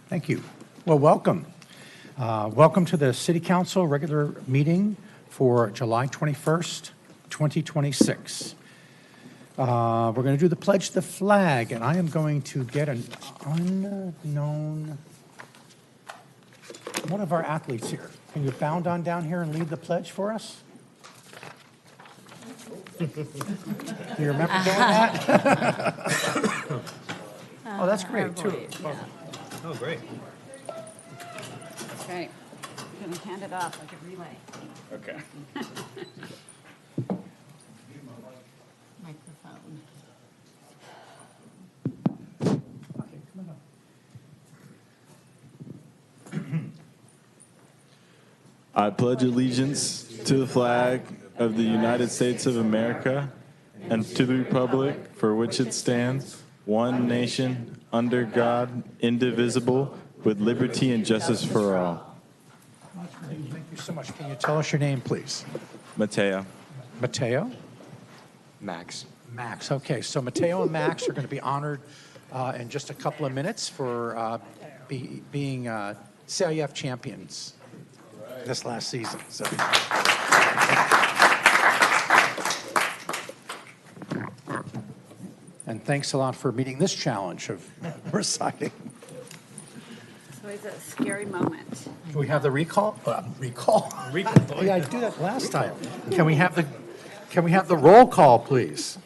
Thank you. Well, welcome. Welcome to the City Council regular meeting for July 21st, 2026. We're going to do the pledge to the flag, and I am going to get an unknown, one of our athletes here. Can you bound on down here and lead the pledge for us? Do you remember doing that? Oh, that's great, too. Oh, great. That's right. I'm going to hand it off like a relay. Okay. Microphone. Okay, come on up. I pledge allegiance to the flag of the United States of America and to the republic for which it stands, one nation, under God, indivisible, with liberty and justice for all. Thank you so much. Can you tell us your name, please? Mateo. Mateo? Max. Max. Okay, so Mateo and Max are going to be honored in just a couple of minutes for being CIF champions this last season. So. And thanks a lot for meeting this challenge of reciting. It's always a scary moment. Can we have the recall? Recall. Oh, yeah, I did that last time. Can we have the roll call, please?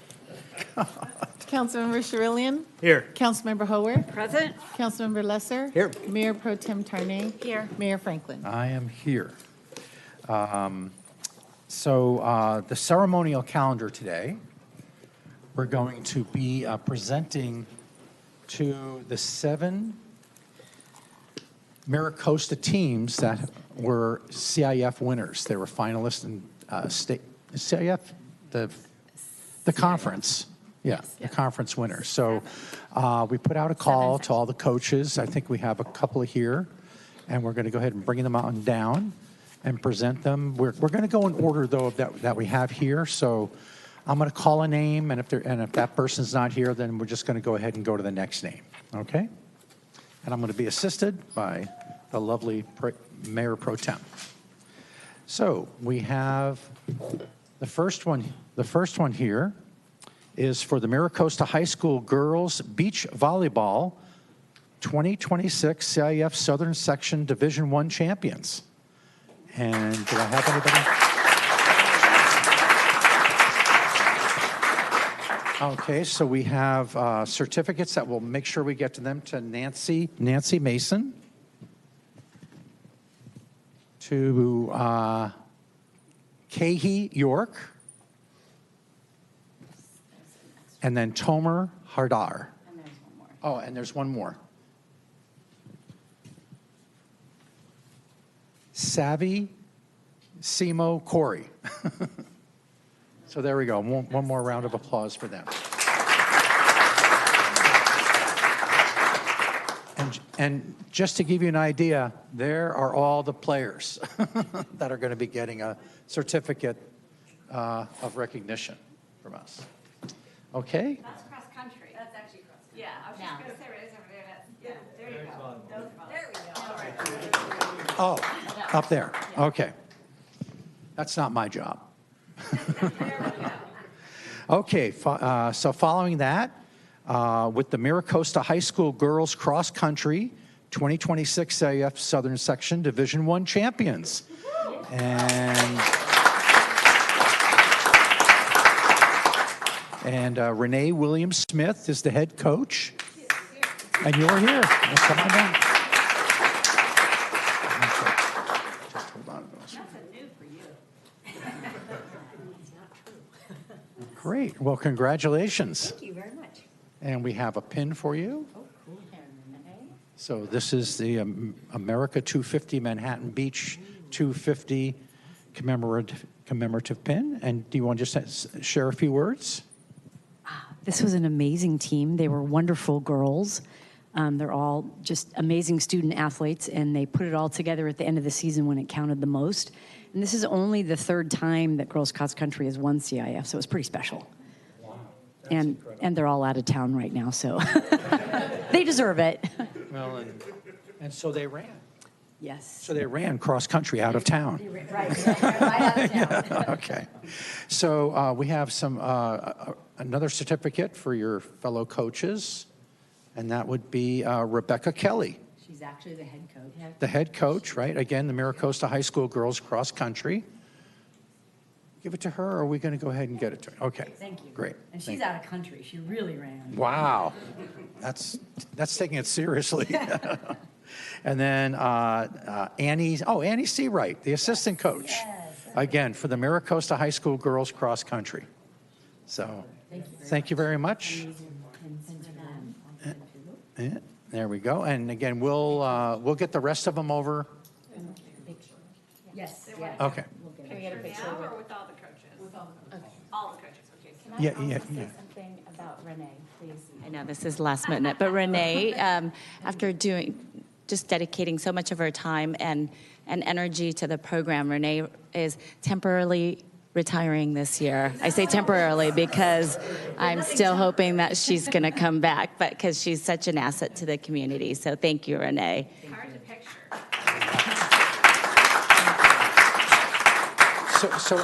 Councilmember Sherillian. Here. Councilmember Howorth. Present? Councilmember Lesser. Here. Mayor Pro Tem Tarnay. Here. Mayor Franklin. I am here. So the ceremonial calendar today, we're going to be presenting to the 7 Mira Costa teams that were CIF winners. They were finalists in state CIF, the conference. Yeah, the conference winners. So we put out a call to all the coaches. I think we have a couple here, and we're going to go ahead and bring them on down and present them. We're going to go in order, though, that we have here. So I'm going to call a name, and if that person's not here, then we're just going to go ahead and go to the next name, okay? And I'm going to be assisted by the lovely Mayor Pro Tem. So we have the first one here is for the Mira Costa High School Girls Beach Volleyball 2026 CIF Southern Section Division I champions. And do I have anybody? Okay, so we have certificates that we'll make sure we get to them to Nancy Mason, to Kahi York, and then Tomer Hardar. And there's one more. Oh, and there's one more. Savvy Simo Corey. So there we go. One more round of applause for them. And just to give you an idea, there are all the players that are going to be getting a certificate of recognition from us. Okay? That's cross country. That's actually cross country. Yeah, I was just going to say, right over there. Yeah, there you go. There we go. All right. Oh, up there. Okay. That's not my job. Okay, so following that, with the Mira Costa High School Girls Cross Country 2026 CIF Southern Section Division I champions. And Renee Williams-Smith is the head coach. And you're here. Well, come on down. Just hold on to those. That's a new for you. Great. Well, congratulations. Thank you very much. And we have a pin for you. Oh, cool. So this is the America 250 Manhattan Beach 250 commemorative pin. And do you want to just share a few words? This was an amazing team. They were wonderful girls. They're all just amazing student athletes, and they put it all together at the end of the season when it counted the most. And this is only the 3rd time that girls cross country has won CIF, so it was pretty special. Wow. And they're all out of town right now, so they deserve it. Well, And so they ran. Yes. So they ran cross-country out of town. Right out of town. Okay. So we have some another certificate for your fellow coaches, and that would be Rebecca Kelly, She's actually the head coach. the head coach, right? Again, the Mira Costa High School girls cross-country. Give it to her, or are we going to go ahead and get it to her? Okay. Thank you. Great. And she's out of country. She really ran. Wow. That's taking it seriously. And then Annie Seawright, the assistant coach, again, for the Mira Costa High School girls cross country. So thank you very much. There we go. And again, we'll get the rest of them over. Yes. Okay. Can we get a picture Now with? or with all the coaches? With all the coaches. All the coaches, okay. Can I Yeah, also yeah, say yeah. something about Renee, please? I know this is last minute, but Renee, after just dedicating so much of her time and energy to the program, Renee is temporarily retiring this year. I say temporarily because I'm still hoping that she's going to come back, but because she's such an asset to the community. So thank you, Renee. Hard to picture.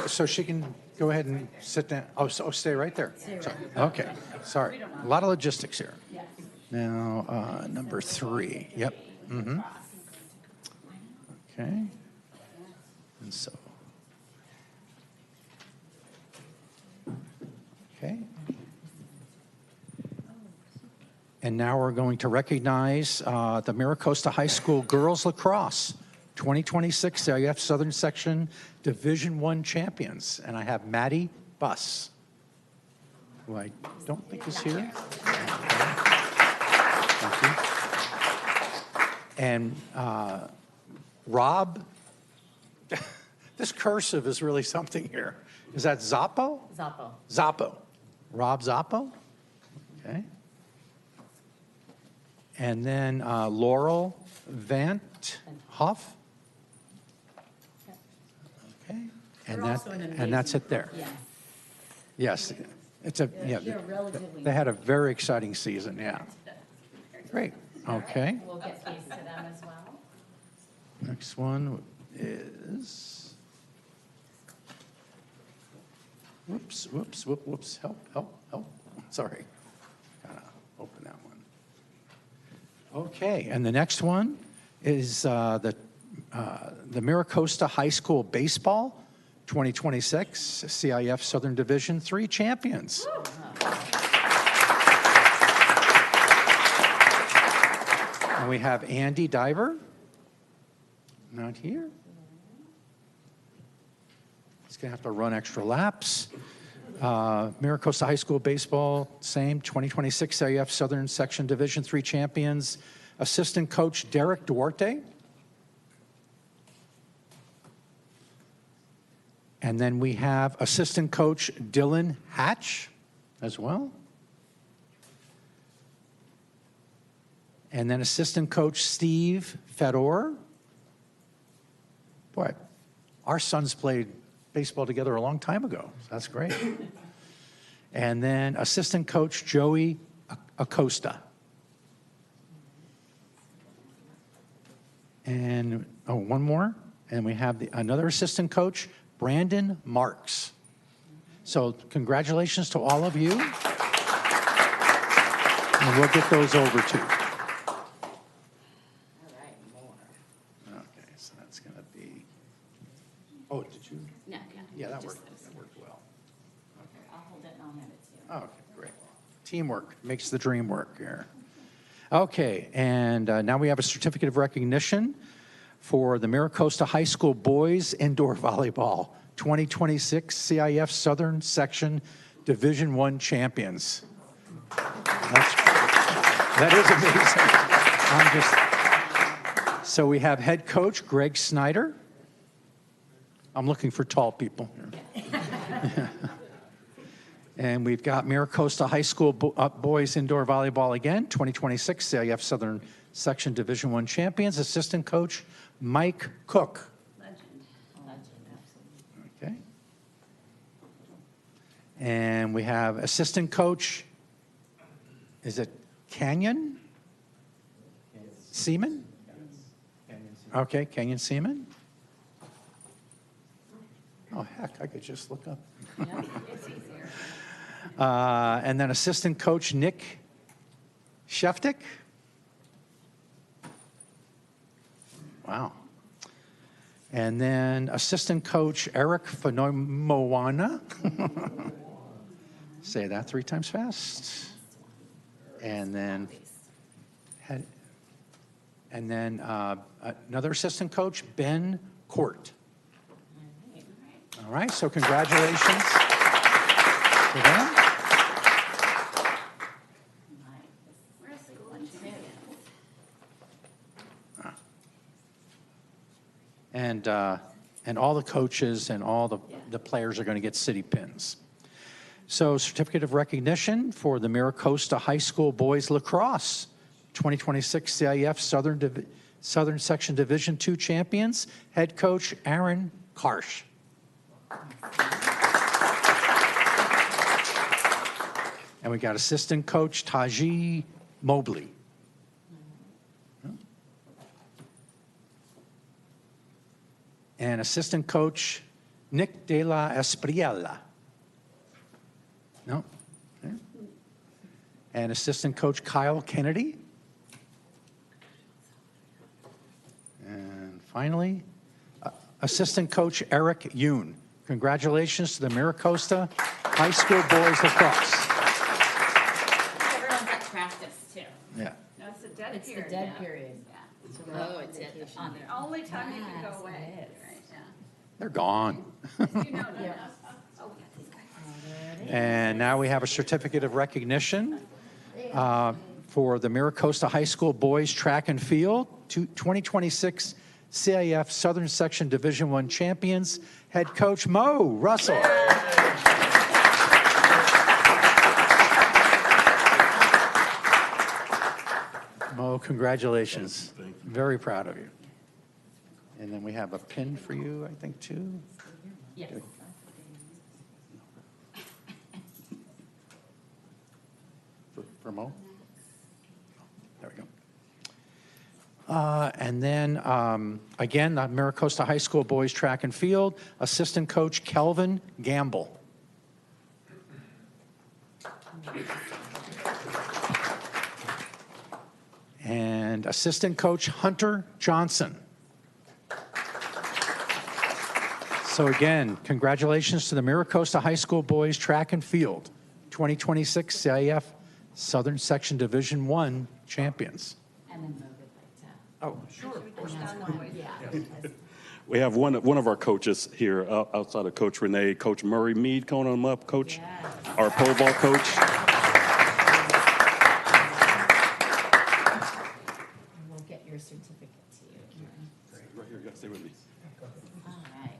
So she can go ahead and sit down. Oh, stay right there. Sorry. Okay. Sorry. A lot of logistics here. Now, number 3. Yep. Mm-hmm. Okay. And so. Okay. And now we're going to recognize the Mira Costa High School Girls Lacrosse 2026 CIF Southern Section Division I champions. And I have Maddie Buss, who I don't think is here. Thank you. And Rob, this cursive is really something here. Is that Zappo? Zappo. Zappo. Rob Zappo? Okay. And then Laurel Vant Hoff. Okay. And that's it there. Yes. It's they had a very exciting season, yeah. Great. Okay. We'll get these to them as well. Next one is, whoops, help. Sorry. Gotta open that one. Okay, and the next one is the Mira Costa High School Baseball 2026 CIF Southern Division III champions. And we have Andy Diver, not here. He's going to have to run extra laps. Mira Costa High School Baseball, same, 2026 CIF Southern Section Division III champions. Assistant coach Derek Duarte. And then we have assistant coach Dylan Hatch as well. And then assistant coach Steve Fedor. Boy, our sons played baseball together a long time ago. So that's great. And then assistant coach Joey Acosta. And, one more. And we have another assistant coach, Brandon Marks. So congratulations to all of you. And we'll get those over too. Okay, so that's going to be, oh, did you? No, Yeah, that worked well. I'll hold it and I'll hand it to you. Okay, great. Teamwork makes the dream work here. Okay, and now we have a certificate of recognition for the Mira Costa High School Boys Indoor Volleyball 2026 CIF Southern Section Division I champions. That is amazing. So we have head coach Greg Snyder. I'm looking for tall people here. And we've got Mira Costa High School Boys Indoor Volleyball again, 2026 CIF Southern Section Division I champions. Assistant coach Mike Cook. Legend, absolutely. Okay. And we have assistant coach, is it Canyon? Seaman? Okay, Kenyon Seaman. Oh, heck, I could just look up. And then assistant coach Nick Sheftik. Wow. And then assistant coach Eric Fanomoana. Say that 3 times fast. And then another assistant coach, Ben Court. All right, so congratulations to them. And all the coaches and all the players are going to get city pins. So certificate of recognition for the Mira Costa High School Boys Lacrosse 2026 CIF Southern Section Division II champions, head coach Aaron Karsh. And we got assistant coach Taji Mobley. And assistant coach Nick De La Espriella. No? Okay. And assistant coach Kyle Kennedy. And finally, assistant coach Eric Yoon. Congratulations to the Mira Costa High School Boys Lacrosse. Everyone's at practice, too. Yeah. No, it's the dead It's the period. dead period. Oh, it's on there. Only time you can go away. Yes. Right, yeah. They're gone. You know that. Oh, yeah, these guys. And now we have a certificate of recognition for the Mira Costa High School Boys Track and Field 2026 CIF Southern Section Division I champions, head coach Mo Russell. Mo, congratulations. Thank you. Very proud of you. And then we have a pin for you, I think, too. Yes. For Mo? There we go. And then, again, the Mira Costa High School Boys Track and Field, assistant coach Kelvin Gamble. And assistant coach Hunter Johnson. So again, congratulations to the Mira Costa High School Boys Track and Field 2026 CIF Southern Section Division I champions. And then Mo would like to. Oh, sure. We have one of our coaches here outside of Coach Renee, Coach Murray Mead, calling him up, Coach, our pole ball coach. And we'll get your certificate to you, Karen. Right here, you gotta stay with me. All right.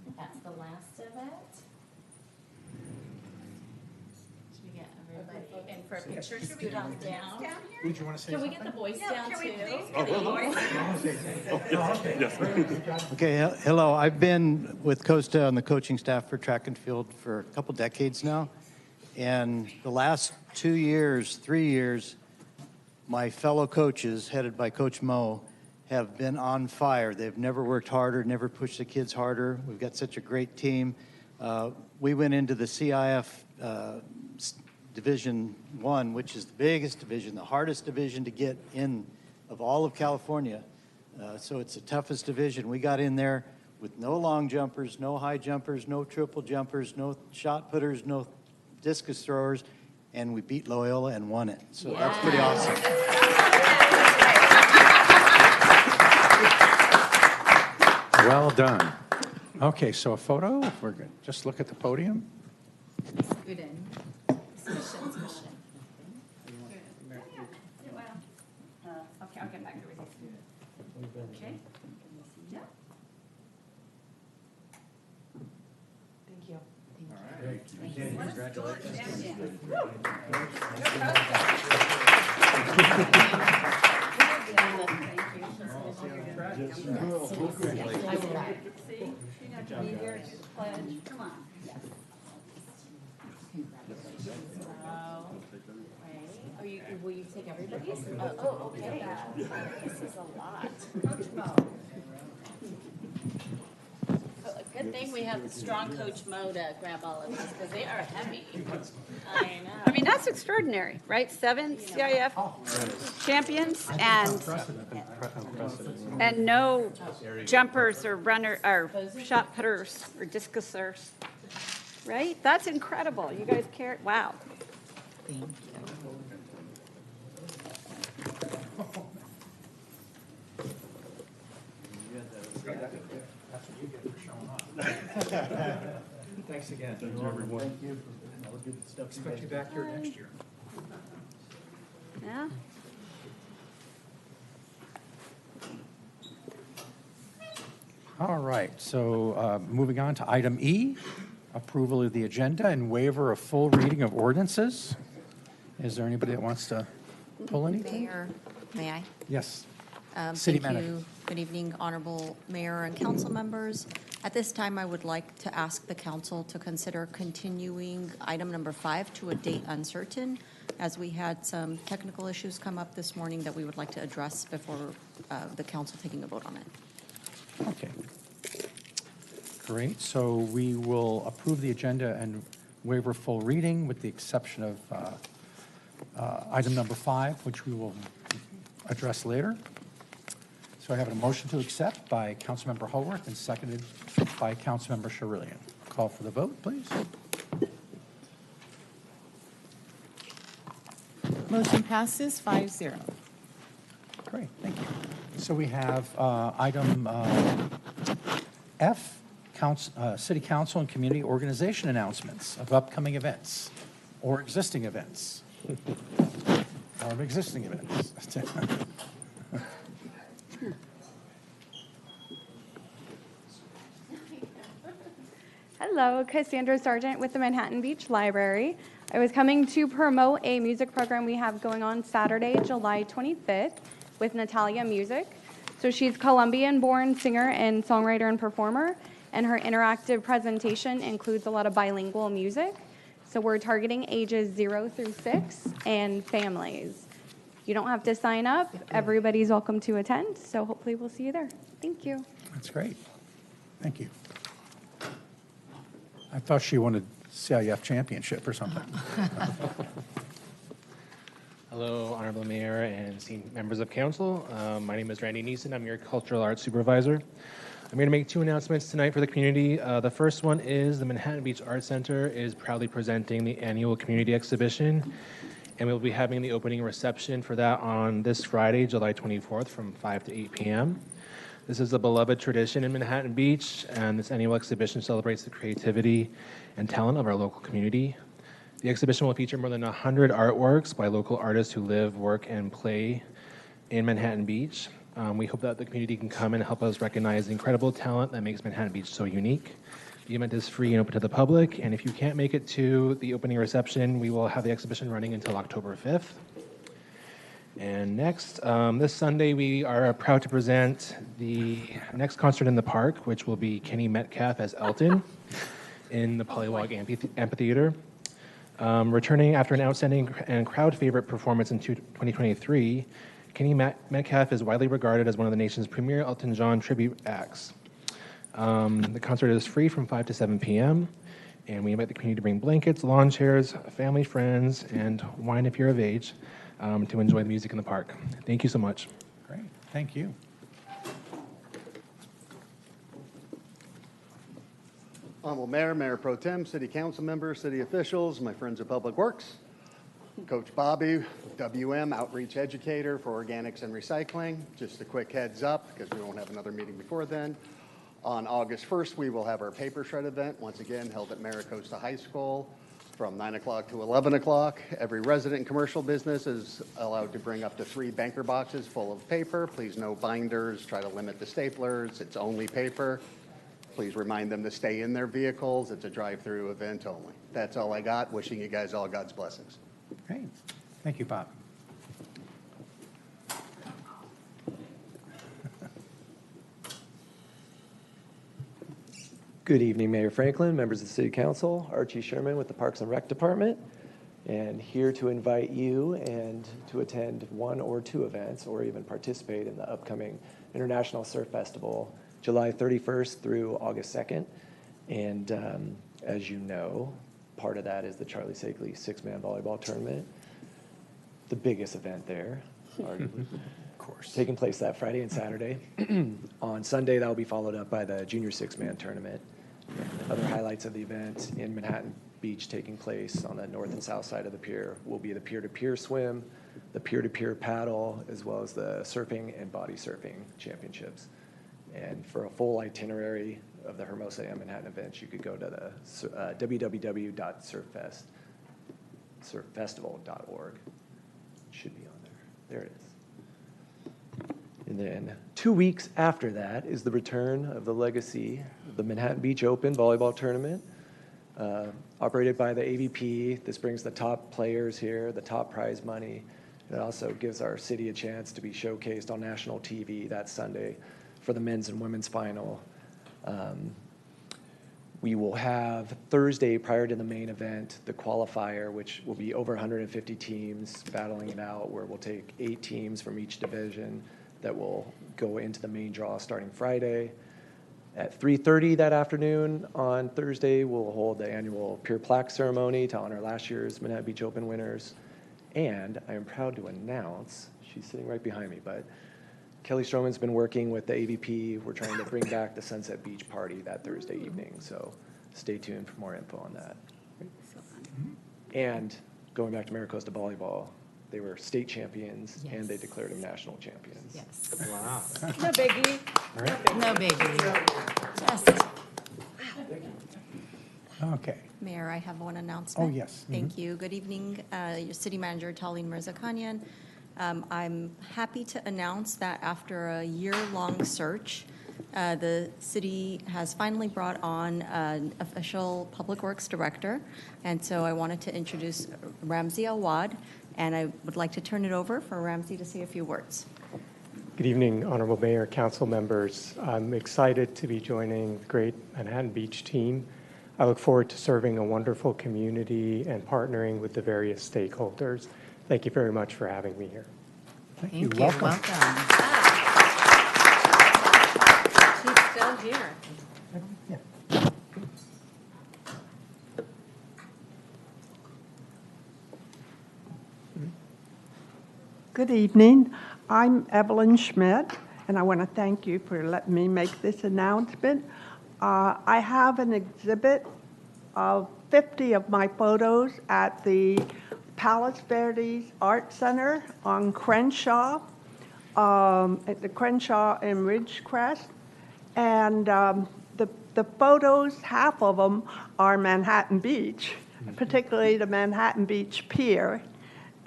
So that's the last of it. Should we get everybody in for a picture? Should we come down? Down here? Did you want to say Can we get the boys down Can we too? please get the boys? Okay, hello. I've been with Costa on the coaching staff for track and field for a couple decades now. And the last 2 years, 3 years, my fellow coaches, headed by Coach Mo, have been on fire. They've never worked harder, never pushed the kids harder. We've got such a great team. We went into the CIF Division I, which is the biggest division, the hardest division to get in of all of California. So it's the toughest division. We got in there with no long jumpers, no high jumpers, no triple jumpers, no shot putters, no discus throwers, and we beat Loyola and won it. So that's pretty awesome. Well done. Okay, so a photo, if we're good. Just look at the podium. Uden. Okay, I'll get back to it. Okay. Yeah. See, you have to be here to pledge. Come on. Congratulations. Right. Oh, you will you take everybody's? Oh, okay. This is a lot. Good thing we have strong Coach Mo to grab all of these because they are heavy. I know. I mean, that's extraordinary, right? 7 CIF champions and no jumpers or runner or shot putters or discusers, right? That's incredible. You guys care? Wow. Thank you. Thanks again. Thanks, everyone. Thank you. Expect you back here next year. Yeah. All right, so moving on to item E, approval of the agenda and waiver of full reading of ordinances. Is there anybody that wants to pull anything? Mayor, may I? Yes. City Thank manager. you. Good evening, Honorable Mayor and council members. At this time, I would like to ask the council to consider continuing item number 5 to a date uncertain, as we had some technical issues come up this morning that we would like to address before the council taking a vote on it. Okay. Great, so we will approve the agenda and waiver full reading with the exception of item number 5, which we will address later. So I have a motion to accept by Councilmember Howorth and seconded by Councilmember Sherillian. Call for the vote, please. Motion passes 5-0. Great, thank you. So we have item F, City Council and Community Organization announcements of upcoming events or existing events. Or of existing events. Hello, Cassandra Sargent with the Manhattan Beach Library. I was coming to promote a music program we have going on Saturday, July 25th with Natalia Music. So she's Colombian-born singer and songwriter and performer, and her interactive presentation includes a lot of bilingual music. So we're targeting ages 0 through 6 and families. You don't have to sign up. Everybody's welcome to attend, so hopefully we'll see you there. Thank you. That's great. Thank you. I thought she wanted CIF championship or something. Hello, Honorable Mayor and esteemed members of council. My name is Randy Neeson. I'm your Cultural Arts Supervisor. I'm here to make 2 announcements tonight for the community. The first one is the Manhattan Beach Arts Center is proudly presenting the annual community exhibition, and we'll be having the opening reception for that on this Friday, July 24th from 5 to 8 p.m. This is a beloved tradition in Manhattan Beach, and this annual exhibition celebrates the creativity and talent of our local community. The exhibition will feature more than 100 artworks by local artists who live, work, and play in Manhattan Beach. We hope that the community can come and help us recognize the incredible talent that makes Manhattan Beach so unique. The event is free and open to the public, and if you can't make it to the opening reception, we will have the exhibition running until October 5th. And next, this Sunday, we are proud to present the next concert in the park, which will be Kenny Metcalf as Elton in the Pollywog Amphitheater. Returning after an outstanding and crowd favorite performance in 2023, Kenny Metcalf is widely regarded as one of the nation's premier Elton John tribute acts. The concert is free from 5 to 7 p.m., and we invite the community to bring blankets, lawn chairs, family, friends, and wine if you're of age, to enjoy the music in the park. Thank you so much. Great, thank you. Honorable Mayor, Mayor Pro Tem, City Council members, city officials, my friends of Public Works, Coach Bobby, WM, Outreach Educator for Organics and Recycling. Just a quick heads up, because we won't have another meeting before then. On August 1st, we will have our paper shred event, once again held at Costa High School from 9 o'clock to 11 o'clock. Every resident and commercial business is allowed to bring up to 3 banker boxes full of paper. Please no binders, try to limit the staplers, it's only paper. Please remind them to stay in their vehicles. It's a drive-through event only. That's all I got. Wishing you guys all God's blessings. Great, thank you, Bob. Good evening, Mayor Franklin, members of the City Council, Archie Sherman with the Parks and Rec Department. and here to invite you and to attend one or two events or even participate in the upcoming International Surf Festival, July 31st through August 2nd. And as you know, part of that is the Charlie Sakeley six-man volleyball tournament, the biggest event there, arguably. Of course. Taking place that Friday and Saturday. On Sunday, that will be followed up by the junior six-man tournament. Other highlights of the event in Manhattan Beach taking place on the north and south side of the pier will be the peer-to-peer swim, the peer-to-peer paddle, as well as the surfing and body surfing championships. And for a full itinerary of the Hermosa and Manhattan events, you could go to the www.surffestival.org. Should be on there. There it is. And then 2 weeks after that is the return of the legacy of the Manhattan Beach Open volleyball tournament, operated by the AVP. This brings the top players here, the top prize money. It also gives our city a chance to be showcased on national TV that Sunday for the men's and women's final. We will have Thursday, prior to the main event, the qualifier, which will be over 150 teams battling it out, where we'll take 8 teams from each division that will go into the main draw starting Friday. At 3:30 that afternoon on Thursday, we'll hold the annual Peer Plaque ceremony to honor last year's Manhattan Beach Open winners. And I am proud to announce, she's sitting right behind me, but Kelly Stroman's been working with the AVP. We're trying to bring back the Sunset Beach Party that Thursday evening, so stay tuned for more info on that. And going back to Mira Costa Volleyball, they were state champions, and they declared them national champions. Yes. Wow. No biggie. No biggie. Just. Okay. Mayor, I have one announcement. Oh, yes. Thank you. Good evening, your City Manager, Talene Mirzakanyan. I'm happy to announce that after a year-long search, the city has finally brought on an official Public Works Director. And so I wanted to introduce Ramsey Awad, and I would like to turn it over for Ramsey to say a few words. Good evening, Honorable Mayor, Council members. I'm excited to be joining the great Manhattan Beach team. I look forward to serving a wonderful community and partnering with the various stakeholders. Thank you very much for having me here. Thank you. Welcome. She's still here. Good evening. I'm Evelyn Schmidt, and I want to thank you for letting me make this announcement. I have an exhibit of 50 of my photos at the Palos Verdes Art Center on Crenshaw, at the Crenshaw and Ridgecrest. And the photos, half of them are Manhattan Beach, particularly the Manhattan Beach Pier.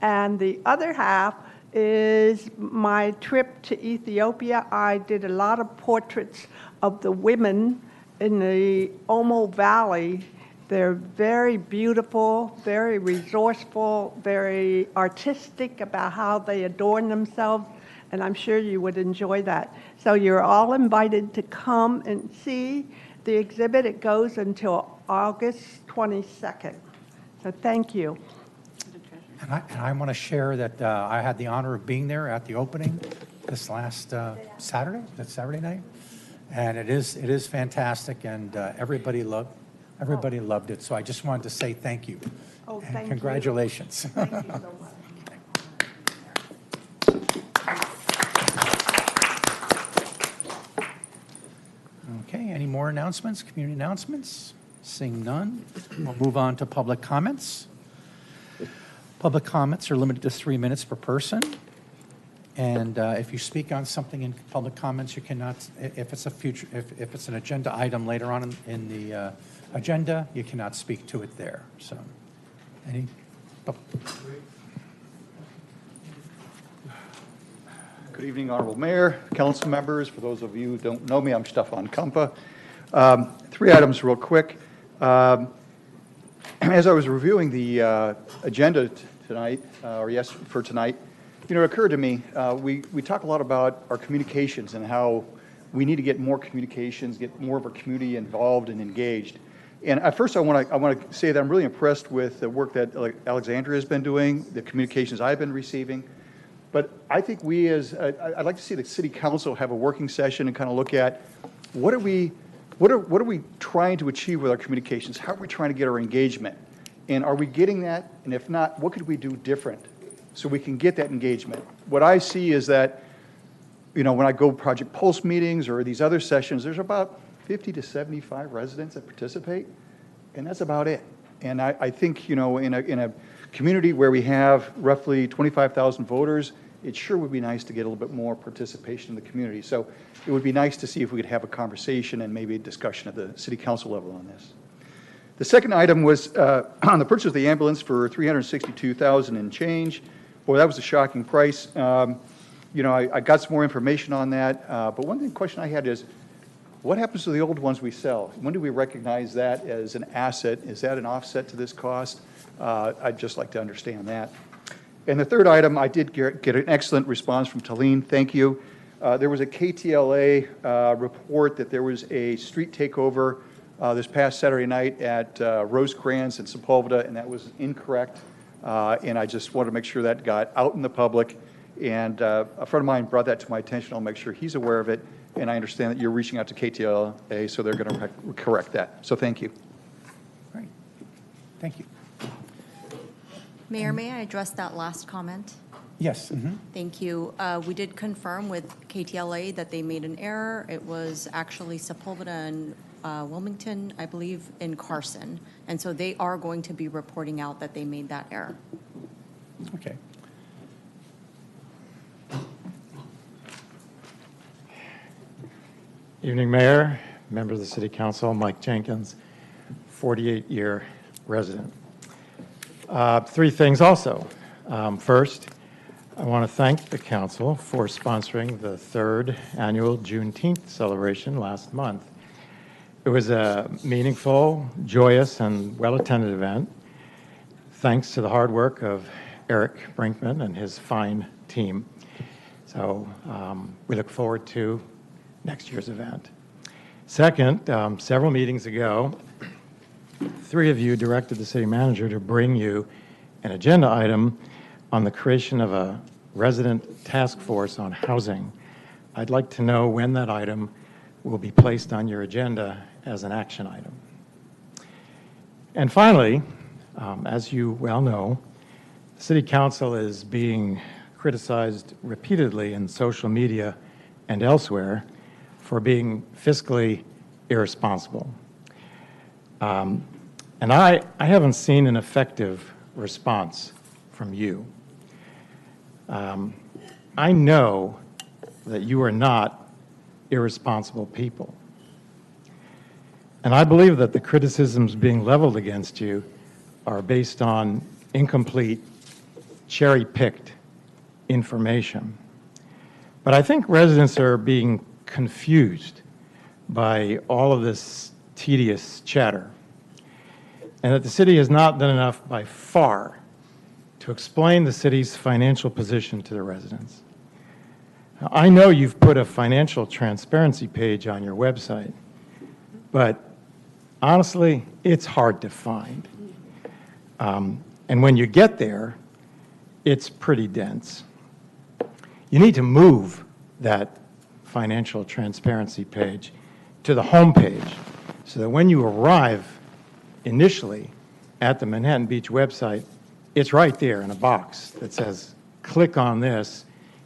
And the other half is my trip to Ethiopia. I did a lot of portraits of the women in the Omo Valley. They're very beautiful, very resourceful, very artistic about how they adorn themselves, and I'm sure you would enjoy that. So you're all invited to come and see the exhibit. It goes until August 22nd. So thank you. And I want to share that I had the honor of being there at the opening this last Saturday. That's Saturday night, and it is fantastic, and everybody loved it. So I just wanted to say thank you. Oh, and thank you. congratulations. Thank you so much. Okay, any more announcements, community announcements? Seeing none, we'll move on to public comments. Public comments are limited to 3 minutes per person. And if you speak on something in public comments, you cannot, if it's an agenda item later on in the agenda, you cannot speak to it there. So, Good evening, Honorable Mayor, council members. For those of you who don't know me, I'm Stefan Kumpa. 3 items real quick. As I was reviewing the agenda tonight, for tonight, it occurred to me, we talk a lot about our communications and how we need to get more communications, get more of our community involved and engaged. And at first, I want to say that I'm really impressed with the work that Alexandria has been doing, the communications I've been receiving. But I think I'd like to see the city council have a working session and kind of look at what are we trying to achieve with our communications? How are we trying to get our engagement? And are we getting that? And if not, what could we do different so we can get that engagement? What I see is that, when I go Project Pulse meetings or these other sessions, there's about 50 to 75 residents that participate, and that's about it. And I think, in a community where we have roughly 25,000 voters, it sure would be nice to get a little bit more participation in the community. So it would be nice to see if we could have a conversation and maybe a discussion at the city council level on this. The second item was on the purchase of the ambulance for $362,000 and change. Boy, that was a shocking price. I got some more information on that, but one question I had is, what happens to the old ones we sell? When do we recognize that as an asset? Is that an offset to this cost? I'd just like to understand that. And the third item, I did get an excellent response from Talene. Thank you. There was a KTLA report that there was a street takeover this past Saturday night at Rosecrans and Sepulveda, and that was incorrect. And I just wanted to make sure that got out in the public. And a friend of mine brought that to my attention. I'll make sure he's aware of it. And I understand that you're reaching out to KTLA, so they're going to correct that. So thank you. Great. Thank you. Mayor, may I address that last comment? Yes. Thank you. We did confirm with KTLA that they made an error. It was actually Sepulveda and Wilmington, I believe, in Carson. And so they are going to be reporting out that they made that error. Okay. Evening, Mayor, members of the City Council, Mike Jenkins, 48-year resident. Three things also. First, I want to thank the Council for sponsoring the third annual Juneteenth celebration last month. It was a meaningful, joyous, and well-attended event, thanks to the hard work of Eric Brinkman and his fine team. So we look forward to next year's event. Second, several meetings ago, three of you directed the city manager to bring you an agenda item on the creation of a resident task force on housing. I'd like to know when that item will be placed on your agenda as an action item. And finally, as you well know, the City Council is being criticized repeatedly in social media and elsewhere for being fiscally irresponsible. And I haven't seen an effective response from you. I know that you are not irresponsible people. And I believe that the criticisms being leveled against you are based on incomplete, cherry-picked information. But I think residents are being confused by all of this tedious chatter, and that the city has not done enough by far to explain the city's financial position to the residents. Now, I know you've put a financial transparency page on your website, but honestly, it's hard to find. And when you get there, it's pretty dense. You need to move that financial transparency page to the home page so that when you arrive initially at the Manhattan Beach website, it's right there in a box that says, click on this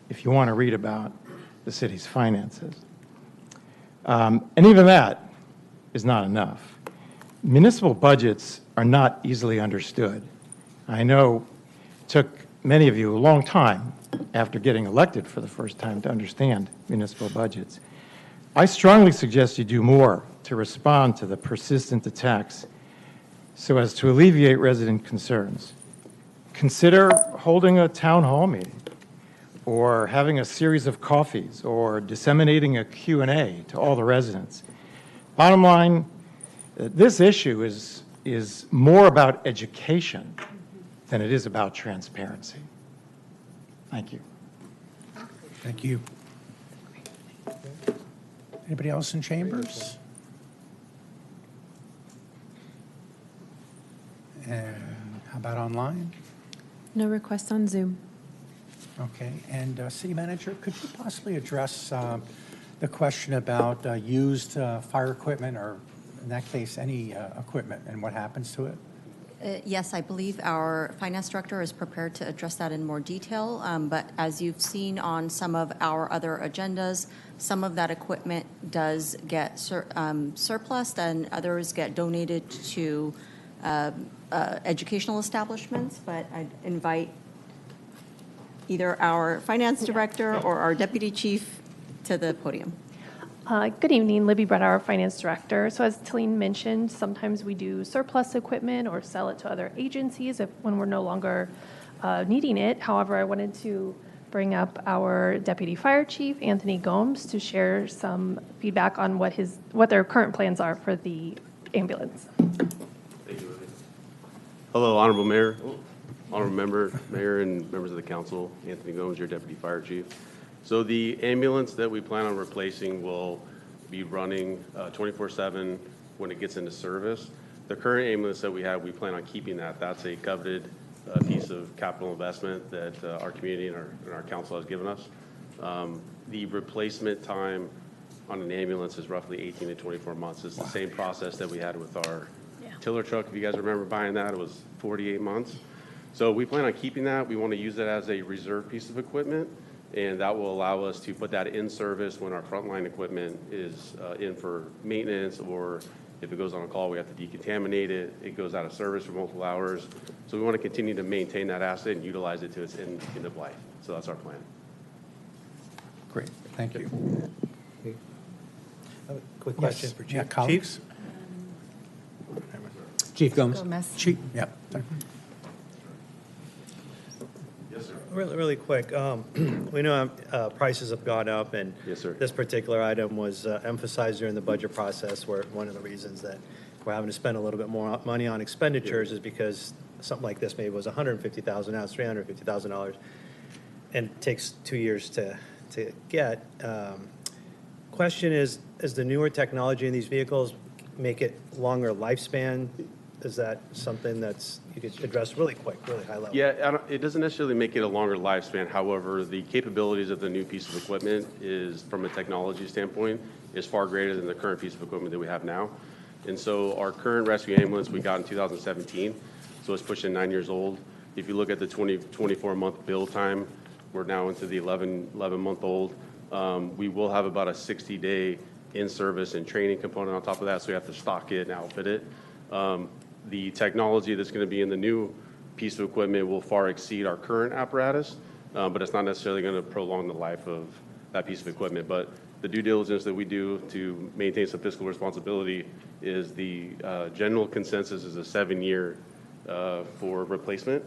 if you want to read about the city's finances. And even that is not enough. Municipal budgets are not easily understood. I know it took many of you a long time after getting elected for the first time to understand municipal budgets. I strongly suggest you do more to respond to the persistent attacks so as to alleviate resident concerns. Consider holding a town hall meeting, or having a series of coffees, or disseminating a Q&A to all the residents. Bottom line, this issue is more about education than it is about transparency. Thank you. Thank you. Anybody else in chambers? about online? No requests on Zoom. Okay, and City Manager, could you possibly address the question about used fire equipment, or in that case, any equipment, and what happens to it? Yes, I believe our finance director is prepared to address that in more detail. But as you've seen on some of our other agendas, some of that equipment does get surplus and others get donated to educational establishments. But I'd invite either our finance director or our deputy chief to the podium. Good evening, Libby Bredauer, Finance Director. So as Talene mentioned, sometimes we do surplus equipment or sell it to other agencies when we're no longer needing it. However, I wanted to bring up our Deputy Fire Chief, Anthony Gomes, to share some feedback on what their current plans are for the ambulance. Thank you, Libby. Hello, Honorable Mayor, Honorable Member, Mayor, and members of the council. Anthony Gomes, your Deputy Fire Chief. So the ambulance that we plan on replacing will be running 24/7 when it gets into service. The current ambulance that we have, we plan on keeping that. That's a coveted piece of capital investment that our community and our council has given us. The replacement time on an ambulance is roughly 18 to 24 months. It's the same process that we had with our tiller truck. If you guys remember buying that, it was 48 months. So we plan on keeping that. We want to use that as a reserve piece of equipment, and that will allow us to put that in service when our frontline equipment is in for maintenance, or if it goes on a call, we have to decontaminate it. It goes out of service for multiple hours. So we want to continue to maintain that asset and utilize it to its end of life. So that's our plan. Great, thank you. Quick question Yes. for Chief. Yeah, colleagues? Chief Gomes. Chief, yep. Yes, sir. Really quick. We know prices have gone up, and yes, sir. This particular item was emphasized during the budget process, where one of the reasons that we're having to spend a little bit more money on expenditures is because something like this maybe was $150,000, now it's $350,000, and it takes 2 years to get. Question is the newer technology in these vehicles make it longer lifespan? Is that something that's you could address really quick, really high level? Yeah, it doesn't necessarily make it a longer lifespan. However, the capabilities of the new piece of equipment is, from a technology standpoint, is far greater than the current piece of equipment that we have now. And so our current rescue ambulance we got in 2017, so it's pushing 9 years old. If you look at the 24-month build time, we're now into the 11-month-old. We will have about a 60-day in-service and training component on top of that, so we have to stock it and outfit it. The technology that's going to be in the new piece of equipment will far exceed our current apparatus, but it's not necessarily going to prolong the life of that piece of equipment. But the due diligence that we do to maintain some fiscal responsibility is the general consensus is a 7-year for replacement.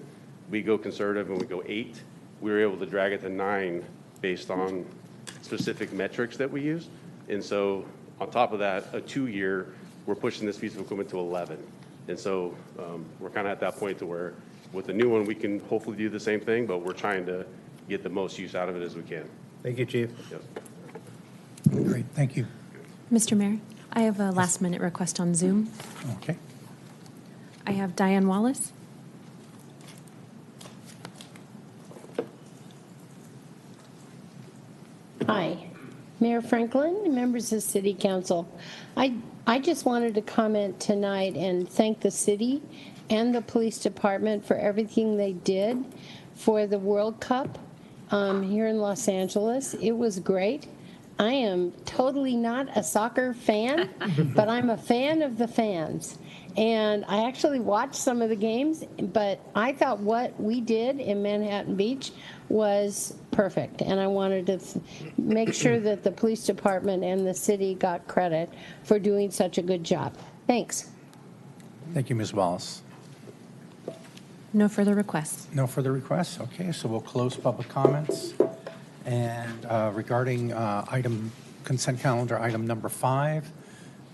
We go conservative and we go 8. We were able to drag it to 9 based on specific metrics that we use. And so on top of that, a 2-year, we're pushing this piece of equipment to 11. And so we're kind of at that point to where with the new one, we can hopefully do the same thing, but we're trying to get the most use out of it as we can. Thank you, Chief. Yes. Great, thank you. Mr. Mayor, I have a last-minute request on Zoom. Okay. I have Diane Wallace. Hi, Mayor Franklin, members of City Council. I just wanted to comment tonight and thank the city and the police department for everything they did for the World Cup here in Los Angeles. It was great. I am totally not a soccer fan, but I'm a fan of the fans. And I actually watched some of the games, but I thought what we did in Manhattan Beach was perfect. And I wanted to make sure that the police department and the city got credit for doing such a good job. Thanks. Thank you, Ms. Wallace. No further requests. No further requests? Okay, so we'll close public comments. And regarding consent calendar item number 5,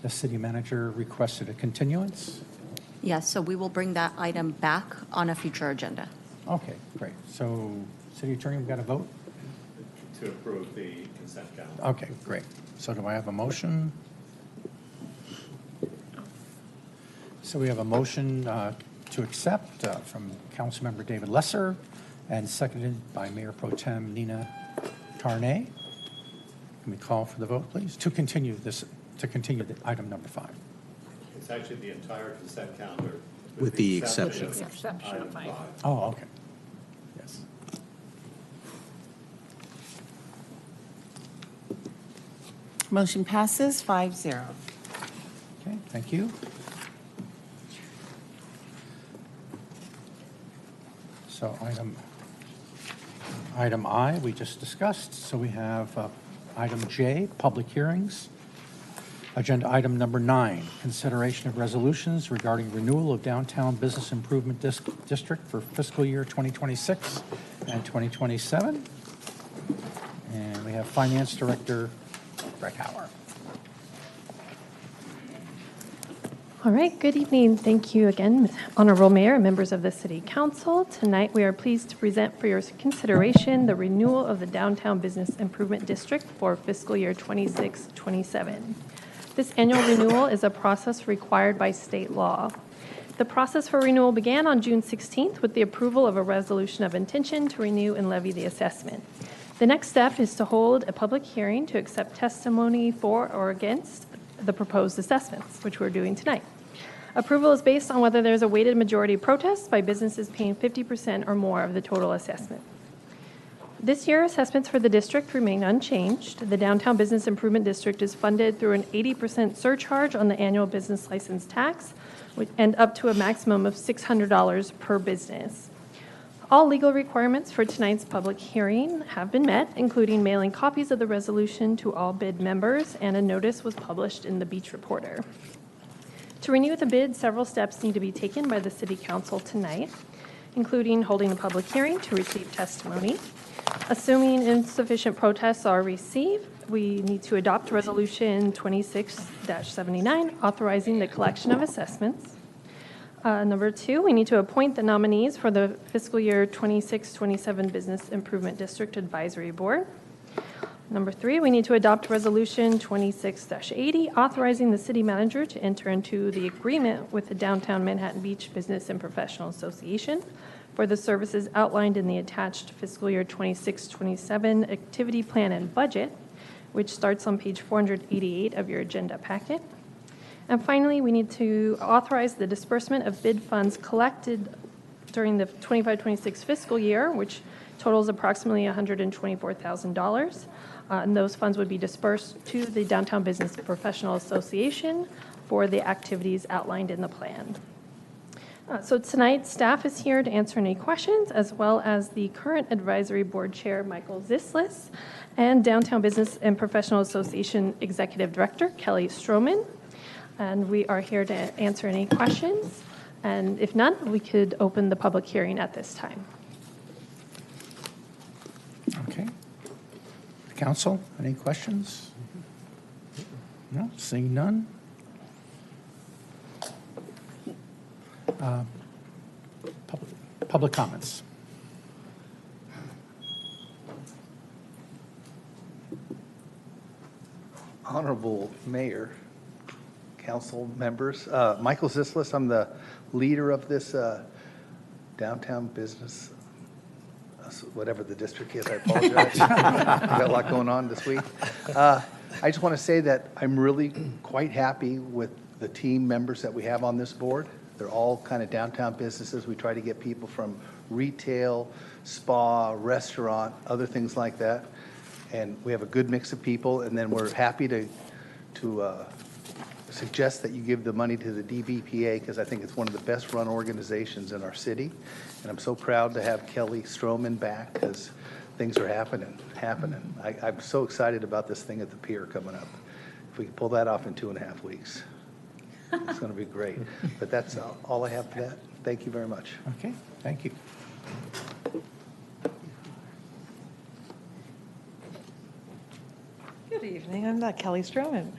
the city manager requested a continuance. Yes, so we will bring that item back on a future agenda. Okay, great. So, city attorney, we've got a vote? To approve the consent calendar. Okay, great. So do I have a motion? So we have a motion to accept from Councilmember David Lesser and seconded by Mayor Pro Tem Nina Tarnay. Can we call for the vote, please? To continue the item number 5. It's actually the entire consent calendar. With the exception. of item 5. Oh, okay. Yes. Motion passes 5-0. Okay, thank you. So item I, we just discussed. So we have item J, public hearings. Agenda item number 9, consideration of resolutions regarding renewal of downtown business improvement district for fiscal year 2026 and 2027. And we have Finance Director Greg Howorth. All right, good evening. Thank you again, Honorable Mayor and members of the City Council. Tonight, we are pleased to present for your consideration the renewal of the Downtown Business Improvement District for fiscal year 26-27. This annual renewal is a process required by state law. The process for renewal began on June 16th with the approval of a resolution of intention to renew and levy the assessment. The next step is to hold a public hearing to accept testimony for or against the proposed assessments, which we're doing tonight. Approval is based on whether there's a weighted majority protest by businesses paying 50% or more of the total assessment. This year, assessments for the district remain unchanged. The Downtown Business Improvement District is funded through an 80% surcharge on the annual business license tax, and up to a maximum of $600 per business. All legal requirements for tonight's public hearing have been met, including mailing copies of the resolution to all bid members, and a notice was published in the Beach Reporter. To renew the bid, several steps need to be taken by the City Council tonight, including holding a public hearing to receive testimony. Assuming insufficient protests are received, we need to adopt Resolution 26-79, authorizing the collection of assessments. Number 2, we need to appoint the nominees for the fiscal year 26-27 Business Improvement District Advisory Board. Number 3, we need to adopt Resolution 26-80, authorizing the city manager to enter into the agreement with the Downtown Manhattan Beach Business and Professional Association for the services outlined in the attached fiscal year 26-27 activity plan and budget, which starts on page 488 of your agenda packet. And finally, we need to authorize the disbursement of bid funds collected during the 25-26 fiscal year, which totals approximately $124,000. And those funds would be dispersed to the Downtown Business Professional Association for the activities outlined in the plan. So tonight, staff is here to answer any questions, as well as the current Advisory Board Chair, Michael Zislis, and Downtown Business and Professional Association Executive Director, Kelly Stroman. And we are here to answer any questions. And if none, we could open the public hearing at this time. Okay. Council, any questions? No, seeing none. Public comments. Honorable Mayor, council members, Michael Zislis, I'm the leader of this downtown business, whatever the district is, I apologize. I've got a lot going on this week. I just want to say that I'm really quite happy with the team members that we have on this board. They're all kind of downtown businesses. We try to get people from retail, spa, restaurant, other things like that. And we have a good mix of people. And then we're happy to suggest that you give the money to the DBPA, because I think it's one of the best run organizations in our city. And I'm so proud to have Kelly Stroman back, because things are happening. I'm so excited about this thing at the pier coming up. If we can pull that off in 2.5 weeks, it's going to be great. But that's all I have for that. Thank you very much. Okay, thank you. Good. Good evening. I'm Kelly Stroman,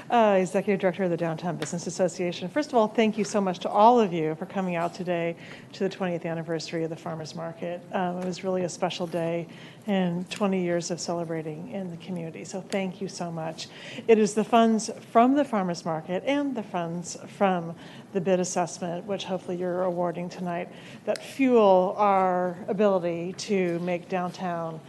Executive Director of the Downtown Business Association. First of all, thank you so much to all of you for coming out today to the 20th anniversary of the Farmers Market. It was really a special day and 20 years of celebrating in the community. So thank you so much. It is the funds from the Farmers Market and the funds from the bid assessment, which hopefully you're awarding tonight, that fuel our ability to make downtown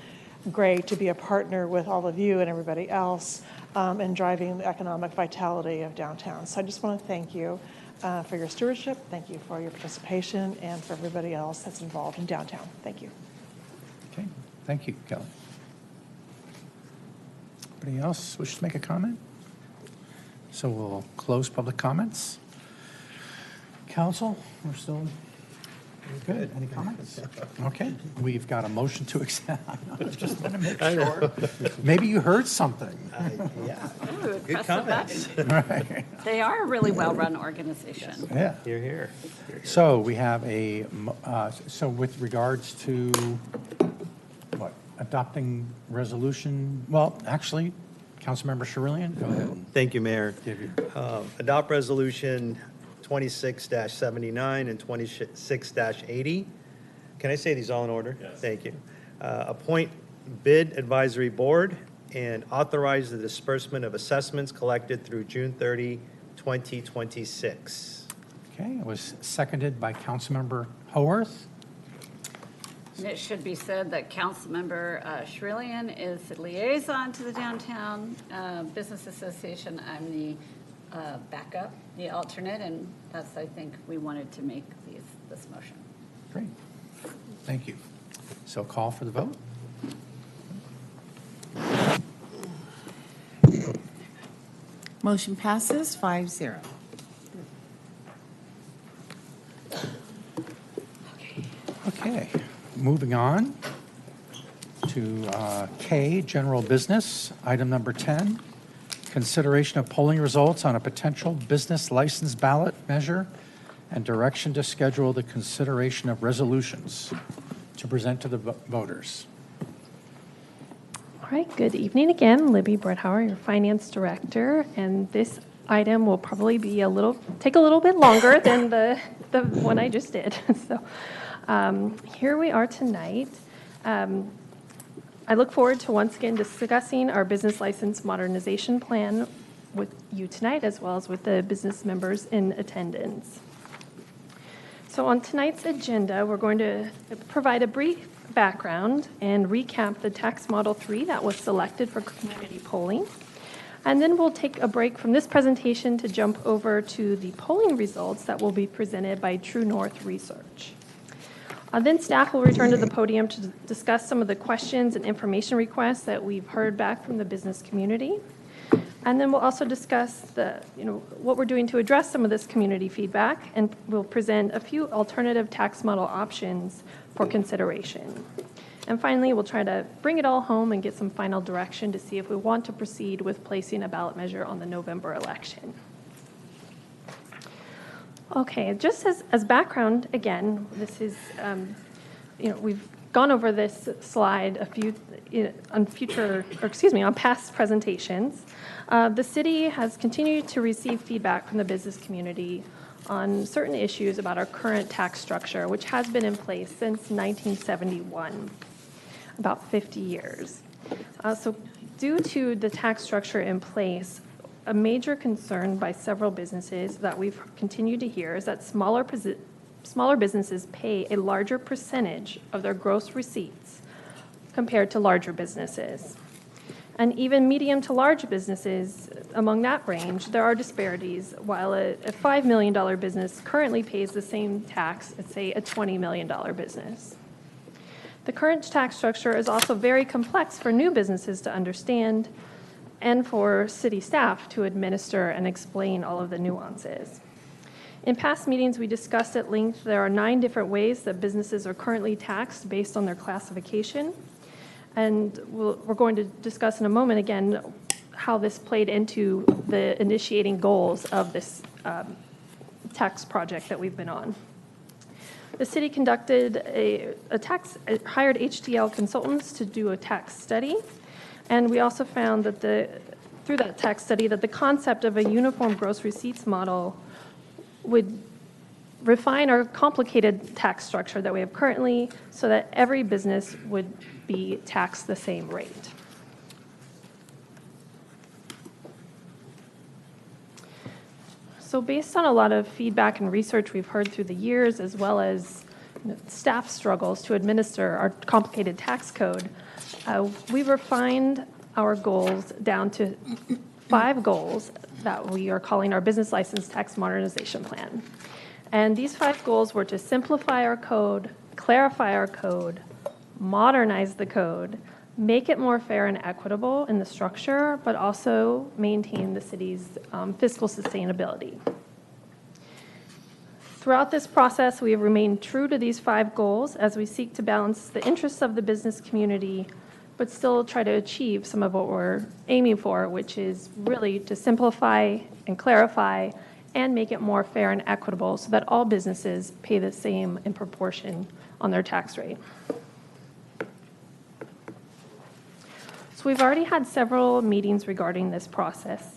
great, to be a partner with all of you and everybody else in driving the economic vitality of downtown. So I just want to thank you for your stewardship. Thank you for your participation and for everybody else that's involved in downtown. Thank you. Okay, thank you, Kelly. Anybody else wish to make a comment? So we'll close public comments. Council, we're still good. Any comments? Okay, we've got a motion to accept. I just want to make sure. Maybe you heard something. Yeah. Ooh, Good press the comments. button. Right. They are a really well-run organization. Yeah. Here, here. So we have so with regards to what, adopting resolution, well, actually, Councilmember Sherillian, go ahead. Thank you, Mayor. Give you. Adopt Resolution 26-79 and 26-80. Can I say these all in order? Yes. Thank you. Appoint bid advisory board and authorize the disbursement of assessments collected through June 30, 2026. Okay, it was seconded by Councilmember Howorth. And it should be said that Councilmember Sherillian is the liaison to the Downtown Business Association. I'm the backup, the alternate, and that's, I think, we wanted to make this motion. Great. Thank you. So call for the vote. Motion passes 5-0. Okay, moving on to K, general business, item number 10, consideration of polling results on a potential business license ballot measure and direction to schedule the consideration of resolutions to present to the voters. All right, good evening again. Libby Bredhauer, your Finance Director, and this item will probably be take a little bit longer than the one I just did. So here we are tonight. I look forward to once again discussing our business license modernization plan with you tonight, as well as with the business members in attendance. So on tonight's agenda, we're going to provide a brief background and recap the tax model 3 that was selected for community polling. And then we'll take a break from this presentation to jump over to the polling results that will be presented by True North Research. Then staff will return to the podium to discuss some of the questions and information requests that we've heard back from the business community. And then we'll also discuss what we're doing to address some of this community feedback, and we'll present a few alternative tax model options for consideration. And finally, we'll try to bring it all home and get some final direction to see if we want to proceed with placing a ballot measure on the November election. Okay, just as background, again, this is, we've gone over this slide on past presentations. The city has continued to receive feedback from the business community on certain issues about our current tax structure, which has been in place since 1971, about 50 years. So due to the tax structure in place, a major concern by several businesses that we've continued to hear is that smaller businesses pay a larger percentage of their gross receipts compared to larger businesses. And even medium to large businesses, among that range, there are disparities. While a $5 million business currently pays the same tax as, say, a $20 million business. The current tax structure is also very complex for new businesses to understand and for city staff to administer and explain all of the nuances. In past meetings, we discussed at length there are 9 different ways that businesses are currently taxed based on their classification. And we're going to discuss in a moment again how this played into the initiating goals of this tax project that we've been on. The city conducted hired HTL consultants to do a tax study. And we also found that through that tax study that the concept of a uniform gross receipts model would refine our complicated tax structure that we have currently so that every business would be taxed the same rate. So based on a lot of feedback and research we've heard through the years, as well as staff struggles to administer our complicated tax code, we refined our goals down to 5 goals that we are calling our Business License Tax Modernization Plan. And these 5 goals were to simplify our code, clarify our code, modernize the code, make it more fair and equitable in the structure, but also maintain the city's fiscal sustainability. Throughout this process, we have remained true to these 5 goals as we seek to balance the interests of the business community, but still try to achieve some of what we're aiming for, which is really to simplify and clarify and make it more fair and equitable so that all businesses pay the same in proportion on their tax rate. So we've already had several meetings regarding this process.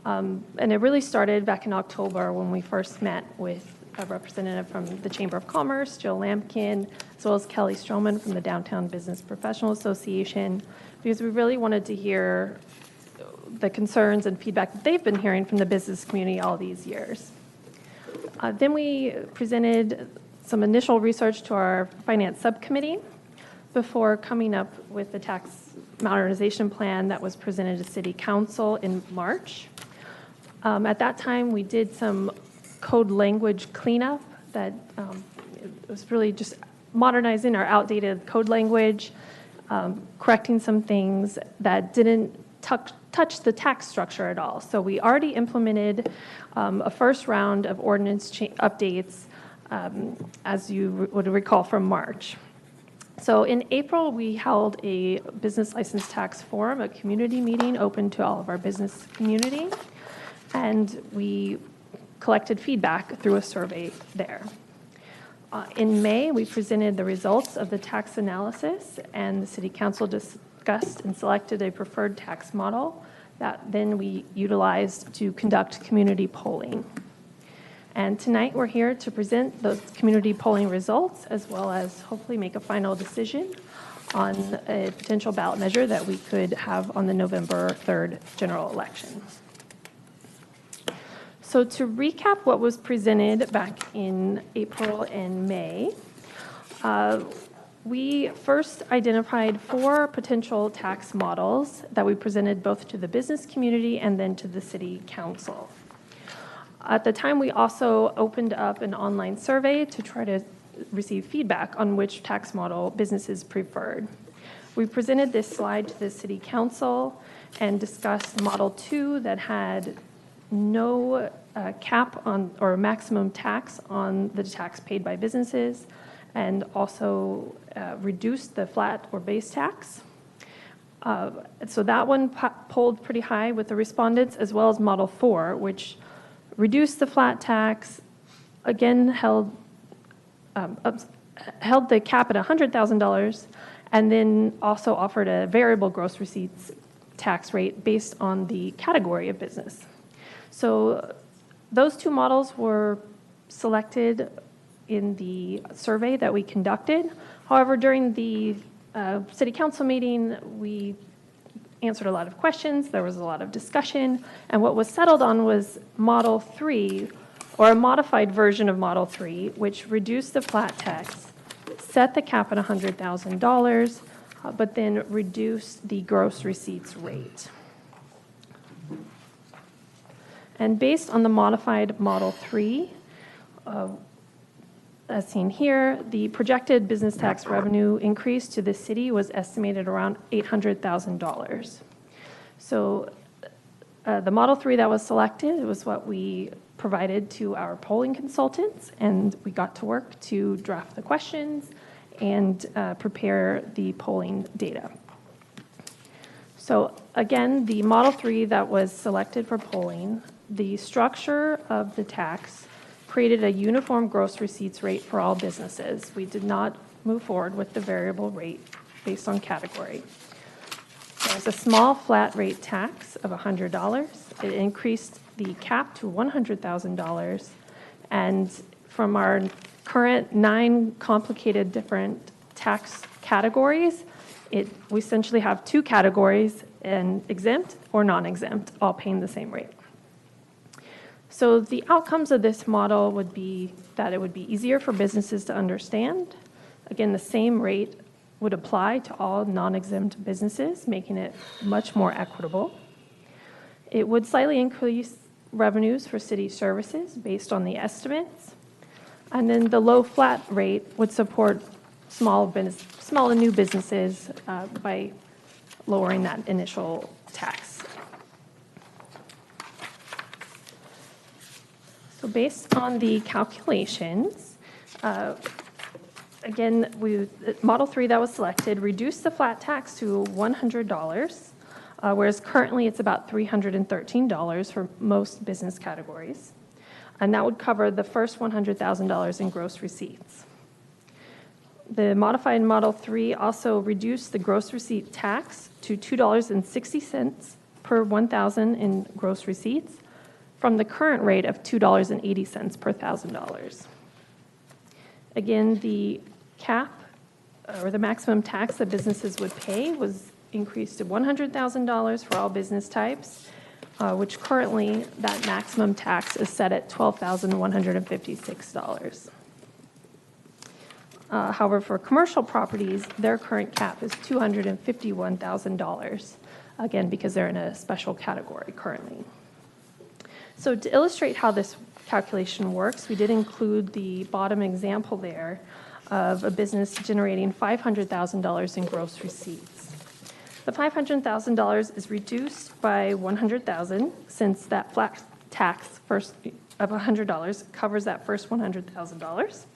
And it really started back in October when we first met with a representative from the Chamber of Commerce, Jill Lampkin, as well as Kelly Stroman from the Downtown Business Professional Association, because we really wanted to hear the concerns and feedback that they've been hearing from the business community all these years. Then we presented some initial research to our finance subcommittee before coming up with the tax modernization plan that was presented to City Council in March. At that time, we did some code language cleanup that it was really just modernizing our outdated code language, correcting some things that didn't touch the tax structure at all. So we already implemented a first round of ordinance updates, as you would recall from March. So in April, we held a business license tax forum, a community meeting open to all of our business community, and we collected feedback through a survey there. In May, we presented the results of the tax analysis, and the City Council discussed and selected a preferred tax model that then we utilized to conduct community polling. And tonight, we're here to present those community polling results, as well as hopefully make a final decision on a potential ballot measure that we could have on the November 3rd general election. So to recap what was presented back in April and May, we first identified 4 potential tax models that we presented both to the business community and then to the City Council. At the time, we also opened up an online survey to try to receive feedback on which tax model businesses preferred. We presented this slide to the City Council and discussed Model 2 that had no cap on or maximum tax on the tax paid by businesses, and also reduced the flat or base tax. So that one polled pretty high with the respondents, as well as Model 4, which reduced the flat tax, again held the cap at $100,000, and then also offered a variable gross receipts tax rate based on the category of business. So those 2 models were selected in the survey that we conducted. However, during the City Council meeting, we answered a lot of questions, there was a lot of discussion, and what was settled on was Model 3, or a modified version of Model 3, which reduced the flat tax, set the cap at $100,000, but then reduced the gross receipts rate. And based on the modified Model 3, as seen here, the projected business tax revenue increase to the city was estimated around $800,000. So the Model 3 that was selected was what we provided to our polling consultants, and we got to work to draft the questions and prepare the polling data. So again, the Model 3 that was selected for polling, the structure of the tax created a uniform gross receipts rate for all businesses. We did not move forward with the variable rate based on category. So There's a small flat rate tax of $100. It increased the cap to $100,000. And from our current 9 complicated different tax categories, we essentially have 2 categories, and exempt or non-exempt, all paying the same rate. So the outcomes of this model would be that it would be easier for businesses to understand. Again, the same rate would apply to all non-exempt businesses, making it much more equitable. It would slightly increase revenues for city services based on the estimates. And then the low flat rate would support small and new businesses by lowering that initial tax. So based on the calculations, again, Model 3 that was selected reduced the flat tax to $100, whereas currently it's about $313 for most business categories. And that would cover the first $100,000 in gross receipts. The modified Model 3 also reduced the gross receipt tax to $2.60 per 1,000 in gross receipts from the current rate of $2.80 per $1,000. Again, the cap or the maximum tax that businesses would pay was increased to $100,000 for all business types, which currently that maximum tax is set at $12,156. However, for commercial properties, their current cap is $251,000, again, because they're in a special category currently. So to illustrate how this calculation works, we did include the bottom example there of a business generating $500,000 in gross receipts. The $500,000 is reduced by $100,000 since that flat tax first of $100 covers that first $100,000.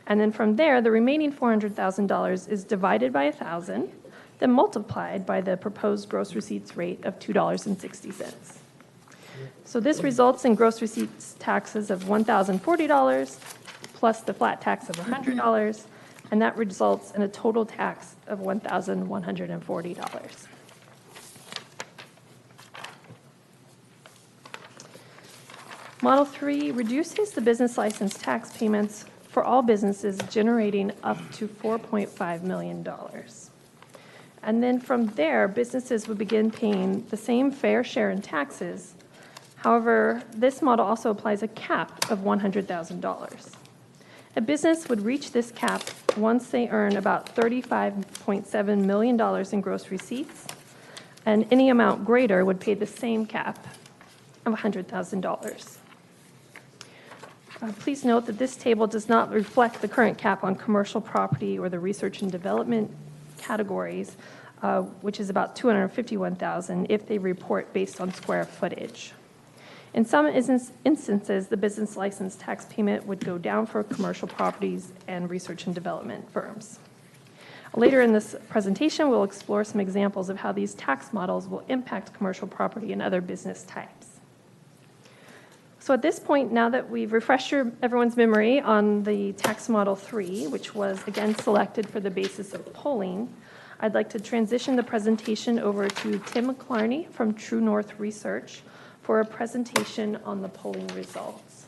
And then from there, the remaining $400,000 is divided by 1,000, then multiplied by the proposed gross receipts rate of $2.60. So this results in gross receipts taxes of $1,040 plus the flat tax of $100, and that results in a total tax of $1,140. Model 3 reduces the business license tax payments for all businesses generating up to $4.5 million. And then from there, businesses would begin paying the same fair share in taxes. However, this model also applies a cap of $100,000. A business would reach this cap once they earn about $35.7 million in gross receipts, and any amount greater would pay the same cap of $100,000. Please note that this table does not reflect the current cap on commercial property or the research and development categories, which is about $251,000 if they report based on square footage. In some instances, the business license tax payment would go down for commercial properties and research and development firms. Later in this presentation, we'll explore some examples of how these tax models will impact commercial property and other business types. So at this point, now that we've refreshed everyone's memory on the tax model 3, which was again selected for the basis of polling, I'd like to transition the presentation over to Tim McClarney from True North Research for a presentation on the polling results.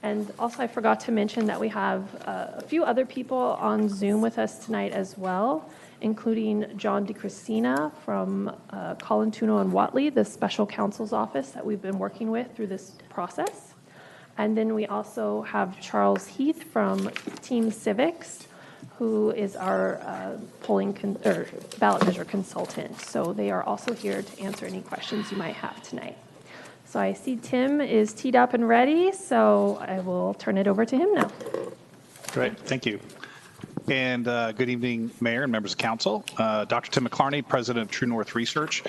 And also I forgot to mention that we have a few other people on Zoom with us tonight as well, including John DeCristina from Colantuno and Watley, the special counsel's office that we've been working with through this process. And then we also have Charles Heath from Team Civics, who is our ballot measure consultant. So they are also here to answer any questions you might have tonight. So I see Tim is teed up and ready, so I will turn it over to him now. Great, thank you. And good evening, Mayor and members of Council. Dr. Tim McClarney, President of True North Research.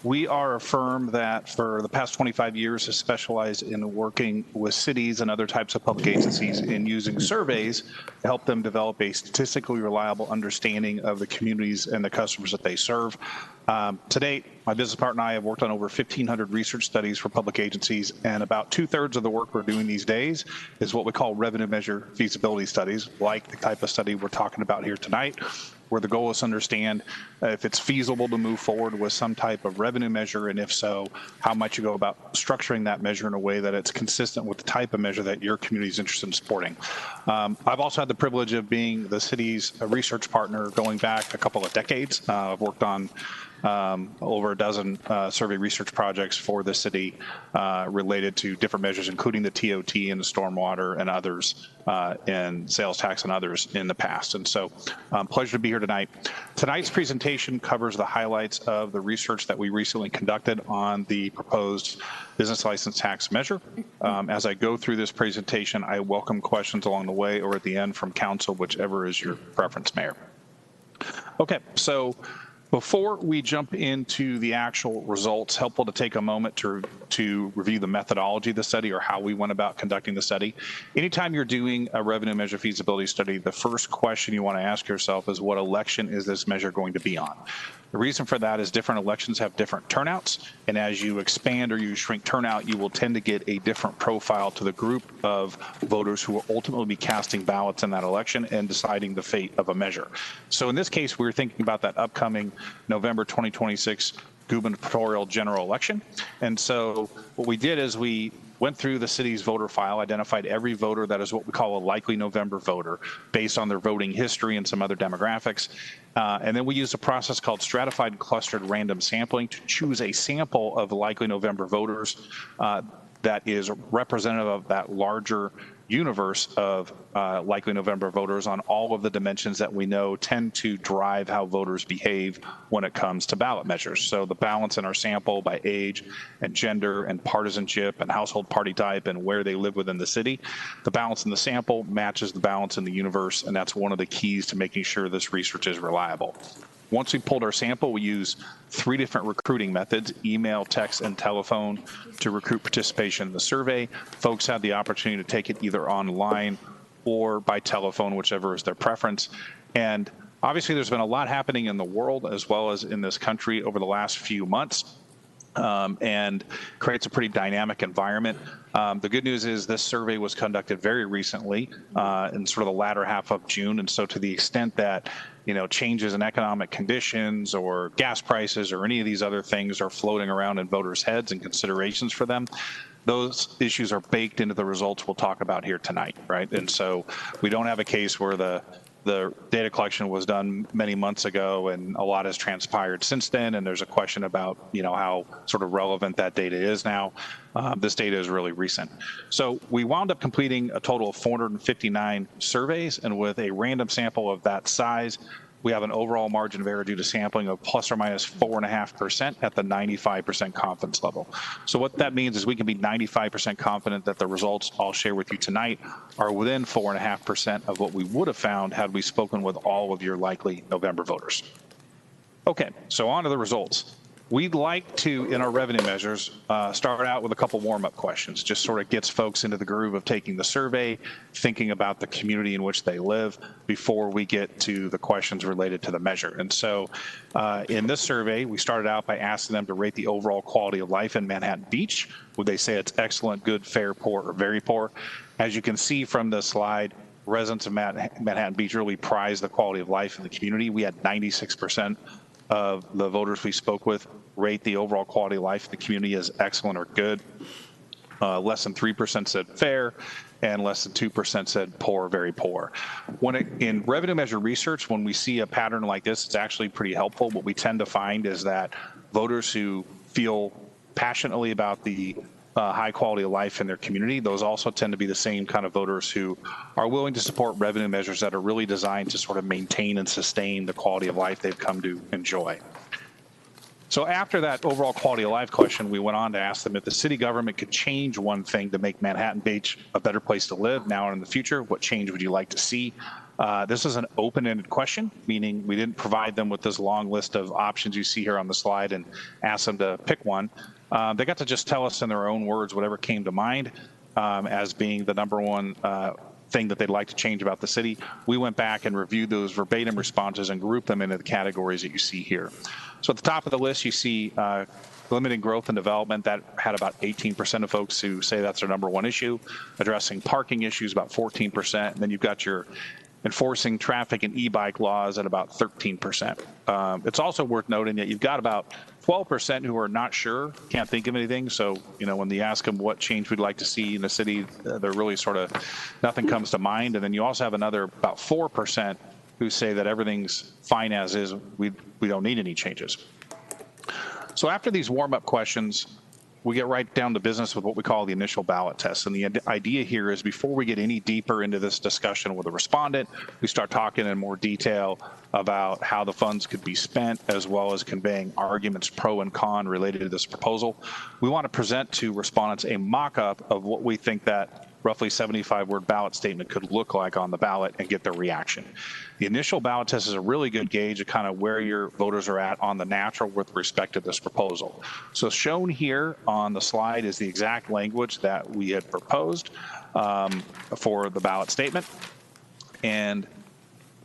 We are a firm that for the past 25 years has specialized in working with cities and other types of public agencies in using surveys to help them develop a statistically reliable understanding of the communities and the customers that they serve. To date, my business partner and I have worked on over 1,500 research studies for public agencies, and about 2/3 of the work we're doing these days is what we call revenue measure feasibility studies, like the type of study we're talking about here tonight. where the goal is to understand if it's feasible to move forward with some type of revenue measure, and if so, how might you go about structuring that measure in a way that it's consistent with the type of measure that your community is interested in supporting. I've also had the privilege of being the city's research partner going back a couple of decades. I've worked on over a dozen survey research projects for the city related to different measures, including the TOT and the stormwater and others, and sales tax and others in the past. And so pleasure to be here tonight. Tonight's presentation covers the highlights of the research that we recently conducted on the proposed business license tax measure. As I go through this presentation, I welcome questions along the way or at the end from council, whichever is your preference, Mayor. Okay, so before we jump into the actual results, helpful to take a moment to review the methodology of the study or how we went about conducting the study. Anytime you're doing a revenue measure feasibility study, the first question you want to ask yourself is, what election is this measure going to be on? The reason for that is different elections have different turnouts, and as you expand or you shrink turnout, you will tend to get a different profile to the group of voters who will ultimately be casting ballots in that election and deciding the fate of a measure. So in this case, we're thinking about that upcoming November 2026 gubernatorial general election. And so what we did is we went through the city's voter file, identified every voter that is what we call a likely November voter based on their voting history and some other demographics. And then we used a process called stratified and clustered random sampling to choose a sample of likely November voters that is representative of that larger universe of likely November voters on all of the dimensions that we know tend to drive how voters behave when it comes to ballot measures. So the balance in our sample by age and gender and partisanship and household party type and where they live within the city, the balance in the sample matches the balance in the universe, and that's one of the keys to making sure this research is reliable. Once we pulled our sample, we use 3 different recruiting methods, email, text, and telephone, to recruit participation in the survey. Folks had the opportunity to take it either online or by telephone, whichever is their preference. And obviously, there's been a lot happening in the world as well as in this country over the last few months, and creates a pretty dynamic environment. The good news is this survey was conducted very recently in sort of the latter half of June. And so to the extent that changes in economic conditions or gas prices or any of these other things are floating around in voters' heads and considerations for them, those issues are baked into the results we'll talk about here tonight, right? And so we don't have a case where the data collection was done many months ago and a lot has transpired since then, and there's a question about how sort of relevant that data is now. This data is really recent. So we wound up completing a total of 459 surveys, and with a random sample of that size, we have an overall margin of error due to sampling of plus or minus 4.5% at the 95% confidence level. So what that means is we can be 95% confident that the results I'll share with you tonight are within 4.5% of what we would have found had we spoken with all of your likely November voters. Okay, so on to the results. We'd like to, in our revenue measures, start out with a couple warm-up questions. Just sort of gets folks into the groove of taking the survey, thinking about the community in which they live before we get to the questions related to the measure. And so in this survey, we started out by asking them to rate the overall quality of life in Manhattan Beach. Would they say it's excellent, good, fair, poor, or very poor? As you can see from the slide, residents of Manhattan Beach really prize the quality of life in the community. We had 96% of the voters we spoke with rate the overall quality of life in the community as excellent or good. Less than 3% said fair, and less than 2% said poor, very poor. In revenue measure research, when we see a pattern like this, it's actually pretty helpful. What we tend to find is that voters who feel passionately about the high quality of life in their community, those also tend to be the same kind of voters who are willing to support revenue measures that are really designed to sort of maintain and sustain the quality of life they've come to enjoy. So after that overall quality of life question, we went on to ask them if the city government could change one thing to make Manhattan Beach a better place to live now and in the future, what change would you like to see? This is an open-ended question, meaning we didn't provide them with this long list of options you see here on the slide and ask them to pick one. They got to just tell us in their own words whatever came to mind as being the number one thing that they'd like to change about the city. We went back and reviewed those verbatim responses and grouped them into the categories that you see here. So at the top of the list, you see limiting growth and development. That had about 18% of folks who say that's their number one issue. Addressing parking issues, about 14%. And then you've got your enforcing traffic and e-bike laws at about 13%. It's also worth noting that you've got about 12% who are not sure, can't think of anything. So, when you ask them what change we'd like to see in the city, they're really sort of, nothing comes to mind. And then you also have another about 4% who say that everything's fine as is, we don't need any changes. So after these warm-up questions, we get right down to business with what we call the initial ballot test. And the idea here is before we get any deeper into this discussion with the respondent, we start talking in more detail about how the funds could be spent, as well as conveying arguments pro and con related to this proposal. We want to present to respondents a mock-up of what we think that roughly 75-word ballot statement could look like on the ballot and get their reaction. The initial ballot test is a really good gauge of kind of where your voters are at on the natural with respect to this proposal. So shown here on the slide is the exact language that we had proposed for the ballot statement. And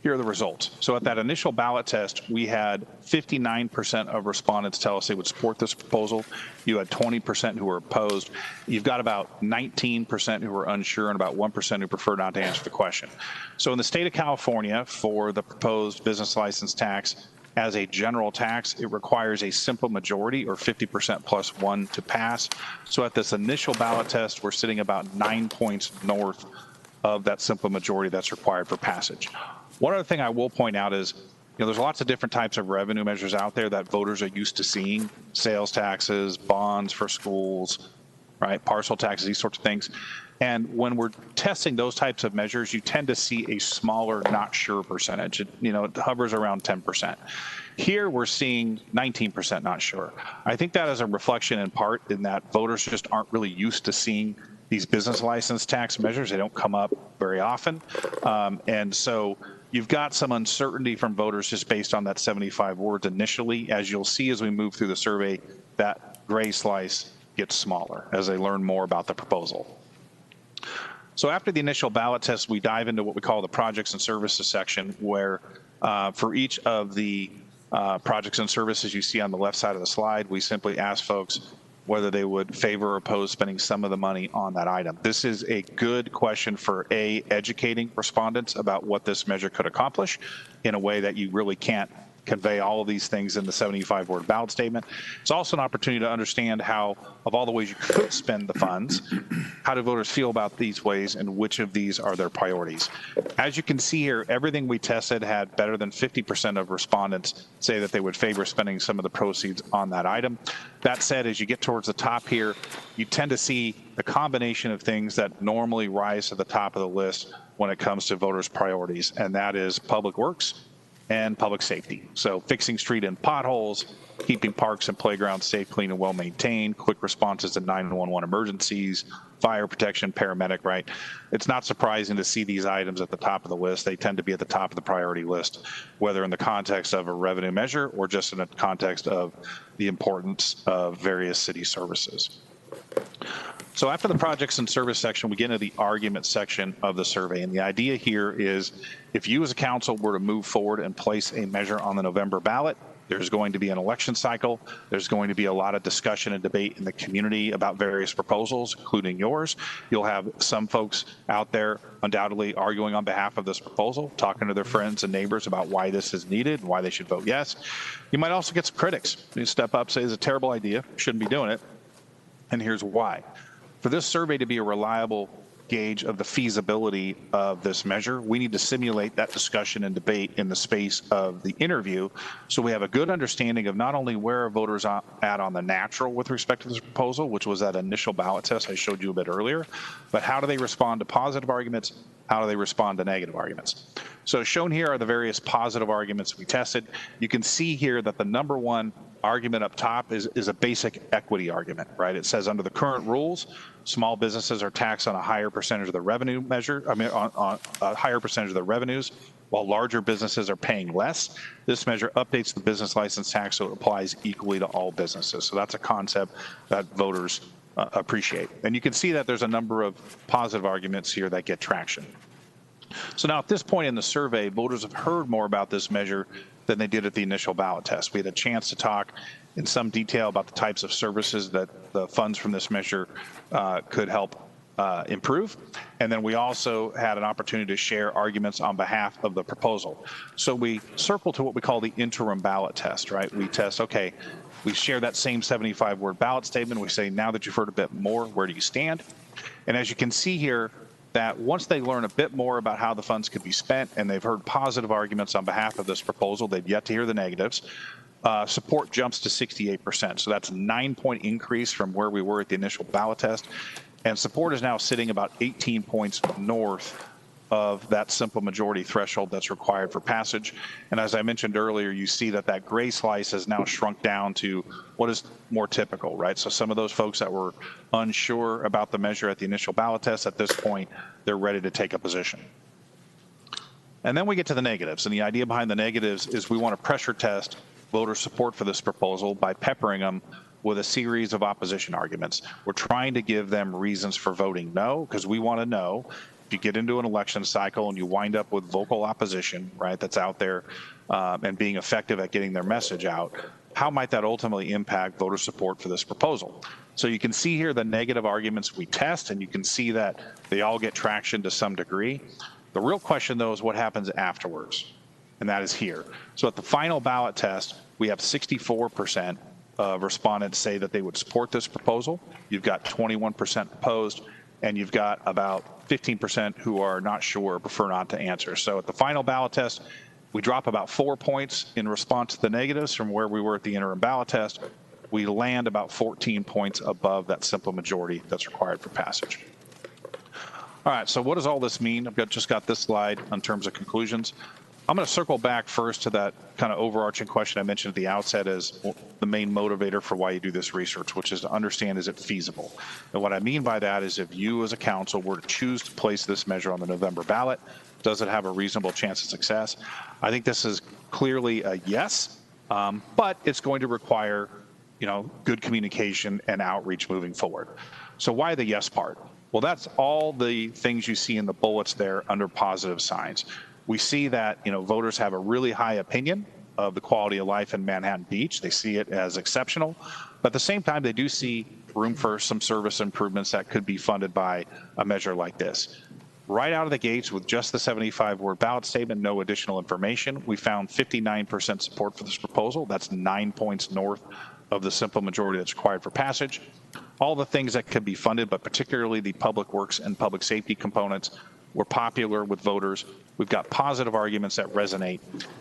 here are the results. So at that initial ballot test, we had 59% of respondents tell us they would support this proposal. You had 20% who were opposed. You've got about 19% who were unsure and about 1% who prefer not to answer the question. So in the state of California, for the proposed business license tax, as a general tax, it requires a simple majority or 50% plus 1 to pass. So at this initial ballot test, we're sitting about 9 points north of that simple majority that's required for passage. One other thing I will point out is, there's lots of different types of revenue measures out there that voters are used to seeing: sales taxes, bonds for schools, right, parcel taxes, these sorts of things. And when we're testing those types of measures, you tend to see a smaller not sure percentage. It hovers around 10%. Here we're seeing 19% not sure. I think that is a reflection in part in that voters just aren't really used to seeing these business license tax measures. They don't come up very often. And so you've got some uncertainty from voters just based on that 75 words initially. As you'll see as we move through the survey, that gray slice gets smaller as they learn more about the proposal. So after the initial ballot test, we dive into what we call the projects and services section, where for each of the projects and services you see on the left side of the slide, we simply ask folks whether they would favor or oppose spending some of the money on that item. This is a good question for educating respondents about what this measure could accomplish in a way that you really can't convey all of these things in the 75-word ballot statement. It's also an opportunity to understand how, of all the ways you could spend the funds, how do voters feel about these ways and which of these are their priorities. As you can see here, everything we tested had better than 50% of respondents say that they would favor spending some of the proceeds on that item. That said, as you get towards the top here, you tend to see the combination of things that normally rise to the top of the list when it comes to voters' priorities, and that is public works and public safety. So fixing street and potholes, keeping parks and playgrounds safe, clean, and well-maintained, quick responses to 911 emergencies, fire protection, paramedic, right? It's not surprising to see these items at the top of the list. They tend to be at the top of the priority list, whether in the context of a revenue measure or just in the context of the importance of various city services. So after the projects and service section, we get into the argument section of the survey. And the idea here is if you as a council were to move forward and place a measure on the November ballot, there's going to be an election cycle. There's going to be a lot of discussion and debate in the community about various proposals, including yours. You'll have some folks out there undoubtedly arguing on behalf of this proposal, talking to their friends and neighbors about why this is needed and why they should vote yes. You might also get some critics who step up, say it's a terrible idea, shouldn't be doing it, and here's why. For this survey to be a reliable gauge of the feasibility of this measure, we need to simulate that discussion and debate in the space of the interview so we have a good understanding of not only where are voters at on the natural with respect to this proposal, which was that initial ballot test I showed you a bit earlier, but how do they respond to positive arguments? How do they respond to negative arguments? So shown here are the various positive arguments we tested. You can see here that the number one argument up top is a basic equity argument, right? It says under the current rules, small businesses are taxed on a higher percentage of the revenue measure, on a higher percentage of the revenues, while larger businesses are paying less. This measure updates the business license tax so it applies equally to all businesses. So that's a concept that voters appreciate. And you can see that there's a number of positive arguments here that get traction. So now at this point in the survey, voters have heard more about this measure than they did at the initial ballot test. We had a chance to talk in some detail about the types of services that the funds from this measure could help improve. And then we also had an opportunity to share arguments on behalf of the proposal. So we circle to what we call the interim ballot test, right? We test, okay, we share that same 75-word ballot statement. We say, now that you've heard a bit more, where do you stand? And as you can see here, that once they learn a bit more about how the funds could be spent and they've heard positive arguments on behalf of this proposal, they've yet to hear the negatives, support jumps to 68%. So that's a 9-point increase from where we were at the initial ballot test. And support is now sitting about 18 points north of that simple majority threshold that's required for passage. And as I mentioned earlier, you see that that gray slice has now shrunk down to what is more typical, right? So some of those folks that were unsure about the measure at the initial ballot test, at this point, they're ready to take a position. And then we get to the negatives. And the idea behind the negatives is we want to pressure test voter support for this proposal by peppering them with a series of opposition arguments. We're trying to give them reasons for voting no, because we want to know if you get into an election cycle and you wind up with vocal opposition, right, that's out there and being effective at getting their message out, how might that ultimately impact voter support for this proposal? So you can see here the negative arguments we test, and you can see that they all get traction to some degree. The real question, though, is what happens afterwards, and that is here. So at the final ballot test, we have 64% of respondents say that they would support this proposal. You've got 21% opposed, and you've got about 15% who are not sure or prefer not to answer. So at the final ballot test, we drop about 4 points in response to the negatives from where we were at the interim ballot test. We land about 14 points above that simple majority that's required for passage. All right, so what does all this mean? I've just got this slide in terms of conclusions. I'm going to circle back first to that kind of overarching question I mentioned at the outset as the main motivator for why you do this research, which is to understand, is it feasible? And what I mean by that is if you as a council were to choose to place this measure on the November ballot, does it have a reasonable chance of success? I think this is clearly a yes, but it's going to require, good communication and outreach moving forward. So why the yes part? Well, that's all the things you see in the bullets there under positive signs. We see that, voters have a really high opinion of the quality of life in Manhattan Beach. They see it as exceptional. But at the same time, they do see room for some service improvements that could be funded by a measure like this. Right out of the gates with just the 75-word ballot statement, no additional information, we found 59% support for this proposal. That's 9 points north of the simple majority that's required for passage. All the things that could be funded, but particularly the public works and public safety components, were popular with voters. We've got positive arguments that resonate.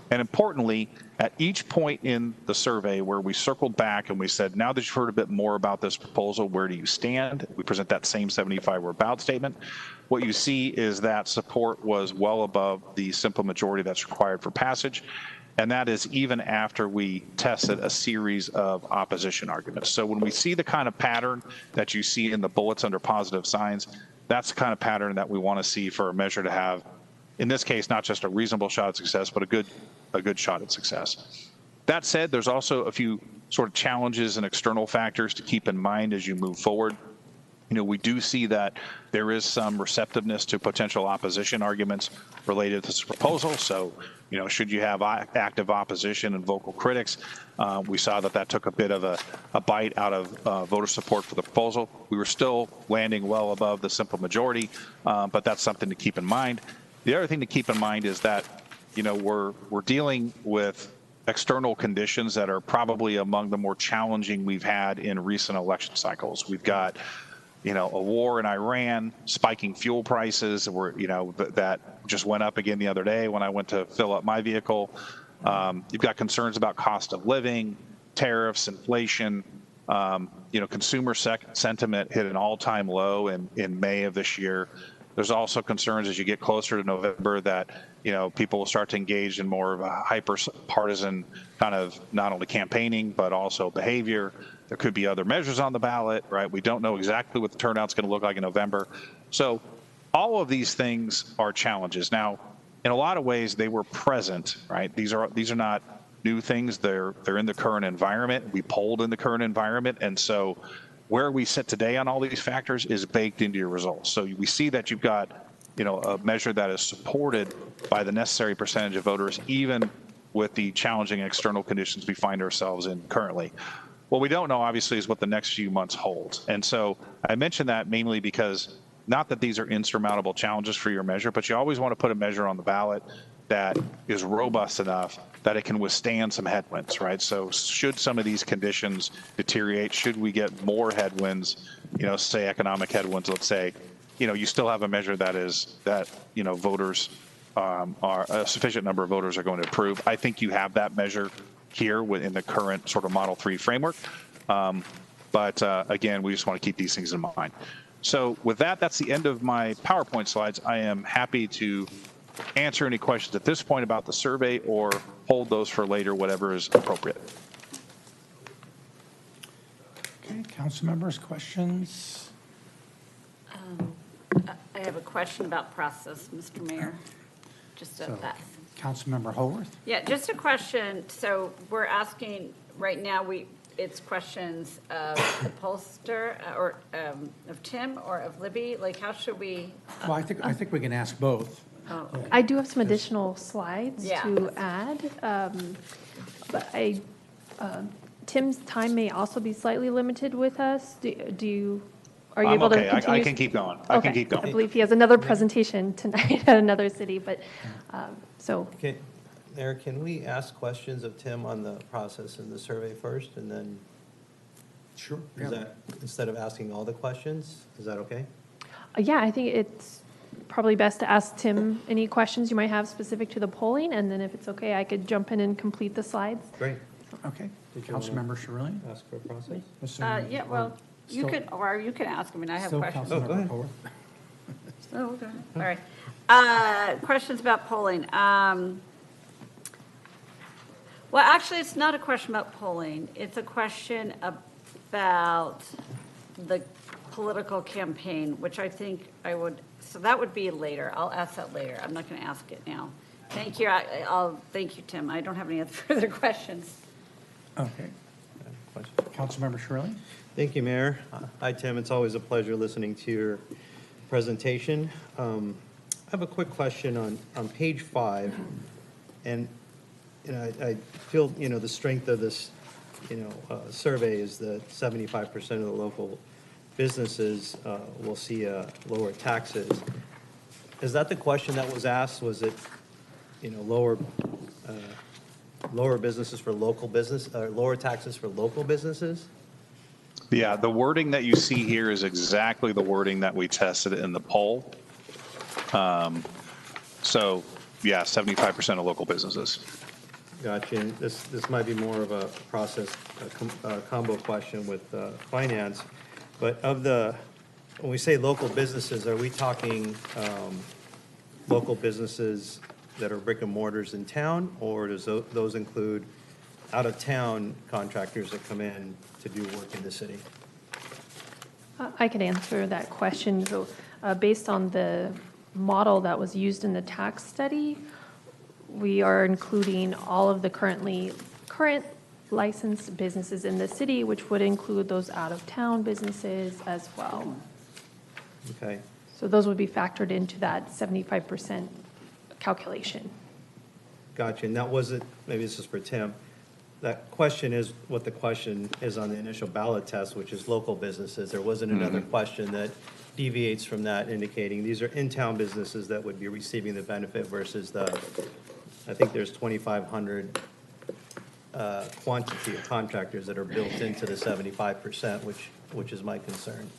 And importantly, at each point in the survey where we circled back and we said, now that you've heard a bit more about this proposal, where do you stand? We present that same 75-word ballot statement. What you see is that support was well above the simple majority that's required for passage. And that is even after we tested a series of opposition arguments. So when we see the kind of pattern that you see in the bullets under positive signs, that's the kind of pattern that we want to see for a measure to have, in this case, not just a reasonable shot at success, but a good shot at success. That said, there's also a few sort of challenges and external factors to keep in mind as you move forward. We do see that there is some receptiveness to potential opposition arguments related to this proposal. So, should you have active opposition and vocal critics, we saw that took a bit of a bite out of voter support for the proposal. We were still landing well above the simple majority, but that's something to keep in mind. The other thing to keep in mind is that, we're dealing with external conditions that are probably among the more challenging we've had in recent election cycles. We've got a war in Iran, spiking fuel prices, that just went up again the other day when I went to fill up my vehicle. You've got concerns about cost of living, tariffs, inflation. Consumer sentiment hit an all-time low in May of this year. There's also concerns as you get closer to November that, people will start to engage in more of a hyper-partisan kind of not only campaigning, but also behavior. There could be other measures on the ballot, right? We don't know exactly what the turnout's going to look like in November. So all of these things are challenges. Now, in a lot of ways, they were present, right? These are not new things. They're in the current environment. We polled in the current environment. And so where we sit today on all these factors is baked into your results. So we see that you've got, a measure that is supported by the necessary percentage of voters, even with the challenging external conditions we find ourselves in currently. What we don't know, obviously, is what the next few months hold. And so I mention that mainly because not that these are insurmountable challenges for your measure, but you always want to put a measure on the ballot that is robust enough that it can withstand some headwinds, right? So should some of these conditions deteriorate, should we get more headwinds, say economic headwinds, let's say, you still have a measure that voters are a sufficient number of voters are going to approve. I think you have that measure here within the current sort of Model 3 framework. But again, we just want to keep these things in mind. So with that, that's the end of my PowerPoint slides. I am happy to answer any questions at this point about the survey or hold those for later, whatever is appropriate. Okay, council members, questions? I have a question about process, Mr. Mayor. Just So, that. Councilmember Howorth? Yeah, just a question. So we're asking, right now, it's questions of the pollster or of Tim or of Libby. Like, how should we? Well, I think we can ask both. Oh, I do have some additional slides Yeah. to add. But Tim's time may also be slightly limited with us. Are you I'm able okay. to continue? I can keep going. I can keep I going. believe he has another presentation tonight at another city, but so. Okay, Eric, can we ask questions of Tim on the process and the survey first, and then? Sure. Is that, instead of asking all the questions, is that okay? Yeah, I think it's probably best to ask Tim any questions you might have specific to the polling, and then if it's okay, I could jump in and complete the slides. Great. Okay. Did you wanna Councilmember Shirley? Ask for a process? Yeah, well, you could, or you can ask. I mean, I have Still questions. Oh, go ahead. Councilmember Howorth? Oh, okay. All right. Questions about polling. Well, actually, it's not a question about polling. It's a question about the political campaign, which I think so that would be later. I'll ask that later. I'm not going to ask it now. Thank you. Thank you, Tim. I don't have any other further questions. Okay. Councilmember Shirley? Thank you, Mayor. Hi, Tim. It's always a pleasure listening to your presentation. I have a quick question on page 5, and I feel the strength of this survey is that 75% of the local businesses will see lower taxes. Is that the question that was asked? Was it lower businesses for local business, or lower taxes for local businesses? Yeah, the wording that you see here is exactly the wording that we tested in the poll. So, yeah, 75% of local businesses. Gotcha. And this might be more of a process, a combo question with finance. But when we say local businesses, are we talking local businesses that are brick and mortars in town, or does those include out-of-town contractors that come in to do work in the city? I can answer that question. So based on the model that was used in the tax study, we are including all of the current licensed businesses in the city, which would include those out-of-town businesses as well. Okay. So those would be factored into that 75% calculation. Gotcha. And that wasn't, maybe this is for Tim, that question is what the question is on the initial ballot test, which is local businesses. There wasn't another question that deviates from that, indicating these are in-town businesses that would be receiving the benefit versus I think there's 2,500 quantity of contractors that are built into the 75%, which is my concern.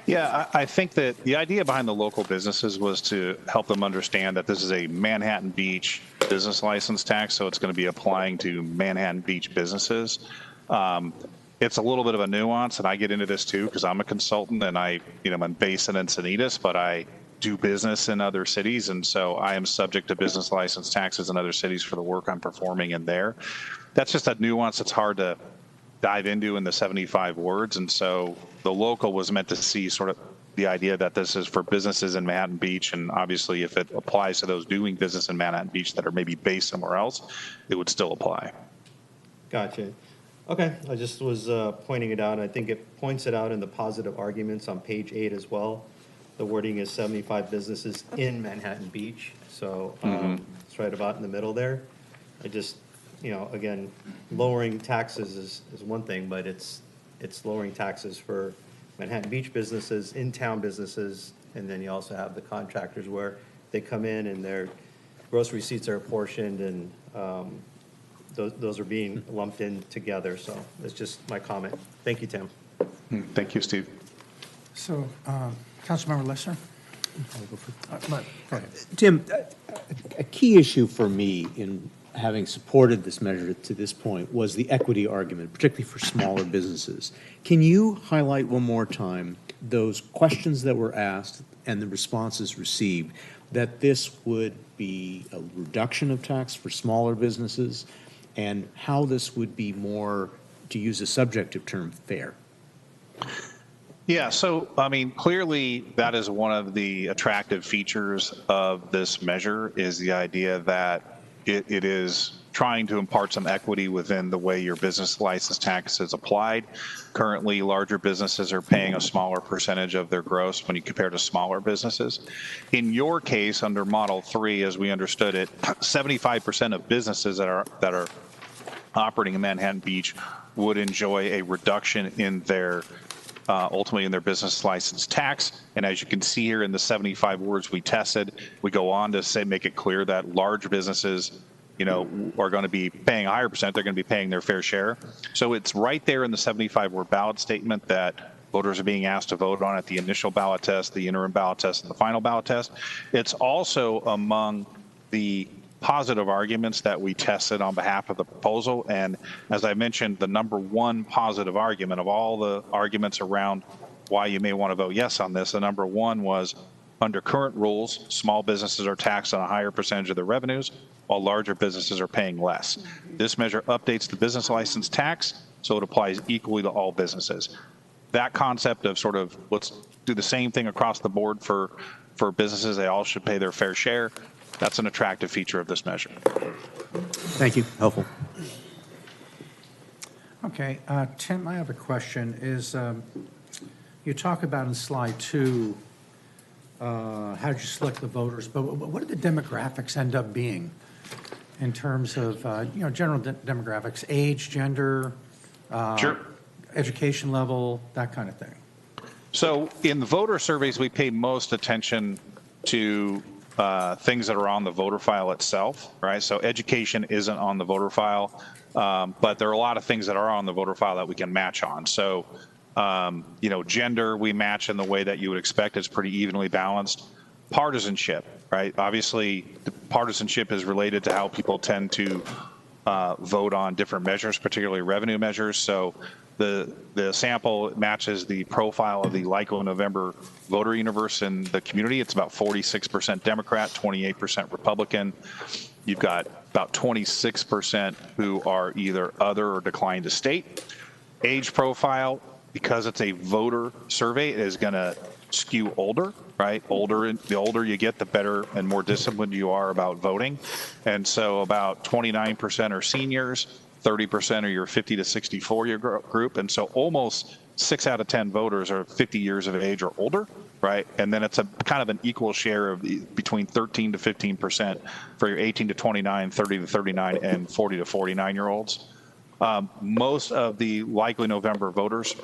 Yeah, I think that the idea behind the local businesses was to help them understand that this is a Manhattan Beach business license tax, so it's going to be applying to Manhattan Beach businesses. It's a little bit of a nuance, and I get into this too because I'm a consultant and I'm based in Encinitas, but I do business in other cities, and so I am subject to business license taxes in other cities for the work I'm performing in there. That's just a nuance that's hard to dive into in the 75 words, and so the local was meant to see sort of the idea that this is for businesses in Manhattan Beach, and obviously if it applies to those doing business in Manhattan Beach that are maybe based somewhere else, it would still apply. Gotcha. Okay, I just was pointing it out. I think it points it out in the positive arguments on page 8 as well. The wording is 75 businesses in Manhattan Beach, so it's right about in the middle there. I just, again, lowering taxes is one thing, but it's lowering taxes for Manhattan Beach businesses, in-town businesses, and then you also have the contractors where they come in and their gross receipts are apportioned, and those are being lumped in together. So that's just my comment. Thank you, Tim. Thank you, Steve. So, Councilmember Lesser? Go ahead. Tim, a key issue for me in having supported this measure to this point was the equity argument, particularly for smaller businesses. Can you highlight one more time those questions that were asked and the responses received, that this would be a reduction of tax for smaller businesses, and how this would be more, to use a subjective term, fair? Yeah, so, I mean, clearly that is one of the attractive features of this measure, is the idea that it is trying to impart some equity within the way your business license tax is applied. Currently, larger businesses are paying a smaller percentage of their gross when you compare to smaller businesses. In your case, under Model 3, as we understood it, 75% of businesses that are operating in Manhattan Beach would enjoy a reduction in their ultimately in their business license tax. And as you can see here in the 75 words we tested, we go on to say, make it clear that large businesses, you know, are going to be paying a higher percent. They're going to be paying their fair share. So it's right there in the 75-word ballot statement that voters are being asked to vote on at the initial ballot test, the interim ballot test, and the final ballot test. It's also among the positive arguments that we tested on behalf of the proposal. And as I mentioned, the number one positive argument of all the arguments around why you may want to vote yes on this, the number one was, under current rules, small businesses are taxed on a higher percentage of their revenues, while larger businesses are paying less. This measure updates the business license tax, so it applies equally to all businesses. That concept of sort of, let's do the same thing across the board for businesses, they all should pay their fair share. That's an attractive feature of this measure. Thank you. Helpful. Okay, Tim, I have a question. Is you talk about in slide 2, how did you select the voters, but what did the demographics end up being in terms of, you know, general demographics, age, gender, Sure. education level, that kind of thing? So in the voter surveys, we pay most attention to things that are on the voter file itself, right? So education isn't on the voter file, but there are a lot of things that are on the voter file that we can match on. So, you know, gender, we match in the way that you would expect. It's pretty evenly balanced. Partisanship, right? Obviously, the partisanship is related to how people tend to vote on different measures, particularly revenue measures. So the sample matches the profile of the likely November voter universe in the community. It's about 46% Democrat, 28% Republican. You've got about 26% who are either other or declined to state. Age profile, because it's a voter survey, it is going to skew older, right? The older you get, the better and more disciplined you are about voting. And so about 29% are seniors, 30% are your 50 to 64-year group. And so almost 6 out of 10 voters are 50 years of age or older, right? And then it's a kind of an equal share of between 13 to 15% for your 18 to 29, 30 to 39, and 40 to 49-year-olds. Most of the likely November voters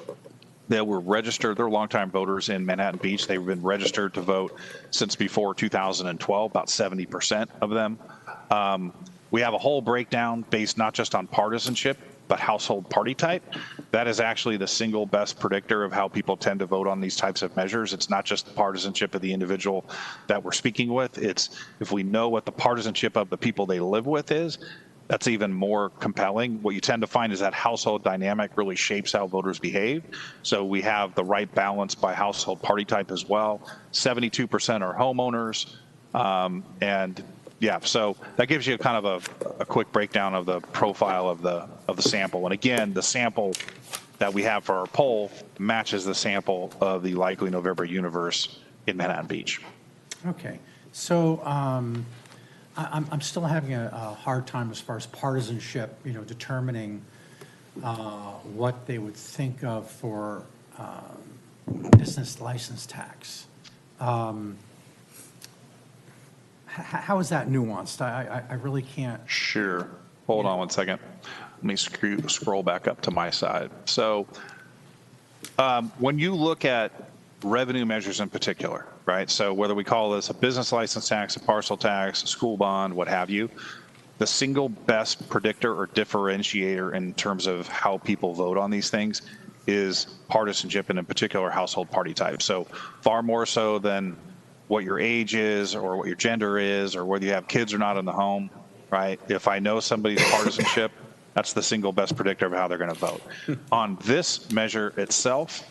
that were registered, they're longtime voters in Manhattan Beach. They've been registered to vote since before 2012, about 70% of them. We have a whole breakdown based not just on partisanship, but household party type. That is actually the single best predictor of how people tend to vote on these types of measures. It's not just the partisanship of the individual that we're speaking with. It's if we know what the partisanship of the people they live with is, that's even more compelling. What you tend to find is that household dynamic really shapes how voters behave. So we have the right balance by household party type as well. 72% are homeowners, and yeah, so that gives you kind of a quick breakdown of the profile of the sample. And again, the sample that we have for our poll matches the sample of the likely November universe in Manhattan Beach. Okay, so I'm still having a hard time as far as partisanship, you know, determining what they would think of for business license tax. How is that nuanced? I really can't. Sure. Hold on one second. Let me scroll back up to my side. So When you look at revenue measures in particular, right? So whether we call this a business license tax, a parcel tax, a school bond, what have you, the single best predictor or differentiator in terms of how people vote on these things is partisanship and in particular household party type. So far more so than what your age is or what your gender is or whether you have kids or not in the home, right? If I know somebody's partisanship, that's the single best predictor of how they're going to vote. On this measure itself,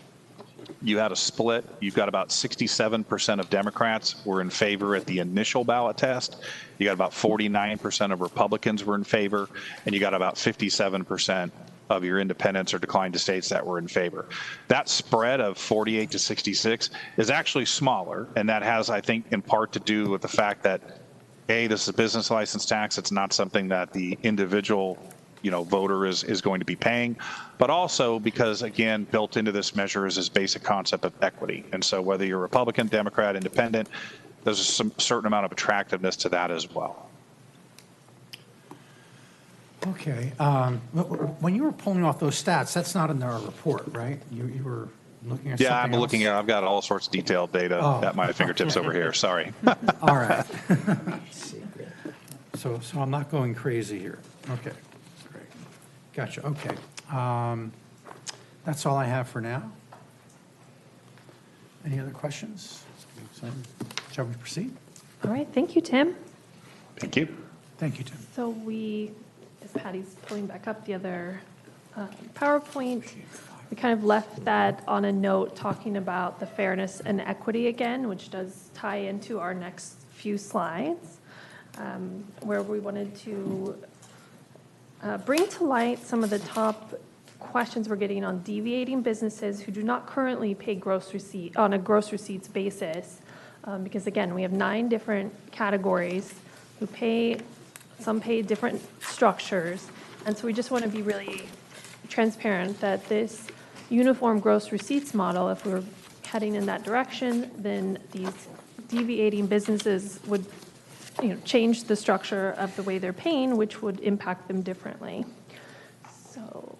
you had a split. You've got about 67% of Democrats were in favor at the initial ballot test. You got about 49% of Republicans were in favor, and you got about 57% of your independents or declined to states that were in favor. That spread of 48 to 66 is actually smaller, and that has, I think, in part to do with the fact that, A, this is a business license tax. It's not something that the individual voter is going to be paying, but also because, again, built into this measure is this basic concept of equity. And so whether you're Republican, Democrat, Independent, there's some certain amount of attractiveness to that as well. Okay. When you were pulling off those stats, that's not in our report, right? You were looking at something Yeah, I'm else? looking at, I've got all sorts of detailed data at my fingertips over here. Sorry. All right. So I'm not going crazy here. Okay. Great. Gotcha. Okay. That's all I have for now. Any other questions? Shall we proceed? All right, thank you, Tim. Thank you. Thank you, Tim. So as Patty's pulling back up the other PowerPoint, we kind of left that on a note talking about the fairness and equity again, which does tie into our next few slides, where we wanted to bring to light some of the top questions we're getting on deviating businesses who do not currently pay on a gross receipts basis. Because again, we have 9 different categories who pay, some pay different structures. And so we just want to be really transparent that this uniform gross receipts model, if we're heading in that direction, then these deviating businesses would change the structure of the way they're paying, which would impact them differently. So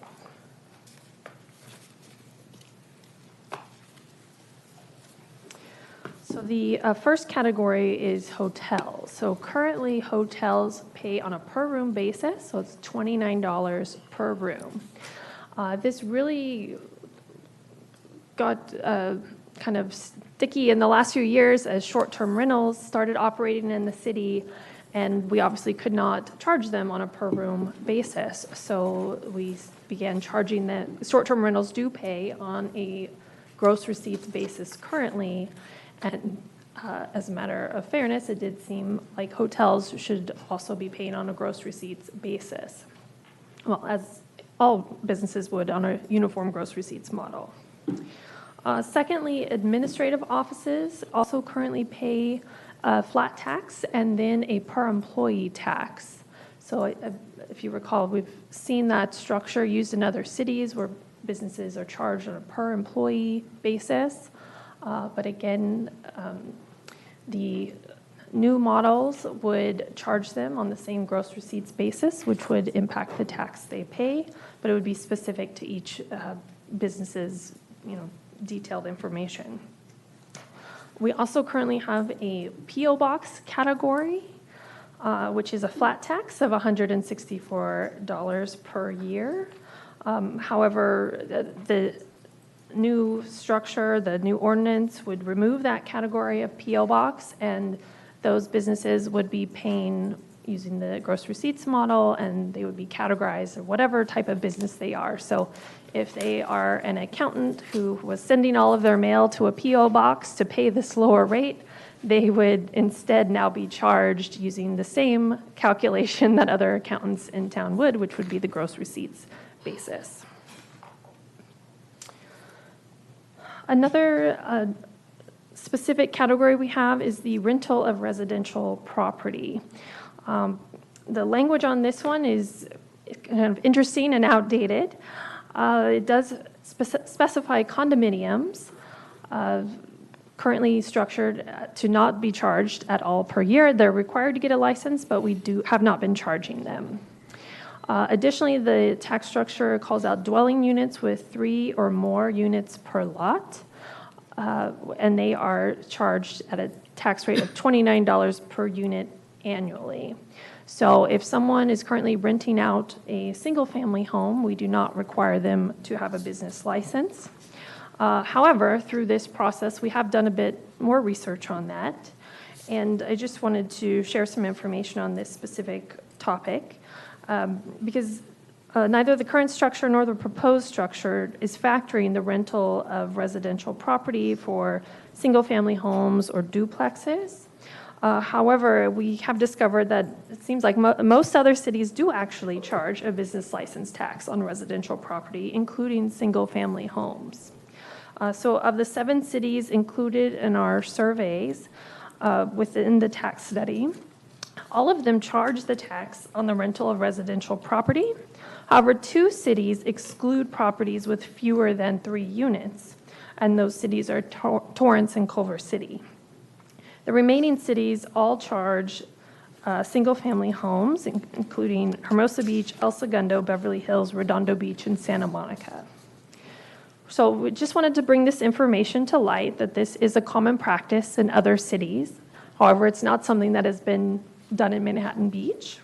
the first category is hotels. So currently hotels pay on a per room basis, so it's $29 per room. This really got kind of sticky in the last few years as short-term rentals started operating in the city, and we obviously could not charge them on a per room basis. So we began charging them. Short-term rentals do pay on a gross receipts basis currently. And as a matter of fairness, it did seem like hotels should also be paying on a gross receipts basis. Well, as all businesses would on a uniform gross receipts model. Secondly, administrative offices also currently pay a flat tax and then a per employee tax. So if you recall, we've seen that structure used in other cities where businesses are charged on a per employee basis. But again, the new models would charge them on the same gross receipts basis, which would impact the tax they pay, but it would be specific to each business's, detailed information. We also currently have a P.O. Box category, which is a flat tax of $164 per year. However, the new structure, the new ordinance would remove that category of P.O. Box, and those businesses would be paying using the gross receipts model, and they would be categorized or whatever type of business they are. So if they are an accountant who was sending all of their mail to a P.O. Box to pay this lower rate, they would instead now be charged using the same calculation that other accountants in town would, which would be the gross receipts basis. Another specific category we have is the rental of residential property. The language on this one is kind of interesting and outdated. It does specify condominiums currently structured to not be charged at all per year. They're required to get a license, but we have not been charging them. Additionally, the tax structure calls out dwelling units with 3 or more units per lot, and they are charged at a tax rate of $29 per unit annually. So if someone is currently renting out a single-family home, we do not require them to have a business license. However, through this process, we have done a bit more research on that, and I just wanted to share some information on this specific topic, because neither the current structure nor the proposed structure is factoring the rental of residential property for single-family homes or duplexes. However, we have discovered that it seems like most other cities do actually charge a business license tax on residential property, including single-family homes. So of the 7 cities included in our surveys within the tax study, all of them charge the tax on the rental of residential property. However, 2 cities exclude properties with fewer than 3 units, and those cities are Torrance and Culver City. The remaining cities all charge single-family homes, including Hermosa Beach, El Segundo, Beverly Hills, Redondo Beach, and Santa Monica. So we just wanted to bring this information to light, that this is a common practice in other cities. However, it's not something that has been done in Manhattan Beach.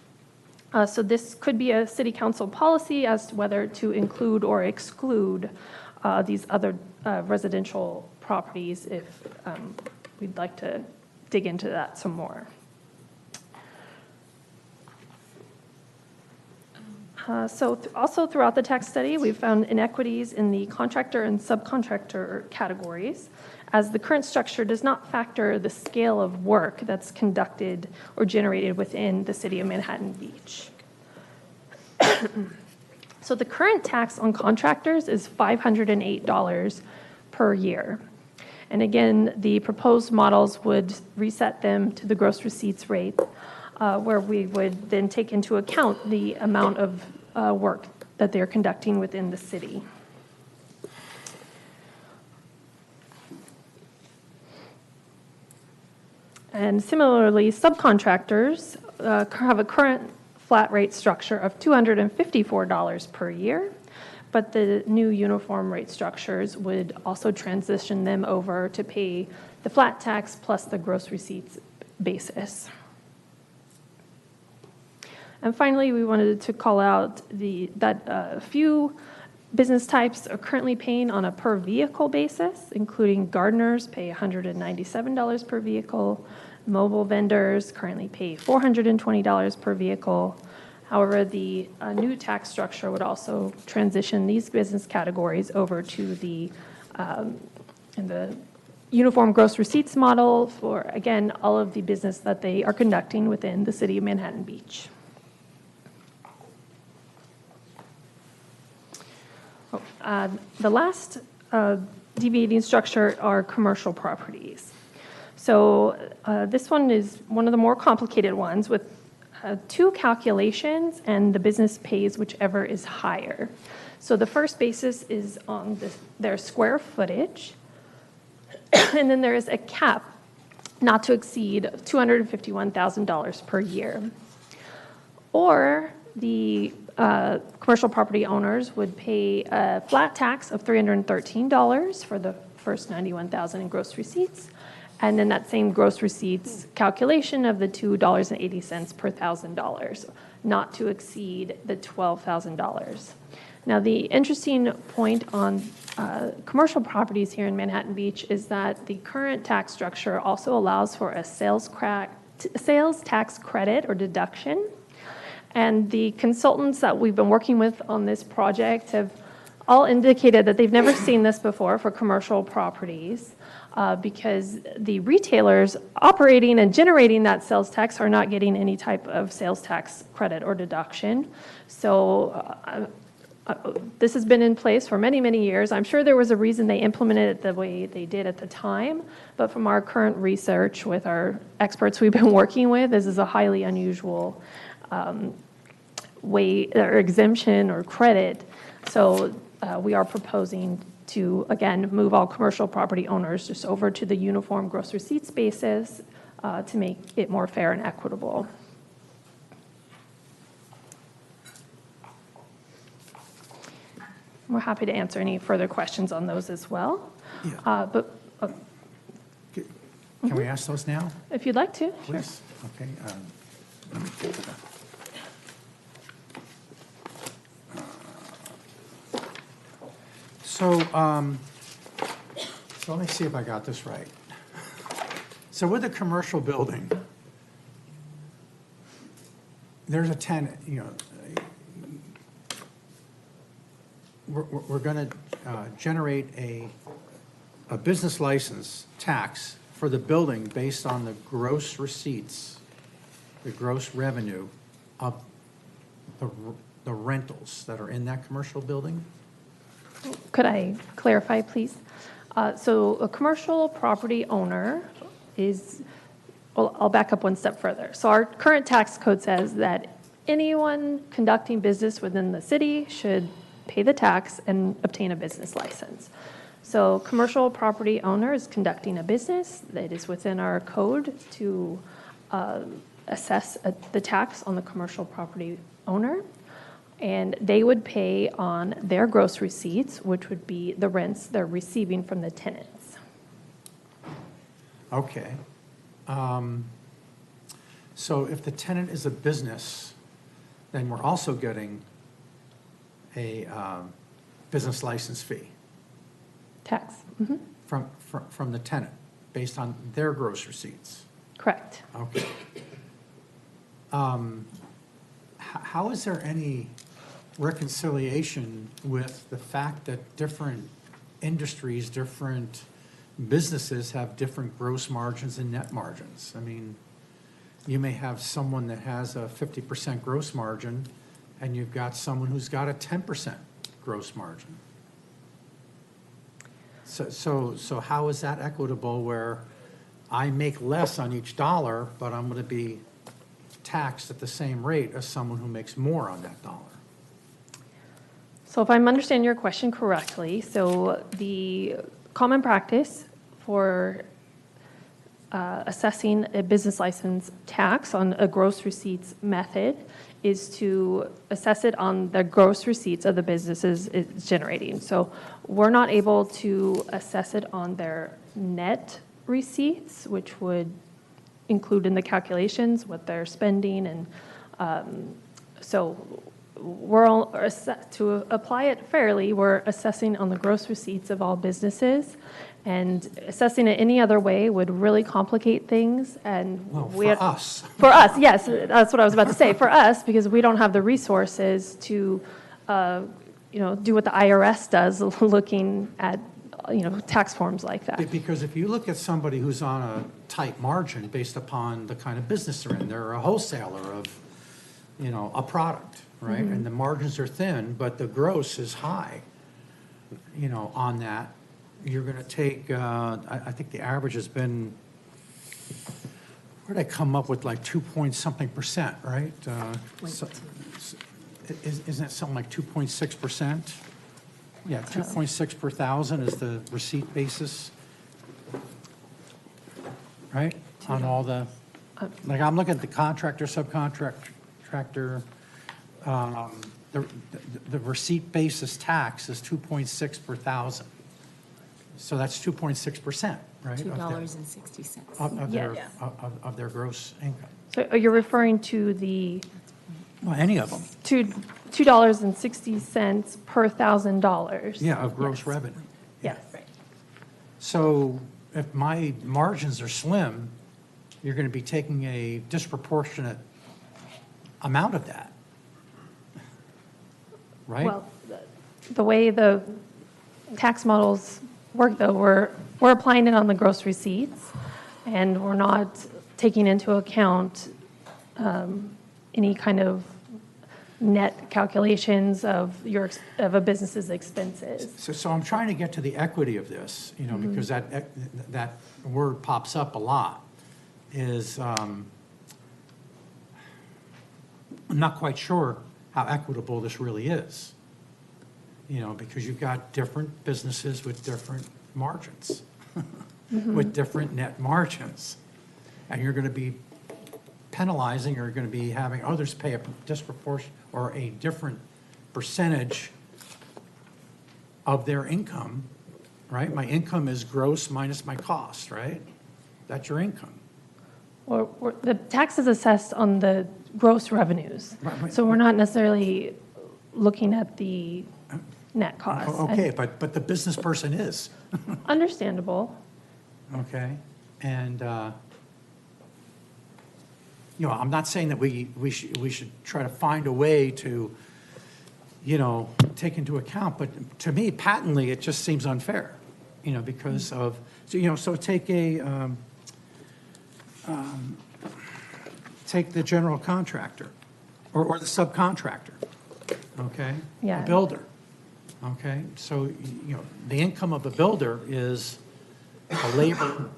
So this could be a city council policy as to whether to include or exclude these other residential properties, if we'd like to dig into that some more. Also throughout the tax study, we've found inequities in the contractor and subcontractor categories, as the current structure does not factor the scale of work that's conducted or generated within the city of Manhattan Beach. So the current tax on contractors is $508 per year. And again, the proposed models would reset them to the gross receipts rate, where we would then take into account the amount of work that they're conducting within the city. And similarly, subcontractors have a current flat rate structure of $254 per year, but the new uniform rate structures would also transition them over to pay the flat tax plus the gross receipts basis. And finally, we wanted to call out that a few business types are currently paying on a per vehicle basis, including gardeners pay $197 per vehicle, mobile vendors currently pay $420 per vehicle. However, the new tax structure would also transition these business categories over to the uniform gross receipts model for, again, all of the business that they are conducting within the city of Manhattan Beach. The last deviating structure are commercial properties. So this one is one of the more complicated ones with 2 calculations, and the business pays whichever is higher. So the first basis is on their square footage, and then there is a cap not to exceed $251,000 per year. Or the commercial property owners would pay a flat tax of $313 for the first $91,000 in gross receipts, and then that same gross receipts calculation of the $2.80 per $1,000, not to exceed the $12,000. Now, the interesting point on commercial properties here in Manhattan Beach is that the current tax structure also allows for a sales tax credit or deduction. And the consultants that we've been working with on this project have all indicated that they've never seen this before for commercial properties, because the retailers operating and generating that sales tax are not getting any type of sales tax credit or deduction. So this has been in place for many, many years. I'm sure there was a reason they implemented it the way they did at the time, but from our current research with our experts we've been working with, this is a highly unusual way or exemption or credit. So we are proposing to, again, move all commercial property owners just over to the uniform gross receipts basis to make it more fair and equitable. We're happy to answer any further questions on those as well. Yeah. But Can we ask those now, if you'd like to, sure. please? Okay. Let me get to that. So let me see if I got this right. So with a commercial building, there's a tenant, we're going to generate a business license tax for the building based on the gross receipts, the gross revenue of the rentals that are in that commercial building? Could I clarify, please? So a commercial property owner is, well, I'll back up one step further. So our current tax code says that anyone conducting business within the city should pay the tax and obtain a business license. So commercial property owner is conducting a business that is within our code to assess the tax on the commercial property owner. And they would pay on their gross receipts, which would be the rents they're receiving from the tenants. Okay. So if the tenant is a business, then we're also getting a business license fee Tax. from the tenant based on their gross receipts. Correct. Okay. How is there any reconciliation with the fact that different industries, different businesses have different gross margins and net margins? I mean, you may have someone that has a 50% gross margin, and you've got someone who's got a 10% gross margin. So how is that equitable where I make less on each dollar, but I'm going to be taxed at the same rate as someone who makes more on that dollar? So if I'm understanding your question correctly, so the common practice for assessing a business license tax on a gross receipts method is to assess it on the gross receipts of the businesses it's generating. So we're not able to assess it on their net receipts, which would include in the calculations what they're spending. And so to apply it fairly, we're assessing on the gross receipts of all businesses. And assessing it any other way would really complicate things. And for us. For us, yes, that's what I was about to say. For us, because we don't have the resources to, do what the IRS does, looking at, tax forms like that. Because if you look at somebody who's on a tight margin based upon the kind of business they're in, they're a wholesaler of, a product, right? Mm-hmm. And the margins are thin, but the gross is high, on that. You're going to take, I think the average has been, where did I come up with, like 2-point-something%, right? Isn't it something like 2.6%? Yeah, 2.6 per thousand is the receipt basis, right? On all the, like I'm looking at the contractor, subcontractor, the receipt basis tax is 2.6 per thousand. So that's 2.6%, right? $2.60. Of their gross income. So you're referring to the Well, any of them. $2.60 per $1,000. Yeah, of gross revenue. Yes. So if my margins are slim, you're going to be taking a disproportionate amount of that, right? Well, the way the tax models work, though, we're applying it on the gross receipts, and we're not taking into account any kind of net calculations of a business's expenses. So I'm trying to get to the equity of this, because that word pops up a lot, is I'm not quite sure how equitable this really is, because you've got different businesses with different margins, with different net margins, and you're going to be penalizing, or going to be having others pay a disproportionate or a different percentage of their income, right? My income is gross minus my cost, right? That's your income. Or the tax is assessed on the gross revenues. Right. So we're not necessarily looking at the net cost. Okay, but the business person is. Understandable. Okay, and, I'm not saying that we should try to find a way to, take into account, but to me, patently, it just seems unfair, because of, so take take the general contractor or the subcontractor, okay? Yeah. A builder, okay? So, the income of a builder is the labor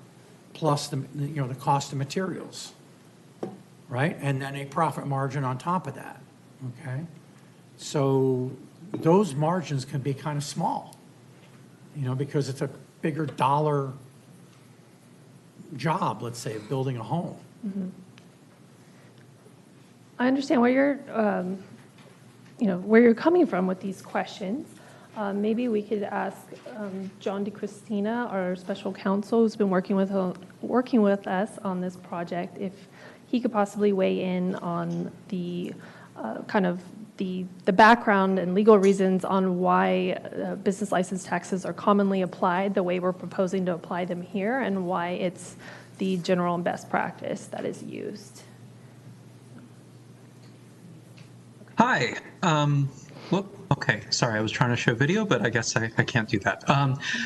plus the cost of materials, right? And then a profit margin on top of that, okay? So those margins can be kind of small, because it's a bigger dollar job, let's say, of building a home. Mm-hmm. I understand where you're coming from with these questions. Maybe we could ask John DeCristina, our special counsel, who's been working with us on this project, if he could possibly weigh in on the kind of the background and legal reasons on why business license taxes are commonly applied the way we're proposing to apply them here, and why it's the general and best practice that is used. Hi. Okay, sorry, I was trying to show video, but I guess I can't do that.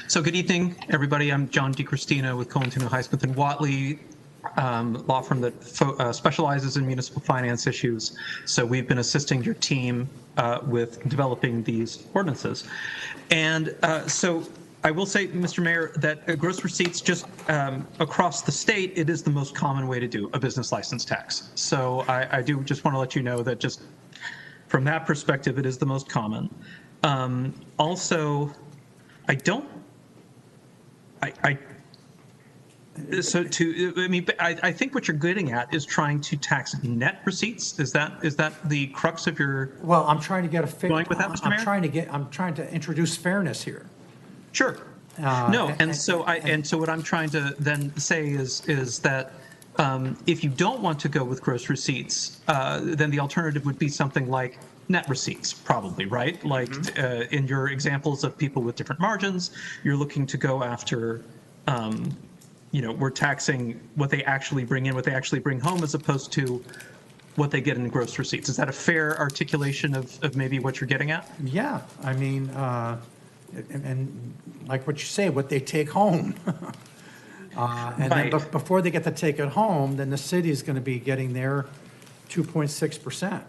So good evening, everybody. I'm John DeCristina with Cohen, Highsmith & Watley, law firm that specializes in municipal finance issues. So we've been assisting your team with developing these ordinances. And so I will say, Mr. Mayor, that gross receipts just across the state, it is the most common way to do a business license tax. So I do just want to let you know that just from that perspective, it is the most common. Also, I think what you're getting at is trying to tax net receipts. Is that the crux of your? Well, I'm trying to get a fair. Going with that, Mr. Mayor? I'm trying to introduce fairness here. Sure. So what I'm trying to then say is that if you don't want to go with gross receipts, then the alternative would be something like net receipts, probably, right? Like in your examples of people with different margins, you're looking to go after, we're taxing what they actually bring in, what they actually bring home, as opposed to what they get in gross receipts. Is that a fair articulation of maybe what you're getting at? Yeah, I mean, and like what you say, what they take home. And Right. then before they get to take it home, then the city is going to be getting their 2.6%.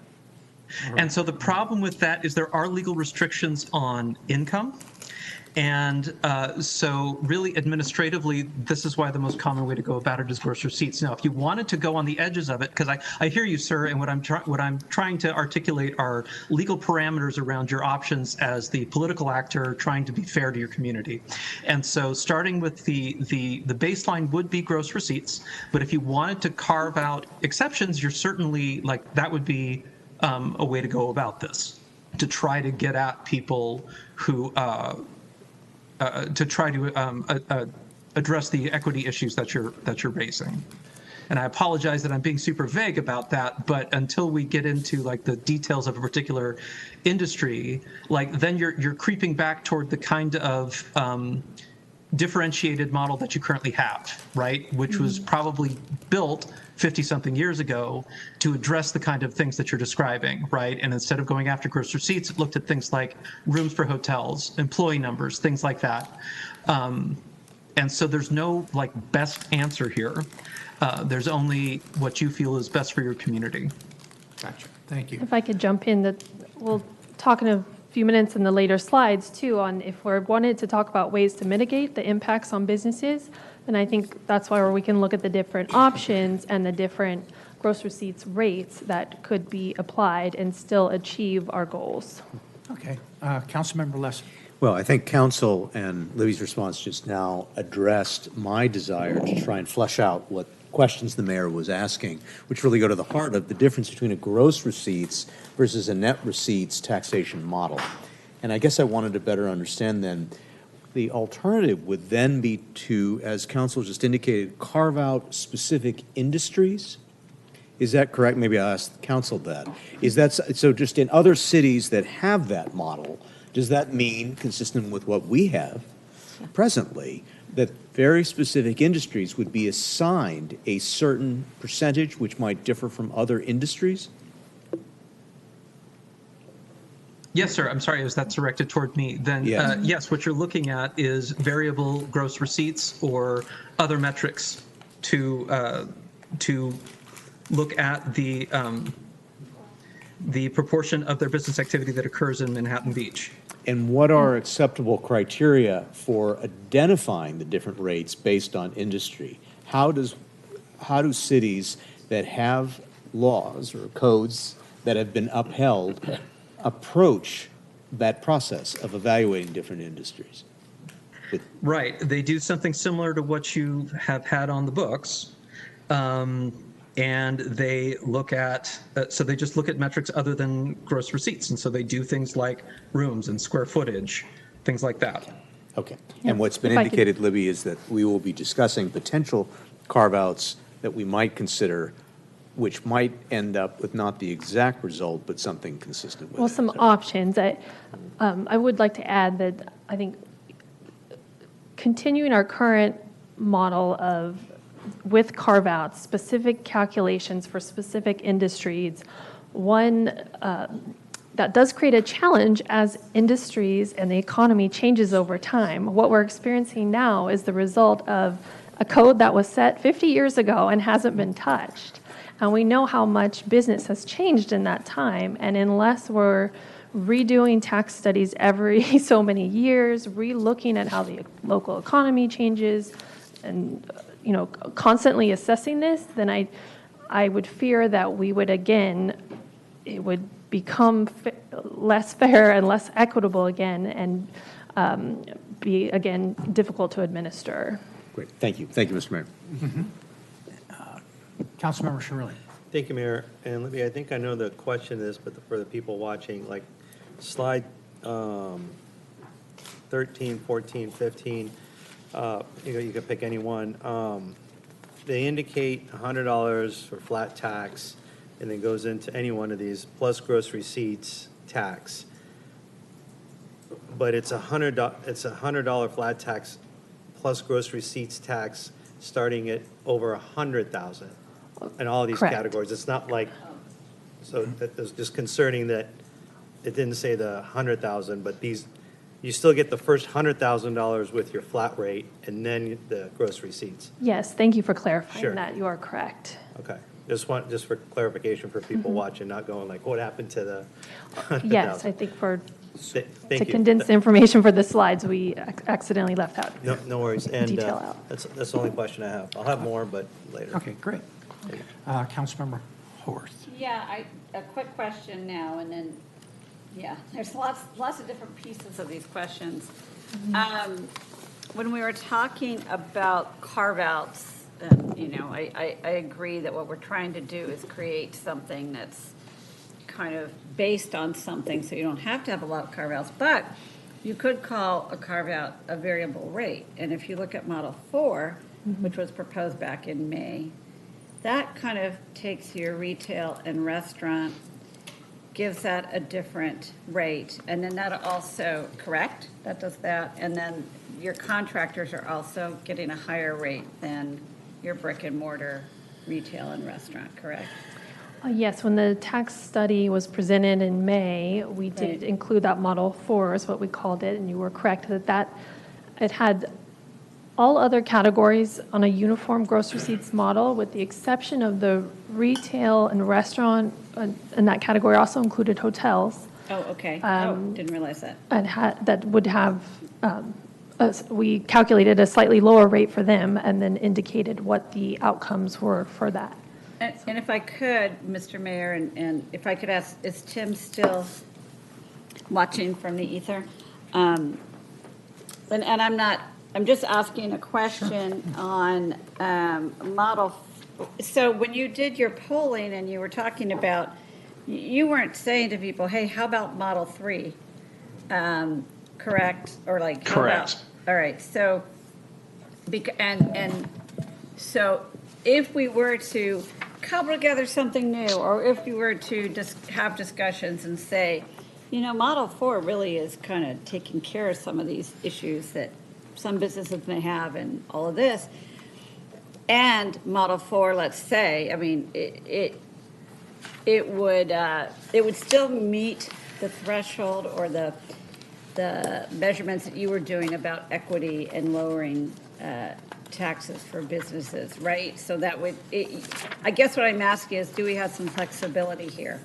And so the problem with that is there are legal restrictions on income. And so really administratively, this is why the most common way to go about it is gross receipts. Now, if you wanted to go on the edges of it, because I hear you, sir, and what I'm trying to articulate are legal parameters around your options as the political actor trying to be fair to your community. And so starting with the baseline would be gross receipts, but if you wanted to carve out exceptions, you're certainly, like, that would be a way to go about this, to try to get at people who to try to address the equity issues that you're raising. And I apologize that I'm being super vague about that, but until we get into like the details of a particular industry, like then you're creeping back toward the kind of differentiated model that you currently have, right? Which was probably built 50-something years ago to address the kind of things that you're describing, right? And instead of going after gross receipts, it looked at things like rooms for hotels, employee numbers, things like that. And so there's no like best answer here. There's only what you feel is best for your community. Gotcha. Thank you. If I could jump in, that we'll talk in a few minutes in the later slides too on if we're wanted to talk about ways to mitigate the impacts on businesses, then I think that's why we can look at the different options and the different gross receipts rates that could be applied and still achieve our goals. Okay. Councilmember Lesser. Well, I think council and Libby's response just now addressed my desire to try and flesh out what questions the mayor was asking, which really go to the heart of the difference between a gross receipts versus a net receipts taxation model. And I guess I wanted to better understand then, the alternative would then be to, as council just indicated, carve out specific industries? Is that correct? Maybe I'll ask council that. Is that, so just in other cities that have that model, does that mean, consistent with what we have presently, that very specific industries would be assigned a certain percentage which might differ from other industries? Yes, sir. I'm sorry, is that directed toward me? Then, Yes. yes, what you're looking at is variable gross receipts or other metrics to look at the proportion of their business activity that occurs in Manhattan Beach. And what are acceptable criteria for identifying the different rates based on industry? How do cities that have laws or codes that have been upheld approach that process of evaluating different industries? Right. They do something similar to what you have had on the books. And they look at, so they just look at metrics other than gross receipts. And so they do things like rooms and square footage, things like that. Okay. And what's been indicated, Libby, is that we will be discussing potential carve-outs that we might consider, which might end up with not the exact result, but something consistent with it. Well, some options. I would like to add that I think continuing our current model of with carve-outs, specific calculations for specific industries, one that does create a challenge as industries and the economy changes over time. What we're experiencing now is the result of a code that was set 50 years ago and hasn't been touched. And we know how much business has changed in that time, and unless we're redoing tax studies every so many years, re-looking at how the local economy changes, and constantly assessing this, then I would fear that we would again, it would become less fair and less equitable again, and be again difficult to administer. Great, thank you, Mr. Mayor. Councilmember Shirley. Thank you, Mayor. And Libby, I think I know the question is, but for the people watching, like slide 13, 14, 15, you can pick any one. They indicate $100 for flat tax, and then goes into any one of these, plus gross receipts tax. But it's $100 flat tax plus gross receipts tax starting at over 100,000 in all of these Correct. categories. It's not like, so that was just concerning that it didn't say the 100,000, but these, you still get the first $100,000 with your flat rate and then the gross receipts. Yes, thank you for clarifying Sure. that. You are correct. Okay. Just for clarification for people watching, not going like, what happened to the 100,000? Yes, I think to Thank you. condense the information for the slides, we accidentally left out. No worries. And Detail out. that's the only question I have. I'll have more, but later. Okay, great. Councilmember Howorth. Yeah, a quick question now, and then, yeah, there's lots of different pieces of these questions. When we were talking about carve-outs, I agree that what we're trying to do is create something that's kind of based on something, so you don't have to have a lot of carve-outs, but you could call a carve-out a variable rate. And if you look at Model 4, which was proposed back in May, that kind of takes your retail and restaurant, gives that a different rate. And then that also, correct? That does that. And then your contractors are also getting a higher rate than your brick and mortar retail and restaurant, correct? Yes, when the tax study was presented in May, we did include that Model 4 is what we called it, and you were correct that it had all other categories on a uniform gross receipts model, with the exception of the retail and restaurant, and that category also included hotels. Oh, okay. Didn't realize that. And that would have, we calculated a slightly lower rate for them and then indicated what the outcomes were for that. And if I could, Mr. Mayor, and if I could ask, is Tim still watching from the ether? And I'm just asking a question on Model. So when you did your polling and you were talking about, you weren't saying to people, hey, how about Model 3? correct? Or like, how about- Correct. All right, so, and so if we were to cobble together something new, or if we were to just have discussions and say, you know, Model 4 really is kind of taking care of some of these issues that some businesses may have and all of this, and Model 4, let's say, I mean, it would still meet the threshold or the measurements that you were doing about equity and lowering taxes for businesses, right? So that would, I guess what I'm asking is, do we have some flexibility here?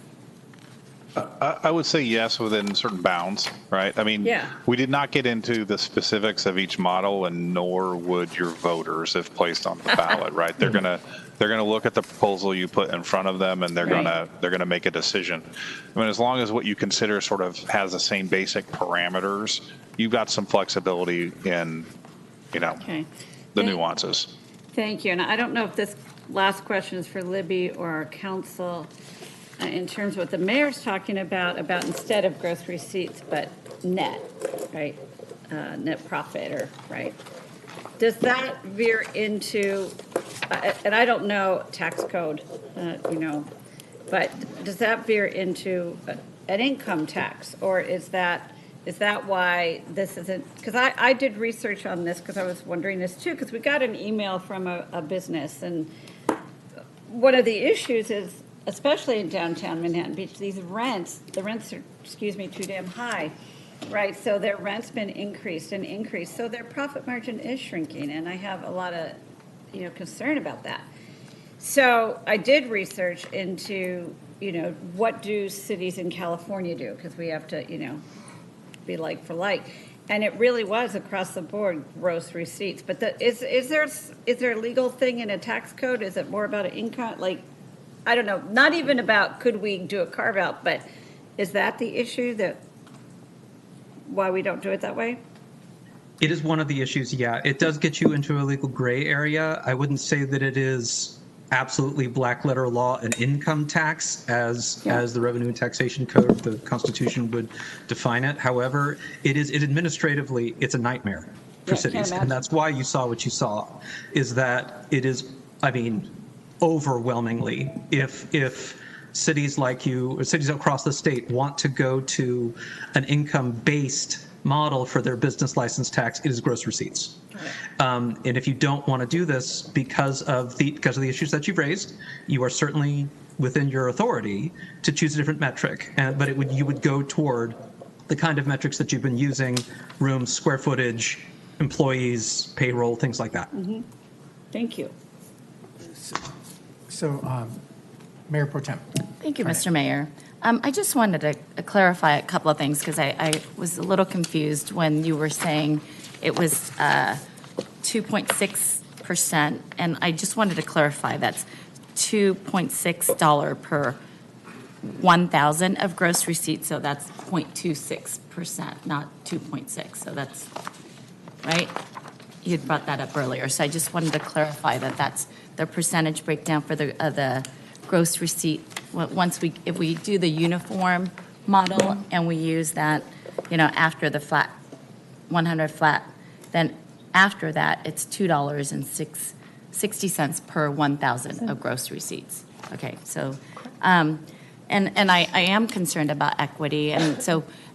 I would say yes, within certain bounds, right? I mean, Yeah. we did not get into the specifics of each model, and nor would your voters if placed on the ballot, right? They're gonna look at the proposal you put in front of them, and they're gonna make a decision. I mean, as long as what you consider sort of has the same basic parameters, you've got some flexibility in, you know, Okay. the nuances. Thank you. And I don't know if this last question is for Libby or our council, in terms of what the mayor's talking about instead of gross receipts, but net, right? Net profit, or, right? Does that veer into, and I don't know tax code, you know, but does that veer into an income tax? Or is that why this isn't, because I did research on this because I was wondering this too, because we got an email from a business, and one of the issues is, especially in downtown Manhattan Beach, the rents are, too damn high, right? So their rent's been increased, so their profit margin is shrinking, and I have a lot of, you know, concern about that. So I did research into, you know, what do cities in California do, because we have to, you know, be like for like. And it really was across the board gross receipts. But is there a legal thing in a tax code? Is it more about an income? Like, I don't know, not even about could we do a carve out, but is that the issue, that why we don't do it that way? It is one of the issues, yeah. It does get you into a legal gray area. I wouldn't say that it is absolutely black letter law an income tax as the Revenue and Taxation Code, the Constitution, would define it. However, it administratively, it's a nightmare for cities. And that's why you saw what you saw, is that it is, I mean, overwhelmingly, if cities like you, or cities across the state, want to go to an income-based model for their business license tax, it is gross receipts. And if you don't want to do this because of the issues that you've raised, you are certainly within your authority to choose a different metric. But you would go toward the kind of metrics that you've been using: rooms, square footage, employees, payroll, things like that. Mm-hmm. Thank you. So, Mayor Pro Tem. Thank you, Mr. Mayor. I just wanted to clarify a couple of things, because I was a little confused when you were saying it was 2.6%, and I just wanted to clarify that's $2.6 per 1,000 of gross receipts, so that's 0.26%, not 2.6. So that's right. You had brought that up earlier, so I just wanted to clarify that that's the percentage breakdown for the gross receipt. If we do the uniform model and we use that, you know, after the flat 100 flat, then after that it's $2.60 per 1,000 of gross receipts. Okay, so and I am concerned about equity, and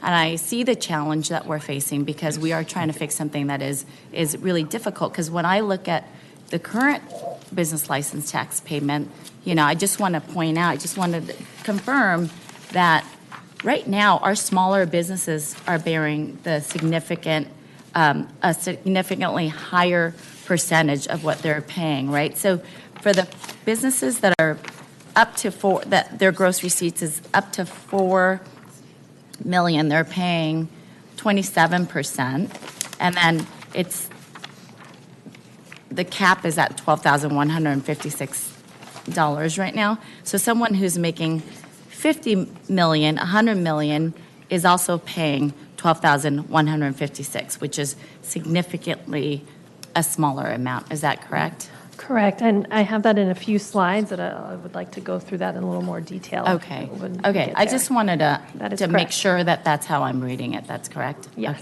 I see the challenge that we're facing, because we are trying to fix something that is really difficult. Because when I look at the current business license tax payment, you know, I just want to point out, I just wanted to confirm that right now our smaller businesses are bearing the a significantly higher percentage of what they're paying, right? So for the businesses that are up to that their gross receipts is up to $4 million, they're paying 27%, and then the cap is at $12,156 right now. So someone who's making $50 million, $100 million is also paying $12,156, which is significantly a smaller amount. Is that correct? Correct, and I have that in a few slides that I would like to go through that in a little more detail. Okay. when we Okay. get I there. just wanted That is to make correct. sure that that's how I'm reading it. That's correct? Yes.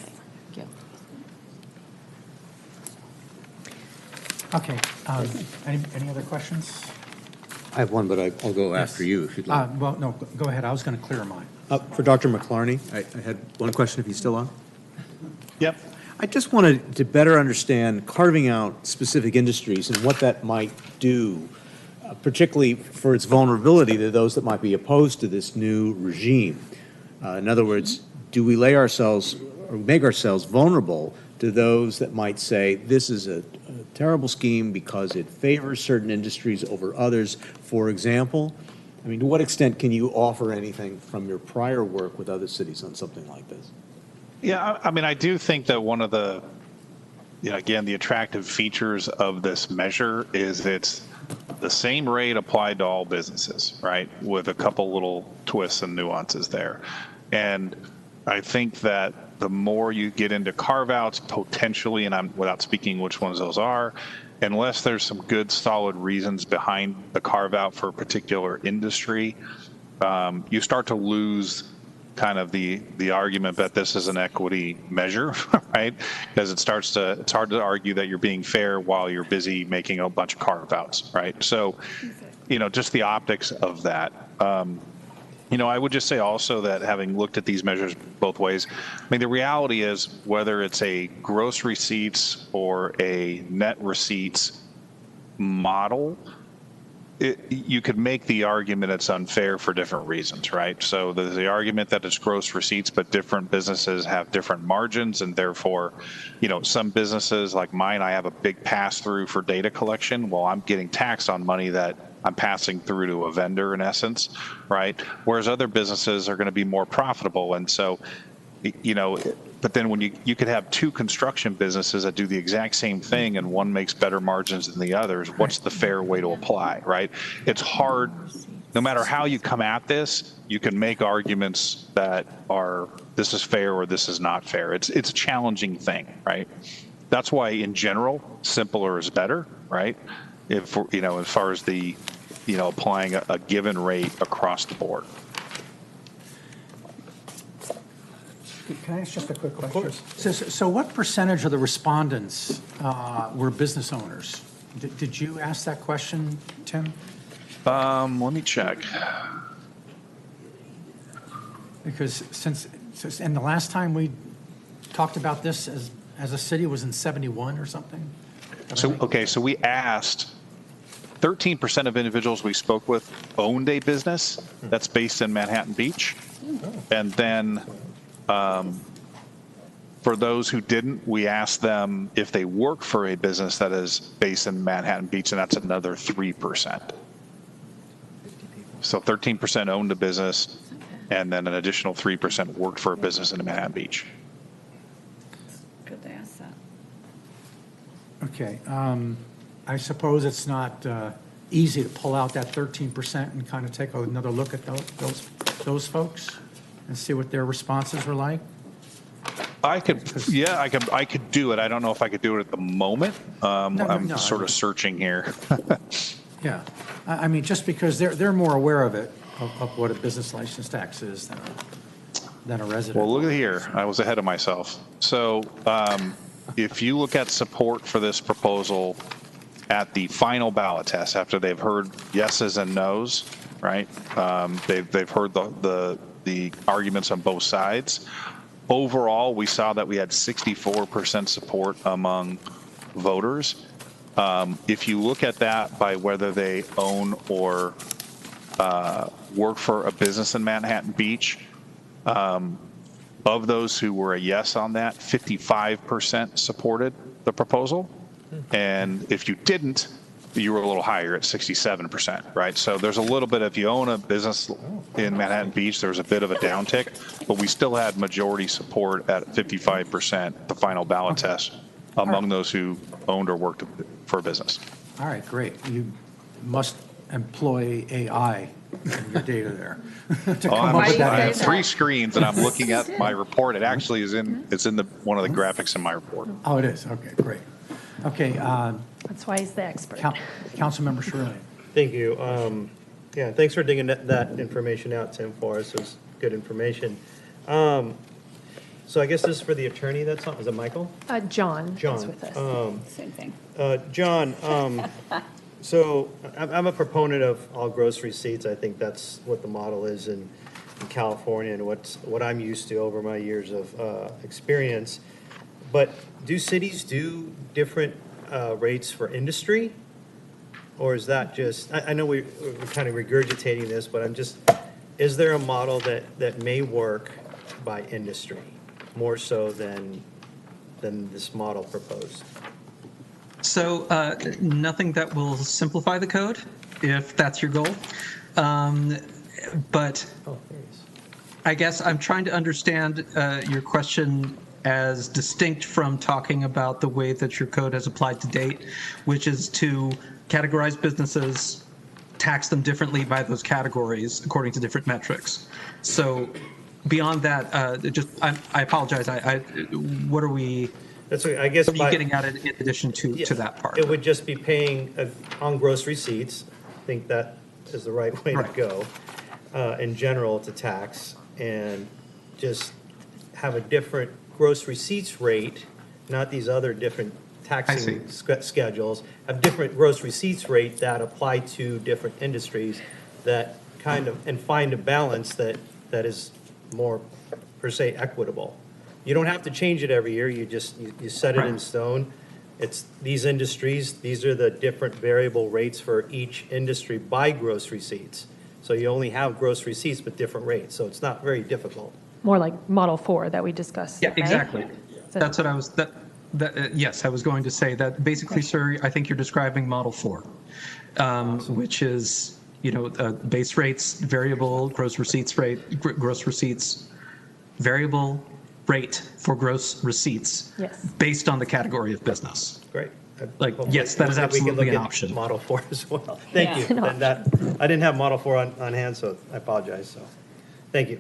Okay. Thank you. Okay, any other questions? I have one, but I'll go after you if you'd like. Well, no, go ahead, I was going to clear mine. For Dr. McClarney, I had one question, if he's still on. Yep. I just wanted to better understand carving out specific industries and what that might do, particularly for its vulnerability to those that might be opposed to this new regime. In other words, do we lay ourselves or make ourselves vulnerable to those that might say this is a terrible scheme because it favors certain industries over others? For example, I mean, to what extent can you offer anything from your prior work with other cities on something like this? Yeah, I mean, I do think that one of the, again, the attractive features of this measure is it's the same rate applied to all businesses, right? With a couple little twists and nuances there. And I think that the more you get into carve-outs, potentially, and I'm without speaking which ones those are, unless there's some good solid reasons behind the carve-out for a particular industry, you start to lose kind of the argument that this is an equity measure, right? Because it's hard to argue that you're being fair while you're busy making a bunch of carve-outs, right? So, just the optics of that. I would just say also that having looked at these measures both ways, I mean, the reality is whether it's a gross receipts or a net receipts model, you could make the argument it's unfair for different reasons, right? So there's the argument that it's gross receipts, but different businesses have different margins, and therefore, some businesses like mine, I have a big pass-through for data collection. Well, I'm getting taxed on money that I'm passing through to a vendor in essence, right? Whereas other businesses are going to be more profitable. And so, but then when you could have two construction businesses that do the exact same thing and one makes better margins than the others, what's the fair way to apply, right? It's hard, no matter how you come at this, you can make arguments that are, this is fair or this is not fair. It's a challenging thing, right? That's why in general, simpler is better, right? If, as far as the, applying a given rate across the board. Can I ask just a quick question? So what percentage of the respondents were business owners? Did you ask that question, Tim? Let me check. Because and the last time we talked about this as a city was in 71 or something? So we asked 13% of individuals we spoke with owned a business that's based in Manhattan Beach. And then for those who didn't, we asked them if they work for a business that is based in Manhattan Beach, and that's another 3%. So 13% owned a business, and then an additional 3% worked for a business in Manhattan Beach. Good to ask that. Okay. I suppose it's not easy to pull out that 13% and kind of take another look at those folks and see what their responses were like. I could do it. I don't know if I could do it at the moment. I'm sort of searching here. Yeah, I mean, just because they're more aware of it, of what a business license tax is than a resident. Well, look at here. I was ahead of myself. So if you look at support for this proposal at the final ballot test, after they've heard yeses and nos, right? They've heard the arguments on both sides. Overall, we saw that we had 64% support among voters. If you look at that by whether they own or work for a business in Manhattan Beach, of those who were a yes on that, 55% supported the proposal. And if you didn't, you were a little higher at 67%, right? So there's a little bit, if you own a business in Manhattan Beach, there's a bit of a downtick, but we still had majority support at 55%, the final ballot test, among those who owned or worked for a business. All right, great. You must employ AI in your data there. I have 3 screens and I'm looking at my report. It actually is it's in one of the graphics in my report. Oh, it is. Okay, great. Okay, That's why he's the expert. Councilmember Sherley. Thank you. Yeah, thanks for digging that information out, Tim, for us. It was good information. So I guess this is for the attorney that's on. Is it Michael? John John. is with us. Same thing. John, so I'm a proponent of all gross receipts. I think that's what the model is in California and what I'm used to over my years of experience. But do cities do different rates for industry? Or is that just, I know we're kind of regurgitating this, but is there a model that may work by industry more so than this model proposed? So nothing that will simplify the code, if that's your goal. But I guess I'm trying to understand your question as distinct from talking about the way that your code has applied to date, which is to categorize businesses, tax them differently by those categories according to different metrics. So beyond that, I apologize. What are we? That's okay. I guess what are you getting at in addition to that part? It would just be paying on gross receipts. I think that is the right way to go in general to tax, and just have a different gross receipts rate, not these other different taxing schedules, have different gross receipts rate that apply to different industries that kind of, and find a balance that is more per se equitable. You don't have to change it every year. You set it in stone. It's these industries, these are the different variable rates for each industry by gross receipts. So you only have gross receipts but different rates. So it's not very difficult. More like Model 4 that we discussed. Yeah, right? exactly. That's what I was, yes, I was going to say that basically, sir, I think you're describing Model 4, which is, base rates, variable, gross receipts rate, gross receipts, variable rate for gross receipts based on the category of business. Great. Yes, that is absolutely an option. Model 4 as well. Thank you. And I didn't have Model 4 on hand, so I apologize. So thank you.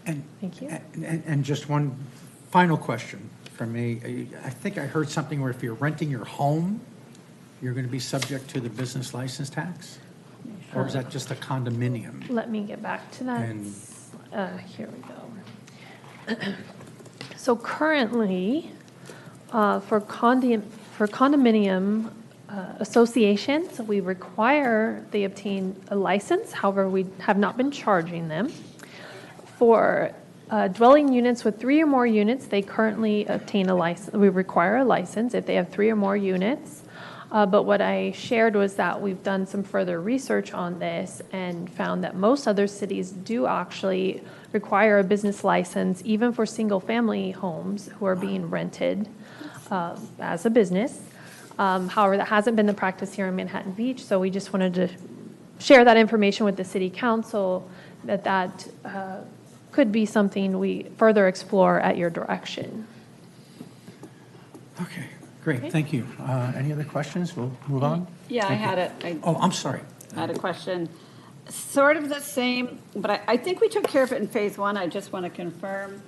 Thank you. And just one final question from me. I think I heard something where if you're renting your home, you're going to be subject to the business license tax? Or is that just a condominium? Let me get back to that. Here we go. So currently, for condominium associations, we require they obtain a license. However, we have not been charging them. For dwelling units with 3 or more units, they currently obtain a license. We require a license if they have 3 or more units. But what I shared was that we've done some further research on this and found that most other cities do actually require a business license, even for single-family homes who are being rented as a business. However, that hasn't been the practice here in Manhattan Beach, so we just wanted to share that information with the city council that could be something we further explore at your direction. Okay, great, thank you. Any other questions? We'll move on. Yeah, I had it. I'm sorry. I had a question. Sort of the same, but I think we took care of it in phase 1. I just want to confirm.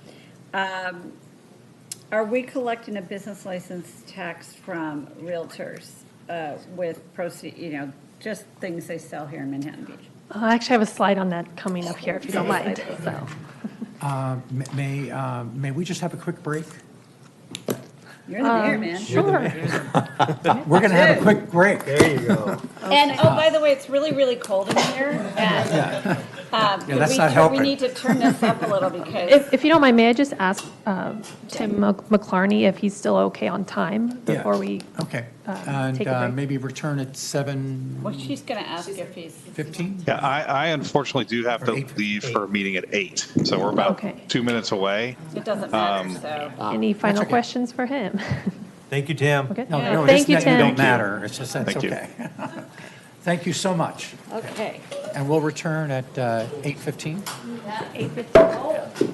Are we collecting a business license tax from realtors with proceeds, just things they sell here in Manhattan Beach? I actually have a slide on that coming up here, if you don't mind. So. May we just have a quick break? You're the mayor, man. Sure. We're going to have a quick break. There you go. And, by the way, it's really, really cold in here. And that's not helping. We need to turn this up a little because. If you don't mind, may I just ask Tim McClarney if he's still okay on time before we okay. Take a break? Maybe return at 7:15? Well, she's going to ask if he's. Yeah, I unfortunately do have to leave for a meeting at 8, so we're about 2 minutes away. It doesn't matter, so. Any final questions for him? Thank you, Tim. Okay. No, Thank you, it Tim. don't matter. It's just that's Thank you. okay. Thank you so much. Okay. And we'll return at 8:15? 8:15.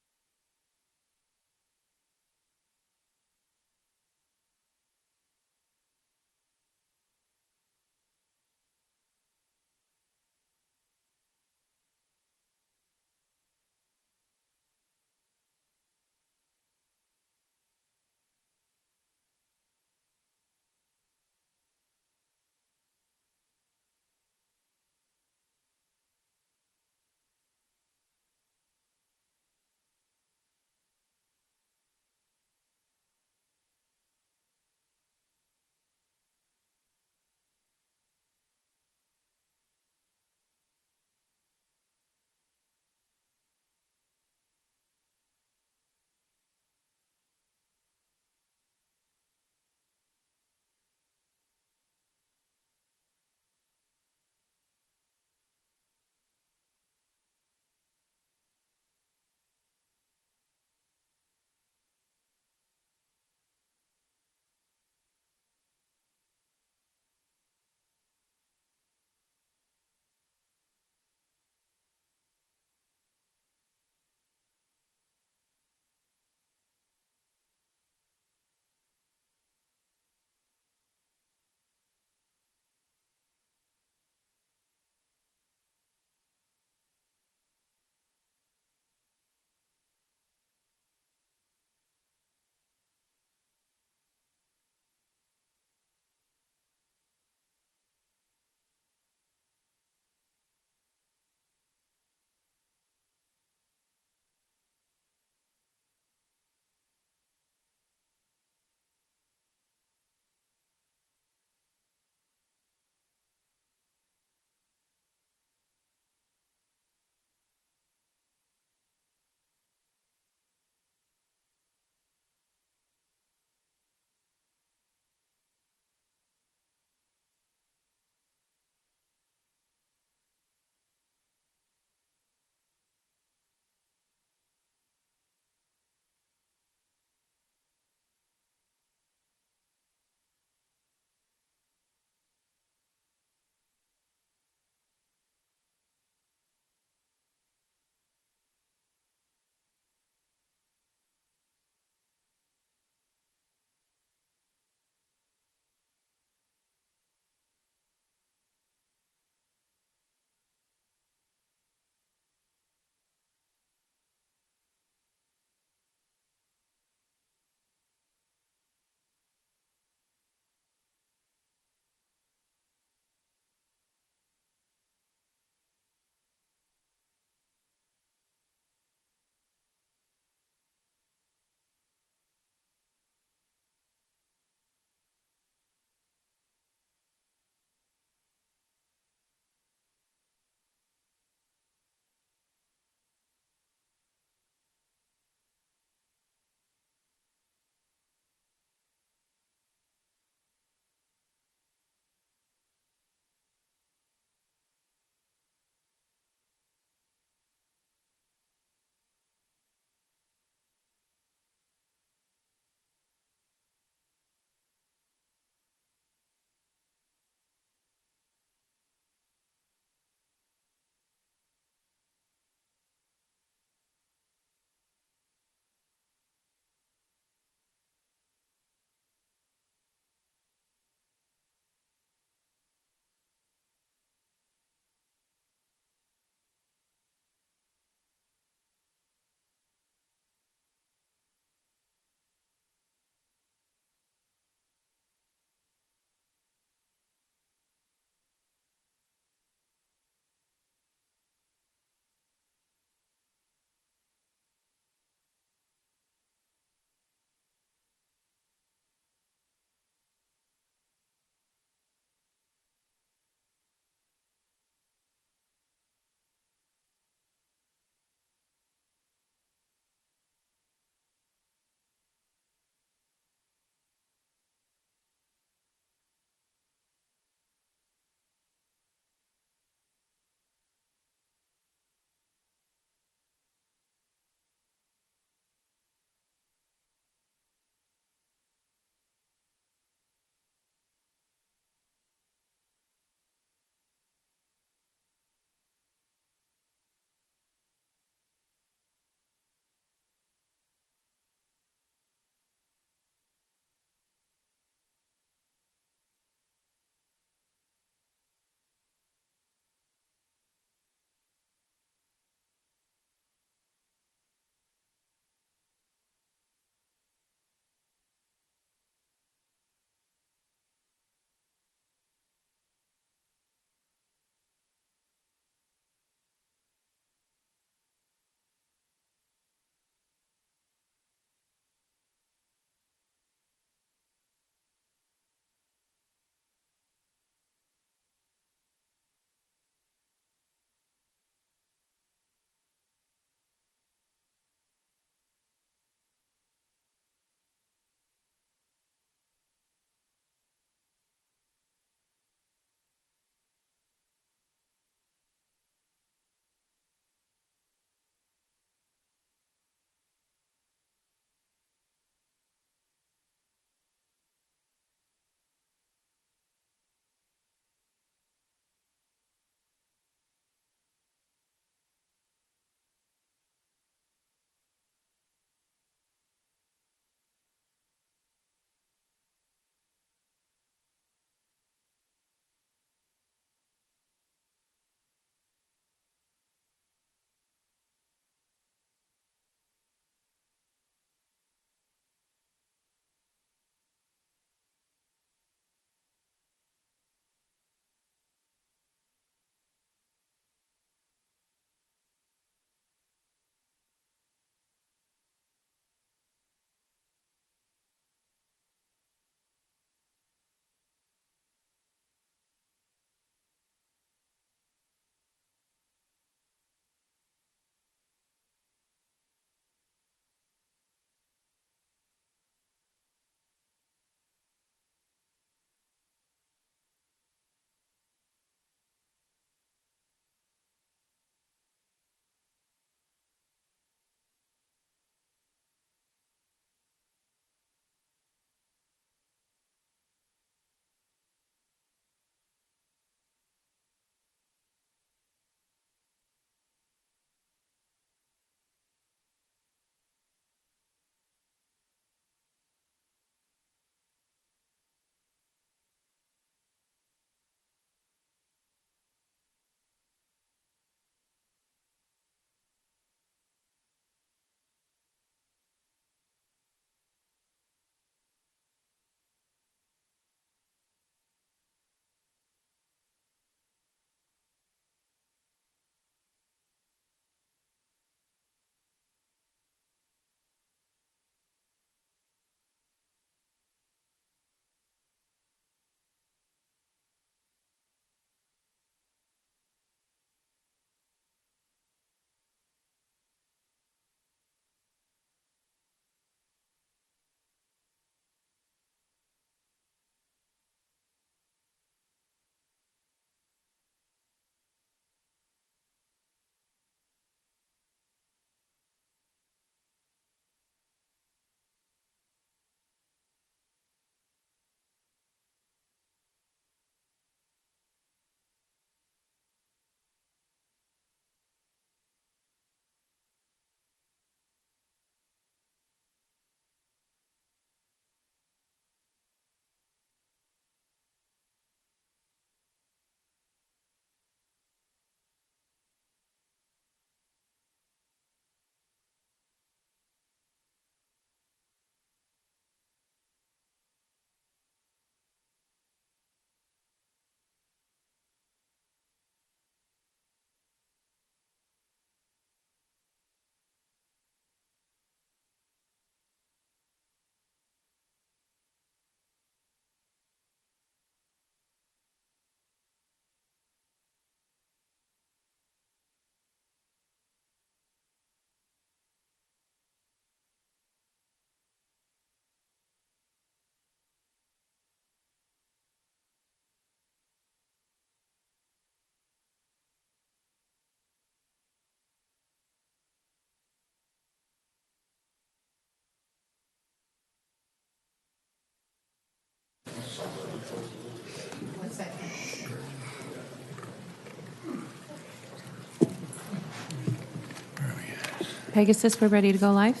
Pegasus, we're ready to go live.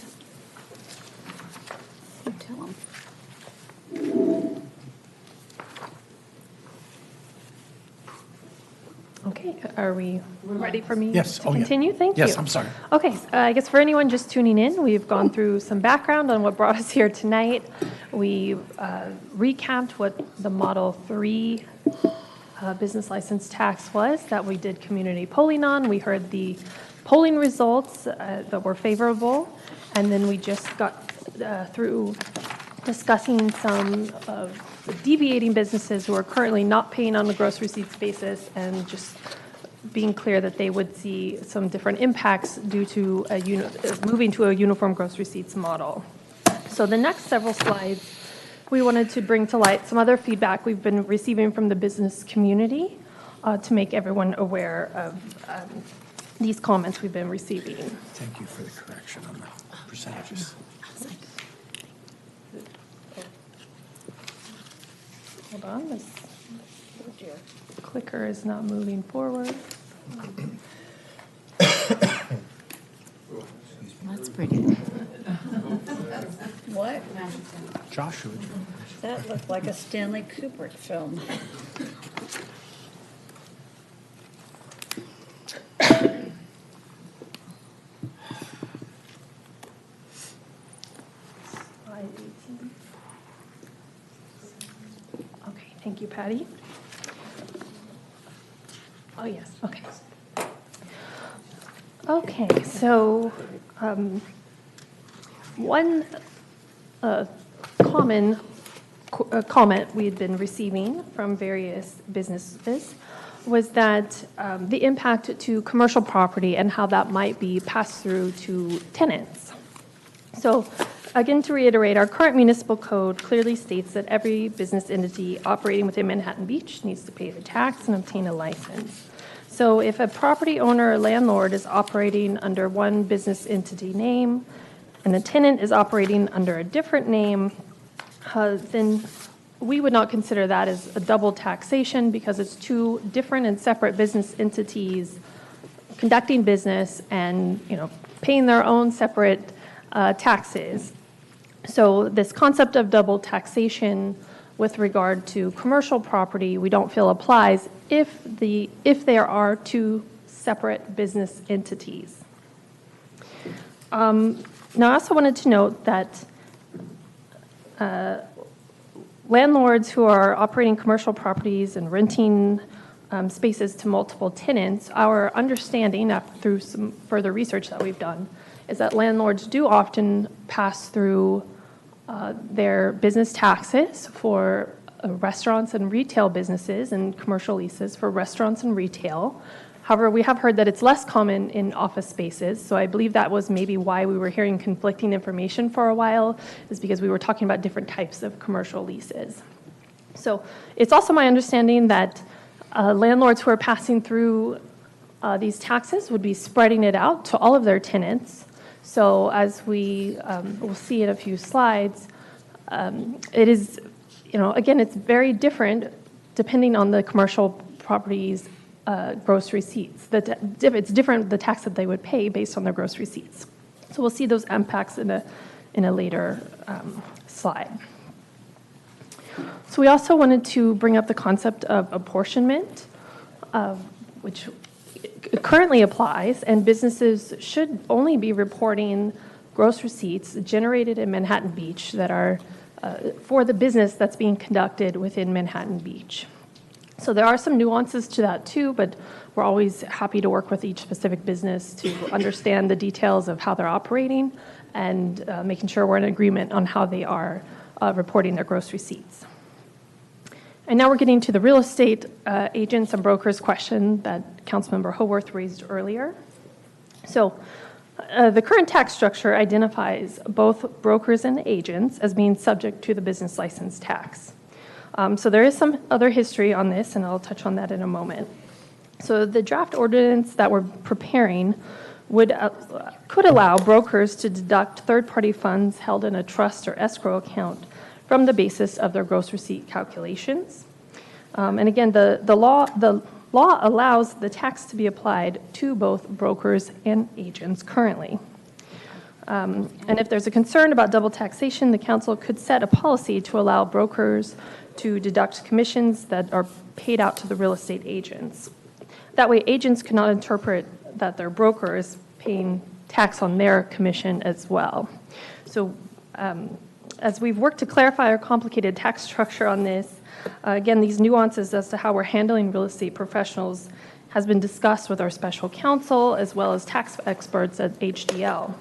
Tell 'em. Okay, are we ready for me Yes. to Oh, yeah. continue? Thank you. Yes, I'm sorry. Okay, I guess for anyone just tuning in, we've gone through some background on what brought us here tonight. We recapped what the Model 3 business license tax was that we did community polling on. We heard the polling results that were favorable, and then we just got through discussing some of the deviating businesses who are currently not paying on the gross receipts basis, and just being clear that they would see some different impacts due to moving to a uniform gross receipts model. So the next several slides, we wanted to bring to light some other feedback we've been receiving from the business community to make everyone aware of these comments we've been receiving. Thank you for the correction on the percentages. Hold on, this clicker is not moving forward. That's pretty. What? Joshua. That looked like a Stanley Kubrick film. Slide 18. Okay, thank you, Patty. Oh, yes, okay. Okay, so one common comment we had been receiving from various businesses was that the impact to commercial property and how that might be passed through to tenants. So again, to reiterate, our current municipal code clearly states that every business entity operating within Manhattan Beach needs to pay the tax and obtain a license. So if a property owner or landlord is operating under one business entity name and the tenant is operating under a different name, then we would not consider that as a double taxation because it's two different and separate business entities conducting business and, paying their own separate taxes. So this concept of double taxation with regard to commercial property, we don't feel applies if there are two separate business entities. Now, I also wanted to note that landlords who are operating commercial properties and renting spaces to multiple tenants, our understanding through some further research that we've done is that landlords do often pass through their business taxes for restaurants and retail businesses and commercial leases for restaurants and retail. However, we have heard that it's less common in office spaces, so I believe that was maybe why we were hearing conflicting information for a while, is because we were talking about different types of commercial leases. So it's also my understanding that landlords who are passing through these taxes would be spreading it out to all of their tenants. So as we will see in a few slides, it is, again, it's very different depending on the commercial property's gross receipts. It's different, the tax that they would pay based on their gross receipts. So we'll see those impacts in a later slide. So we also wanted to bring up the concept of apportionment, which currently applies, and businesses should only be reporting gross receipts generated in Manhattan Beach that are for the business that's being conducted within Manhattan Beach. So there are some nuances to that too, but we're always happy to work with each specific business to understand the details of how they're operating and making sure we're in agreement on how they are reporting their gross receipts. And now we're getting to the real estate agents and brokers question that Councilmember Howorth raised earlier. So the current tax structure identifies both brokers and agents as being subject to the business license tax. So there is some other history on this, and I'll touch on that in a moment. So the draft ordinance that we're preparing could allow brokers to deduct third-party funds held in a trust or escrow account from the basis of their gross receipt calculations. And again, the law allows the tax to be applied to both brokers and agents currently. And if there's a concern about double taxation, the council could set a policy to allow brokers to deduct commissions that are paid out to the real estate agents. That way, agents cannot interpret that their broker is paying tax on their commission as well. So as we've worked to clarify our complicated tax structure on this, again, these nuances as to how we're handling real estate professionals has been discussed with our special counsel as well as tax experts at HDL.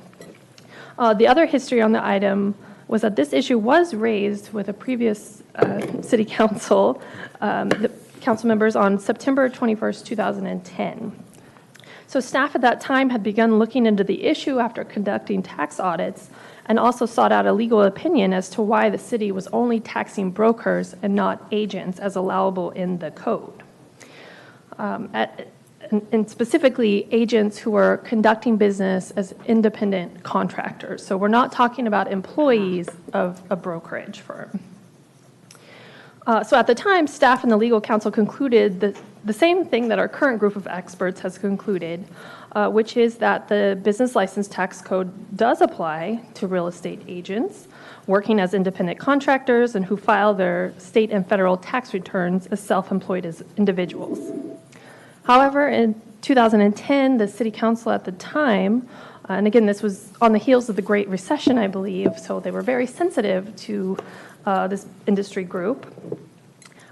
The other history on the item was that this issue was raised with a previous city council, the council members on September 21st, 2010. So staff at that time had begun looking into the issue after conducting tax audits and also sought out a legal opinion as to why the city was only taxing brokers and not agents as allowable in the code. And specifically, agents who are conducting business as independent contractors. So we're not talking about employees of a brokerage firm. So at the time, staff and the legal counsel concluded that the same thing that our current group of experts has concluded, which is that the business license tax code does apply to real estate agents working as independent contractors and who file their state and federal tax returns as self-employed as individuals. However, in 2010, the city council at the time, and again, this was on the heels of the Great Recession, I believe, so they were very sensitive to this industry group.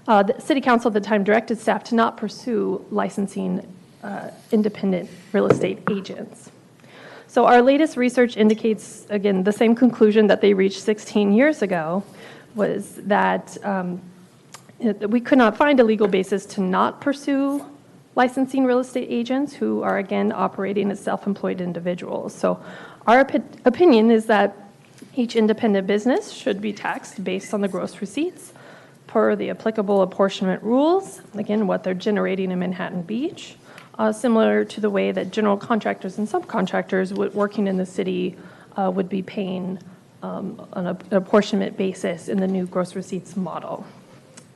The city council at the time directed staff to not pursue licensing independent real estate agents. So our latest research indicates, again, the same conclusion that they reached 16 years ago, was that we could not find a legal basis to not pursue licensing real estate agents who are, again, operating as self-employed individuals. So our opinion is that each independent business should be taxed based on the gross receipts per the applicable apportionment rules, again, what they're generating in Manhattan Beach, similar to the way that general contractors and subcontractors working in the city would be paying on an apportionment basis in the new gross receipts model.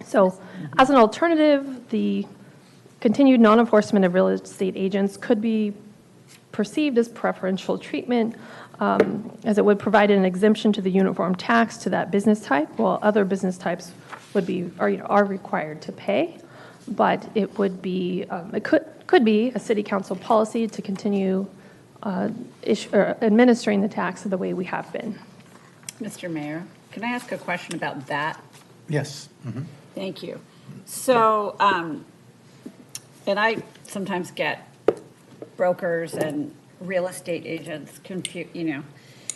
So as an alternative, the continued non-enforcement of real estate agents could be perceived as preferential treatment, as it would provide an exemption to the uniform tax to that business type, while other business types would be are required to pay. But it would be it could be a city council policy to continue administering the tax the way we have been. Mr. Mayor, can I ask a question about that? Yes. Mm-hmm. Thank you. So, and I sometimes get brokers and real estate agents confused,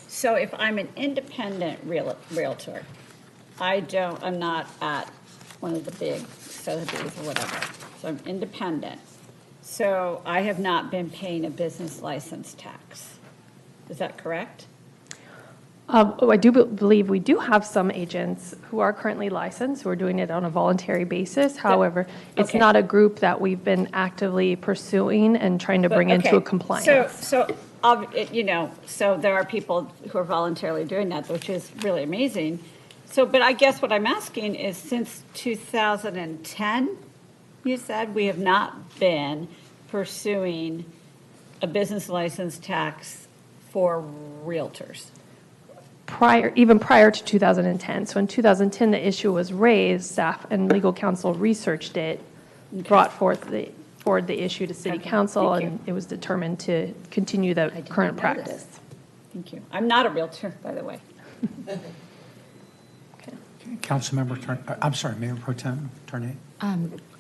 So if I'm an independent realtor, I'm not at one of the big Sotheby's or whatever. So I'm independent. So I have not been paying a business license tax. Is that correct? I do believe we do have some agents who are currently licensed, who are doing it on a voluntary basis. However, it's not a group that we've been actively pursuing and trying to bring into a compliance. So there are people who are voluntarily doing that, which is really amazing. So, but I guess what I'm asking is, since 2010, you said we have not been pursuing a business license tax for realtors. Even prior to 2010. So in 2010, the issue was raised, staff and legal counsel researched it, brought forward the issue to city council, and it was determined to continue the current practice. Thank you. I'm not a realtor, by the way. Councilmember, I'm sorry, Mayor Pro Tem Tarnay.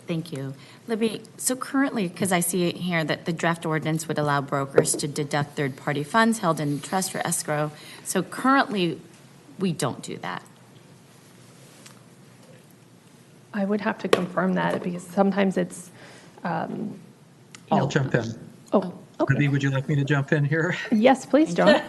Thank you. Libby, so currently, because I see it here that the draft ordinance would allow brokers to deduct third-party funds held in trust for escrow. So currently, we don't do that. I would have to confirm that because sometimes it's. I'll jump in. Oh, okay. Libby, would you like me to jump in here? Yes, please, John.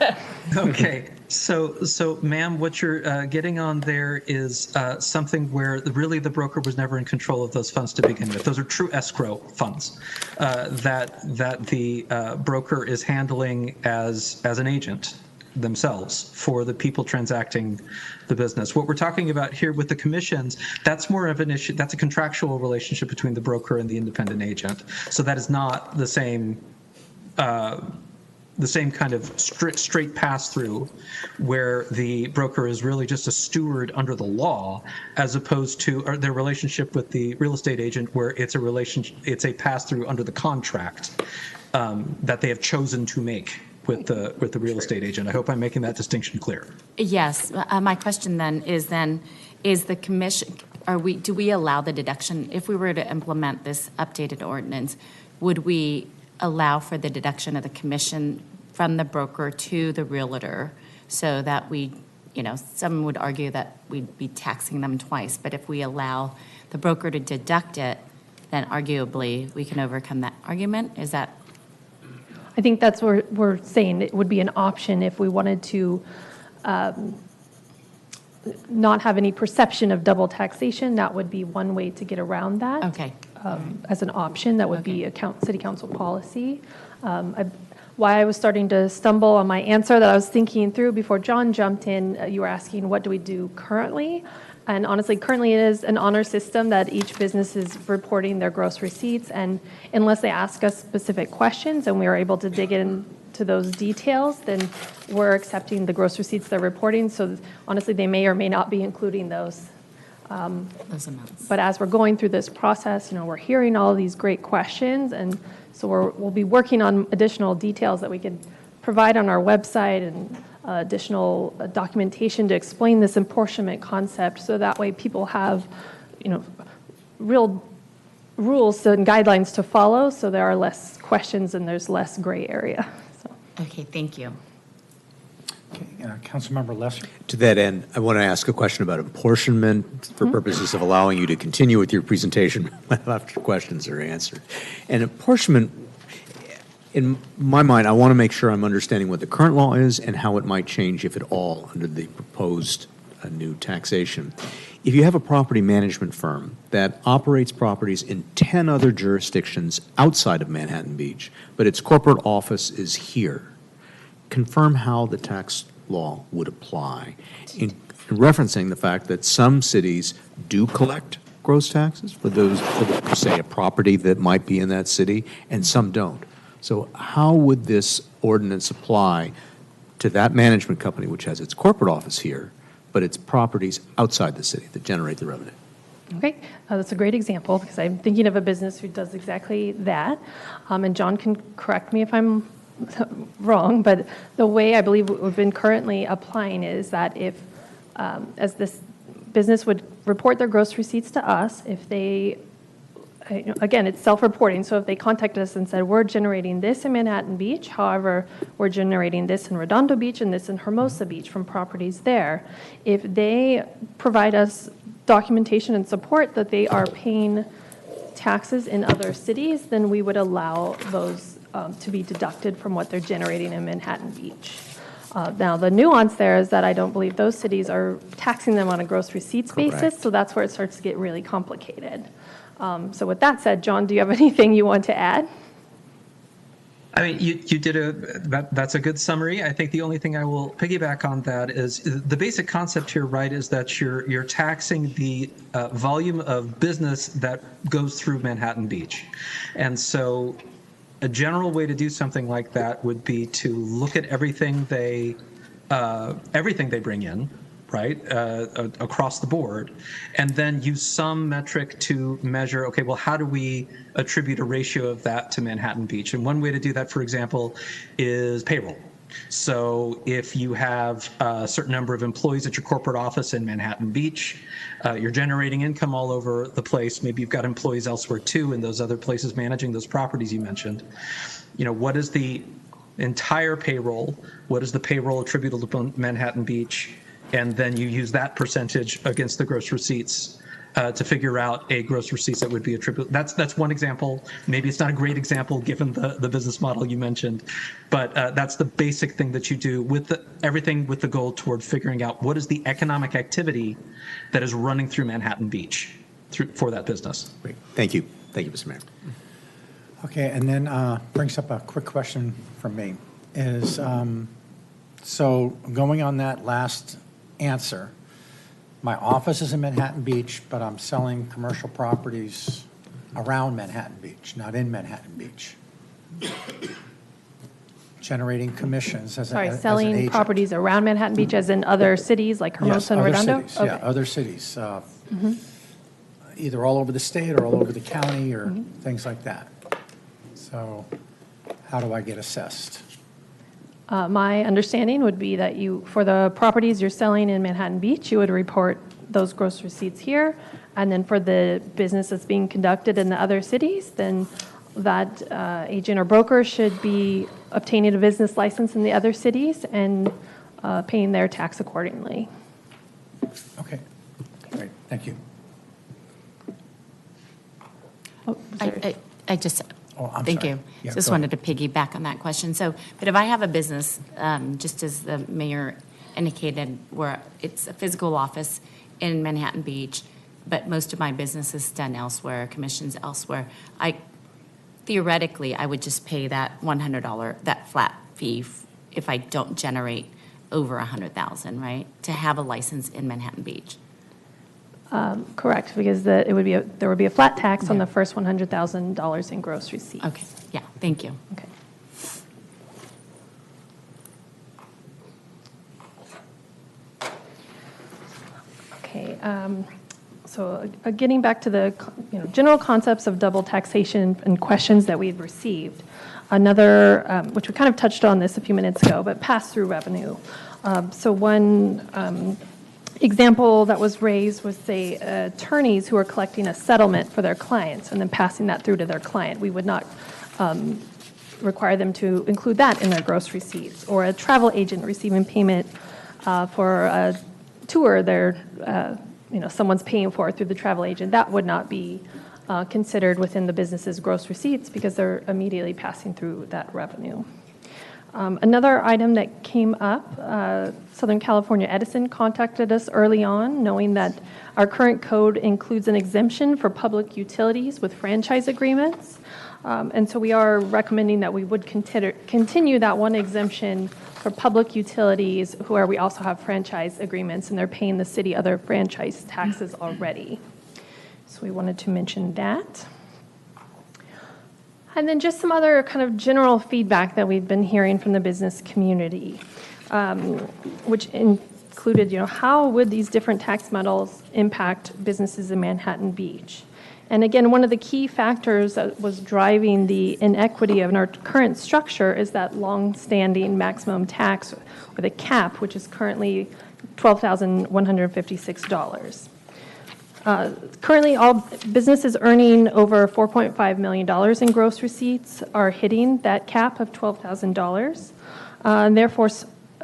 Okay. So, ma'am, what you're getting on there is something where really the broker was never in control of those funds to begin with. Those are true escrow funds that the broker is handling as an agent themselves for the people transacting the business. What we're talking about here with the commissions, that's more of an issue. That's a contractual relationship between the broker and the independent agent. So that is not the same the same kind of straight pass-through where the broker is really just a steward under the law, as opposed to their relationship with the real estate agent where it's a pass-through under the contract that they have chosen to make with the real estate agent. I hope I'm making that distinction clear. Yes. My question then is the commission, do we allow the deduction, if we were to implement this updated ordinance, would we allow for the deduction of the commission from the broker to the realtor so that some would argue that we'd be taxing them twice, but if we allow the broker to deduct it, then arguably we can overcome that argument? Is that? I think that's what we're saying. It would be an option if we wanted to not have any perception of double taxation. That would be one way to get around that. Okay. As an option, that would be a city council policy. Why I was starting to stumble on my answer that I was thinking through before John jumped in, you were asking what do we do currently? And honestly, currently it is an honor system that each business is reporting their gross receipts, and unless they ask us specific questions and we are able to dig into those details, then we're accepting the gross receipts they're reporting. So honestly, they may or may not be including those. Those amounts. But as we're going through this process, we're hearing all of these great questions, and so we'll be working on additional details that we can provide on our website and additional documentation to explain this apportionment concept, so that way people have, real rules and guidelines to follow, so there are less questions and there's less gray area. So. Okay, thank you. Okay, Councilmember Lesser. To that end, I want to ask a question about apportionment for purposes of allowing you to continue with your presentation after questions are answered. And apportionment, in my mind, I want to make sure I'm understanding what the current law is and how it might change, if at all, under the proposed new taxation. If you have a property management firm that operates properties in 10 other jurisdictions outside of Manhattan Beach, but its corporate office is here, confirm how the tax law would apply, in referencing the fact that some cities do collect gross taxes for say, a property that might be in that city, and some don't. So how would this ordinance apply to that management company, which has its corporate office here, but its properties outside the city that generate the revenue? Okay, that's a great example, because I'm thinking of a business who does exactly that. And John can correct me if I'm wrong, but the way I believe we've been currently applying is that if, as this business would report their gross receipts to us, if they, again, it's self-reporting, so if they contacted us and said, we're generating this in Manhattan Beach, however, we're generating this in Redondo Beach and this in Hermosa Beach from properties there, if they provide us documentation and support that they are paying taxes in other cities, then we would allow those to be deducted from what they're generating in Manhattan Beach. Now, the nuance there is that I don't believe those cities are taxing them on a gross receipts basis, so that's where it starts to get really complicated. So with that said, John, do you have anything you want to add? I mean, you did that's a good summary. I think the only thing I will piggyback on that is the basic concept here, right, is that you're taxing the volume of business that goes through Manhattan Beach. And so a general way to do something like that would be to look at everything they bring in, right, across the board, and then use some metric to measure, okay, well, how do we attribute a ratio of that to Manhattan Beach? And one way to do that, for example, is payroll. So if you have a certain number of employees at your corporate office in Manhattan Beach, you're generating income all over the place. Maybe you've got employees elsewhere too in those other places managing those properties you mentioned. What is the entire payroll? What is the payroll attributable to Manhattan Beach? And then you use that percentage against the gross receipts to figure out a gross receipts that would be attributable. That's one example. Maybe it's not a great example given the business model you mentioned, but that's the basic thing that you do with everything with the goal toward figuring out what is the economic activity that is running through Manhattan Beach for that business. Great. Thank you. Thank you, Mr. Mayor. Okay, and then brings up a quick question from me is, so going on that last answer, my office is in Manhattan Beach, but I'm selling commercial properties around Manhattan Beach, not in Manhattan Beach. generating commissions as Sorry, as an selling agent. properties around Manhattan Beach as in other cities like Yes, Hermosa and other Redondo? cities, yeah, other cities. Either all over the state or all over the county or things like that. So how do I get assessed? My understanding would be that for the properties you're selling in Manhattan Beach, you would report those gross receipts here. And then for the business that's being conducted in the other cities, then that agent or broker should be obtaining a business license in the other cities and paying their tax accordingly. Okay, great, thank you. Oh, sorry. I just, Oh, I'm thank sorry. you. Yeah, Just go wanted to piggyback on that question. So, but if I have a business, just as the mayor indicated, where it's a physical office in Manhattan Beach, but most of my business is done elsewhere, commissions elsewhere, theoretically, I would just pay that $100, that flat fee if I don't generate over $100,000, right? To have a license in Manhattan Beach. Correct, because there would be a flat tax on the first $100,000 in gross receipts. Okay, yeah, thank you. Okay. Okay, so getting back to the general concepts of double taxation and questions that we've received. Another, which we kind of touched on this a few minutes ago, but pass-through revenue. So one example that was raised was, say, attorneys who are collecting a settlement for their clients and then passing that through to their client. We would not require them to include that in their gross receipts. Or a travel agent receiving payment for a tour someone's paying for through the travel agent. That would not be considered within the business's gross receipts because they're immediately passing through that revenue. Another item that came up, Southern California Edison contacted us early on, knowing that our current code includes an exemption for public utilities with franchise agreements. And so we are recommending that we would continue that one exemption for public utilities where we also have franchise agreements and they're paying the city other franchise taxes already. So we wanted to mention that. And then just some other kind of general feedback that we've been hearing from the business community, which included, how would these different tax models impact businesses in Manhattan Beach? And again, one of the key factors that was driving the inequity of our current structure is that long-standing maximum tax, or the cap, which is currently $12,156. Currently, all businesses earning over $4.5 million in gross receipts are hitting that cap of $12,000. And therefore,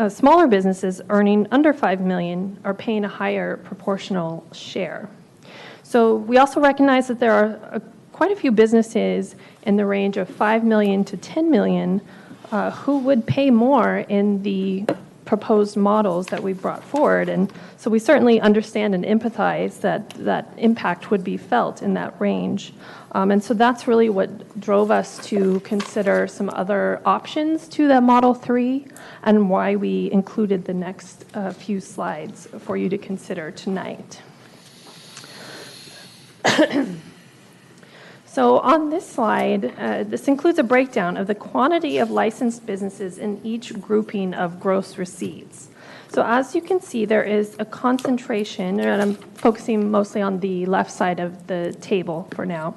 smaller businesses earning under $5 million are paying a higher proportional share. So we also recognize that there are quite a few businesses in the range of $5 million to $10 million who would pay more in the proposed models that we brought forward. And so we certainly understand and empathize that impact would be felt in that range. And so that's really what drove us to consider some other options to the Model 3 and why we included the next few slides for you to consider tonight. So on this slide, this includes a breakdown of the quantity of licensed businesses in each grouping of gross receipts. So as you can see, there is a concentration, and I'm focusing mostly on the left side of the table for now.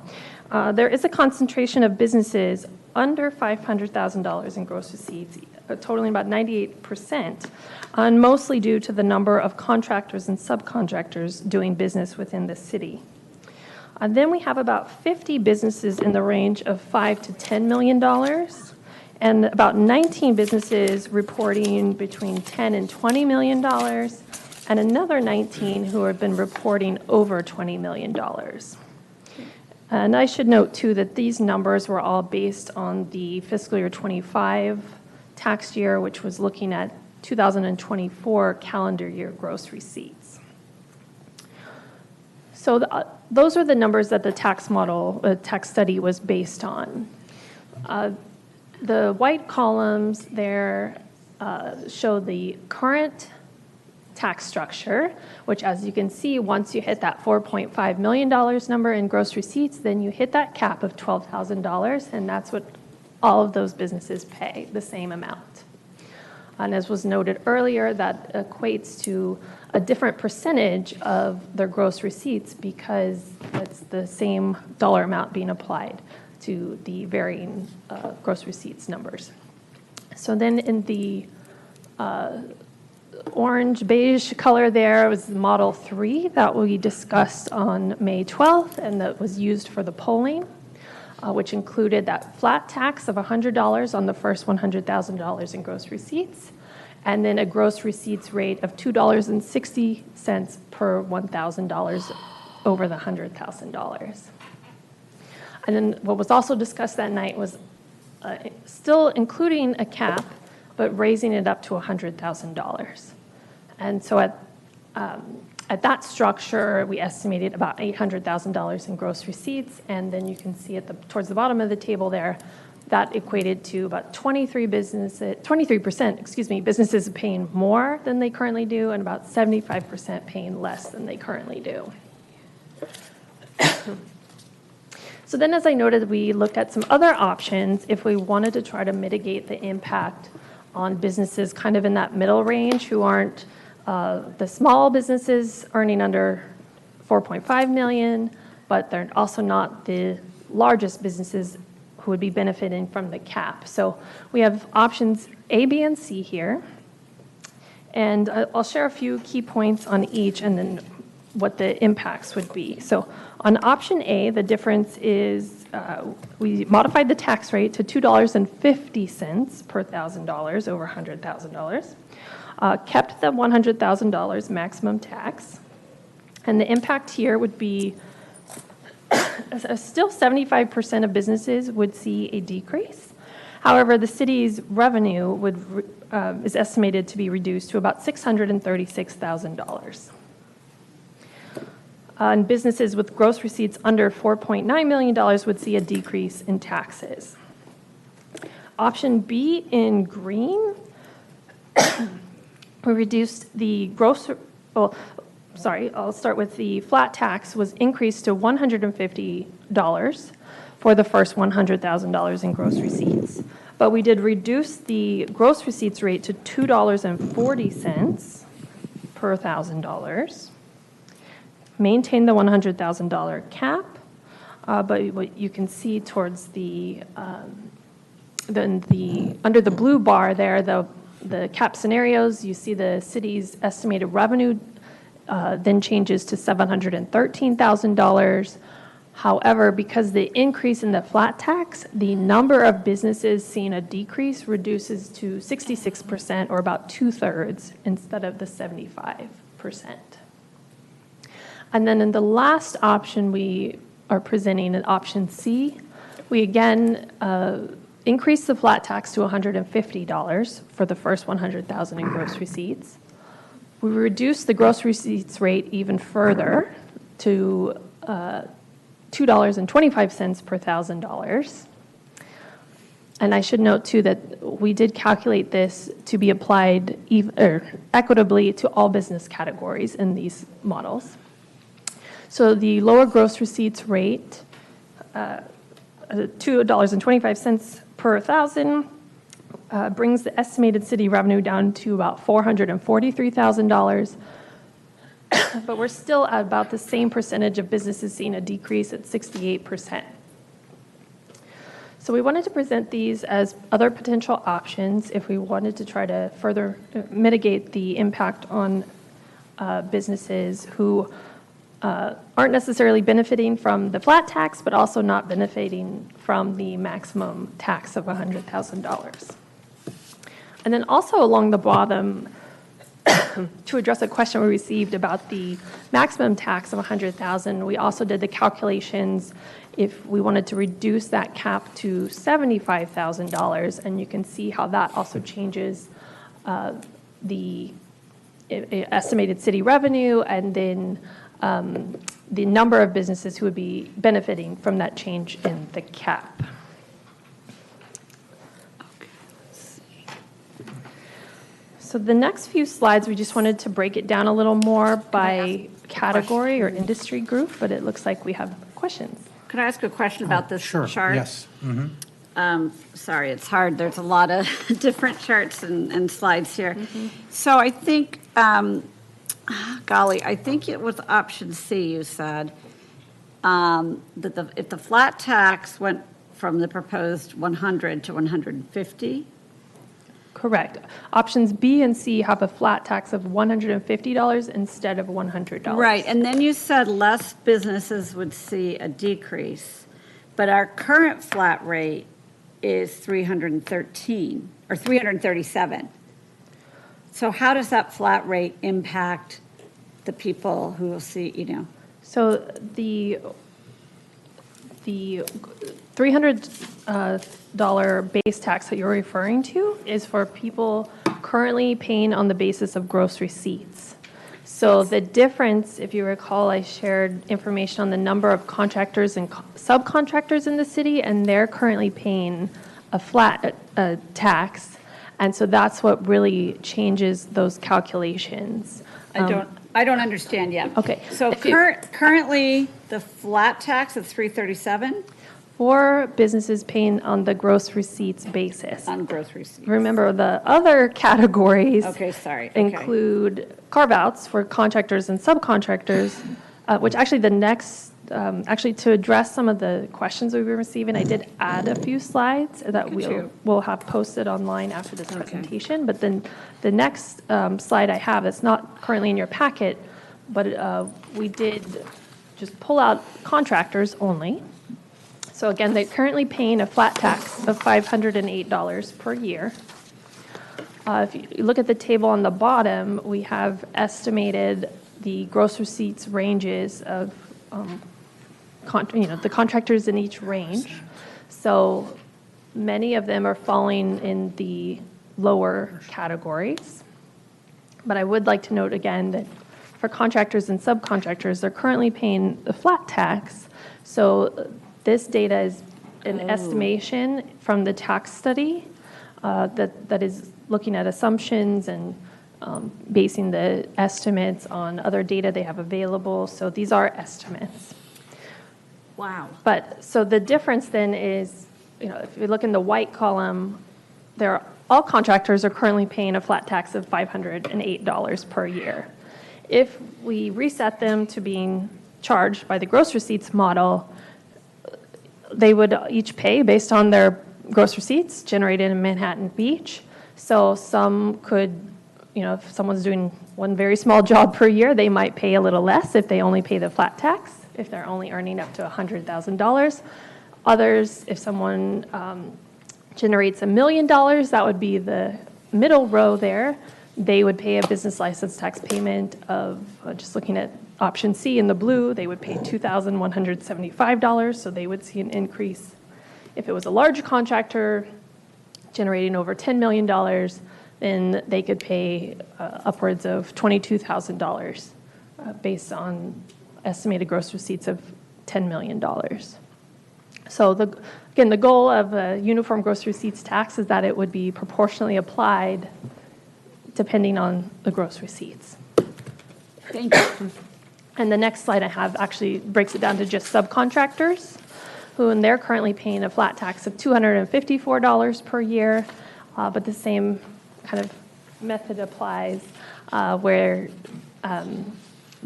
There is a concentration of businesses under $500,000 in gross receipts, totaling about 98%, and mostly due to the number of contractors and subcontractors doing business within the city. And then we have about 50 businesses in the range of $5 to $10 million, and about 19 businesses reporting between $10 and $20 million, and another 19 who have been reporting over $20 million. And I should note, too, that these numbers were all based on the fiscal year 25 tax year, which was looking at 2024 calendar year gross receipts. So those are the numbers that the tax model, tax study was based on. The white columns there show the current tax structure, which, as you can see, once you hit that $4.5 million number in gross receipts, then you hit that cap of $12,000, and that's what all of those businesses pay the same amount. And as was noted earlier, that equates to a different percentage of their gross receipts because it's the same dollar amount being applied to the varying gross receipts numbers. So then in the orange beige color there was Model 3 that we discussed on May 12th and that was used for the polling, which included that flat tax of $100 on the first $100,000 in gross receipts, and then a gross receipts rate of $2.60 per $1,000 over the $100,000. And then what was also discussed that night was still including a cap, but raising it up to $100,000. And so at that structure, we estimated about $800,000 in gross receipts, and then you can see towards the bottom of the table there, that equated to about 23%, businesses paying more than they currently do, and about 75% paying less than they currently do. So then, as I noted, we looked at some other options if we wanted to try to mitigate the impact on businesses kind of in that middle range who aren't the small businesses earning under $4.5 million, but they're also not the largest businesses who would be benefiting from the cap. So we have options A, B, and C here. And I'll share a few key points on each and then what the impacts would be. So on option A, the difference is we modified the tax rate to $2.50 per $1,000 over $100,000, kept the $100,000 maximum tax, and the impact here would be still 75% of businesses would see a decrease. However, the city's revenue is estimated to be reduced to about $636,000. And businesses with gross receipts under $4.9 million would see a decrease in taxes. Option B in green, we reduced the I'll start with the flat tax was increased to $150 for the first $100,000 in gross receipts. But we did reduce the gross receipts rate to $2.40 per $1,000. Maintain the $100,000 cap, but what you can see towards under the blue bar there, the cap scenarios, you see the city's estimated revenue then changes to $713,000. However, because the increase in the flat tax, the number of businesses seeing a decrease reduces to 66%, or about 2/3, instead of the 75%. And then in the last option we are presenting, in option C, we again increased the flat tax to $150 for the first $100,000 in gross receipts. We reduced the gross receipts rate even further to $2.25 per $1,000. And I should note, too, that we did calculate this to be applied equitably to all business categories in these models. So the lower gross receipts rate, $2.25 per $1,000, brings the estimated city revenue down to about $443,000, but we're still at about the same percentage of businesses seeing a decrease at 68%. So we wanted to present these as other potential options if we wanted to try to further mitigate the impact on businesses who aren't necessarily benefiting from the flat tax, but also not benefiting from the maximum tax of $100,000. And then also along the bottom, to address a question we received about the maximum tax of $100,000, we also did the calculations if we wanted to reduce that cap to $75,000, and you can see how that also changes the estimated city revenue, and then the number of businesses who would be benefiting from that change in the cap. So the next few slides, we just wanted to break it down a little more by category or industry group, but it looks like we have questions. Could I ask a question about this Sure, chart? yes. Mhm. Sorry, it's hard. There's a lot of different charts and slides here. So I think, golly, I think it was option C you said, that if the flat tax went from the proposed 100 to 150. Correct. Options B and C have a flat tax of $150 instead of $100. Right, and then you said less businesses would see a decrease, but our current flat rate is 313 or 337. So how does that flat rate impact the people who will see, you know? So the $300 base tax that you're referring to is for people currently paying on the basis of gross receipts. So the difference, if you recall, I shared information on the number of contractors and subcontractors in the city, and they're currently paying a flat tax. And so that's what really changes those calculations. I don't understand yet. Okay. So currently, the flat tax is 337 For businesses paying on the gross receipts basis. on gross receipts. Remember, the other categories Okay, sorry. Okay. include carve-outs for contractors and subcontractors, which actually the next, actually to address some of the questions we've been receiving, I did add a few slides that we'll have posted online after this presentation. But then the next slide I have, it's not currently in your packet, but we did just pull out contractors only. So again, they're currently paying a flat tax of $508 per year. If you look at the table on the bottom, we have estimated the gross receipts ranges of, the contractors in each range. So many of them are falling in the lower categories. But I would like to note again that for contractors and subcontractors, they're currently paying the flat tax. So this data is an estimation from the tax study that is looking at assumptions and basing the estimates on other data they have available. So these are estimates. Wow. But so the difference then is, if you look in the white column, all contractors are currently paying a flat tax of $508 per year. If we reset them to being charged by the gross receipts model, they would each pay based on their gross receipts generated in Manhattan Beach. So some could, if someone's doing one very small job per year, they might pay a little less if they only pay the flat tax, if they're only earning up to $100,000. Others, if someone generates $1 million, that would be the middle row there. They would pay a business license tax payment of, just looking at option C in the blue, they would pay $2,175, so they would see an increase. If it was a large contractor generating over $10 million, then they could pay upwards of $22,000 based on estimated gross receipts of $10 million. So again, the goal of a uniform gross receipts tax is that it would be proportionally applied depending on the gross receipts. Thank you. And the next slide I have actually breaks it down to just subcontractors, and they're currently paying a flat tax of $254 per year, but the same kind of method applies where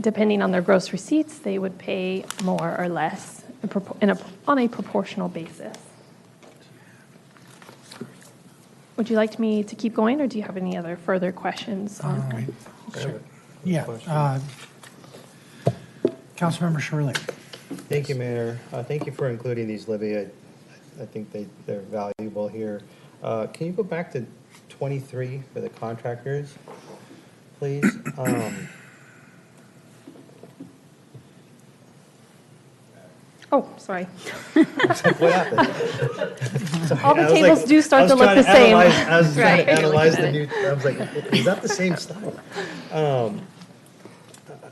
depending on their gross receipts, they would pay more or less on a proportional basis. Would you like me to keep going, or do you have any other further questions? Sure. Yeah. Councilmember Shirley. Thank you, Mayor. Thank you for including these, Libby. I think they're valuable here. Can you go back to 23 for the contractors, please? Oh, sorry. What happened? All the tables do start to look the same. I was trying to analyze the new, I was like, is that the same stuff?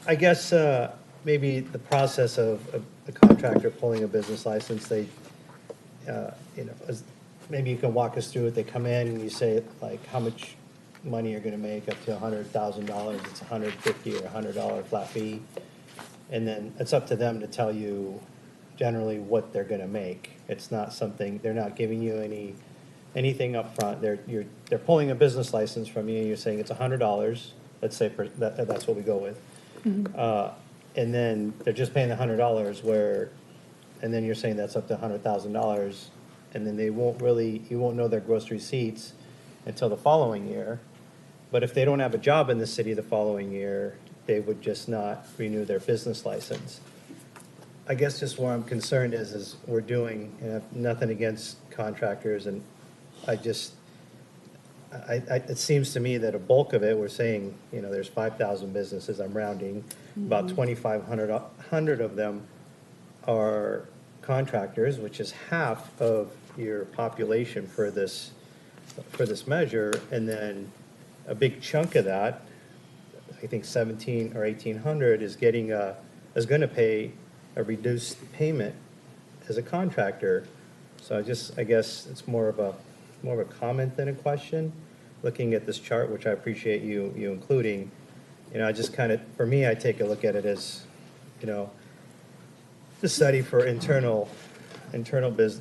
I guess maybe the process of a contractor pulling a business license, they, maybe you can walk us through it. They come in and you say, like, how much money you're going to make up to $100,000. It's $150 or $100 flat fee. And then it's up to them to tell you generally what they're gonna make. It's not something, they're not giving you anything up front. They're pulling a business license from you, and you're saying it's $100, let's say, that's what we go with. And then they're just paying the $100 and then you're saying that's up to $100,000, and then you won't know their gross receipts until the following year. But if they don't have a job in the city the following year, they would just not renew their business license. I guess just where I'm concerned is we're doing, and I have nothing against contractors, and it seems to me that a bulk of it, we're saying, there's 5,000 businesses, I'm rounding, about 2,500 of them are contractors, which is half of your population for this measure, and then a big chunk of that, I think 1,700 or 1,800 is going to pay a reduced payment as a contractor. So I guess it's more of a comment than a question. Looking at this chart, which I appreciate you including, I just for me, I take a look at it as, the study for internal business,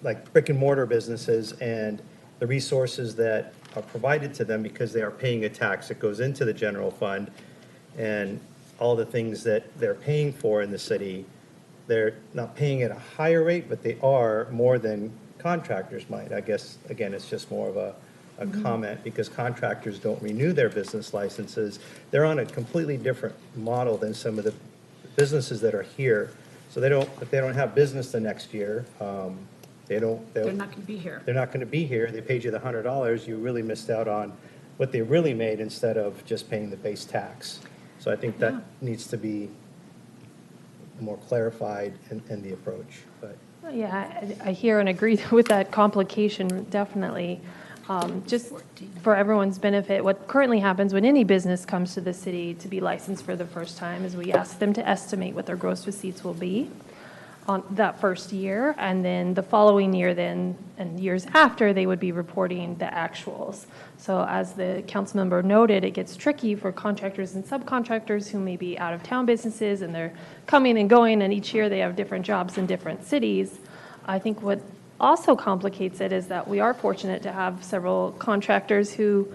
like brick and mortar businesses, and the resources that are provided to them because they are paying a tax that goes into the general fund, and all the things that they're paying for in the city. They're not paying at a higher rate, but they are more than contractors might. I guess, again, it's just more of a comment, because contractors don't renew their business licenses. They're on a completely different model than some of the businesses that are here. So if they don't have business the next year, they're not going to be here. They're not going to be here. They paid you the $100. You really missed out on what they really made instead of just paying the base tax. So I think that needs to be more clarified in the approach. But Yeah, I hear and agree with that complication, definitely. Just for everyone's benefit, what currently happens when any business comes to the city to be licensed for the first time is we ask them to estimate what their gross receipts will be on that first year, and then the following year and years after, they would be reporting the actuals. So as the council member noted, it gets tricky for contractors and subcontractors who may be out-of-town businesses, and they're coming and going, and each year they have different jobs in different cities. I think what also complicates it is that we are fortunate to have several contractors who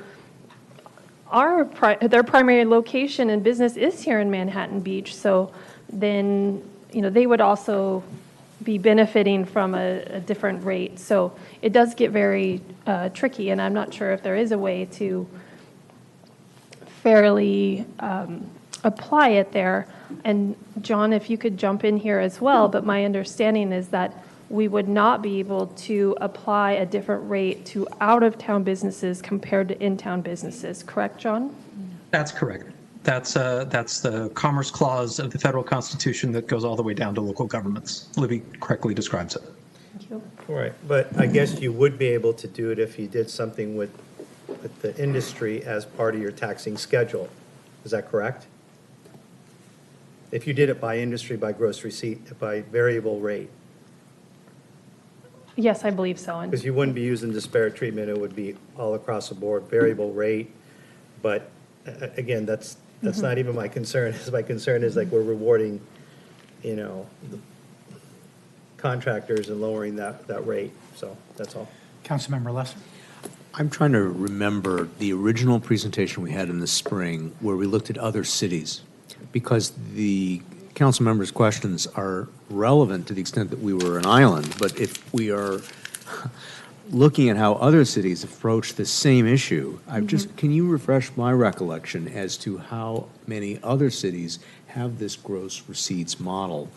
their primary location and business is here in Manhattan Beach. So then, they would also be benefiting from a different rate. So it does get very tricky, and I'm not sure if there is a way to fairly apply it there. And John, if you could jump in here as well, but my understanding is that we would not be able to apply a different rate to out-of-town businesses compared to in-town businesses. Correct, John? That's correct. That's the Commerce Clause of the federal Constitution that goes all the way down to local governments. Libby correctly describes it. Thank you. Right, but I guess you would be able to do it if you did something with the industry as part of your taxing schedule. Is that correct? If you did it by industry, by gross receipt, by variable rate. Yes, I believe so. Because you wouldn't be using disparate treatment, it would be all across the board, variable rate. But again, that's not even my concern. My concern is like we're rewarding, the contractors and lowering that rate. So that's all. Councilmember Lesser? I'm trying to remember the original presentation we had in the spring where we looked at other cities, because the council members' questions are relevant to the extent that we were an island. But if we are looking at how other cities approach the same issue, can you refresh my recollection as to how many other cities have this gross receipts model,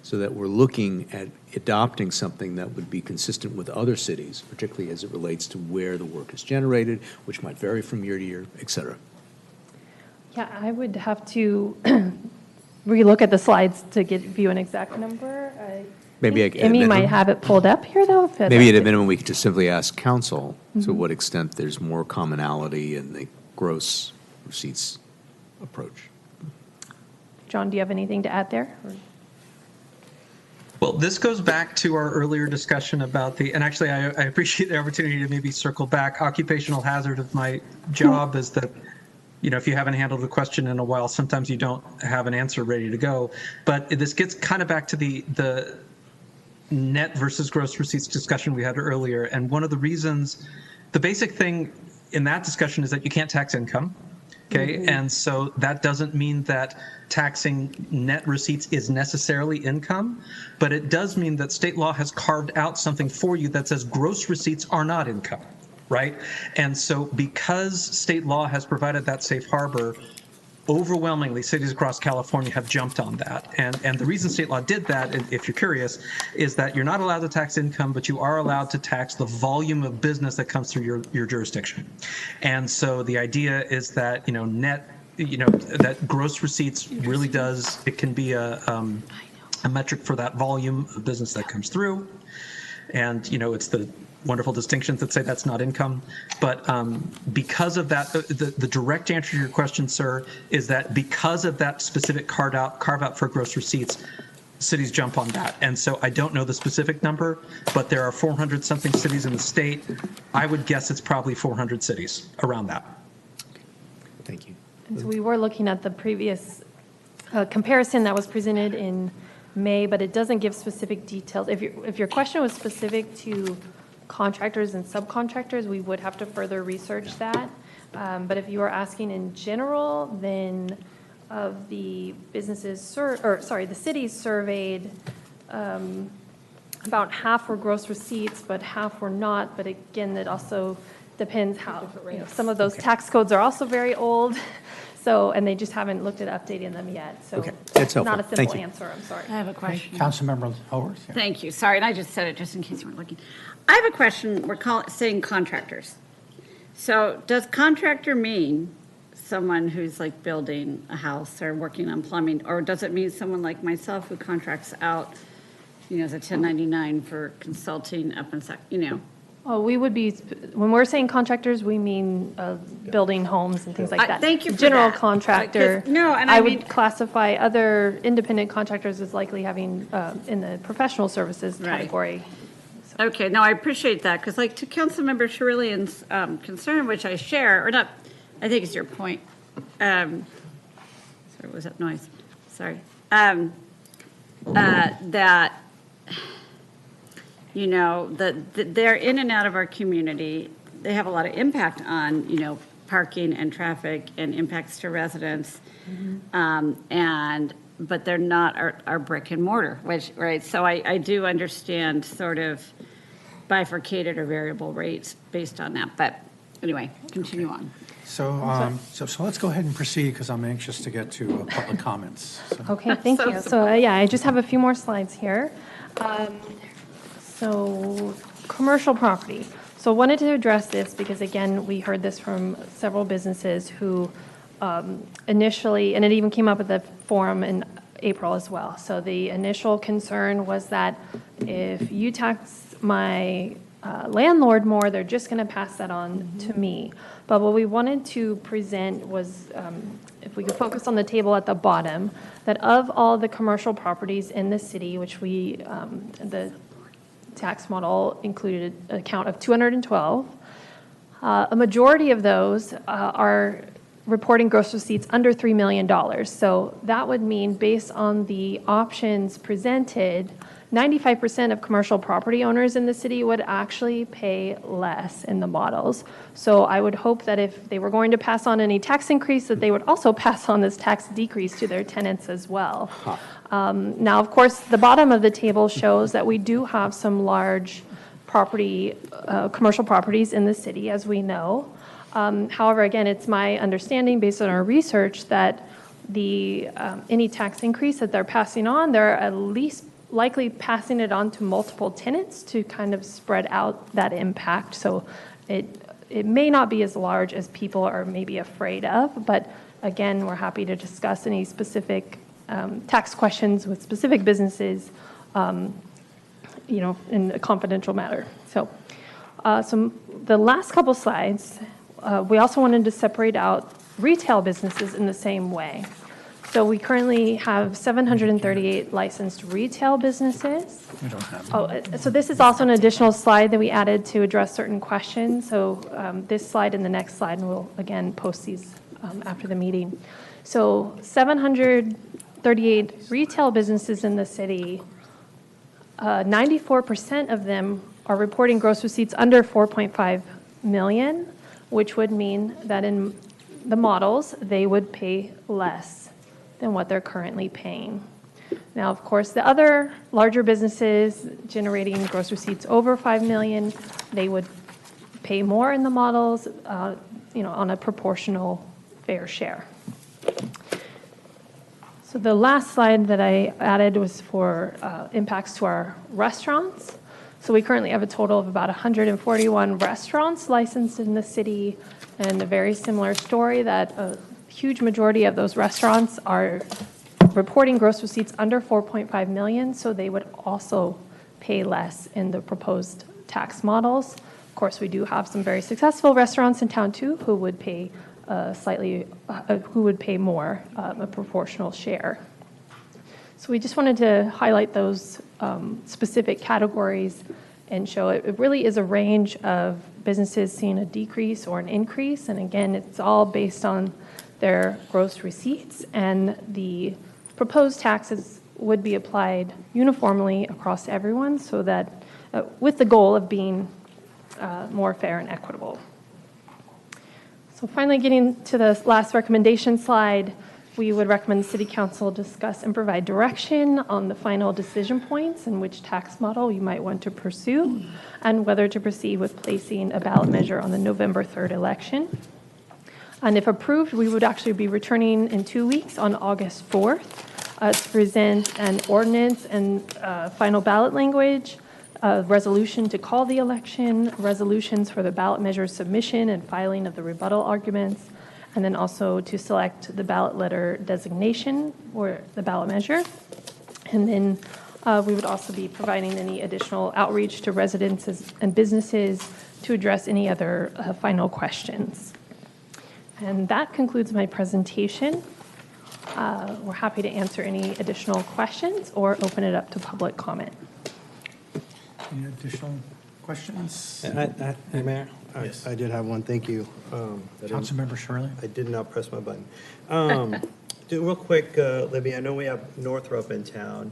so that we're looking at adopting something that would be consistent with other cities, particularly as it relates to where the work is generated, which might vary from year to year, et cetera? Yeah, I would have to relook at the slides to give you an exact number. Maybe Amy might have it pulled up here, though. Maybe at a minimum, we could just simply ask council to what extent there's more commonality in the gross receipts approach. John, do you have anything to add there? Well, this goes back to our earlier discussion about and actually I appreciate the opportunity to maybe circle back. Occupational hazard of my job is that if you haven't handled a question in a while, sometimes you don't have an answer ready to go. But this gets kind of back to the net versus gross receipts discussion we had earlier. And one of the reasons, the basic thing in that discussion is that you can't tax income. Okay, and so that doesn't mean that taxing net receipts is necessarily income, but it does mean that state law has carved out something for you that says gross receipts are not income, right? And so because state law has provided that safe harbor, overwhelmingly cities across California have jumped on that. And the reason state law did that, if you're curious, is that you're not allowed to tax income, but you are allowed to tax the volume of business that comes through your jurisdiction. And so the idea is that, net, that gross receipts really does, it can be a metric for that volume of business that comes through. And, it's the wonderful distinctions that say that's not income. But because of that, the direct answer to your question, sir, is that because of that specific carve out for gross receipts, cities jump on that. And so I don't know the specific number, but there are 400 something cities in the state. I would guess it's probably 400 cities around that. Thank you. And so we were looking at the previous comparison that was presented in May, but it doesn't give specific details. If your question was specific to contractors and subcontractors, we would have to further research that. But if you are asking in general, then of the businesses, the cities surveyed, about half were gross receipts, but half were not. But again, it also depends how, some of those tax codes are also very old. So, and they just haven't looked at updating them yet. So Okay, that's helpful. not a simple Thank you. answer, I'm sorry. I have a question. Councilmember Howorth? Yeah. Thank you. Sorry, and I just said it just in case you weren't looking. I have a question. We're saying contractors. So does contractor mean someone who's like building a house or working on plumbing, or does it mean someone like myself who contracts out, as a 1099 for consulting up and, Oh, we would be, when we're saying contractors, we mean building homes and things like that. Thank you for General that. contractor. No, and I mean- would classify other independent contractors as likely having in the professional services Right. category. Okay, no, I appreciate that, because to Councilmember Sherillian's concern, which I share, or not, I think it's your point. Sorry, what was that noise? Sorry. That, that they're in and out of our community. They have a lot of impact on, parking and traffic and impacts to residents. But they're not our brick and mortar, right? So I do understand sort of bifurcated or variable rates based on that. But anyway, continue on. So, so let's go ahead and proceed because I'm anxious to get to public comments. So. Okay, thank you. So I just have a few more slides here. So commercial property. So wanted to address this because, again, we heard this from several businesses who initially, and it even came up at the forum in April as well. So the initial concern was that if you tax my landlord more, they're just going to pass that on to me. But what we wanted to present was, if we could focus on the table at the bottom, that of all the commercial properties in the city, which the tax model included a count of 212, a majority of those are reporting gross receipts under $3 million. So that would mean, based on the options presented, 95% of commercial property owners in the city would actually pay less in the models. So I would hope that if they were going to pass on any tax increase, that they would also pass on this tax decrease to their tenants as well. Now, of course, the bottom of the table shows that we do have some large property, commercial properties in the city, as we know. However, again, it's my understanding, based on our research, that any tax increase that they're passing on, they're at least likely passing it on to multiple tenants to kind of spread out that impact. So it may not be as large as people are maybe afraid of, but again, we're happy to discuss any specific tax questions with specific businesses, in a confidential matter. So the last couple slides, we also wanted to separate out retail businesses in the same way. So we currently have 738 licensed retail businesses. We don't have So this is also an additional slide that we added to address certain questions. So this slide and the next slide, and we'll again post these after the meeting. So 738 retail businesses in the city, 94% of them are reporting gross receipts under 4.5 million, which would mean that in the models, they would pay less than what they're currently paying. Now, of course, the other larger businesses generating gross receipts over 5 million, they would pay more in the models, on a proportional fair share. So the last slide that I added was for impacts to our restaurants. So we currently have a total of about 141 restaurants licensed in the city, and a very similar story that a huge majority of those restaurants are reporting gross receipts under 4.5 million, so they would also pay less in the proposed tax models. Of course, we do have some very successful restaurants in town too who would pay more, a proportional share. So we just wanted to highlight those specific categories and show it really is a range of businesses seeing a decrease or an increase. And again, it's all based on their gross receipts, and the proposed taxes would be applied uniformly across everyone so that with the goal of being more fair and equitable. So finally, getting to the last recommendation slide, we would recommend the City Council discuss and provide direction on the final decision points and which tax model you might want to pursue, and whether to proceed with placing a ballot measure on the November 3rd election. And if approved, we would actually be returning in 2 weeks on August 4th to present an ordinance and final ballot language, a resolution to call the election, resolutions for the ballot measure submission and filing of the rebuttal arguments, and then also to select the ballot letter designation for the ballot measure. And then we would also be providing any additional outreach to residents and businesses to address any other final questions. And that concludes my presentation. We're happy to answer any additional questions or open it up to public comment. Any additional questions? Mayor? Yes. I did have one, thank you. Councilmember Shirley? I did not press my button. Real quick, Libby, I know we have Northrop in town.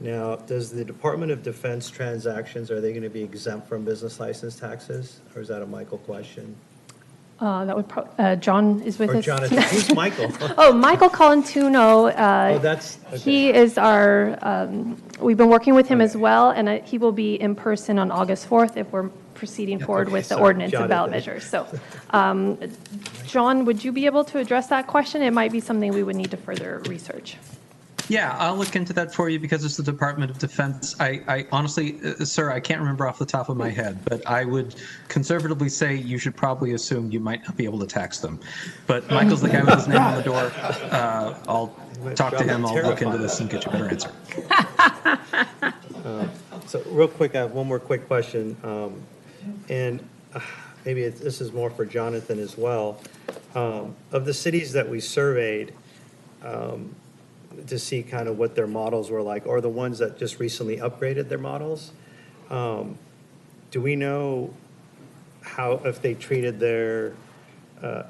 Now, does the Department of Defense transactions, are they going to be exempt from business license taxes? Or is that a Michael question? That would John is with Or us. Jonathan, who's Michael? Oh, Michael Colantuno. That's, okay. He is our, we've been working with him as well, and he will be in person on August 4th if we're proceeding forward with the ordinance and ballot measures. So, John, would you be able to address that question? It might be something we would need to further research. Yeah, I'll look into that for you because it's the Department of Defense. I honestly, sir, I can't remember off the top of my head, but I would conservatively say you should probably assume you might not be able to tax them. But Michael's the guy with his name on the door. I'll talk to him. I'll look into this and get you a better answer. So real quick, I have one more quick question. And maybe this is more for Jonathan as well. Of the cities that we surveyed, to see kind of what their models were like, or the ones that just recently upgraded their models. Do we know how, if they treated their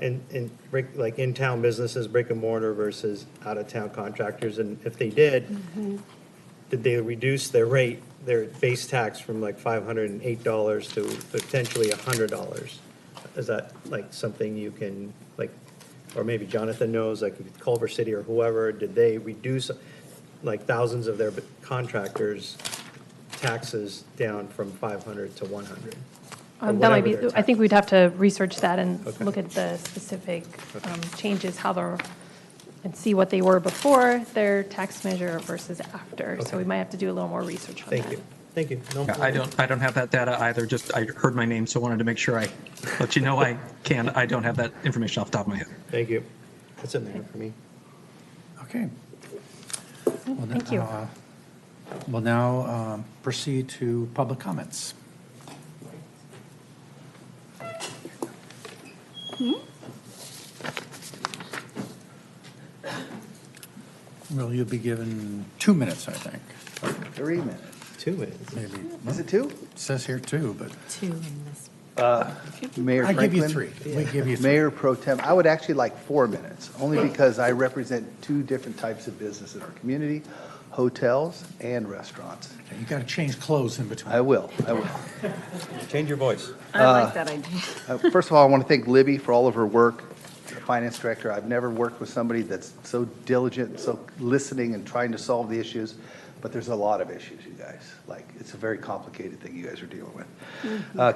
in-town businesses, brick and mortar versus out-of-town contractors? And if they did, did they reduce their rate, their base tax from like $508 to potentially $100? Is that like something you can or maybe Jonathan knows, like Culver City or whoever, did they reduce like thousands of their contractors' taxes down from 500 to 100? That might be, I think we'd have to research that and look at the specific changes, and see what they were before their tax measure versus after. So we might have to do a little more research on that. Thank you. Thank you. No, I don't have that data either. Just I heard my name, so wanted to make sure I let you know I don't have that information off the top of my head. Thank you. That's it, Mayor, for me. Okay. Thank you. We'll now proceed to public comments. Well, you'll be given 2 minutes, I think. 3 minutes. 2 minutes. Maybe. Is it 2? It says here 2, but. 2 in this. Mayor I give you Franklin? 3. We give you 3. Mayor Pro Tem, I would actually like 4 minutes, only because I represent 2 different types of business in our community, hotels and restaurants. You got to change clothes in between. I will. Change your voice. I like that idea. First of all, I want to thank Libby for all of her work, the finance director. I've never worked with somebody that's so diligent, so listening and trying to solve the issues, but there's a lot of issues, you guys. Like, it's a very complicated thing you guys are dealing with.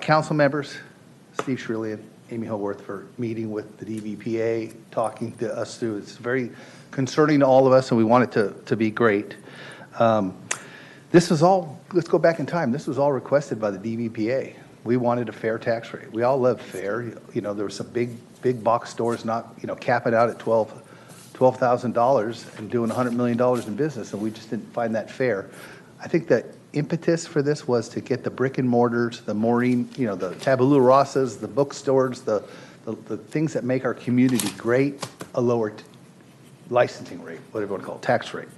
Council members, Steve Shrillian, Amy Howorth, for meeting with the DVPA, talking to us through. It's very concerning to all of us, and we want it to be great. This was all, let's go back in time, this was all requested by the DVPA. We wanted a fair tax rate. We all love fair. You know, there were some big box stores not, capping out at $12,000 and doing $100 million in business, and we just didn't find that fair. I think the impetus for this was to get the brick and mortars, the Maureen, the Tabula Rasas, the bookstores, the things that make our community great, a lower licensing rate, whatever you want to call it, tax rate.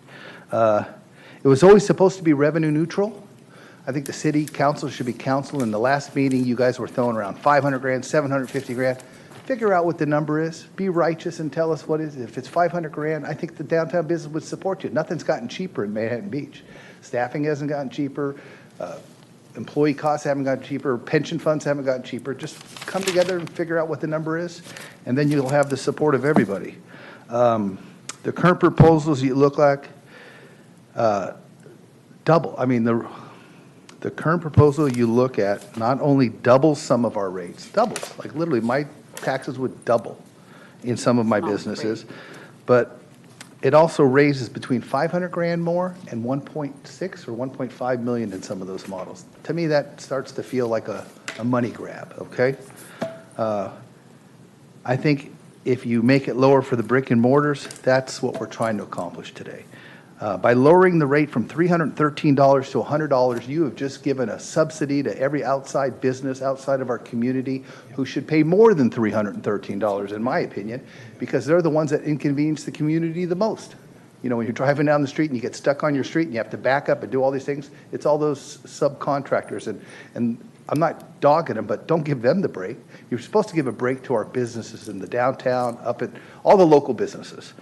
It was always supposed to be revenue neutral. I think the city council should be council. In the last meeting, you guys were throwing around 500 grand, 750 grand. Figure out what the number is. Be righteous and tell us what it is. If it's 500 grand, I think the downtown business would support you. Nothing's gotten cheaper in Manhattan Beach. Staffing hasn't gotten cheaper. Employee costs haven't gotten cheaper. Pension funds haven't gotten cheaper. Just come together and figure out what the number is, and then you'll have the support of everybody. The current proposals you look like double. I mean, the current proposal you look at not only doubles some of our rates, doubles, like literally my taxes would double in some of my businesses, but it also raises between 500 grand more and 1.6 or 1.5 million in some of those models. To me, that starts to feel like a money grab, okay? I think if you make it lower for the brick and mortars, that's what we're trying to accomplish today. By lowering the rate from $313 to $100, you have just given a subsidy to every outside business outside of our community who should pay more than $313, in my opinion, because they're the ones that inconvenience the community the most. When you're driving down the street and you get stuck on your street and you have to back up and do all these things, it's all those subcontractors. And I'm not dogging them, but don't give them the break. You're supposed to give a break to our businesses in the downtown, up at all the local businesses.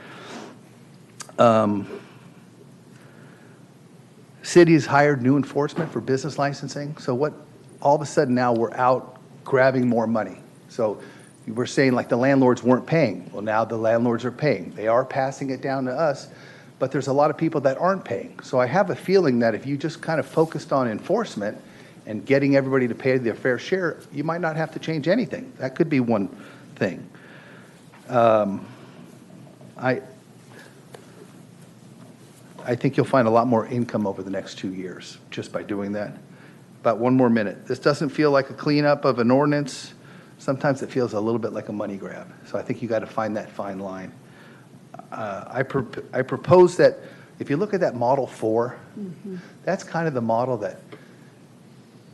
City has hired new enforcement for business licensing. So all of a sudden now we're out grabbing more money. So we're saying like the landlords weren't paying. Well, now the landlords are paying. They are passing it down to us, but there's a lot of people that aren't paying. So I have a feeling that if you just kind of focused on enforcement and getting everybody to pay their fair share, you might not have to change anything. That could be one thing. I think you'll find a lot more income over the next 2 years just by doing that. About 1 more minute. This doesn't feel like a cleanup of an ordinance. Sometimes it feels a little bit like a money grab. So I think you got to find that fine line. I propose that if you look at that Model 4, that's kind of the model that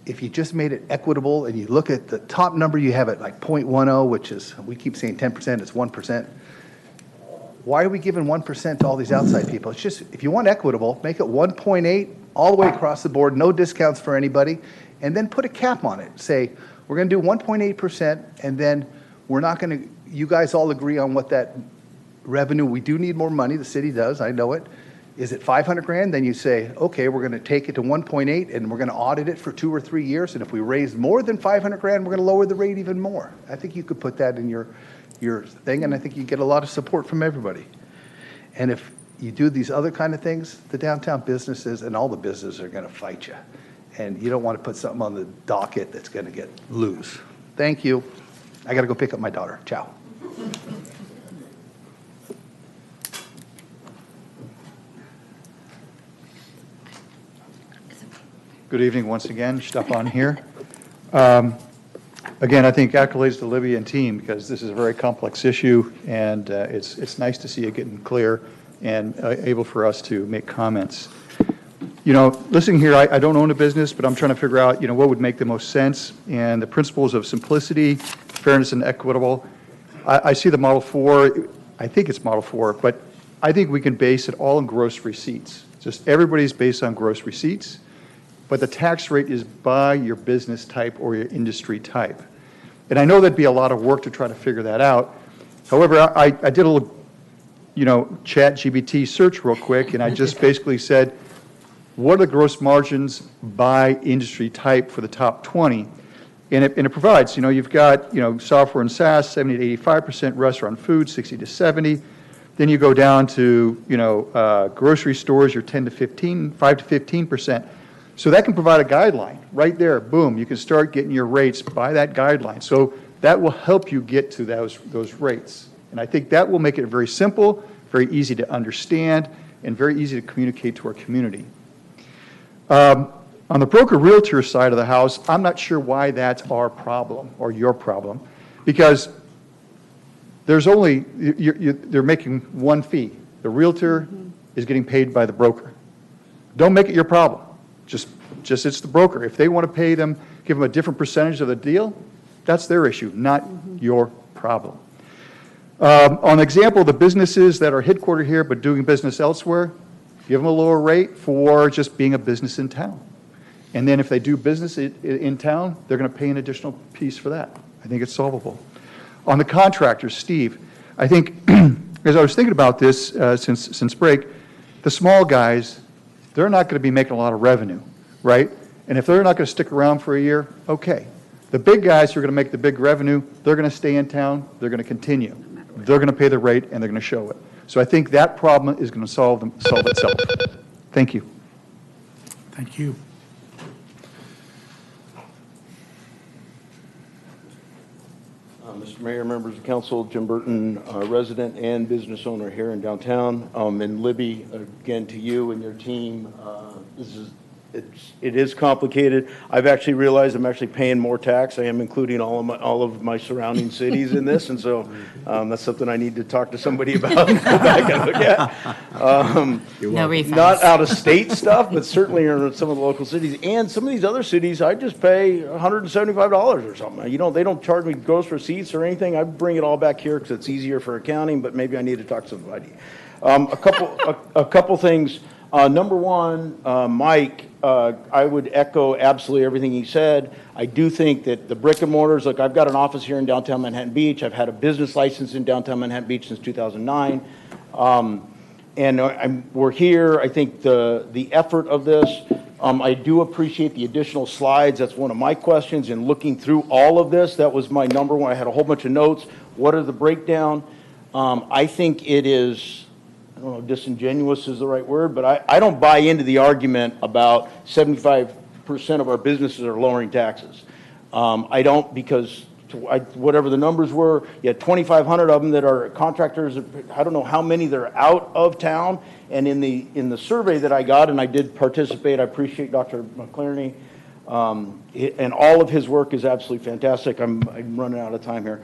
if you just made it equitable and you look at the top number you have at like 0.10, which is, we keep saying 10%, it's 1%. Why are we giving 1% to all these outside people? It's just, if you want equitable, make it 1.8 all the way across the board, no discounts for anybody, and then put a cap on it. Say, we're going to do 1.8%, and then we're not going to, you guys all agree on what that revenue, we do need more money, the city does, I know it. Is it 500 grand? Then you say, okay, we're going to take it to 1.8, and we're going to audit it for 2 or 3 years, and if we raise more than 500 grand, we're going to lower the rate even more. I think you could put that in your thing, and I think you get a lot of support from everybody. And if you do these other kind of things, the downtown businesses and all the businesses are going to fight you. And you don't want to put something on the docket that's going to lose. Thank you. I got to go pick up my daughter. Ciao. Good evening once again. Stefan here. Again, I think accolades to Libby and team because this is a very complex issue, and it's nice to see it getting clear and able for us to make comments. Listening here, I don't own a business, but I'm trying to figure out, what would make the most sense, and the principles of simplicity, fairness, and equitable. I see the Model 4, I think it's Model 4, but I think we can base it all on gross receipts. Just everybody's based on gross receipts, but the tax rate is by your business type or your industry type. And I know that'd be a lot of work to try to figure that out. However, I did a little, chat GBT search real quick, and I just basically said, what are the gross margins by industry type for the top 20? And it provides, you've got, software and SaaS, 70 to 85%, restaurant food, 60 to 70. Then you go down to, grocery stores, you're 5 to 15%. So that can provide a guideline right there. Boom, you can start getting your rates by that guideline. So that will help you get to those rates. And I think that will make it very simple, very easy to understand, and very easy to communicate to our community. On the broker-realtor side of the house, I'm not sure why that's our problem or your problem, because there's only, they're making one fee. The realtor is getting paid by the broker. Don't make it your problem. Just it's the broker. If they want to pay them, give them a different percentage of the deal, that's their issue, not your problem. On the example of the businesses that are headquartered here but doing business elsewhere, give them a lower rate for just being a business in town. And then if they do business in town, they're going to pay an additional piece for that. I think it's solvable. On the contractors, Steve, I think, as I was thinking about this since break, the small guys, they're not going to be making a lot of revenue, right? And if they're not going to stick around for a year, okay. The big guys who are going to make the big revenue, they're going to stay in town, they're going to continue. They're going to pay the rate, and they're going to show it. So I think that problem is going to solve itself. Thank you. Thank you. Mr. Mayor, members of council, Jim Burton, resident and business owner here in downtown. And Libby, again, to you and your team, it is complicated. I've actually realized I'm actually paying more tax. I am including all of my surrounding cities in this, and so that's something I need to talk to somebody about. I can look at. No refunds. Not out of state stuff, but certainly in some of the local cities. And some of these other cities, I just pay $175 or something. They don't charge me gross receipts or anything. I bring it all back here because it's easier for accounting, but maybe I need to talk to somebody. A couple things. Number one, Mike, I would echo absolutely everything he said. I do think that the brick and mortars, look, I've got an office here in downtown Manhattan Beach. I've had a business license in downtown Manhattan Beach since 2009. And we're here. I think the effort of this, I do appreciate the additional slides. That's one of my questions. In looking through all of this, that was my number one. I had a whole bunch of notes. What are the breakdown? I think it is, I don't know, disingenuous is the right word, but I don't buy into the argument about 75% of our businesses are lowering taxes. I don't, because whatever the numbers were, you had 2,500 of them that are contractors. I don't know how many they're out of town. And in the survey that I got, and I did participate, I appreciate Dr. McClarney, and all of his work is absolutely fantastic. I'm running out of time here.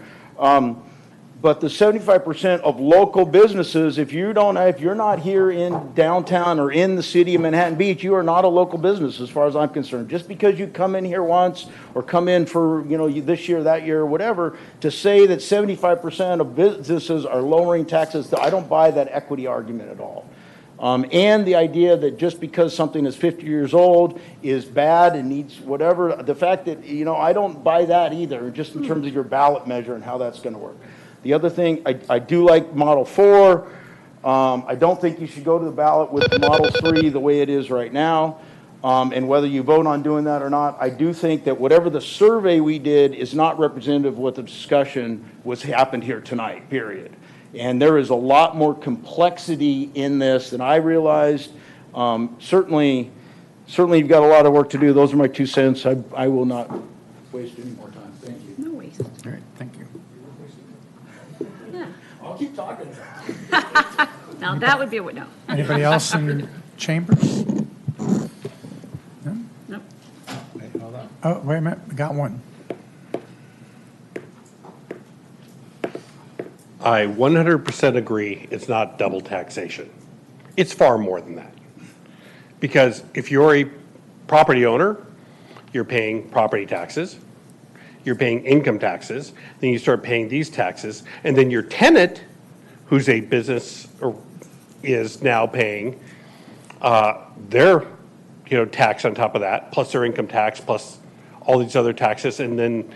But the 75% of local businesses, if you're not here in downtown or in the city of Manhattan Beach, you are not a local business as far as I'm concerned. Just because you come in here once or come in for, this year, that year, or whatever, to say that 75% of businesses are lowering taxes, I don't buy that equity argument at all. And the idea that just because something is 50 years old is bad and needs whatever, the fact that, I don't buy that either, just in terms of your ballot measure and how that's going to work. The other thing, I do like Model 4. I don't think you should go to the ballot with Model 3 the way it is right now. And whether you vote on doing that or not, I do think that whatever the survey we did is not representative of what the discussion happened here tonight, period. And there is a lot more complexity in this than I realized. Certainly you've got a lot of work to do. Those are my 2 cents. I will not waste any more time. Thank you. No waste. All right, thank you. I'll keep talking. Now, that would be a no. Anybody else in chambers? No? Nope. Oh, wait a minute, we got one. I 100% agree it's not double taxation. It's far more than that. Because if you're a property owner, you're paying property taxes, you're paying income taxes, then you start paying these taxes, and then your tenant, who's a business or is now paying their tax on top of that, plus their income tax, plus all these other taxes, and then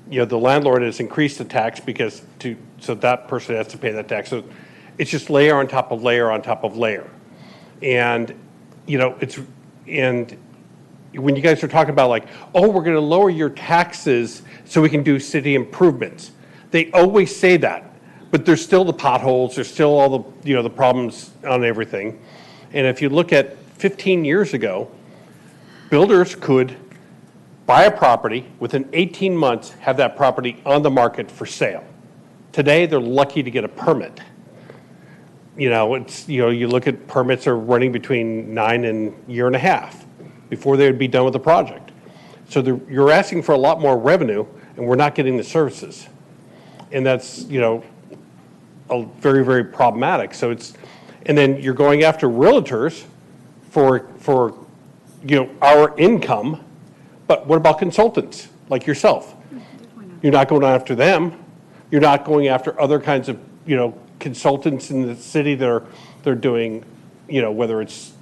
the landlord has increased the tax so that person has to pay that tax. So it's just layer on top of layer on top of layer. And, and when you guys are talking about like, oh, we're going to lower your taxes so we can do city improvements. They always say that, but there's still the potholes, there's still all the, the problems on everything. And if you look at 15 years ago, builders could buy a property, within 18 months, have that property on the market for sale. Today, they're lucky to get a permit. You look at permits are running between 9 and a year and a half before they would be done with the project. So you're asking for a lot more revenue, and we're not getting the services. And that's, very, very problematic. So and then you're going after realtors for our income, but what about consultants like yourself? You're not going after them. You're not going after other kinds of, consultants in the city that they're doing, whether it's,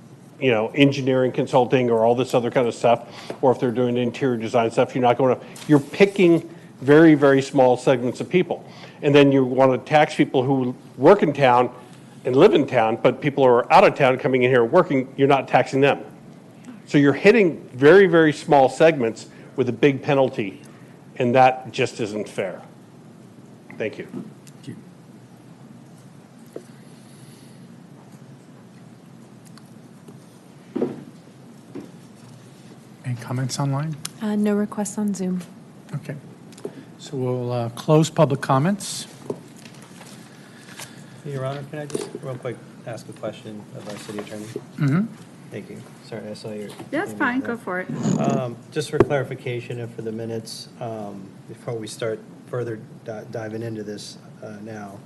engineering consulting or all this other kind of stuff, or if they're doing interior design stuff, you're picking very, very small segments of people. And then you want to tax people who work in town and live in town, but people who are out of town coming in here working, you're not taxing them. So you're hitting very, very small segments with a big penalty, and that just isn't fair. Thank you. Thank you. Any comments online? No requests on Zoom. Okay. So we'll close public comments. Your Honor, can I just real quick ask a question of our city attorney? Mm-hmm. Thank you. Sorry, I saw your. That's fine, go for it. Just for clarification and for the minutes, before we start further diving into this now,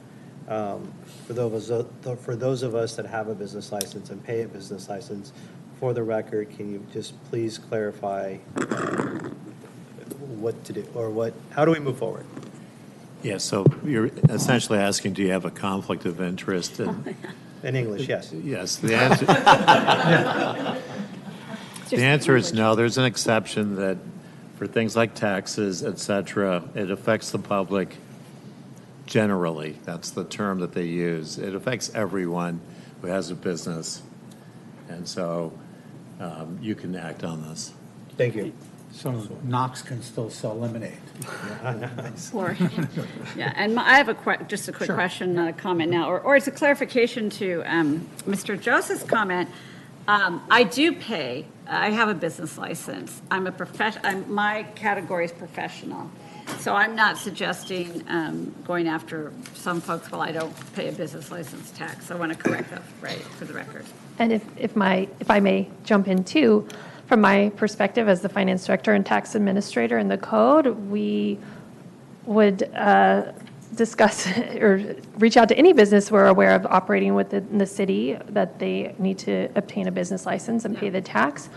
for those of us that have a business license and pay a business license, for the record, can you just please clarify what to do, or how do we move forward? Yeah, so you're essentially asking, do you have a conflict of interest? In English, yes. Yes, the answer is no. There's an exception that for things like taxes, et cetera, it affects the public generally. That's the term that they use. It affects everyone who has a business. And so you can act on this. Thank you. So Knox can still sell lemonade. Yeah, and I have just a quick question, not a comment now, or it's a clarification to Mr. Joseph's comment. I do pay. I have a business license. My category is professional, so I'm not suggesting going after some folks. Well, I don't pay a business license tax. I want to correct that, right, for the record. And if I may jump in too, from my perspective as the finance director and tax administrator in the code, we would discuss or reach out to any business we're aware of operating within the city that they need to obtain a business license and pay the tax,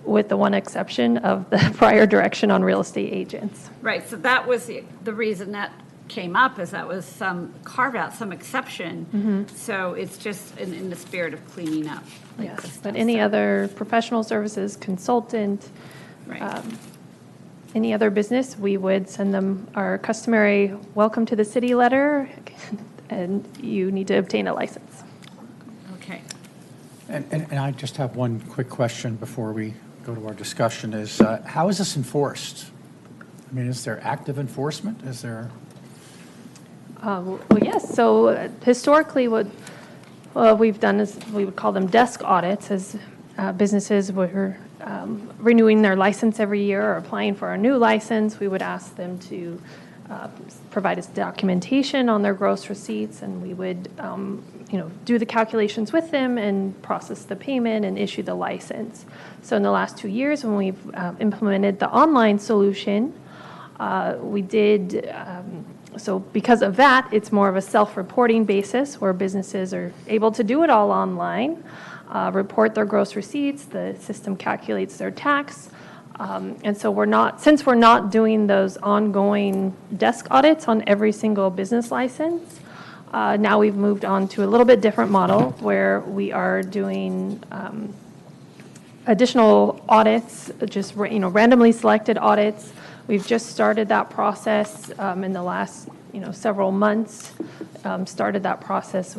with the one exception of the prior direction on real estate agents. Right, so that was the reason that came up, is that was some carve out, some exception. Mm-hmm. So it's just in the spirit of cleaning up. Yes, but any other professional services, consultant, Right. Any other business, we would send them our customary welcome to the city letter, and you need to obtain a license. Okay. And I just have one quick question before we go to our discussion is, how is this enforced? I mean, is there active enforcement? Is there? Well, yes, so historically what we've done is we would call them desk audits, as businesses were renewing their license every year or applying for a new license. We would ask them to provide us documentation on their gross receipts, and we would do the calculations with them and process the payment and issue the license. So in the last 2 years, when we've implemented the online solution, we did, so because of that, it's more of a self-reporting basis where businesses are able to do it all online, report their gross receipts, the system calculates their tax. And so since we're not doing those ongoing desk audits on every single business license, now we've moved on to a little bit different model where we are doing additional audits, just randomly selected audits We've just started that process in the last, several months, started that process.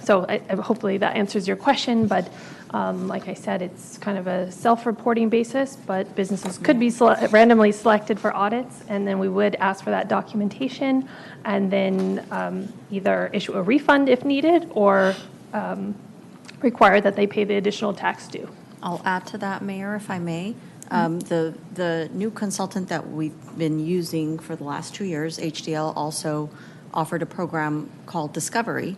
So hopefully that answers your question, but like I said, it's kind of a self-reporting basis, but businesses could be randomly selected for audits, and then we would ask for that documentation, and then either issue a refund if needed, or require that they pay the additional tax due. I'll add to that, Mayor, if I may. The new consultant that we've been using for the last 2 years, HDL, also offered a program called Discovery,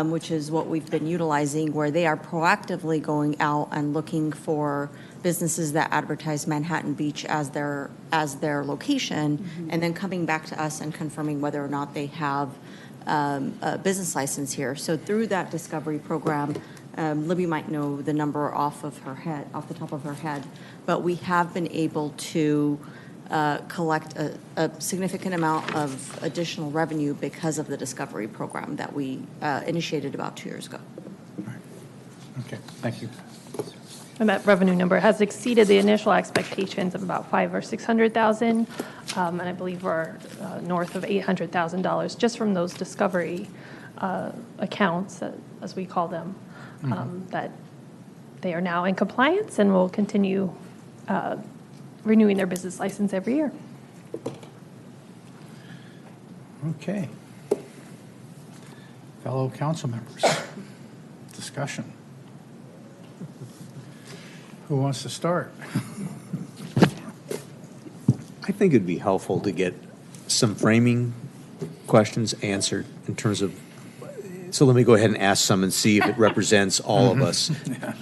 which is what we've been utilizing, where they are proactively going out and looking for businesses that advertise Manhattan Beach as their location, and then coming back to us and confirming whether or not they have a business license here. So through that Discovery program, Libby might know the number off the top of her head, but we have been able to collect a significant amount of additional revenue because of the Discovery program that we initiated about 2 years ago. Okay, thank you. And that revenue number has exceeded the initial expectations of about $500,000 or $600,000, and I believe we're north of $800,000 just from those Discovery accounts, as we call them, that they are now in compliance and will continue renewing their business license every year. Okay. Fellow council members, discussion. Who wants to start? I think it'd be helpful to get some framing questions answered in terms of, so let me go ahead and ask some and see if it represents all of us. Yeah.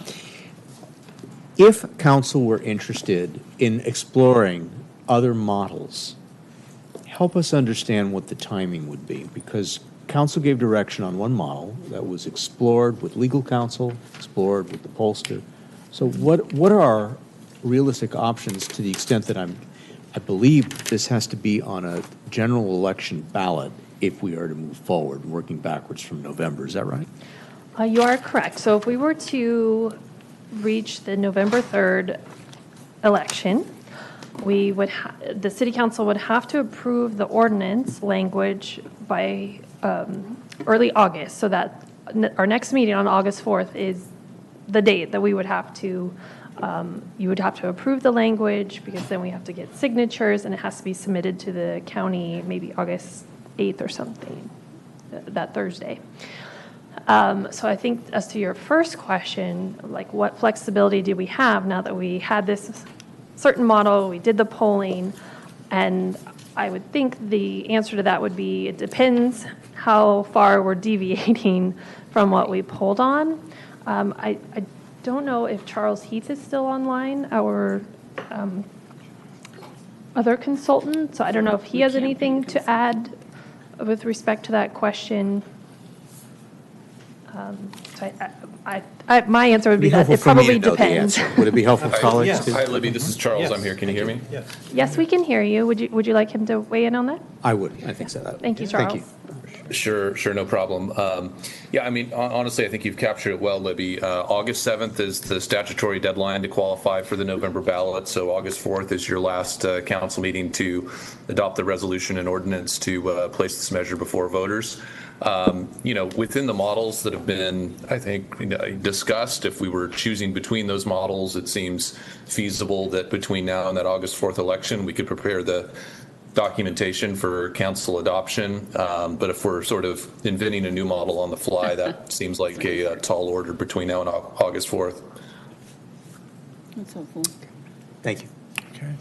If council were interested in exploring other models, help us understand what the timing would be, because council gave direction on one model that was explored with legal counsel, explored with the pollster. So what are our realistic options to the extent that I believe this has to be on a general election ballot if we are to move forward, working backwards from November, is that right? You are correct. So if we were to reach the November 3rd election, we would the city council would have to approve the ordinance language by early August, so that our next meeting on August 4th is the date that we would have to, you would have to approve the language, because then we have to get signatures, and it has to be submitted to the county maybe August 8th or something, that Thursday. So I think as to your first question, like what flexibility do we have now that we had this certain model, we did the polling, and I would think the answer to that would be it depends how far we're deviating from what we polled on. I don't know if Charles Heath is still online, our other consultant, so I don't know if he has anything to add with respect to that question. So my answer would be that it probably depends. Would it be helpful, colleagues? Hi, Libby, this is Charles. Yes. I'm here. Can you hear me? Yes. Yes, we can hear you. Would you like him to weigh in on that? I would, I think so. Thank you, Charles. Thank you. Sure, no problem. Yeah, I mean, honestly, I think you've captured it well, Libby. August 7th is the statutory deadline to qualify for the November ballot. So August 4th is your last council meeting to adopt the resolution and ordinance to place this measure before voters. Within the models that have been, I think, discussed, if we were choosing between those models, it seems feasible that between now and that August 4th election, we could prepare the documentation for council adoption. But if we're sort of inventing a new model on the fly, that seems like a tall order between now and August 4th. That's helpful. Thank you. Okay.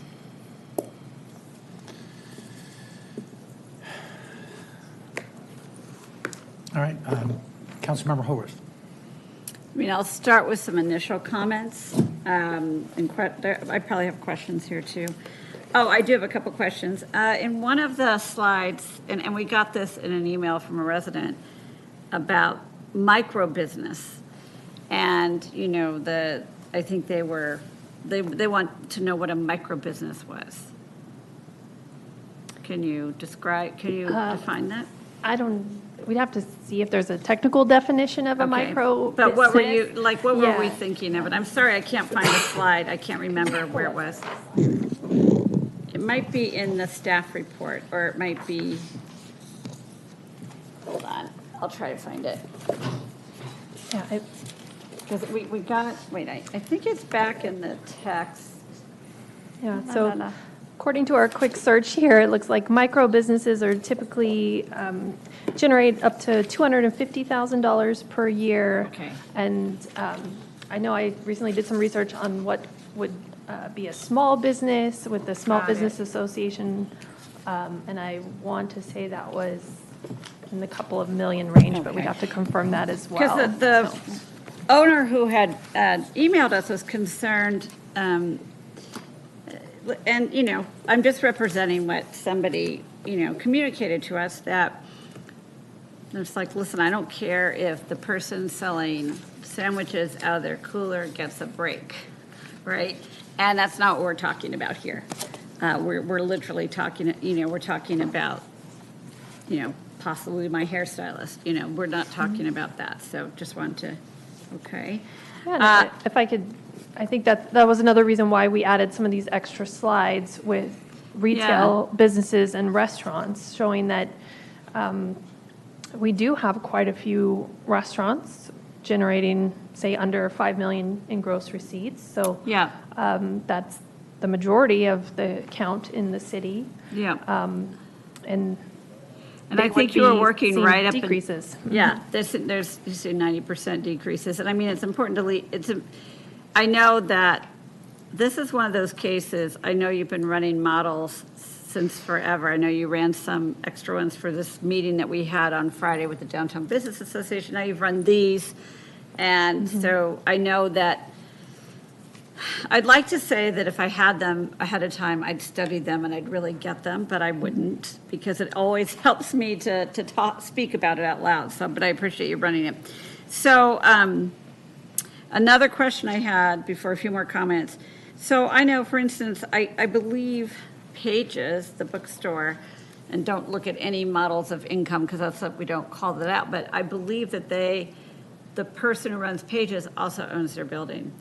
All right, Councilmember Howorth. I mean, I'll start with some initial comments. I probably have questions here too. Oh, I do have a couple questions. In one of the slides, and we got this in an email from a resident about micro business, and I think they want to know what a micro business was. Can you define that? We'd have to see if there's a technical definition of a micro But what were you, business. what were we thinking of it? I'm sorry, I can't find the slide. I can't remember where it was. might be in the staff report, or it might be, hold on, I'll try to find it. Yeah, Because we got, wait, I think it's back in the text. Yeah, No, so no, no. according to our quick search here, it looks like micro businesses are typically generate up to $250,000 per year. Okay. And I know I recently did some research on what would be a small business with the Small Got it. Business Association. And I want to say that was in the couple of million range, but we'd Okay. have to confirm that as well. Because the owner who had emailed us was concerned, and, I'm just representing what somebody, communicated to us, that it's like, listen, I don't care if the person selling sandwiches out of their cooler gets a break, right? And that's not what we're talking about here. We're literally talking, we're talking about, possibly my hairstylist, we're not talking about that. So just wanted to, okay. Yeah, and if I could, I think that was another reason why we added some of these extra slides with retail businesses and restaurants, showing that we do have quite a few restaurants generating, say, under 5 million in gross receipts. So Yeah. That's the majority of the count in the city. Yeah. And And they I think would you were be working seeing right up. decreases. Yeah, there's you see 90% decreases, and I mean, it's important to I know that this is one of those cases, I know you've been running models since forever. I know you ran some extra ones for this meeting that we had on Friday with the Downtown Business Association. Now you've run these, and so I know that I'd like to say that if I had them ahead of time, I'd study them and I'd really get them, but I wouldn't, because it always helps me to speak about it out loud. So, but I appreciate you running it. So another question I had before a few more comments. So I know, for instance, I believe Pages, the bookstore, and don't look at any models of income because that's what we don't call that out, but I believe that the person who runs Pages also owns their building.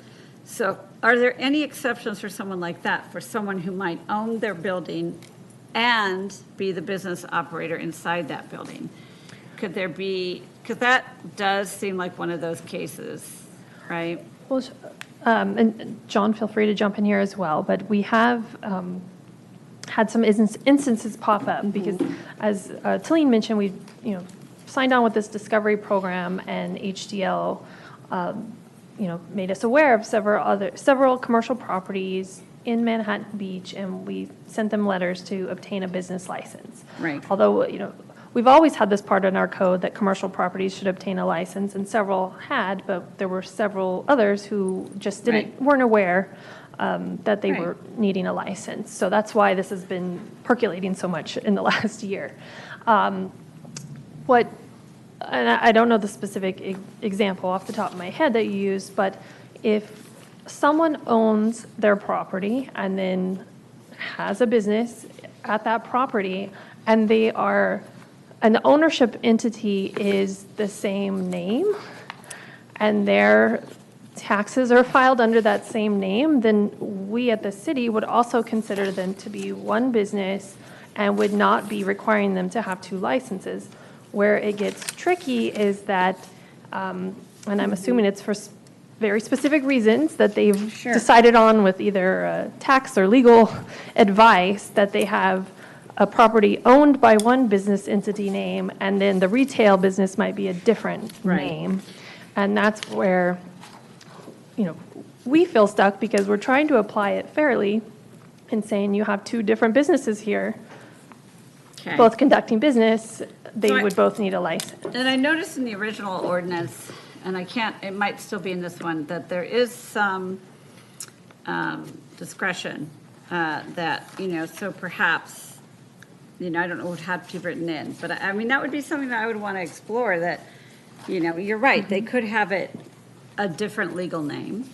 So are there any exceptions for someone like that, for someone who might own their building and be the business operator inside that building? Could there be, because that does seem like one of those cases, right? Well, and John, feel free to jump in here as well, but we have had some instances pop up because, as Talene mentioned, we signed on with this discovery program, and HDL made us aware of several commercial properties in Manhattan Beach, and we sent them letters to obtain a business license. Right. Although, we've always had this part in our code that commercial properties should obtain a license, and several had, but there were several others who just weren't aware that they were needing a license. So that's why this has been percolating so much in the last year. And I don't know the specific example off the top of my head that you used, but if someone owns their property and then has a business at that property, and the ownership entity is the same name, and their taxes are filed under that same name, then we at the city would also consider them to be one business and would not be requiring them to have 2 licenses. Where it gets tricky is that, and I'm assuming it's for very specific reasons that they've decided on with either tax or legal advice, that they have a property owned by one business entity name, and then the retail business might be a different name. And that's where, we feel stuck because we're trying to apply it fairly and saying you have 2 different businesses here, both conducting business, they would both need a license. And I noticed in the original ordinance, and it might still be in this one, that there is some discretion that, so perhaps, I don't know what had to be written in, but I mean, that would be something that I would want to explore, that, you're right, they could have it a different legal name,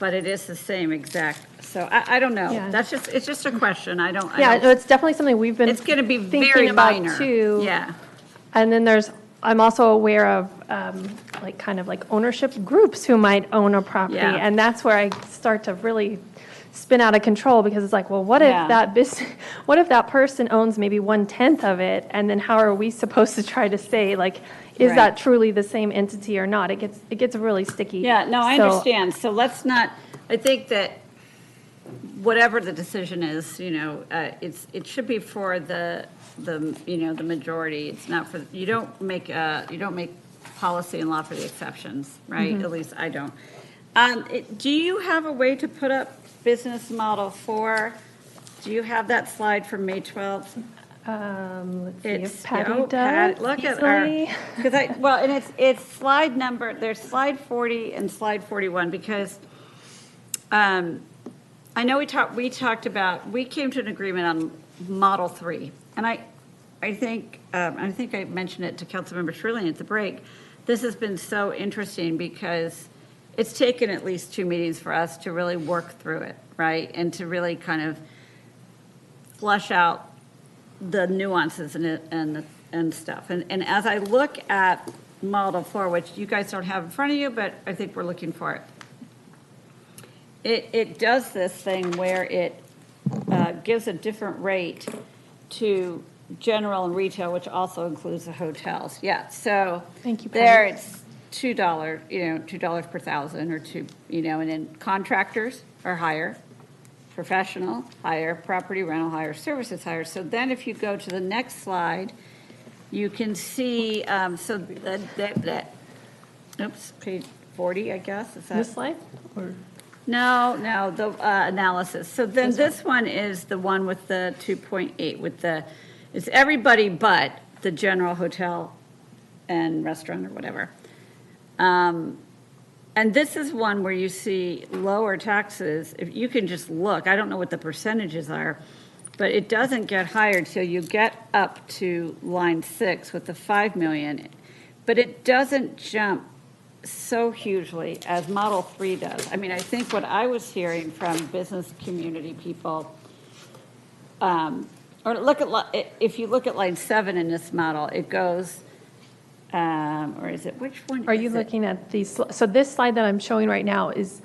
but it is the same exact, so I don't know. Yeah. It's just a question. It's definitely something we've been It's going to be thinking very about minor. too. Yeah. And then I'm also aware of kind of like ownership groups who might own a property. Yeah. And that's where I start to really spin out of control because it's like, well, what if Yeah. that what if that person owns maybe 1/10 of it, and then how are we supposed to try to say, like, is Right. that truly the same entity or not? It gets really sticky. Yeah, no, I So- understand. So let's not, I think that whatever the decision is, it should be for the majority. It's not for, you don't make policy and law for the exceptions, right? Mm-hmm. At least I don't. Do you have a way to put up business model 4? Do you have that slide from May 12th? Let's see if Patty oh, does. look at our, easily. because and it's slide number, there's slide 40 and slide 41, because I know we talked about, we came to an agreement on Model 3, and I think I mentioned it to Councilmember Shirley at the break. This has been so interesting because it's taken at least 2 meetings for us to really work through it, right? And to really kind of flush out the nuances and stuff. And as I look at Model 4, which you guys don't have in front of you, but I think we're looking for it. It does this thing where it gives a different rate to general and retail, which also includes the hotels. Yeah, so Thank you, there Patty. it's $2, $2 per thousand or and then contractors are higher, professional higher, property rental higher, services higher. So then if you go to the next slide, you can see, so that oops, page 40, I guess, is that? This slide? Or? No, the analysis. So then this one is the one with the 2.8, with it's everybody but the general hotel and restaurant or whatever. And this is one where you see lower taxes. If you can just look, I don't know what the percentages are, but it doesn't get higher till you get up to line 6 with the 5 million. But it doesn't jump so hugely as Model 3 does. I mean, I think what I was hearing from business community people, or if you look at line 7 in this model, it goes, or is it, which one? Are you looking at these? So this slide that I'm showing right now is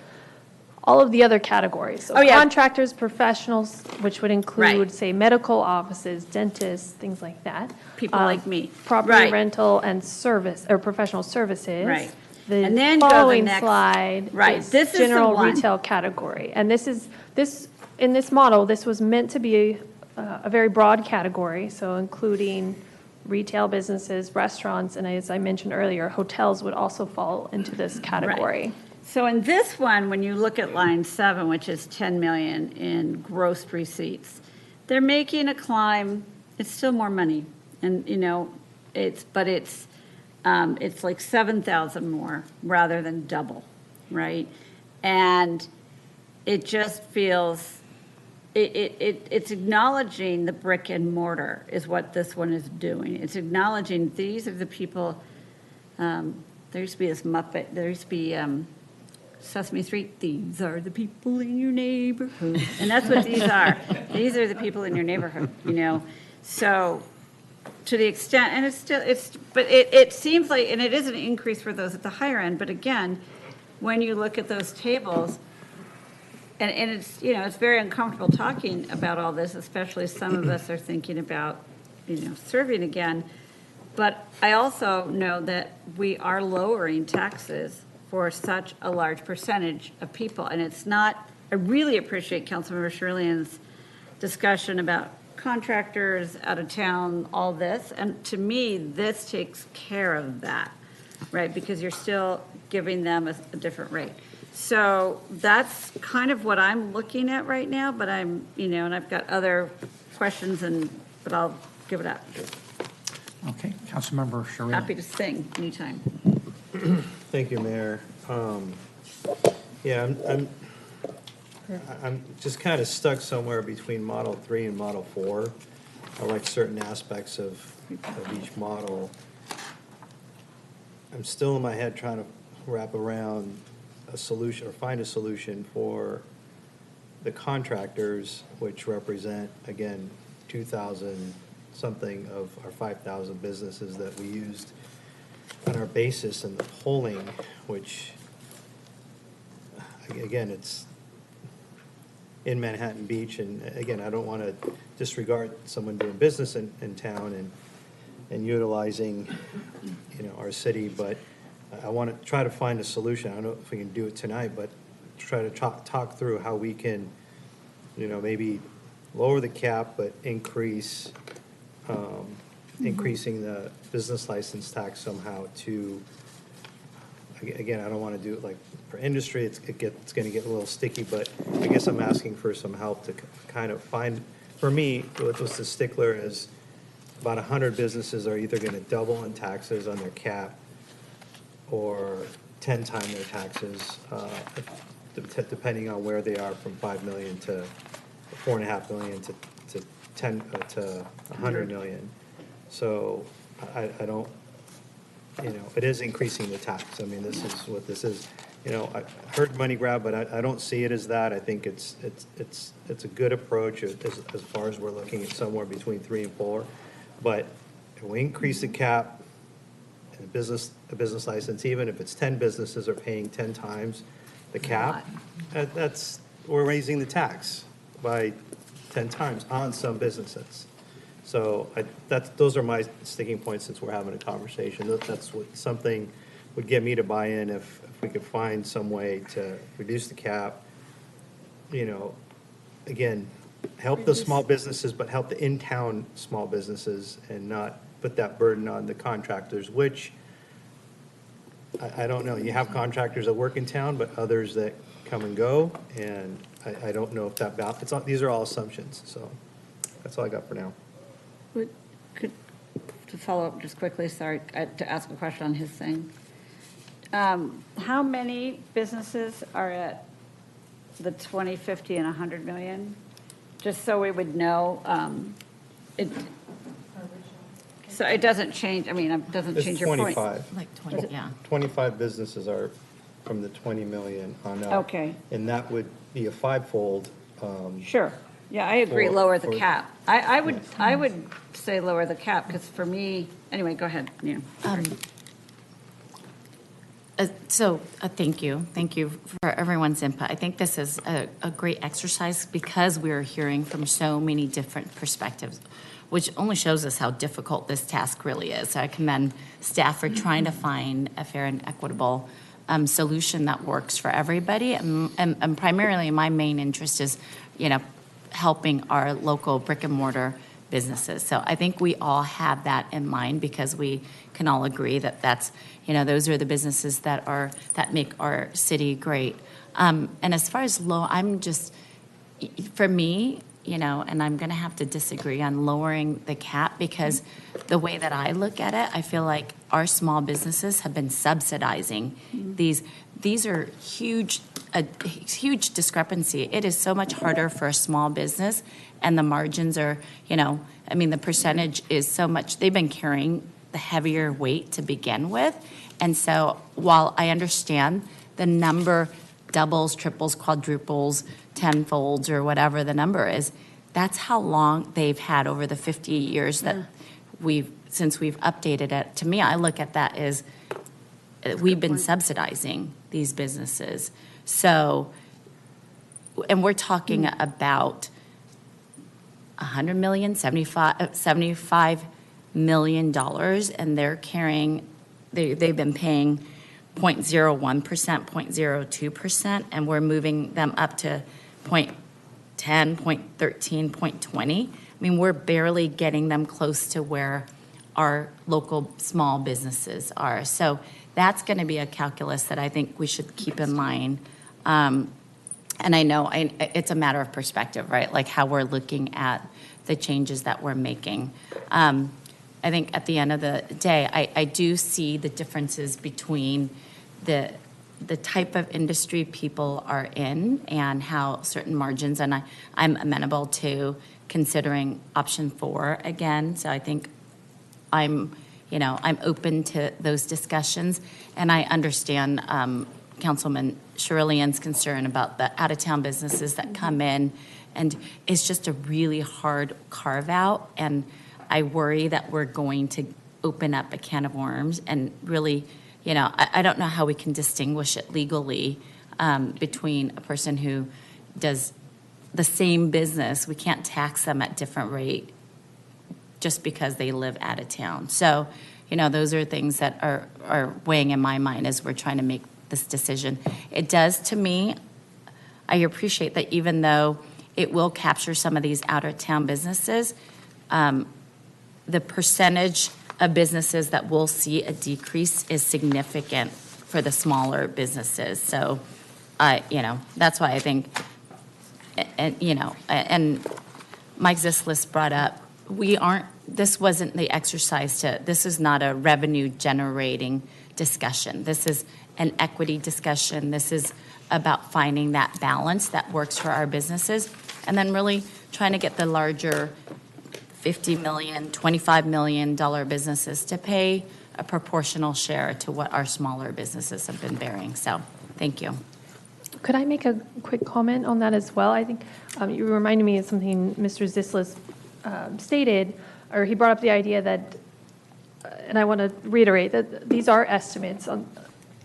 all of the other categories. So contractors, professionals, which would include, say, medical offices, dentists, things like that. People like me. Property Right. rental and service, or professional services. Right. The And then go the following next- slide Right, is this is the general one. retail category. And in this model, this was meant to be a very broad category, so including retail businesses, restaurants, and as I mentioned earlier, hotels would also fall into this category. Right. So in this one, when you look at line 7, which is 10 million in gross receipts, they're making a climb. It's still more money, and it's like 7,000 more rather than double, right? And it just feels it's acknowledging the brick and mortar is what this one is doing. It's acknowledging these are the people. There used to be this Muppet. There used to be Sesame Street. These are the people in your neighborhood, and that's what these are. These are the people in your neighborhood. So to the extent, and but it seems like, and it is an increase for those at the higher end. But again, when you look at those tables. And it's, it's very uncomfortable talking about all this, especially some of us are thinking about, serving again. But I also know that we are lowering taxes for such a large percentage of people. And it's not, I really appreciate Councilmember Shirley's discussion about contractors, out of town, all this. And to me, this takes care of that, right? Because you're still giving them a different rate. So that's kind of what I'm looking at right now, but I'm, and I've got other questions, but I'll give it up. Okay, Councilmember Shirley. Happy to sing anytime. Thank you, Mayor. Yeah, I'm just kind of stuck somewhere between Model 3 and Model 4. I like certain aspects of each model. I'm still in my head trying to wrap around a solution or find a solution for the contractors, which represent, again, 2,000 something of our 5,000 businesses that we used on our basis in the polling, which, again, in Manhattan Beach. And again, I don't want to disregard someone doing business in town and utilizing, our city, but I want to try to find a solution. I don't know if we can do it tonight, but try to talk through how we can, maybe lower the cap, but increasing the business license tax somehow to, again, I don't want to do it like for industry, it's going to get a little sticky, but I guess I'm asking for some help to kind of find, for me, what's the stickler is about 100 businesses are either going to double in taxes on their cap or 10 times their taxes, depending on where they are, from 5 million to 4.5 million to 10 to 100 million. So I don't, it is increasing the tax. I mean, this is what this is. I heard money grab, but I don't see it as that. I think it's a good approach as far as we're looking at somewhere between 3 and 4. But if we increase the cap, and a business license, even if it's 10 businesses are paying 10 times the cap, we're raising the tax by 10 times on some businesses. So those are my sticking points since we're having a conversation. That's what something would get me to buy in if we could find some way to reduce the cap. Again, help the small businesses, but help the in-town small businesses and not put that burden on the contractors, which I don't know. You have contractors that work in town, but others that come and go, and I don't know if that balance. These are all assumptions, so that's all I got for now. To follow up just quickly, sorry, to ask a question on his thing. How many businesses are at the 20, 50, and 100 million? Just so we would know. So it doesn't change, it doesn't It's change your point. 25. Like 20, yeah. 25 businesses are from the 20 million on up. Okay. And that would be a fivefold. Sure. Yeah, I agree, lower the for- cap. I would say lower the cap, because for me, anyway, go ahead. Yeah. Thank you. Thank you for everyone's input. I think this is a great exercise because we're hearing from so many different perspectives, which only shows us how difficult this task really is. So I commend staff for trying to find a fair and equitable solution that works for everybody. And primarily, my main interest is, helping our local brick and mortar businesses. So I think we all have that in mind because we can all agree that that's, those are the businesses that make our city great. And as far as for me, and I'm going to have to disagree on lowering the cap because the way that I look at it, I feel like our small businesses have been subsidizing these. These are a huge discrepancy. It is so much harder for a small business, and the margins are, the percentage is so much. They've been carrying the heavier weight to begin with, and so while I understand the number doubles, triples, quadruples, tenfolds, or whatever the number is, that's how long they've had over the 50 years that since we've updated it. To me, I look at that as we've been subsidizing these businesses. So, and we're talking about $100 million, $75 million, and they've been paying 0.01%, 0.02%, and we're moving them up to 0.10, 0.13, 0.20. We're barely getting them close to where our local small businesses are. So that's going to be a calculus that I think we should keep in mind. And I know it's a matter of perspective, right? Like how we're looking at the changes that we're making. I think at the end of the day, I do see the differences between the type of industry people are in and how certain margins, and I'm amenable to considering option 4 again. So I think I'm open to those discussions, and I understand Councilman Sherrillian's concern about the out-of-town businesses that come in, and it's just a really hard carve-out, and I worry that we're going to open up a can of worms and really, I don't know how we can distinguish it legally between a person who does the same business, we can't tax them at different rate just because they live out of town. So, those are things that are weighing in my mind as we're trying to make this decision. It does, to me, I appreciate that even though it will capture some of these out-of-town businesses, the percentage of businesses that will see a decrease is significant for the smaller businesses. So, that's why I think, and Mike Zislis brought up, this wasn't the exercise this is not a revenue generating discussion. This is an equity discussion. This is about finding that balance that works for our businesses, and then really trying to get the larger $50 million, $25 million businesses to pay a proportional share to what our smaller businesses have been bearing. So, thank you. Could I make a quick comment on that as well? I think you reminded me of something Mr. Zislis stated, or he brought up the idea that, and I want to reiterate, that these are estimates on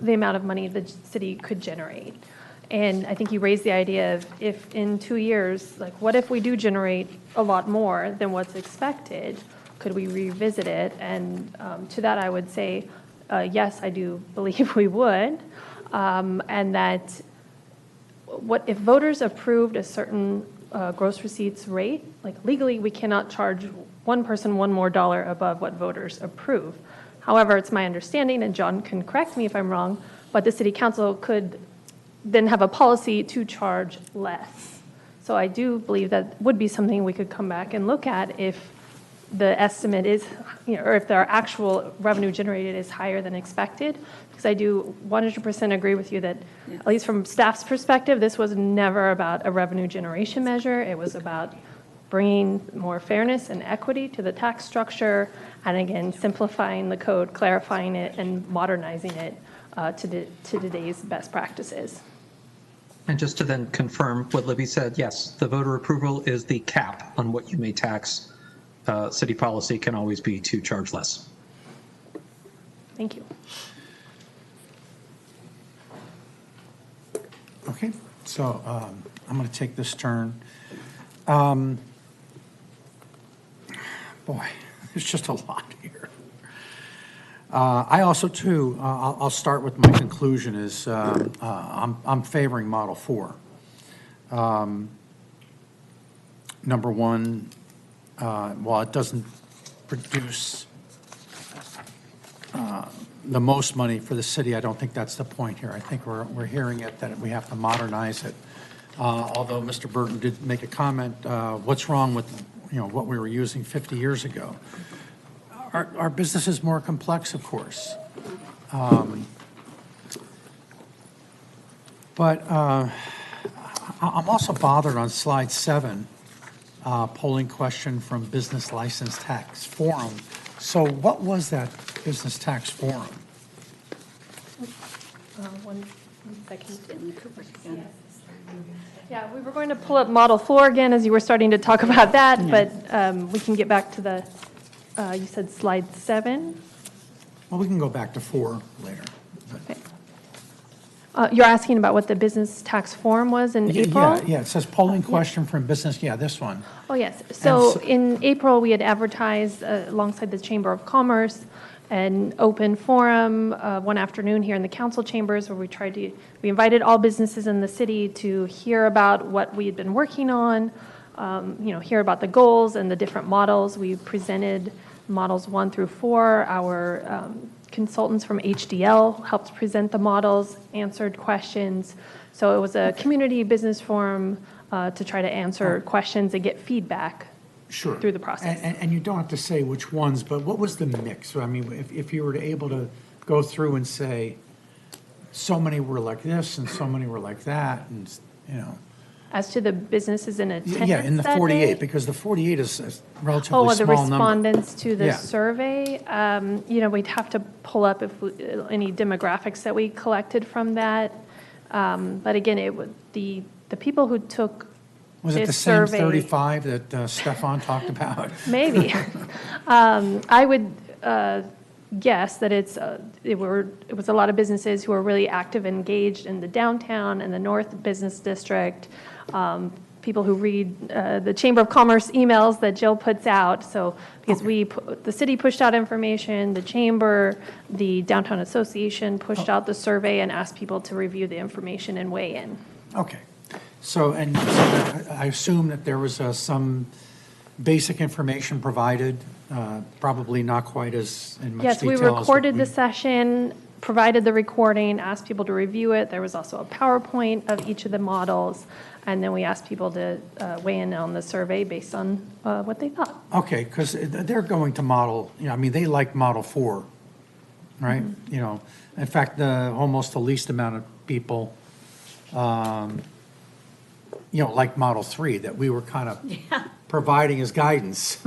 the amount of money the city could generate. And I think you raised the idea of if in 2 years, like what if we do generate a lot more than what's expected, could we revisit it? And to that I would say, yes, I do believe we would. And that what if voters approved a certain gross receipts rate, like legally we cannot charge one person $1 more above what voters approve. However, it's my understanding, and John can correct me if I'm wrong, but the city council could then have a policy to charge less. So I do believe that would be something we could come back and look at if the estimate is, or if our actual revenue generated is higher than expected. Because I do 100% agree with you that, at least from staff's perspective, this was never about a revenue generation measure. It was about bringing more fairness and equity to the tax structure, and again, simplifying the code, clarifying it, and modernizing it to today's best practices. And just to then confirm what Libby said, yes, the voter approval is the cap on what you may tax. City policy can always be to charge less. Thank you. Okay, so I'm going to take this turn. Boy, there's just a lot here. I also, too, I'll start with my conclusion is I'm favoring Model 4. Number one, while it doesn't produce the most money for the city, I don't think that's the point here. I think we're hearing it, that we have to modernize it. Although Mr. Burton did make a comment, what's wrong with what we were using 50 years ago? Our business is more complex, of course. But I'm also bothered on slide 7, polling question from Business License Tax Forum. So what was that Business Tax Forum? One second. Yeah, we were going to pull up Model 4 again as you were starting to talk about that, but we can get back to the, you said slide 7? Well, we can go back to 4 later. Okay. You're asking about what the business tax form was in April? Yeah, it says polling question from business, this one. Oh, yes. So in April, we had advertised alongside the Chamber of Commerce an open forum one afternoon here in the council chambers where we invited all businesses in the city to hear about what we had been working on, hear about the goals and the different models. We presented models 1 through 4. Our consultants from HDL helped present the models, answered questions. So it was a community business forum to try to answer questions and get feedback through the process. And you don't have to say which ones, but what was the mix? I mean, if you were able to go through and say, so many were like this and so many were like that, and As to the businesses in attendance Yeah, in the that 48, day? because the 48 is a relatively the small number. respondents to the Yeah. survey, we'd have to pull up any demographics that we collected from that. But again, the people who took Was it the this same survey, 35 that Stefan talked about? Maybe. I would guess that it was a lot of businesses who were really active, engaged in the downtown and the North Business District, people who read the Chamber of Commerce emails that Jill puts out. So because the city pushed out information, the chamber, the Downtown Association pushed out the survey and asked people to review the information and weigh in. Okay. So I assume that there was some basic information provided, probably not quite as in much Yes, we detail as recorded the session, provided the recording, asked people to review it. There was also a PowerPoint of each of the models, and then we asked people to weigh in on the survey based on what they thought. Okay, because they're going to model, I mean, they like Model 4, right? Mm-hmm. In fact, almost the least amount of people, like Model 3, that we were kind of providing as guidance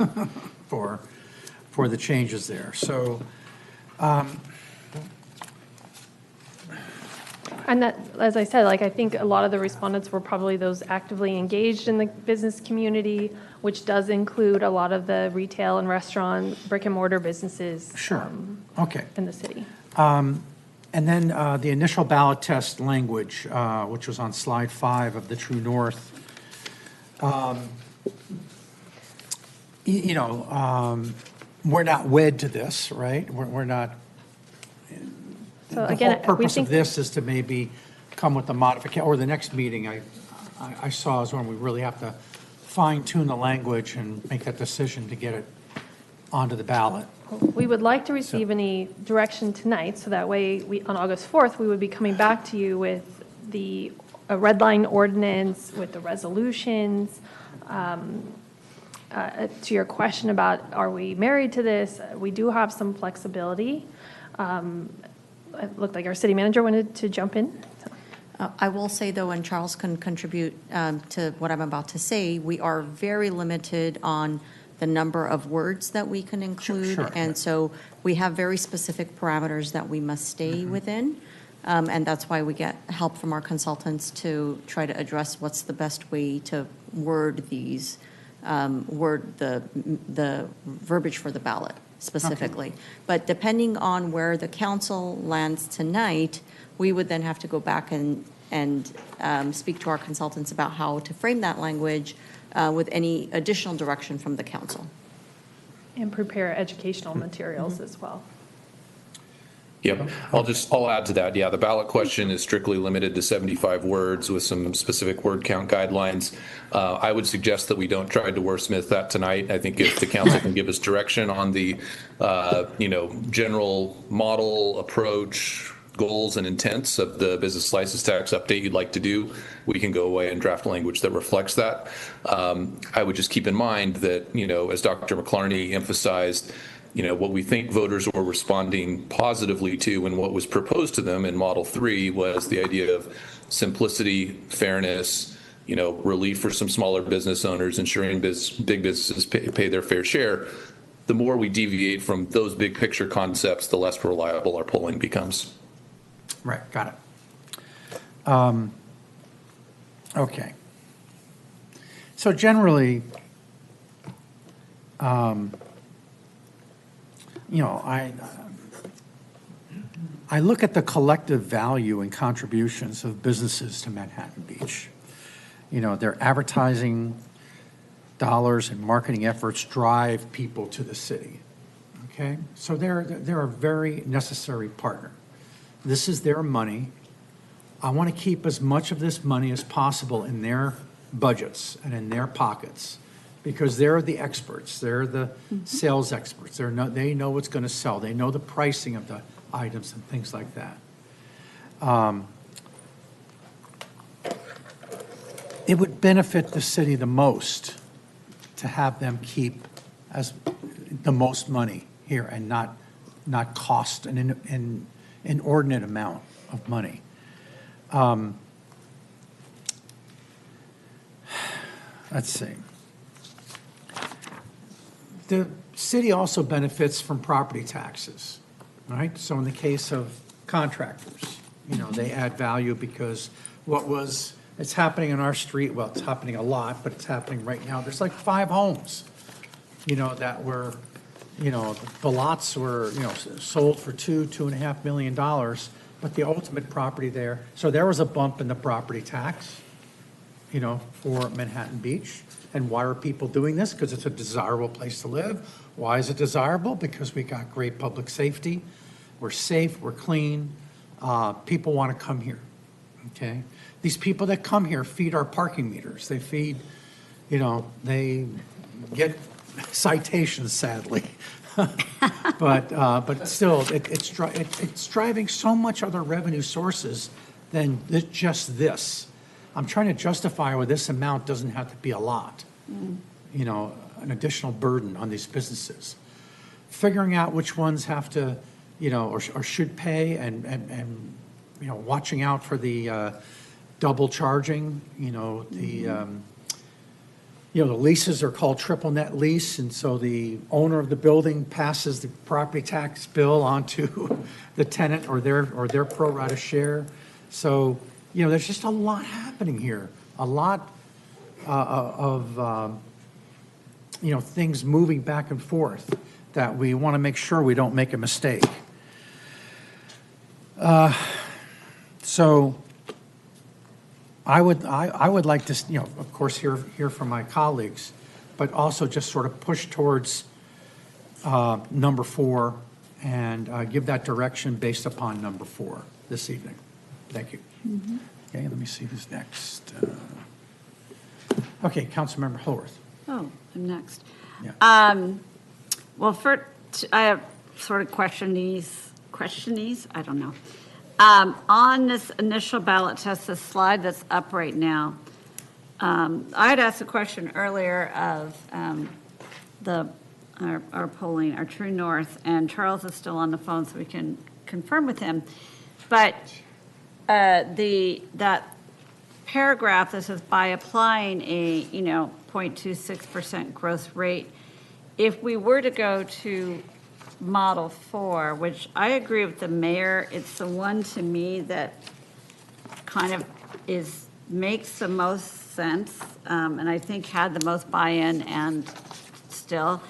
for the changes there. So, and that, as I said, I think a lot of the respondents were probably those actively engaged in the business community, which does include a lot of the retail and restaurant, brick and mortar businesses. Sure. Okay. In the city. And then the initial ballot test language, which was on slide 5 of the True North. We're not wed to this, right? We're not. So The again, whole purpose we of this is to maybe come with the modification, or the next meeting I saw is when we really have to fine tune the language and make that decision to get it onto the ballot. We would like to receive any direction tonight, so that way, on August 4th, we would be coming back to you with a red line ordinance, with the resolutions. To your question about, are we married to this? We do have some flexibility. It looked like our city manager wanted to jump in. I will say, though, and Charles can contribute to what I'm about to say, we are very limited on the number of words that we can include. Sure. And so we have very specific parameters that we must stay within. And that's why we get help from our consultants to try to address what's the best way to word these, the verbiage for the ballot specifically. But depending on where the council lands tonight, we would then have to go back and speak to our consultants about how to frame that language with any additional direction from the council. And prepare educational materials as well. Yep. I'll add to that. Yeah, the ballot question is strictly limited to 75 words with some specific word count guidelines. I would suggest that we don't try to wordsmith that tonight. I think if the council can give us direction on the, general model approach, goals and intents of the business license tax update you'd like to do, we can go away and draft language that reflects that. I would just keep in mind that, as Dr. McClarney emphasized, what we think voters were responding positively to and what was proposed to them in Model 3 was the idea of simplicity, fairness, relief for some smaller business owners, ensuring big businesses pay their fair share. The more we deviate from those big picture concepts, the less reliable our polling becomes. Right, got it. Okay. So generally, I look at the collective value and contributions of businesses to Manhattan Beach. Their advertising dollars and marketing efforts drive people to the city. Okay, so they're a very necessary partner. This is their money. I want to keep as much of this money as possible in their budgets and in their pockets, because they're the experts. They're the sales experts. They know what's going to sell. They know the pricing of the items and things like that. It would benefit the city the most to have them keep as the most money here and not cost an inordinate amount of money. Let's see. The city also benefits from property taxes, right? So in the case of contractors, they add value because it's happening on our street, well, it's happening a lot, but it's happening right now. There's like 5 homes, that were, the lots were, sold for $2.5 million, but the ultimate property there, so there was a bump in the property tax, for Manhattan Beach. And why are people doing this? Because it's a desirable place to live. Why is it desirable? Because we got great public safety. We're safe, we're clean. People want to come here, okay? These people that come here feed our parking meters. They feed, they get citations, sadly. But still, it's driving so much other revenue sources than just this. I'm trying to justify why this amount doesn't have to be a lot, an additional burden on these businesses. Figuring out which ones have to, or should pay and watching out for the double charging, the leases are called triple net lease, and so the owner of the building passes the property tax bill onto the tenant or their pro rata share. So, there's just a lot happening here, a lot of things moving back and forth that we want to make sure we don't make a mistake. So I would like to, of course, hear from my colleagues, but also just sort of push towards number 4 and give that direction based upon number 4 this evening. Thank you. Mm-hmm. Okay, let me see who's next. Okay, Councilmember Howorth. Oh, I'm next. Yeah. Well, I have sort of questionese, I don't know. On this initial ballot test, the slide that's up right now, I had asked a question earlier of our polling, our True North, and Charles is still on the phone, so we can confirm with him. But that paragraph that says by applying a 0.26% growth rate, if we were to go to Model 4, which I agree with the mayor, it's the one to me that kind of makes the most sense, and I think had the most buy-in, and still,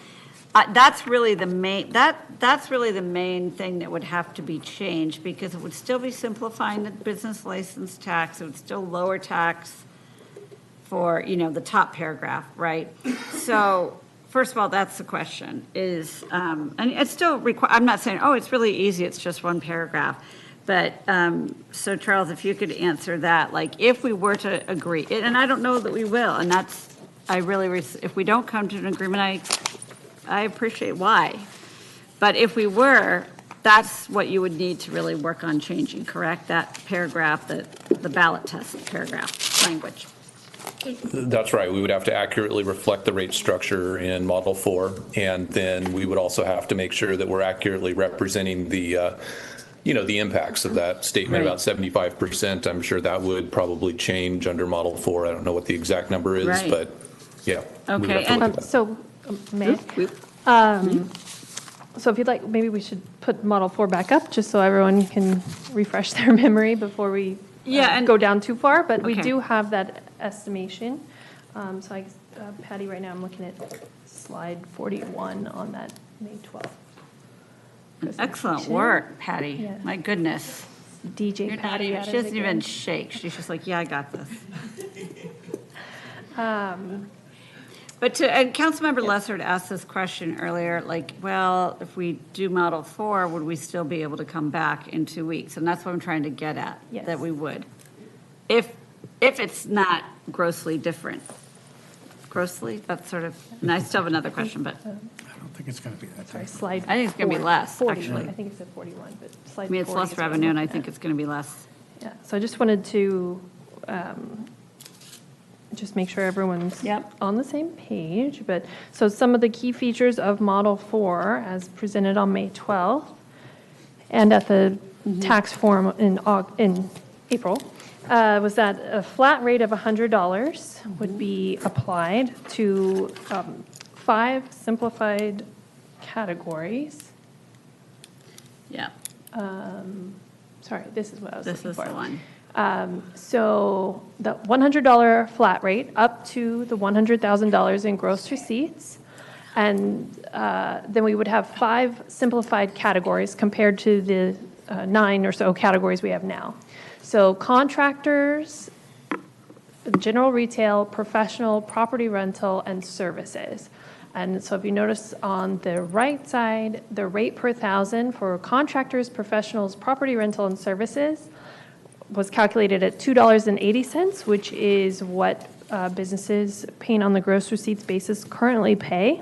that's really the main thing that would have to be changed, because it would still be simplifying the business license tax. It would still lower tax for the top paragraph, right? So first of all, that's the question is, and it's still I'm not saying, oh, it's really easy, it's just one paragraph. But, so Charles, if you could answer that, like if we were to agree, and I don't know that we will, and that's, if we don't come to an agreement, I appreciate why. But if we were, that's what you would need to really work on changing, correct? That paragraph, the ballot test paragraph language. That's right. We would have to accurately reflect the rate structure in Model 4, and then we would also have to make sure that we're accurately representing the impacts of that statement about 75%. I'm sure that would probably change under Model 4. I don't know what the exact number is, Right. but yeah. Okay. May I? So if you'd like, maybe we should put Model 4 back up, just so everyone can refresh their memory before we go down too far. But we do have that estimation. So I guess, Patty, right now I'm looking at slide 41 on that May 12th. Excellent work, Patty. Yeah. My goodness. DJ Patty. She doesn't even shake. She's just like, yeah, I got this. But and Councilmember Lessard asked this question earlier, like, well, if we do Model 4, would we still be able to come back in 2 weeks? And that's what I'm trying to get at, that we would. If it's not grossly different. Grossly? That's sort of, and I still have another question, but. I don't think it's going to be that. Sorry, slide I think it's going to be less, 40, actually. I think it's at 41, but slide 40. I mean, it's less is what I'm revenue, and I looking think at. it's going to be less. Yeah, so I just wanted to just make sure everyone's on the same page. But so some of the key features of Model 4 as presented on May 12th and at the tax forum in April was that a flat rate of $100 would be applied to 5 simplified categories. Yeah. Sorry, this is what I was looking for. This is the one. So the $100 flat rate up to the $100,000 in gross receipts. And then we would have 5 simplified categories compared to the 9 or so categories we have now. So contractors, general retail, professional, property rental, and services. And so if you notice on the right side, the rate per thousand for contractors, professionals, property rental, and services was calculated at $2.80, which is what businesses paying on the gross receipts basis currently pay.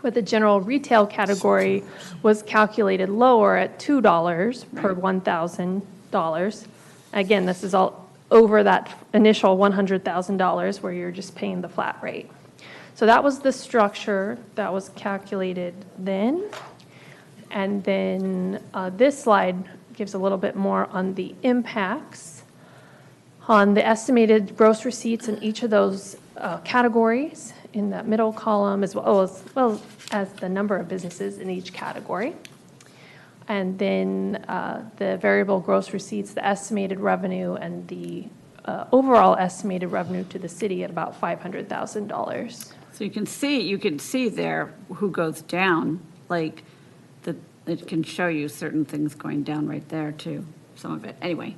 But the general retail category was calculated lower at $2 per $1,000. Again, this is all over that initial $100,000 where you're just paying the flat rate. So that was the structure that was calculated then. And then this slide gives a little bit more on the impacts on the estimated gross receipts in each of those categories in that middle column, as well as the number of businesses in each category. And then the variable gross receipts, the estimated revenue, and the overall estimated revenue to the city at about $500,000. So you can see there who goes down, like it can show you certain things going down right there too, some of it. Anyway.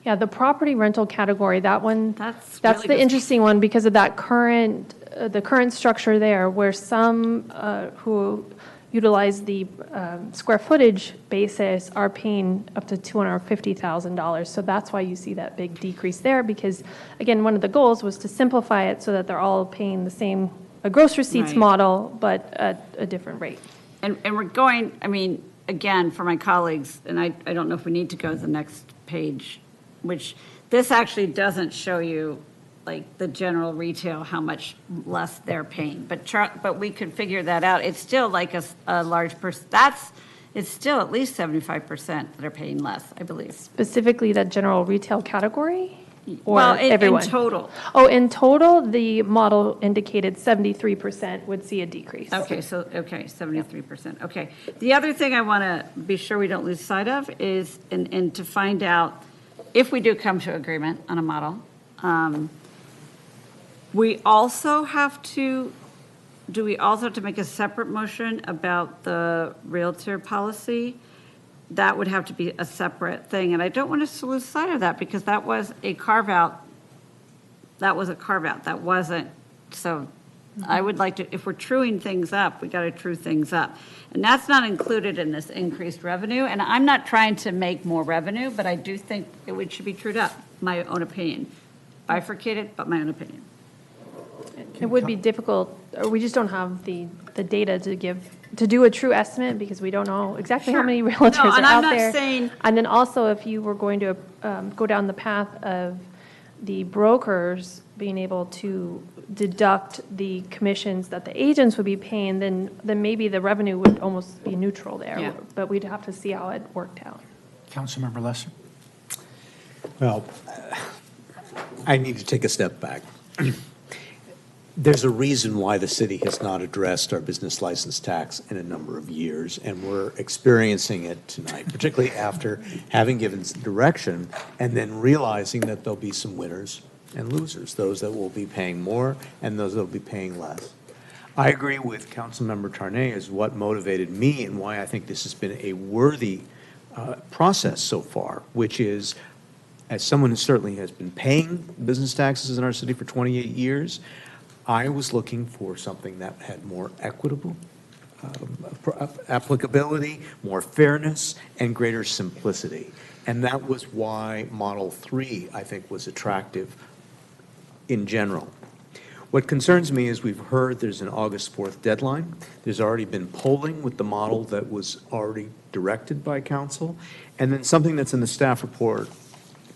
Yeah, the property rental category, that one, that's really the interesting one because of that the current structure there, where some who utilize the square footage basis are paying up to $250,000. So that's why you see that big decrease there, because again, one of the goals was to simplify it so that they're all paying the same gross receipts model, but at a different rate. And we're going, I mean, again, for my colleagues, and I don't know if we need to go to the next page, which this actually doesn't show you like the general retail, how much less they're paying. But we could figure that out. It's still like a large person. It's still at least 75% that are paying less, I believe. Specifically that general retail category? Or Well, everyone? in total. Oh, in total, the model indicated 73% would see a decrease. Okay, 73%. Okay. The other thing I want to be sure we don't lose sight of is, and to find out if we do come to agreement on a model, we also have to make a separate motion about the Realtor policy? That would have to be a separate thing. And I don't want us to lose sight of that because that was a carve out. That wasn't, so I would like to, if we're truing things up, we got to true things up. And that's not included in this increased revenue. And I'm not trying to make more revenue, but I do think it should be trued up, my own opinion. Bifurcated, but my own opinion. It would be difficult, or we just don't have the data to do a true estimate because we don't know exactly how many realtors are and out I'm not there. saying- And then also, if you were going to go down the path of the brokers being able to deduct the commissions that the agents would be paying, then maybe the revenue would almost be neutral there. Yeah. But we'd have to see how it worked out. Councilmember Lesser? Well, I need to take a step back. There's a reason why the city has not addressed our business license tax in a number of years, and we're experiencing it tonight, particularly after having given some direction and then realizing that there'll be some winners and losers, those that will be paying more and those that will be paying less. I agree with Councilmember Tarnay as what motivated me and why I think this has been a worthy process so far, which is, as someone who certainly has been paying business taxes in our city for 28 years, I was looking for something that had more equitable applicability, more fairness, and greater simplicity. And that was why Model 3, I think, was attractive in general. What concerns me is we've heard there's an August 4th deadline. There's already been polling with the model that was already directed by council, and then something that's in the staff report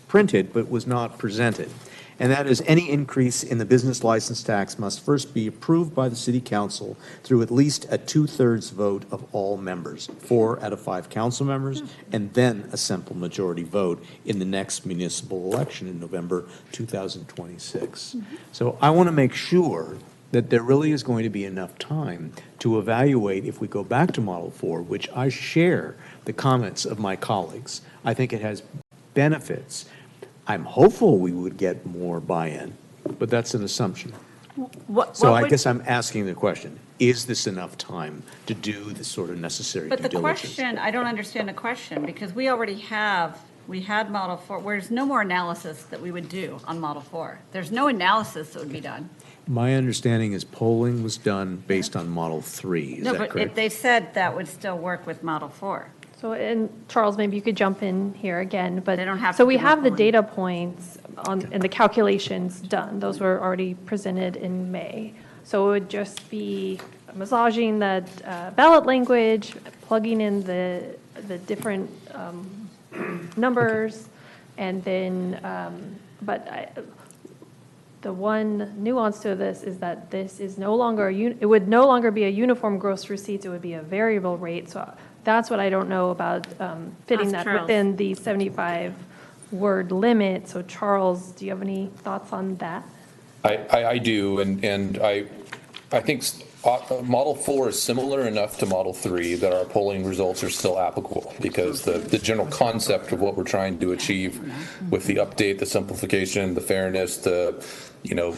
printed but was not presented. And that is any increase in the business license tax must first be approved by the city council through at least a 2/3 vote of all members, 4 out of 5 council members, and then a simple majority vote in the next municipal election in November 2026. So I want to make sure that there really is going to be enough time to evaluate if we go back to Model 4, which I share the comments of my colleagues. I think it has benefits. I'm hopeful we would get more buy-in, but that's an assumption. So I guess I'm asking the question, is this enough time to do the sort of necessary due diligence? But the question, I don't understand the question, because we already have we had Model 4, there's no more analysis that we would do on Model 4. There's no analysis that would be done. My understanding is polling was done based on Model 3. Is No, that but correct? if they said that would still work with Model 4. So, and Charles, maybe you could jump in here again, but. They don't have So to we do more have the polling. data points and the calculations done. Those were already presented in May. So it would just be massaging that ballot language, plugging in the different numbers, and then, the one nuance to this is that this is no longer, it would no longer be a uniform gross receipts, it would be a variable rate. So that's what I don't know about fitting Ask that Charles. within the 75-word limit. So Charles, do you have any thoughts on that? I do, and I think Model 4 is similar enough to Model 3 that our polling results are still applicable, because the general concept of what we're trying to achieve with the update, the simplification, the fairness, the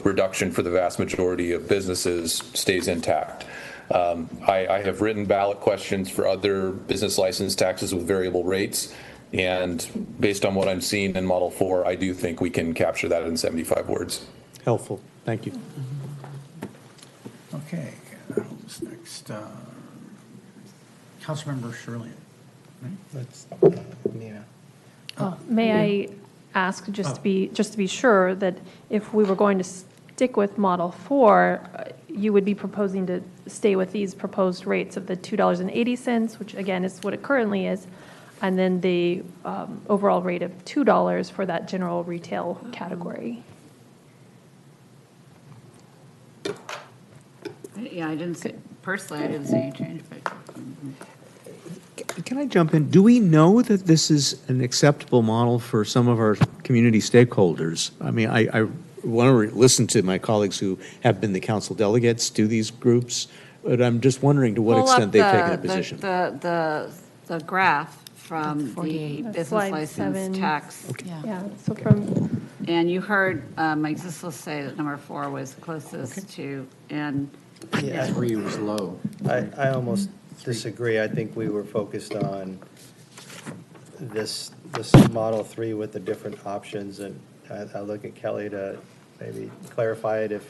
reduction for the vast majority of businesses stays intact. I have written ballot questions for other business license taxes with variable rates, and based on what I'm seeing in Model 4, I do think we can capture that in 75 words. Helpful. Thank you. Okay, who's next? Councilmember Shirley. That's Mira. May I ask, just to be sure, that if we were going to stick with Model 4, you would be proposing to stay with these proposed rates of the $2.80, which again is what it currently is, and then the overall rate of $2 for that general retail category? Yeah, I didn't see, personally, I didn't see any change, but. Can I jump in? Do we know that this is an acceptable model for some of our community stakeholders? I mean, I want to listen to my colleagues who have been the council delegates to these groups, but I'm just wondering to what Pull extent up they've taken a position. The graph from the 48. business Slide license 7. tax. Yeah, so from, And you heard Mike Zissel say that number 4 was closest to, and. Yeah, 3 was low. I almost disagree. I think we were focused on this Model 3 with the different options, and I look at Kelly to maybe clarify it.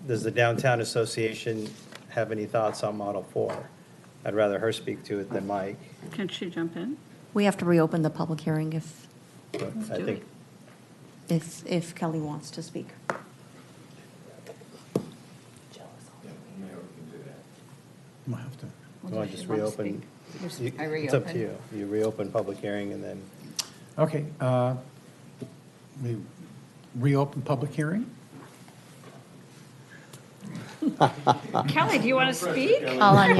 Does the Downtown Association have any thoughts on Model 4? I'd rather her speak to it than Mike. Can she jump in? We have to reopen the public hearing But I think if Kelly wants to speak. We'll have to. you want to just reopen. I It's up to reopen. you. You reopen public hearing and then. Okay, we reopen public hearing? Kelly, do you want to speak? All on you.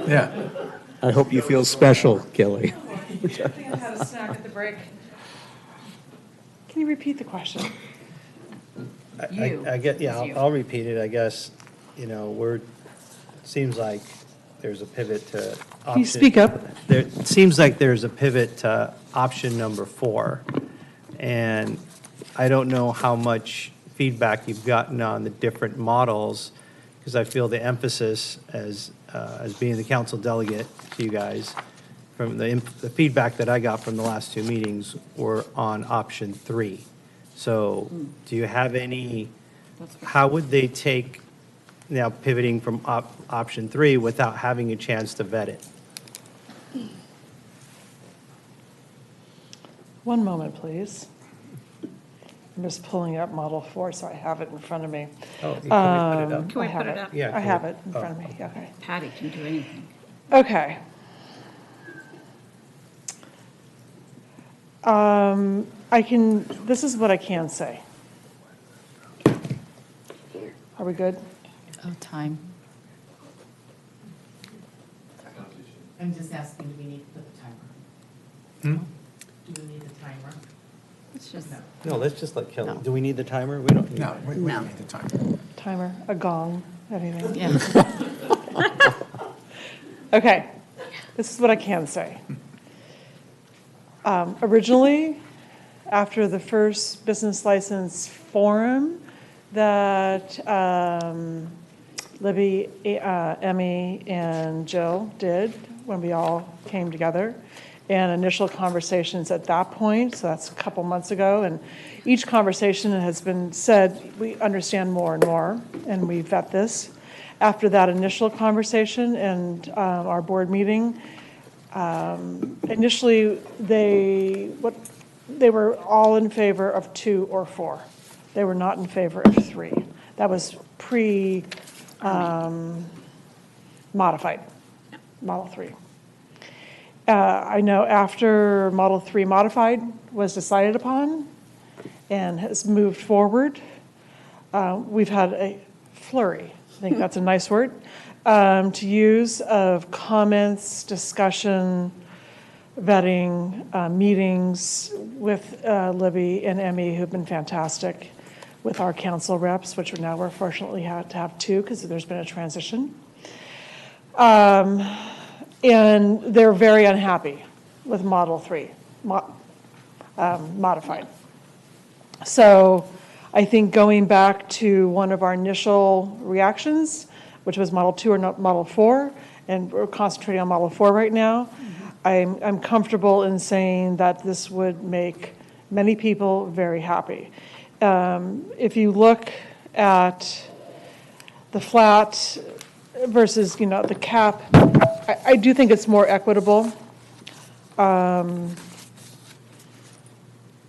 Yeah. I hope you feel special, Kelly. I had a snack at the break. Can you repeat the question? I get, yeah, You. I'll repeat it, I guess. Seems like there's a pivot to option. Can you speak up? It seems like there's a pivot to option number 4. And I don't know how much feedback you've gotten on the different models, because I feel the emphasis as being the council delegate to you guys, from the feedback that I got from the last 2 meetings were on option 3. So do you have any, how would they take, now pivoting from option 3 without having a chance to vet it? One moment, please. I'm just pulling up Model 4, so I have it in front of me. Oh, can we put it up? Can we I have put it up? Yeah, I can have we- it in front of me, okay. Patty can do anything. Okay. This is what I can say. Are we good? Oh, time. I'm just asking, do we need to put the timer? Do we need the timer? It's just, No, let's just let Kelly, do we need the timer? We don't need No, it. we don't need the time. Timer, a gong, anything? Yeah. Okay, this is what I can say. Originally, after the first business license forum that Libby, Emmy, and Jill did when we all came together, and initial conversations at that point, so that's a couple months ago, and each conversation has been said, we understand more and more, and we vet this. After that initial conversation and our board meeting, initially, they were all in favor of 2 or 4. They were not in favor of 3. That was modified, Model 3. I know after Model 3 modified was decided upon and has moved forward, we've had a flurry, I think that's a nice word, to use of comments, discussion, vetting, meetings with Libby and Emmy, who've been fantastic with our council reps, which we're fortunately had to have 2 because there's been a transition. And they're very unhappy with Model 3, modified. So I think going back to one of our initial reactions, which was Model 2 or not Model 4, and we're concentrating on Model 4 right now, I'm comfortable in saying that this would make many people very happy. If you look at the flat versus, the cap, I do think it's more equitable.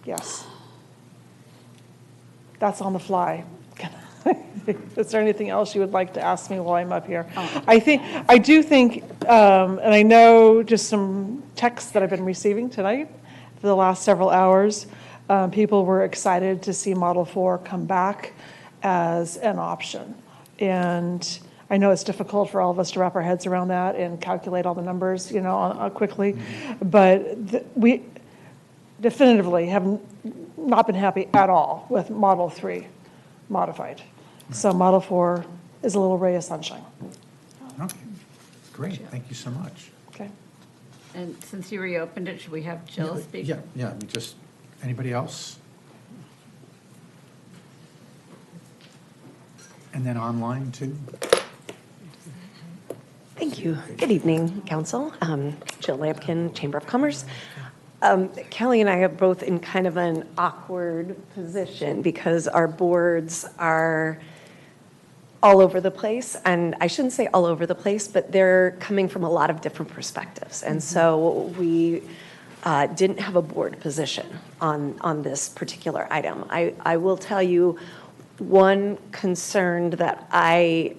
Yes. That's on the fly. Is there anything else you would like to ask me while I'm up here? I do think, and I know just some texts that I've been receiving tonight for the last several hours, people were excited to see Model 4 come back as an option. And I know it's difficult for all of us to wrap our heads around that and calculate all the numbers, quickly. But we definitively have not been happy at all with Model 3 modified. So Model 4 is a little ray of sunshine. Okay, great, thank you so much. Okay. And since you reopened it, should we have Jill speak? Yeah, anybody else? And then online too? Thank you. Good evening, Council. Jill Lampkin, Chamber of Commerce. Kelly and I are both in kind of an awkward position because our boards are all over the place. And I shouldn't say all over the place, but they're coming from a lot of different perspectives. And so we didn't have a board position on this particular item. I will tell you one concern that I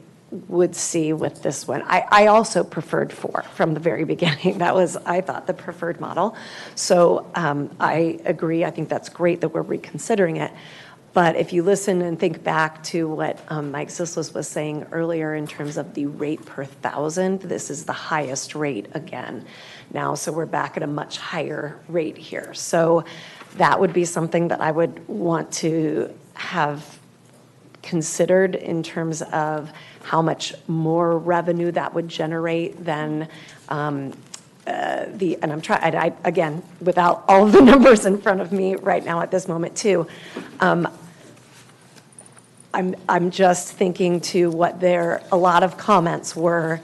would see with this one. I also preferred 4 from the very beginning. That was, I thought, the preferred model. So I agree. I think that's great that we're reconsidering it. But if you listen and think back to what Mike Zislis was saying earlier in terms of the rate per 1,000, this is the highest rate again now. So we're back at a much higher rate here. So that would be something that I would want to have considered in terms of how much more revenue that would generate than and I'm trying, again, without all of the numbers in front of me right now at this moment too, I'm just thinking to what a lot of comments were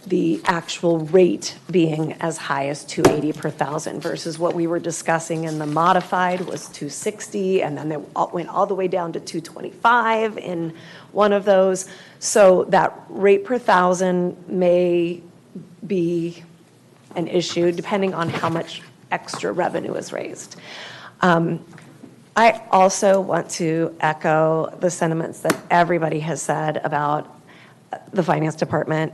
the actual rate being as high as 280 per 1,000 versus what we were discussing in the modified was 260, and then they went all the way down to 225 in one of those. So that rate per 1,000 may be an issue depending on how much extra revenue is raised. I also want to echo the sentiments that everybody has said about the finance department.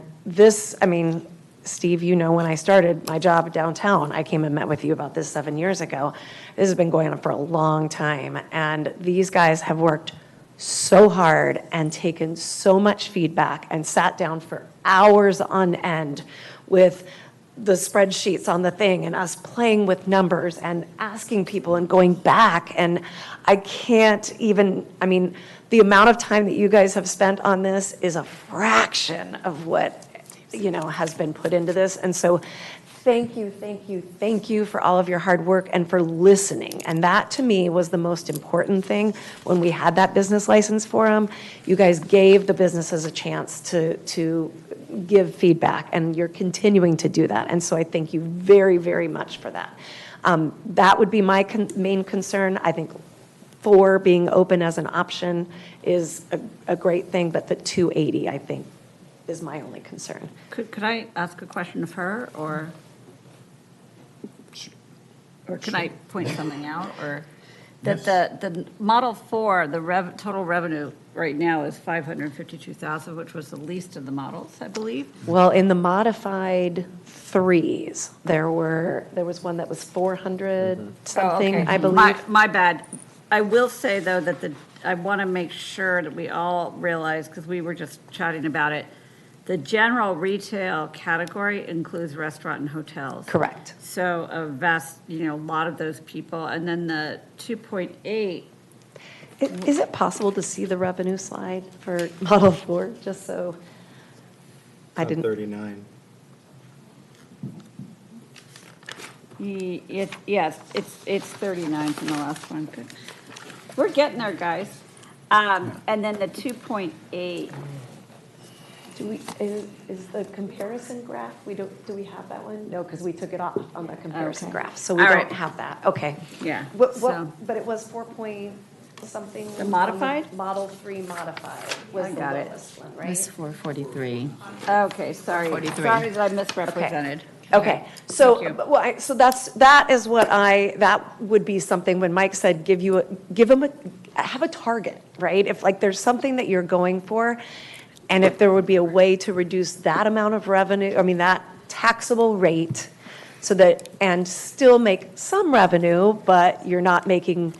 Steve, when I started my job downtown, I came and met with you about this 7 years ago. This has been going on for a long time, and these guys have worked so hard and taken so much feedback and sat down for hours on end with the spreadsheets on the thing and us playing with numbers and asking people and going back. And I can't even, the amount of time that you guys have spent on this is a fraction of what, has been put into this. And so thank you for all of your hard work and for listening. And that to me was the most important thing when we had that business license forum. You guys gave the businesses a chance to give feedback, and you're continuing to do that. And so I thank you very, very much for that. That would be my main concern. I think 4 being open as an option is a great thing, but the 280, I think, is my only concern. Could I ask a question of her, or can I point something out, or that the Model 4, the total revenue right now is $552,000, which was the least of the models, I believe. Well, in the modified 3s, there was one that was 400 something, I believe. My bad. I will say, though, that I want to make sure that we all realize, because we were just chatting about it, the general retail category includes restaurant and hotels. Correct. So a vast, a lot of those people. And then the 2.8. Is it possible to see the revenue slide for Model 4, just so I didn't? 39. Yes, it's 39 from the last one. Good. We're getting there, guys. And then the 2.8. Is the comparison graph, do we have that one? No, because we took it off on the comparison graph, so we All don't right. have that. Okay. Yeah. But it was 4 point something. The modified? Model 3 modified was I the got it. lowest one, It's right? 443. Okay, sorry. 43. Sorry that I misrepresented. Okay, so, so that is what that would be something when Mike said, have a target, right? If there's something that you're going for, and if there would be a way to reduce that amount of revenue, that taxable rate, so that, and still make some revenue, but you're not making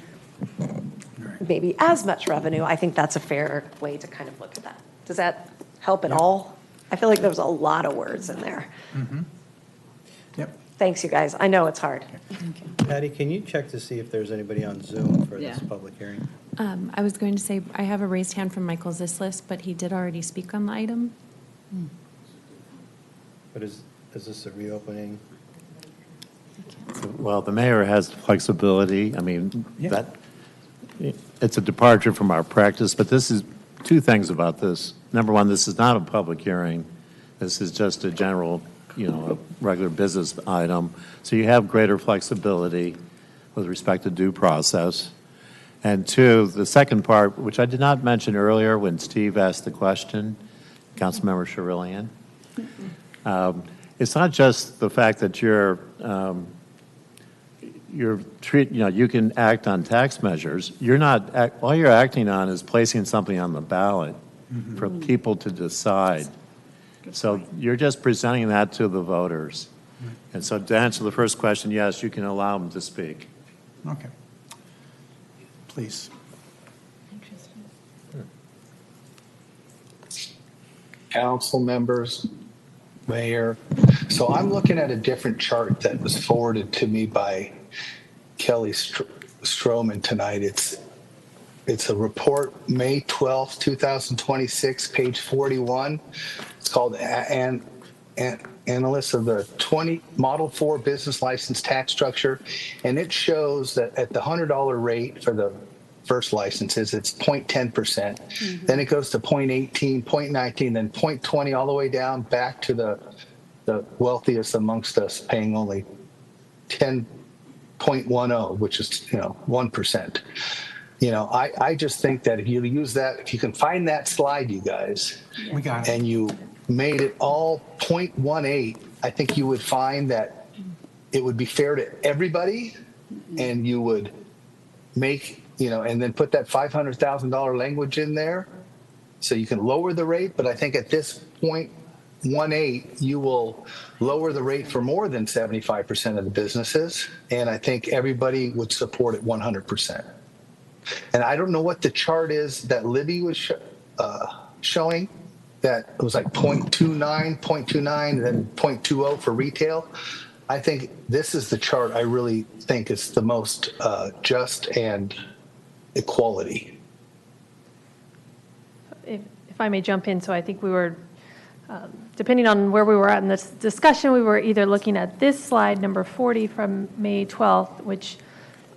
maybe as much revenue, I think that's a fair way to kind of look at that. Does that help at all? I feel like there was a lot of words in there. Yep. Thanks, you guys. I know it's hard. Patty, can you check to see if there's anybody on Zoom for this Yeah. public hearing? I was going to say, I have a raised hand from Michael Zislis, but he did already speak on the item. But is this a reopening? Well, the mayor has flexibility. I mean, Yeah. it's a departure from our practice, but this is 2 things about this. Number one, this is not a public hearing. This is just a general, a regular business item. So you have greater flexibility with respect to due process. And 2, the second part, which I did not mention earlier when Steve asked the question, Councilmember Sherillian, it's not just the fact that you can act on tax measures. All you're acting on is placing something on the ballot for people to decide. So you're just presenting that to the voters. And so to answer the first question, yes, you can allow them to speak. Okay. Please. Council members, mayor. So I'm looking at a different chart that was forwarded to me by Kelly Stroman tonight. It's a report, May 12th, 2026, page 41. It's called Analysis of the 20 Model 4 Business License Tax Structure. And it shows that at the $100 rate for the first licenses, it's 0.10%. Then it goes to 0.18, 0.19, then 0.20, all the way down back to the wealthiest amongst us paying only 10.10, which is 1%. I just think that if you use that, if you can find that slide, you guys, We got it. and you made it all 0.18, I think you would find that it would be fair to everybody, and you would make, and then put that $500,000 language in there so you can lower the rate. But I think at this 0.18, you will lower the rate for more than 75% of the businesses, and I think everybody would support it 100%. And I don't know what the chart is that Libby was showing, that it was like 0.29, and then 0.20 for retail. I think this is the chart I really think is the most just and equality. If I may jump in, so I think we were, depending on where we were at in this discussion, we were either looking at this slide, number 40 from May 12th, which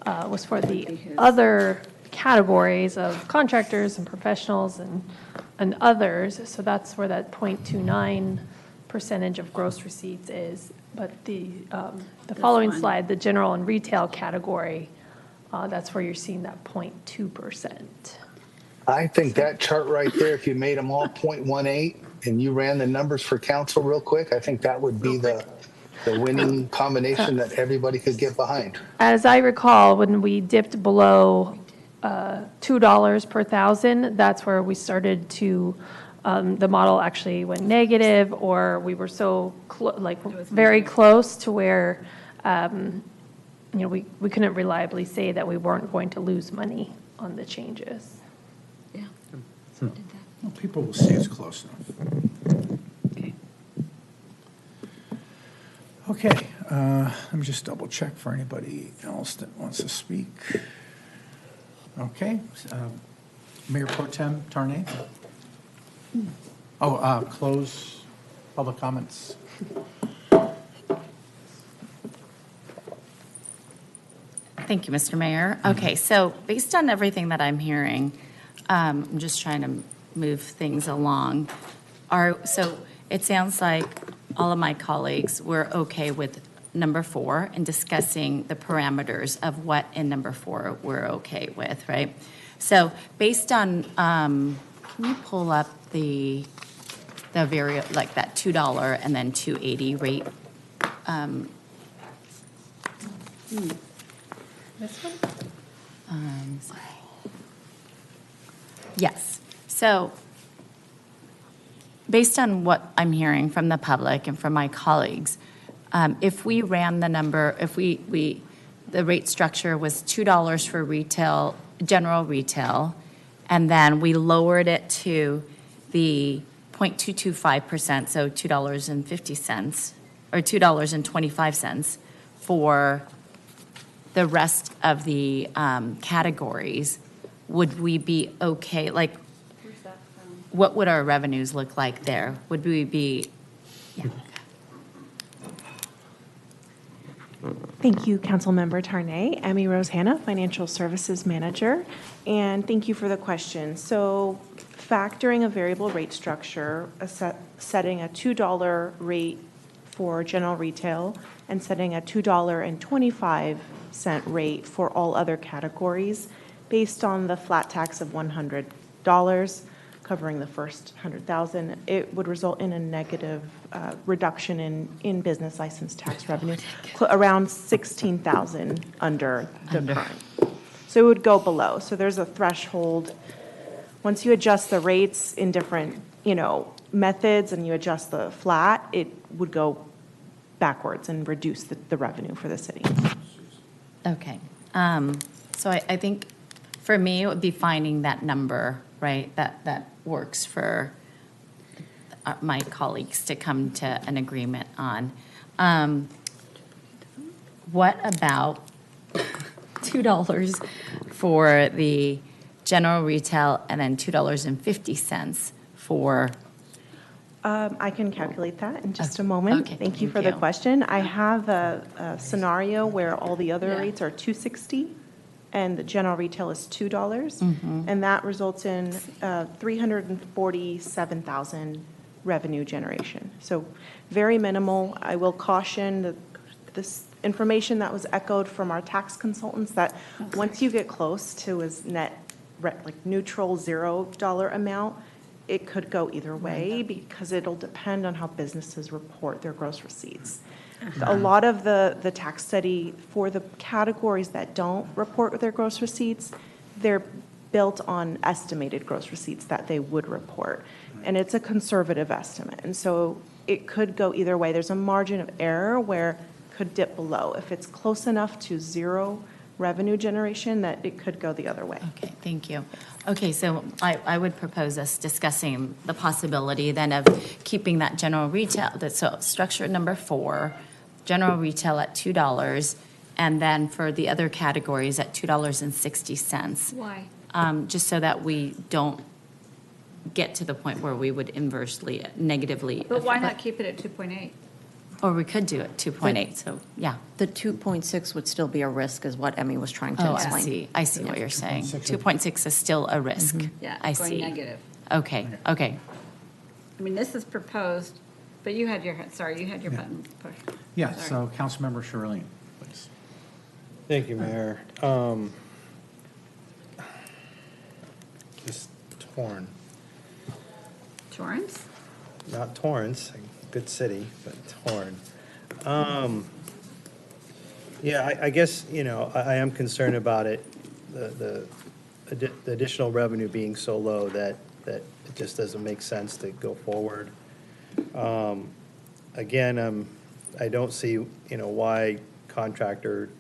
was for the other categories of contractors and professionals and and others, so that's where that 0.29 percentage of gross receipts is. But the following one. slide, the general and retail category, that's where you're seeing that 0.2%. I think that chart right there, if you made them all 0.18 and you ran the numbers for council real quick, I think that would be the winning combination that everybody could get behind. As I recall, when we dipped below $2 per thousand, that's where we started to, the model actually went negative, or we were so, very close to where, we couldn't reliably say that we weren't going to lose money on the changes. Yeah. Well, people will say it's close enough. Okay. Okay, let me just double check for anybody else that wants to speak. Okay, Mayor Pro Tem Tarnay? Oh, close public comments. Thank you, Mr. Mayor. Okay, so based on everything that I'm hearing, I'm just trying to move things along. So it sounds like all of my colleagues were okay with number 4 and discussing the parameters of what in number 4 we're okay with, right? So based on, can you pull up the like that $2 and then $2.80 rate? This one? Sorry. Yes. So based on what I'm hearing from the public and from my colleagues, if we ran the number, if the rate structure was $2 for retail, general retail, and then we lowered it to the 0.225%, so $2.50 or $2.25 for the rest of the categories, would we be okay? Like, what would our revenues look like there? Would we be, yeah. Thank you, Councilmember Tarnay. Emmy Rose Hanna, Financial Services Manager, and thank you for the question. So factoring a variable rate structure, setting a $2 rate for general retail and setting a $2.25 rate for all other categories based on the flat tax of $100 covering the first 100,000, it would result in a negative reduction in business license tax revenue, around 16,000 under the current. So it would go below. So there's a threshold. Once you adjust the rates in different, methods and you adjust the flat, it would go backwards and reduce the revenue for the city. Okay. So I think for me, it would be finding that number, right, that works for my colleagues to come to an agreement on. What about $2 for the general retail and then $2.50 for? I can calculate that in just a moment. Okay, Thank you for the question. I have a scenario where all the other rates are $2.60 and the general retail is $2, and that results in 347,000 revenue generation. So very minimal. I will caution that this information that was echoed from our tax consultants that once you get close to a net, like neutral $0 amount, it could go either way because it'll depend on how businesses report their gross receipts. A lot of the tax study for the categories that don't report their gross receipts, they're built on estimated gross receipts that they would report. And it's a conservative estimate. And so it could go either way. There's a margin of error where it could dip below. If it's close enough to zero revenue generation, that it could go the other way. Okay, thank you. Okay, so I would propose us discussing the possibility then of keeping that general retail, so structure number 4, general retail at $2, and then for the other categories at $2.60. Why? Just so that we don't get to the point where we would inversely, negatively. But why not keep it at 2.8? Or we could do it 2.8, so, yeah. The 2.6 would still be a risk is what Emmy was trying to Oh, explain. I see what you're saying. 2.6 is still a risk. Yeah, I going see. negative. Okay, okay. I mean, this is proposed, but you had your, sorry, you had your button pushed. Yeah, Sorry. so Councilmember Sherlin, please. Thank you, Mayor. Just torn. Torrance? Not Torrance, a good city, but torn. Yeah, I guess, I am concerned about it, the additional revenue being so low that it just doesn't make sense to go forward. Again, I don't see, why contractor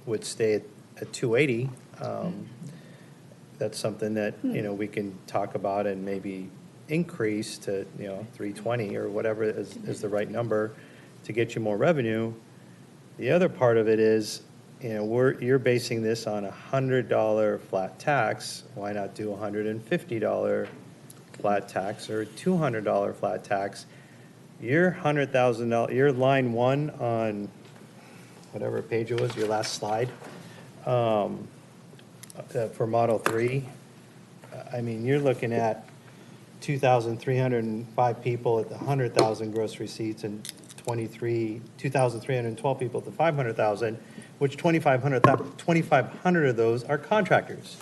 would stay at 280. That's something that, we can talk about and maybe increase to, 320 or whatever is the right number to get you more revenue. The other part of it is, you're basing this on a $100 flat tax. Why not do a $150 flat tax or a $200 flat tax? Your $100,000, your line one on whatever page it was, your last slide, for Model 3, I mean, you're looking at 2,305 people at the 100,000 gross receipts and 2,312 people at the 500,000, which 2,500 of those are contractors.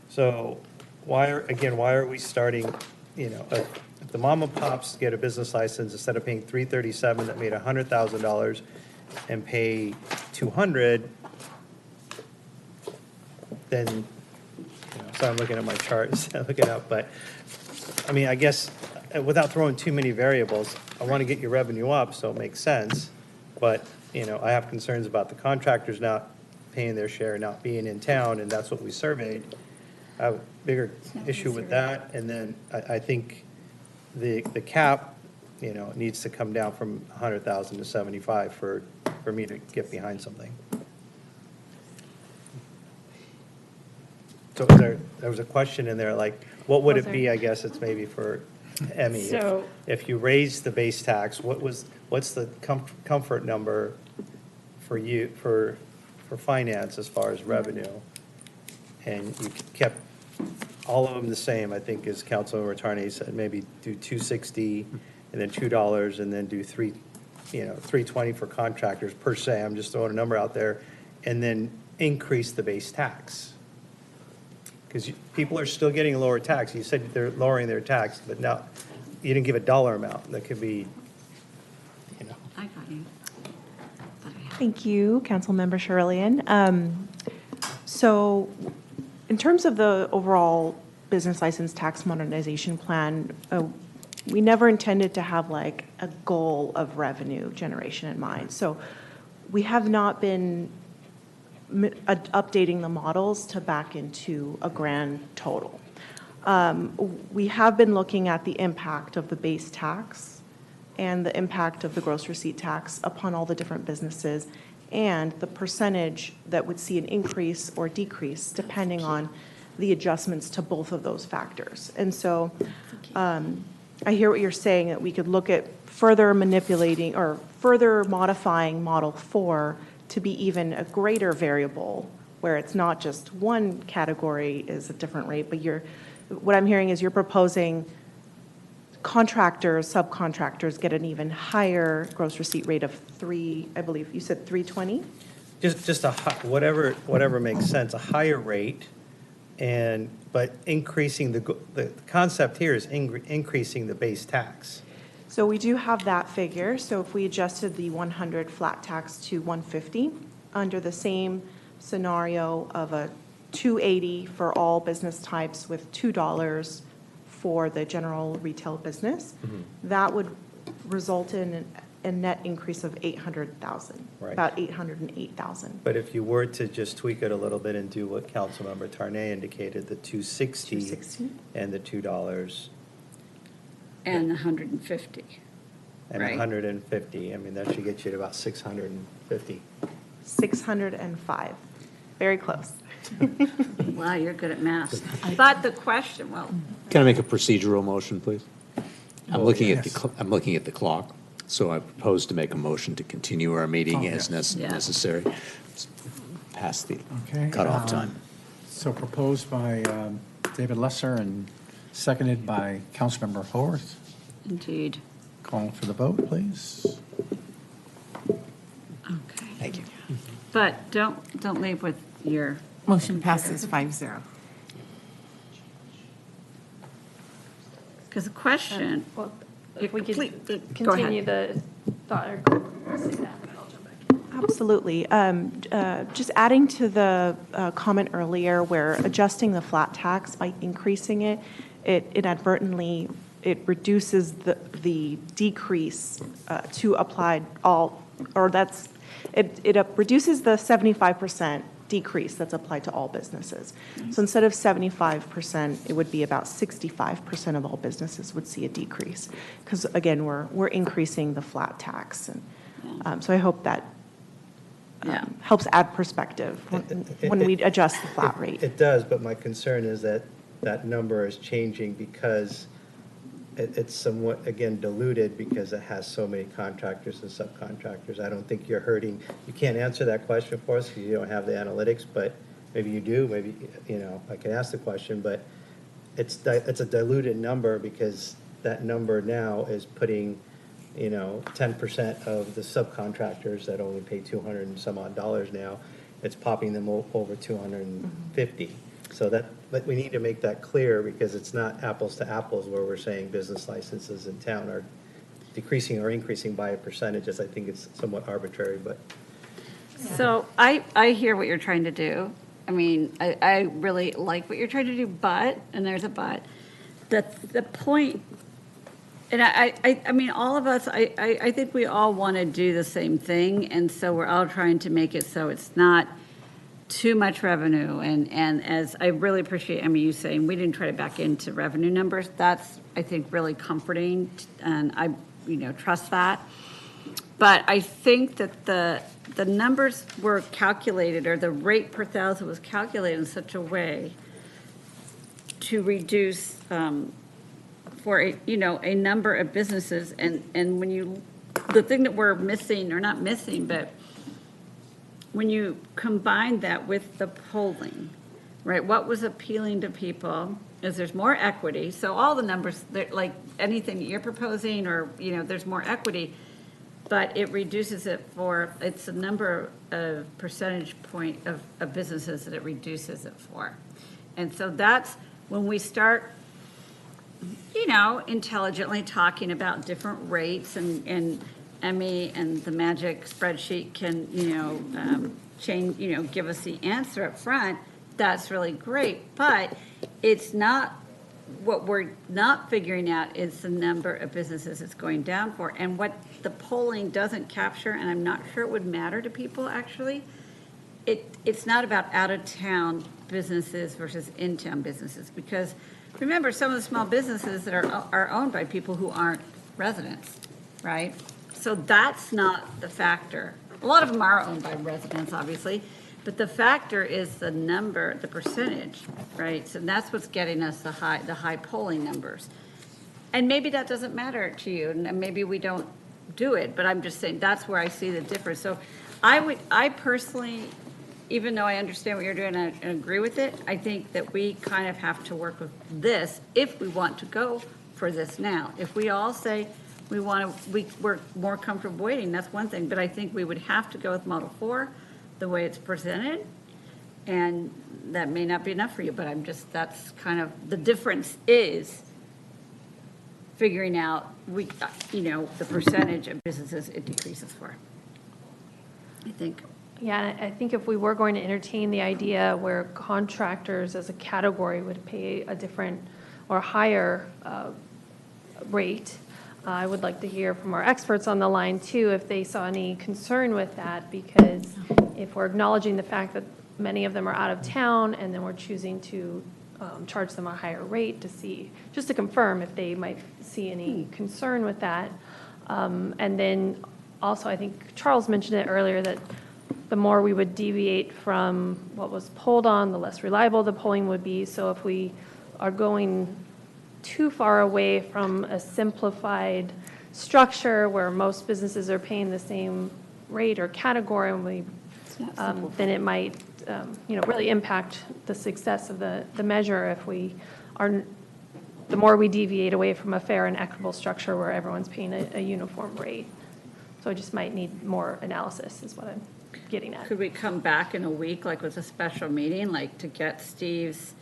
So why are we starting, if the mom and pops get a business license, instead of paying $337 that made $100,000 and pay $200, then, so I'm looking at my charts, looking up, but I mean, I guess without throwing too many variables, I want to get your revenue up, so it makes sense. But, I have concerns about the contractors not paying their share, not being in town, and that's what we surveyed. I have a bigger issue with that. And then I think the cap, needs to come down from 100,000 to 75 for me to get behind something. So there was a question in there, like, what would it be? I guess it's maybe for Emmy. So- If you raise the base tax, what's the comfort number for you, for finance as far as revenue? And you kept all of them the same, I think, as Councilmember Tarnay said, maybe do $260 and then $2 and then do $320 for contractors per se. I'm just throwing a number out there, and then increase the base tax. Because people are still getting a lower tax. You said they're lowering their tax, but now you didn't give a dollar amount. That could be, I got you. Thank you, Councilmember Sherlin. So in terms of the overall business license tax modernization plan, we never intended to have like a goal of revenue generation in mind. So we have not been updating the models to back into a grand total. We have been looking at the impact of the base tax and the impact of the gross receipt tax upon all the different businesses and the percentage that would see an increase or decrease depending on the adjustments to both of those factors. And so I hear what you're saying, that we could look at further manipulating or further modifying Model 4 to be even a greater variable where it's not just one category is a different rate, but what I'm hearing is you're proposing contractors, subcontractors get an even higher gross receipt rate of I believe you said 320? just whatever makes sense, a higher rate, but increasing the concept here is increasing the base tax. So we do have that figure. So if we adjusted the 100 flat tax to 150 under the same scenario of a 280 for all business types with $2 for the general retail business, that would result in a net increase of 800,000, Right. about 808,000. But if you were to just tweak it a little bit and do what Councilmember Tarnay indicated, the 260 and the $2 And 150. and Right. 150, I mean, that should get you to about 650. 605. Very close. Wow, you're good at math. But the question, well, Can I make a procedural motion, please? I'm looking at the clock, so I propose to make a motion to continue our meeting as necessary. Past the Okay. cutoff time. So proposed by David Lesser and Seconded by Councilmember Howorth. Indeed. Calling for the vote, please. Okay. Thank you. But don't leave with your. Motion passes 5-0. Because the question. Well, if we could Go continue ahead. the thought or say that, I'll jump back in. Absolutely. Just adding to the comment earlier where adjusting the flat tax by increasing it, it inadvertently, it reduces the decrease to applied all, or that's, it reduces the 75% decrease that's applied to all businesses. So instead of 75%, it would be about 65% of all businesses would see a decrease. Because again, we're increasing the flat tax. And so I hope that helps add perspective when we adjust the flat rate. It does, but my concern is that that number is changing because it's somewhat, again, diluted because it has so many contractors and subcontractors. I don't think you're hurting. You can't answer that question for us because you don't have the analytics, but maybe you do. Maybe, I can ask the question, but it's a diluted number because that number now is putting, 10% of the subcontractors that only pay $200 and some odd now, it's popping them over 250. So but we need to make that clear because it's not apples to apples where we're saying business licenses in town are decreasing or increasing by a percentage. I think it's somewhat arbitrary, but. So I hear what you're trying to do. I mean, I really like what you're trying to do, but, and there's a but, the point, and I mean, all of us, I think we all want to do the same thing, and so we're all trying to make it so it's not too much revenue, and as I really appreciate, you saying we didn't try to back into revenue numbers. That's, I think, really comforting, and I, trust that. But I think that the numbers were calculated, or the rate per thousand was calculated in such a way to reduce for a number of businesses, and when the thing that we're missing, or not missing, but when you combine that with the polling, right, what was appealing to people is there's more equity. So all the numbers, like anything that you're proposing, or, there's more equity, but it reduces it it's a number of percentage point of businesses that it reduces it for. And so that's when we start, intelligently talking about different rates, and Emmy and the magic spreadsheet can, change, give us the answer up front. That's really great, but it's not, what we're not figuring out is the number of businesses it's going down for. And what the polling doesn't capture, and I'm not sure it would matter to people actually, it's not about out-of-town businesses versus in-town businesses. Because remember, some of the small businesses that are owned by people who aren't residents, right? So that's not the factor. A lot of them are owned by residents, obviously, but the factor is the number, the percentage, right? So that's what's getting us the high polling numbers. And maybe that doesn't matter to you, and maybe we don't do it, but I'm just saying that's where I see the difference. So I personally, even though I understand what you're doing and agree with it, I think that we kind of have to work with this if we want to go for this now. If we all say, we're more comfortable waiting, that's one thing, but I think we would have to go with Model 4, the way it's presented, and that may not be enough for you, but that's kind of, the difference is figuring out, the percentage of businesses it decreases for, I think. Yeah, I think if we were going to entertain the idea where contractors as a category would pay a different or higher rate, I would like to hear from our experts on the line too, if they saw any concern with that, because if we're acknowledging the fact that many of them are out of town and then we're choosing to charge them a higher rate just to confirm if they might see any concern with that. And then also, I think Charles mentioned it earlier, that the more we would deviate from what was polled on, the less reliable the polling would be. So if we are going too far away from a simplified structure where most businesses are paying the same rate or category, and then it might really impact the success of the measure if we are the more we deviate away from a fair and equitable structure where everyone's paying a uniform rate. So I just might need more analysis is what I'm getting at. Could we come back in a week, like with a special meeting, like to get Steve's,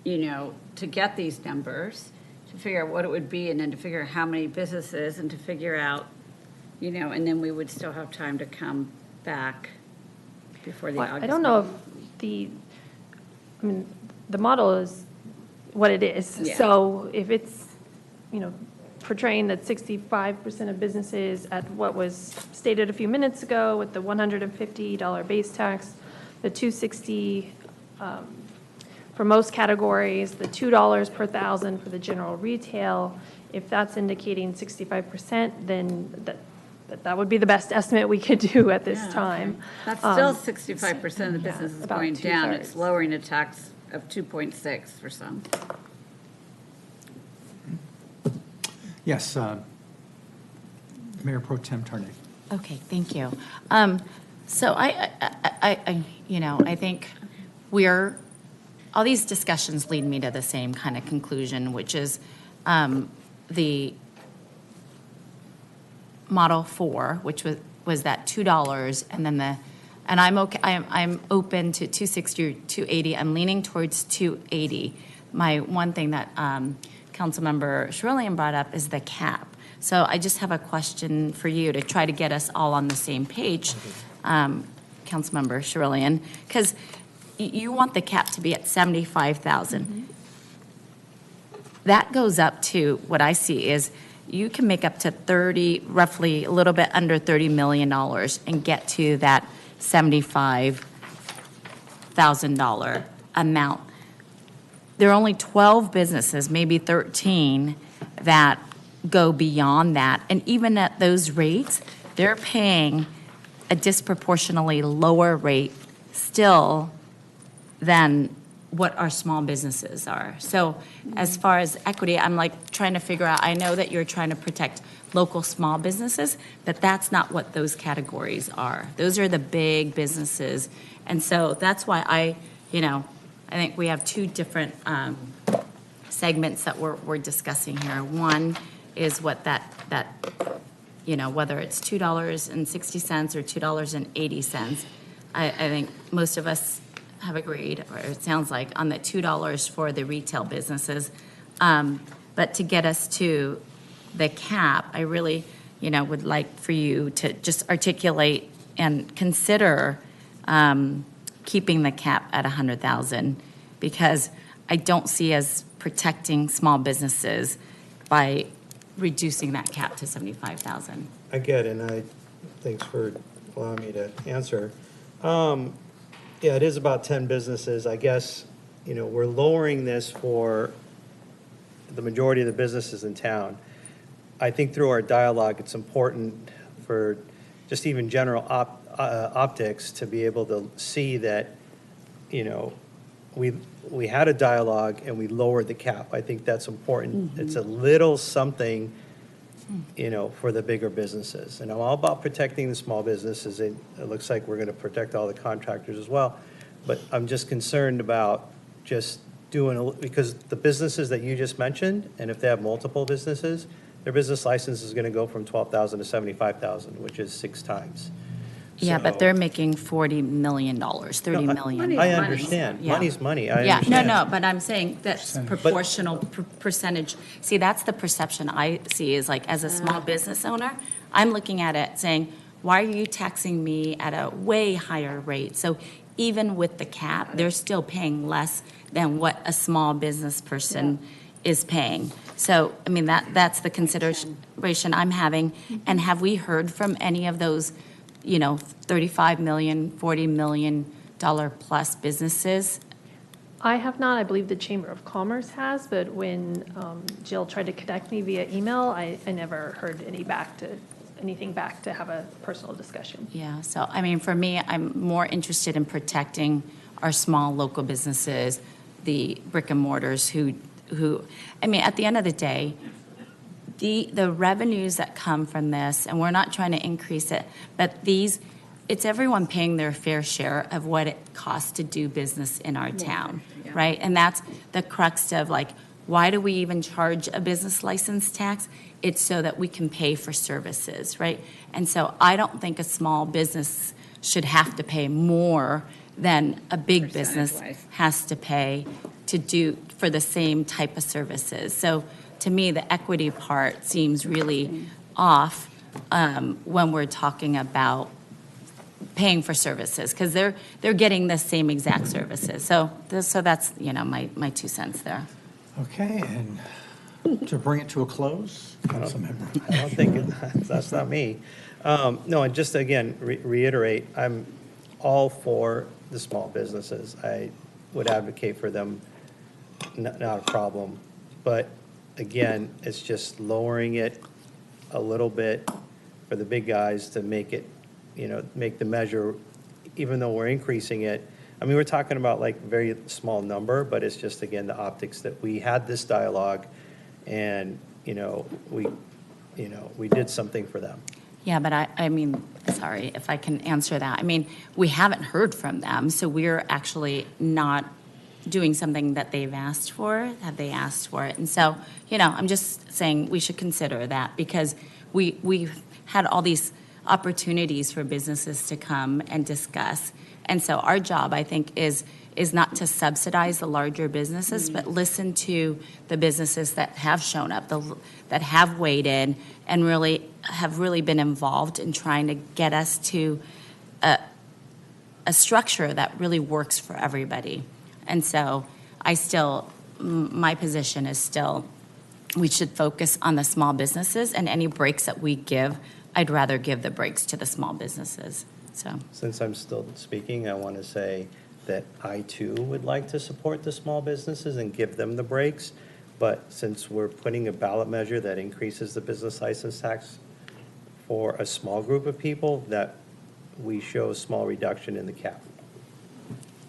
to get these numbers, to figure out what it would be, and then to figure out how many businesses, and to figure out, and then we would still have time to come back before the August I don't know meeting. if the model is what it is. Yeah. So if it's, portraying that 65% of businesses at what was stated a few minutes ago with the $150 base tax, the $260 for most categories, the $2 per thousand for the general retail, if that's indicating 65%, then that would be the best estimate we could do at this time. That's still 65% of the business is about going down. It's 2/3. lowering a tax of 2.6 for some. Yes, Mayor Pro Tem Tarnay. Okay, thank you. So I think all these discussions lead me to the same kind of conclusion, which is the Model 4, which was that $2, and then and I'm okay. I'm open to 260 or 280. I'm leaning towards 280. My one thing that Councilmember Cerulean brought up is the cap. So I just have a question for you to try to get us all on the same page, Councilmember Cerulean, because you want the cap to be at $75,000. That goes up to what I see is you can make up to roughly a little bit under $30 million and get to that $75,000 amount. There are only 12 businesses, maybe 13, that go beyond that. And even at those rates, they're paying a disproportionately lower rate still than what our small businesses are. So as far as equity, I'm like trying to figure out, I know that you're trying to protect local small businesses, but that's not what those categories are. Those are the big businesses. And so that's why I think we have two different segments that we're discussing here. One is what that whether it's $2.60 or $2.80. I think most of us have agreed, or it sounds like, on the $2 for the retail businesses. But to get us to the cap, I really, would like for you to just articulate and consider keeping the cap at 100,000, because I don't see us protecting small businesses by reducing that cap to 75,000. I get it, and thanks for allowing me to answer. Yeah, it is about 10 businesses. I guess, we're lowering this for the majority of the businesses in town. I think through our dialogue, it's important for just even general optics to be able to see that, we had a dialogue and we lowered the cap. I think that's important. It's a little something, for the bigger businesses. And I'm all about protecting the small businesses. It looks like we're going to protect all the contractors as well. But I'm just concerned about just because the businesses that you just mentioned, and if they have multiple businesses, their business license is going to go from $12,000 to $75,000, which is 6 times. Yeah, but they're making $40 million, $30 million. I understand. Yeah. Money's money. I Yeah, understand. no, but I'm saying that's proportional percentage. See, that's the perception I see is like, as a small business owner, I'm looking at it saying, why are you taxing me at a way higher rate? So even with the cap, they're still paying less than what a small business person is paying. So, that's the consideration I'm having. And have we heard from any of those, $35 million, $40 million plus businesses? I have not. I believe the Chamber of Commerce has, but when Jill tried to connect me via email, I never heard anything back to have a personal discussion. Yeah, so, for me, I'm more interested in protecting our small local businesses, the brick and mortars who, at the end of the day, the revenues that come from this, and we're not trying to increase it, but it's everyone paying their fair share of what it costs to do business in our town, right? And that's the crux of why do we even charge a business license tax? It's so that we can pay for services, right? And so I don't think a small business should have to pay more than a big business Percentage-wise. has to pay to do for the same type of services. So to me, the equity part seems really off when we're talking about paying for services, because they're getting the same exact services. So that's, my 2 cents there. Okay, and to bring it to a close, Councilmember. I don't think that's not me. No, and just again, reiterate, I'm all for the small businesses. I would advocate for them, not a problem. But again, it's just lowering it a little bit for the big guys to make it, make the measure, even though we're increasing it. I mean, we're talking about like very small number, but it's just, again, the optics that we had this dialogue and, we did something for them. Yeah, but I mean, sorry if I can answer that. I mean, we haven't heard from them, so we're actually not doing something that they've asked for. Have they asked for it? And so, I'm just saying we should consider that, because we've had all these opportunities for businesses to come and discuss. And so our job, I think, is not to subsidize the larger businesses, but listen to the businesses that have shown up, that have weighed in and have really been involved in trying to get us to a structure that really works for everybody. And so my position is still, we should focus on the small businesses, and any breaks that we give, I'd rather give the breaks to the small businesses. So, Since I'm still speaking, I want to say that I too would like to support the small businesses and give them the breaks. But since we're putting a ballot measure that increases the business license tax for a small group of people, that we show a small reduction in the cap.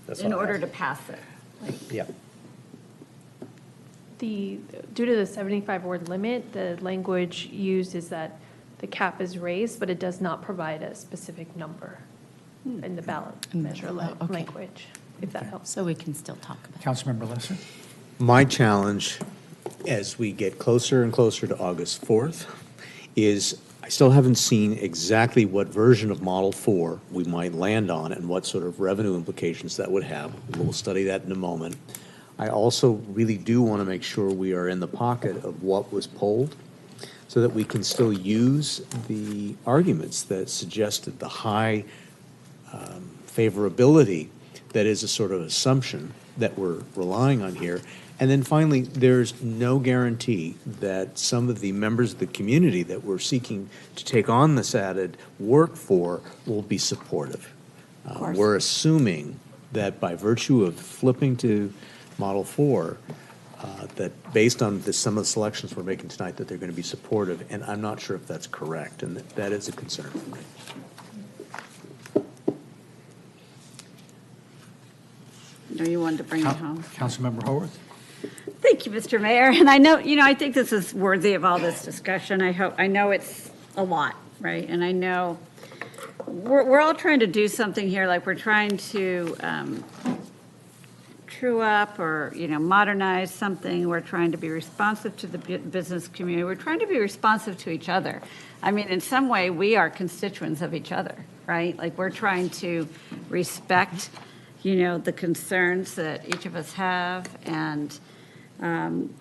That's In all I order ask. to pass it. Yeah. Due to the 75 word limit, the language used is that the cap is raised, but it does not provide a specific number in the ballot measure language, if that helps. so we can still talk about it. Councilmember Lesser? My challenge, as we get closer and closer to August 4th, is I still haven't seen exactly what version of Model 4 we might land on and what sort of revenue implications that would have. We'll study that in a moment. I also really do want to make sure we are in the pocket of what was polled, so that we can still use the arguments that suggested the high favorability that is a sort of assumption that we're relying on here. And then finally, there's no guarantee that some of the members of the community that we're seeking to take on this added work for will be supportive. We're assuming that by virtue of flipping to Model 4, that based on some of the selections we're making tonight, that they're going to be supportive, and I'm not sure if that's correct, and that is a concern for me. No, you wanted to bring it home. Councilmember Howorth? Thank you, Mr. Mayor. And I know, I think this is worthy of all this discussion. I know it's a lot, right? And I know we're all trying to do something here, like we're trying to true up or, modernize something. We're trying to be responsive to the business community. We're trying to be responsive to each other. I mean, in some way, we are constituents of each other, right? Like, we're trying to respect, the concerns that each of us have. And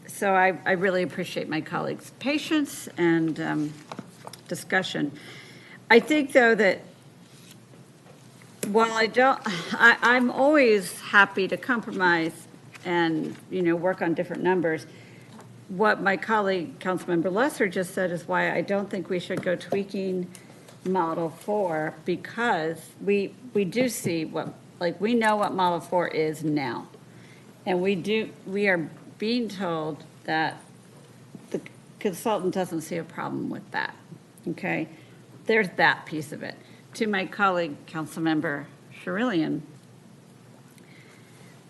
so I really appreciate my colleagues' patience and discussion. I think, though, that while I'm always happy to compromise and, work on different numbers. What my colleague, Councilmember Lesser, just said is why I don't think we should go tweaking Model 4, because we do see we know what Model 4 is now. And we are being told that the consultant doesn't see a problem with that, okay? There's that piece of it. To my colleague, Councilmember Sherillian,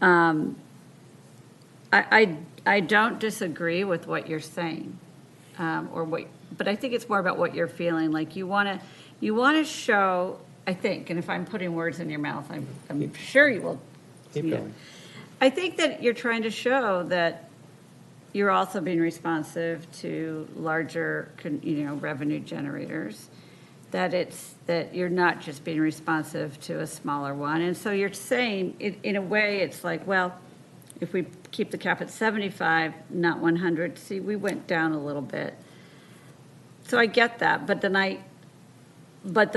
I don't disagree with what you're saying, but I think it's more about what you're feeling. Like you want to show, I think, and if I'm putting words in your mouth, I'm sure you will. Keep going. I think that you're trying to show that you're also being responsive to larger, revenue generators, that you're not just being responsive to a smaller one. And so you're saying, in a way, it's like, well, if we keep the cap at 75, not 100, see, we went down a little bit. So I get that, but the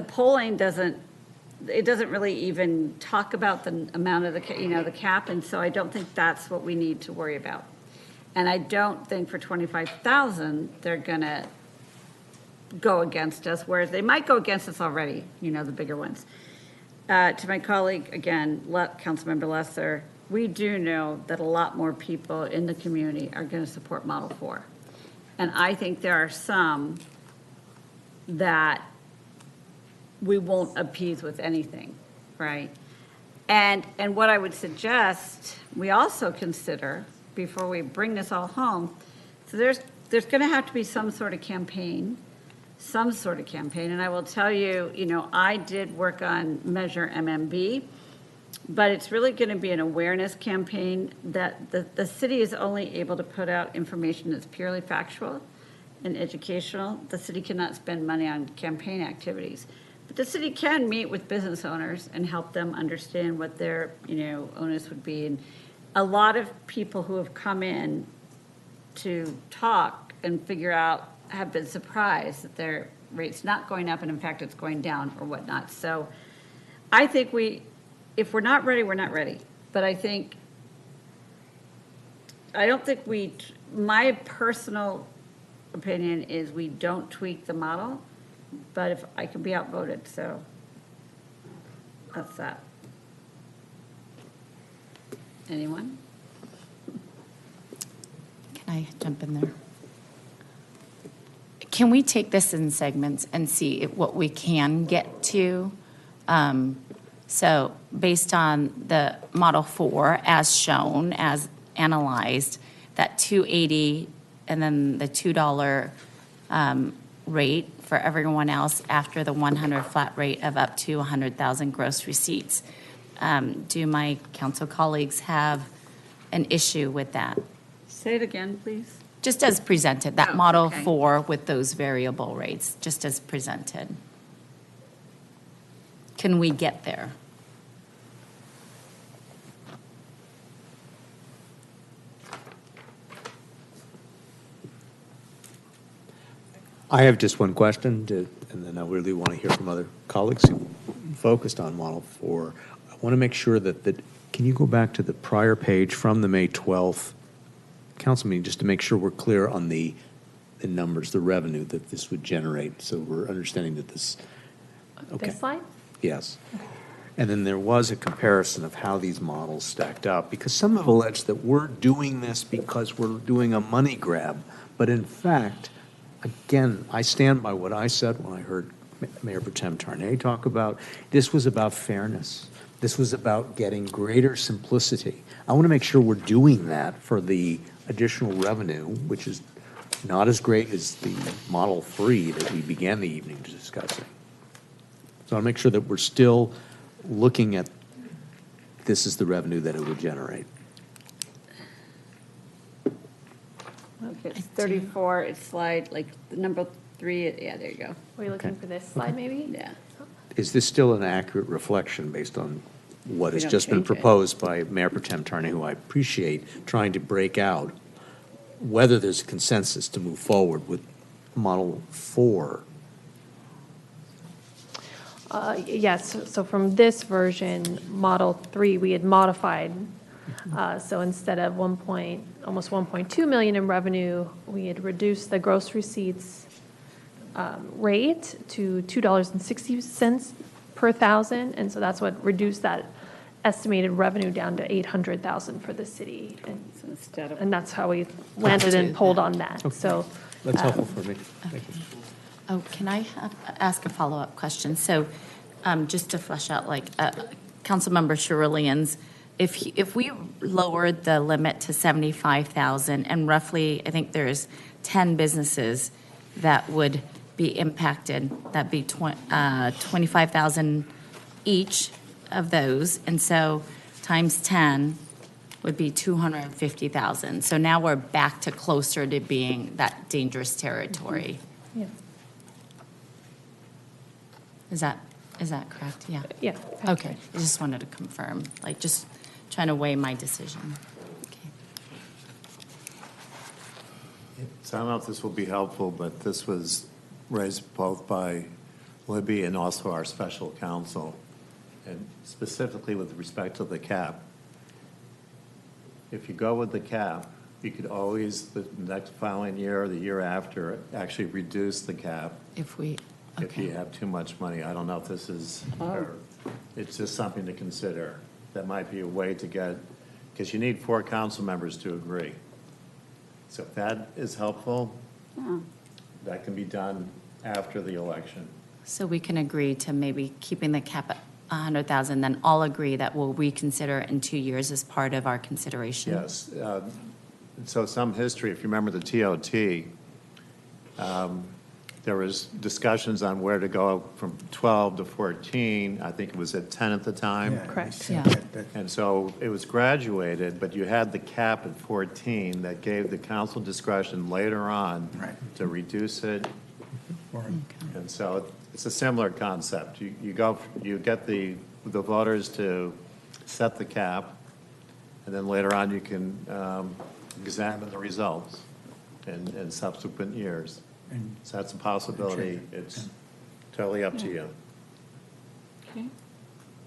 polling doesn't really even talk about the amount of the cap, and so I don't think that's what we need to worry about. And I don't think for 25,000, they're gonna go against us, whereas they might go against us already, the bigger ones. To my colleague, again, Councilmember Lesser, we do know that a lot more people in the community are gonna support Model 4. And I think there are some that we won't appease with anything, right? And what I would suggest we also consider before we bring this all home, so there's going to have to be some sort of campaign. And I will tell you, I did work on Measure MMB, but it's really going to be an awareness campaign that the city is only able to put out information that's purely factual and educational. The city cannot spend money on campaign activities. But the city can meet with business owners and help them understand what their, onus would be. And a lot of people who have come in to talk and figure out have been surprised that their rate's not going up, and in fact, it's going down or whatnot. So I think if we're not ready, we're not ready. But I don't think my personal opinion is we don't tweak the model, but if I can be outvoted, so that's that. Anyone? Can I jump in there? Can we take this in segments and see what we can get to? So based on the Model 4 as shown, as analyzed, that $2.80 and then the $2 rate for everyone else after the 100 flat rate of up to 100,000 gross receipts. Do my council colleagues have an issue with that? Say it again, please. Just as presented, that Model 4 with those variable rates, just as presented. Can we get there? I have just one question, and then I really want to hear from other colleagues who focused on Model 4. I want to make sure can you go back to the prior page from the May 12th council meeting, just to make sure we're clear on the numbers, the revenue that this would generate, so we're understanding that this. Okay. This slide? Yes. And then there was a comparison of how these models stacked up, because some have alleged that we're doing this because we're doing a money grab, but in fact, again, I stand by what I said when I heard Mayor Pro Tem Tarnay talk about, this was about fairness. This was about getting greater simplicity. I want to make sure we're doing that for the additional revenue, which is not as great as the Model 3 that we began the evening discussing. So I'll make sure that we're still looking at this is the revenue that it would generate. Okay, it's 34, it's slide, like, number 3, yeah, there you go. Are you looking for this slide, maybe? Yeah. Is this still an accurate reflection based on what has don't just been change it. proposed by Mayor Pro Tem Tarnay, who I appreciate trying to break out whether there's a consensus to move forward with Model 4? Yes, so from this version, Model 3, we had modified. So instead of almost 1.2 million in revenue, we had reduced the gross receipts rate to $2.60 per thousand. And so that's what reduced that estimated revenue down to 800,000 for the city. And that's how we landed and pulled on that. Okay. So That's helpful for me. Thank you. Oh, can I ask a follow-up question? So just to flesh out, Councilmember Cerulean's, if we lowered the limit to 75,000 and roughly, I think there's 10 businesses that would be impacted, that'd be 25,000 each of those. And so times 10, would be 250,000. So now we're back to closer to being that dangerous territory. Yeah. Is that correct? Yeah. Yeah. Okay, I just wanted to confirm, like, just trying to weigh my decision. Okay. So I don't know if this will be helpful, but this was raised both by Libby and also our special counsel, and specifically with respect to the cap. If you go with the cap, you could always, the next following year or the year after, actually reduce the cap If we, if you okay. have too much money. I don't know if this is, it's just something to consider. That might be a way to get, because you need 4 council members to agree. So if that is helpful, that can be done after the election. So we can agree to maybe keeping the cap at 100,000, then all agree that we'll reconsider in 2 years as part of our consideration? Yes. So some history, if you remember the TOT, there was discussions on where to go from 12 to 14. I think it was at 10 at the time. Correct, yeah. And so it was graduated, but you had the cap at 14 that gave the council discretion later on to reduce it. And so it's a similar concept. You get the voters to set the cap, and then later on you can examine the results in subsequent years. So that's a possibility. It's totally up to you. Okay.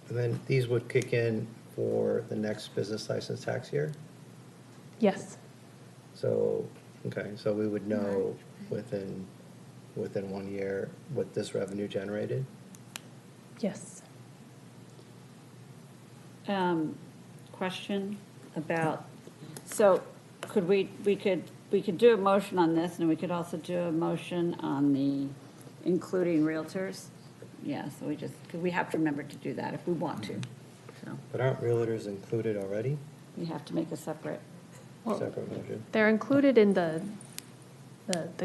And then these would kick in for the next business license tax year? Yes. So, okay, so we would know within 1 year what this revenue generated? Yes. Question about, so could we could do a motion on this, and we could also do a motion on the including realtors? Yeah, so we have to remember to do that if we want to, so But aren't realtors included already? we have to make a separate. Separate motion? They're included in the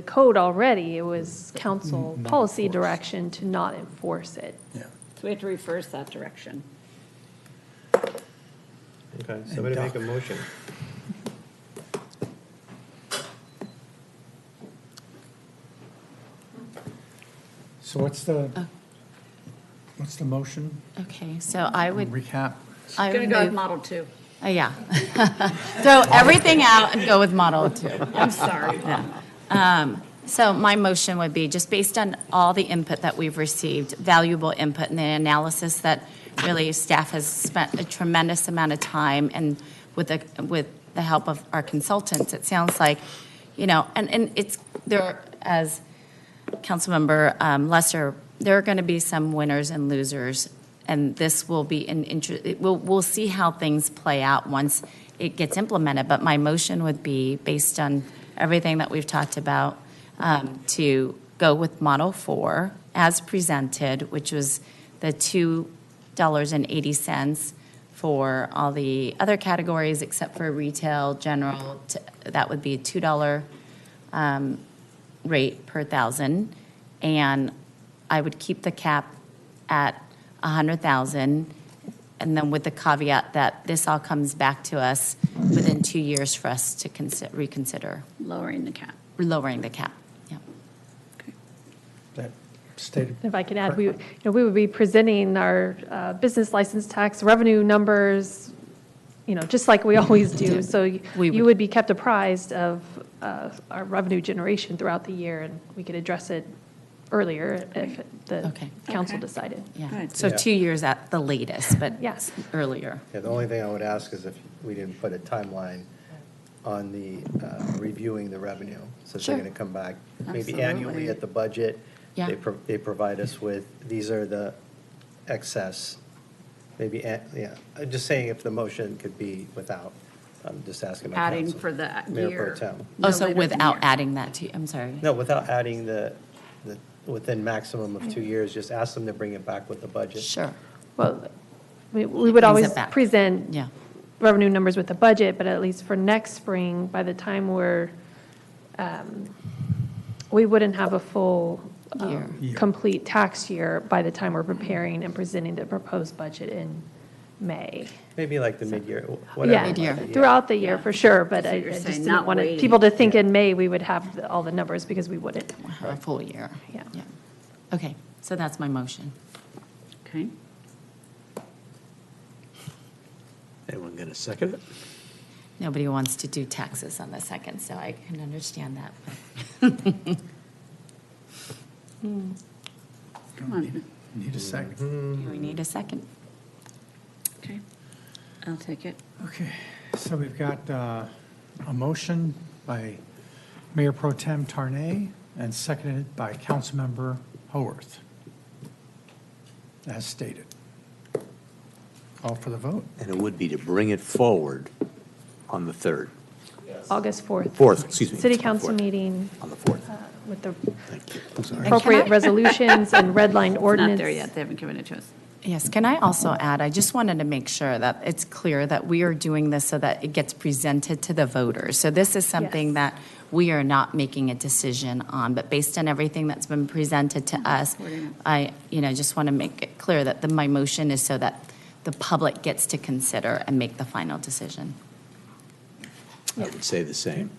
code already. It was council Not policy enforce. direction to not enforce it. Yeah. So we have to reverse that direction. Okay, somebody make a motion. So what's the motion? Okay, so I would, Recap. I Gonna would go with move, Model 2. yeah. Throw everything out and go with Model 2. I'm sorry. So my motion would be, just based on all the input that we've received, valuable input, and the analysis that really staff has spent a tremendous amount of time, and with the help of our consultants, it sounds like, and it's, there, as Councilmember Lesser, there are going to be some winners and losers, and this will be we'll see how things play out once it gets implemented. But my motion would be, based on everything that we've talked about, to go with Model 4 as presented, which was the $2.80 for all the other categories except for retail, general. That would be a $2 rate per thousand. And I would keep the cap at 100,000, and then with the caveat that this all comes back to us within 2 years for us to reconsider. Lowering the cap. Lowering the cap, yeah. That stated. If I could add, we would be presenting our business license tax revenue numbers, just like we always do. So you would be kept apprised of our revenue generation throughout the year, and we could address it earlier if the council decided. Yeah, so 2 years at the latest, but Yes. earlier. Yeah, the only thing I would ask is if we didn't put a timeline on the reviewing the revenue. Since they're Sure. going to come back maybe Absolutely. annually at the budget. Yeah. They provide us with, these are the excess, maybe, I'm just saying if the motion could be without, I'm just asking my Adding counsel. for the Mayor year. Pro Tem. Oh, so later than without year. adding that to, I'm sorry. No, without adding the within maximum of 2 years, just ask them to bring it back with the budget. Sure, Well, we would brings always it back. present yeah. revenue numbers with the budget, but at least for next spring, by the time we wouldn't have a full Year. complete tax year by the time we're preparing and presenting the proposed budget in May. Maybe like the mid-year, whatever. Yeah, throughout the year, for sure, but So I you're just saying didn't not want waiting. people to think in May we would have all the numbers, because we wouldn't. A full year. Yeah. Okay, so that's my motion. Okay. Anyone going to second it? Nobody wants to do taxes on the second, so I can understand that. Come on. Need a second. We need a second. Okay. I'll take it. Okay, so we've got a motion by Mayor Pro Tem Tarnay and seconded by Councilmember Howorth, as stated. Call for the vote. And it would be to bring it forward on the 3rd. August 4th. 4th, excuse me. City council meeting On the 4th. with the Thank you. I'm sorry. appropriate resolutions and red line Not ordinance. there yet. They haven't given it to us. Yes, can I also add, I just wanted to make sure that it's clear that we are doing this so that it gets presented to the voters. So this is something that we are not making a decision on, but based on everything that's been presented to us, I, just want to make it clear that my motion is so that the public gets to consider and make the final decision. I would say the same.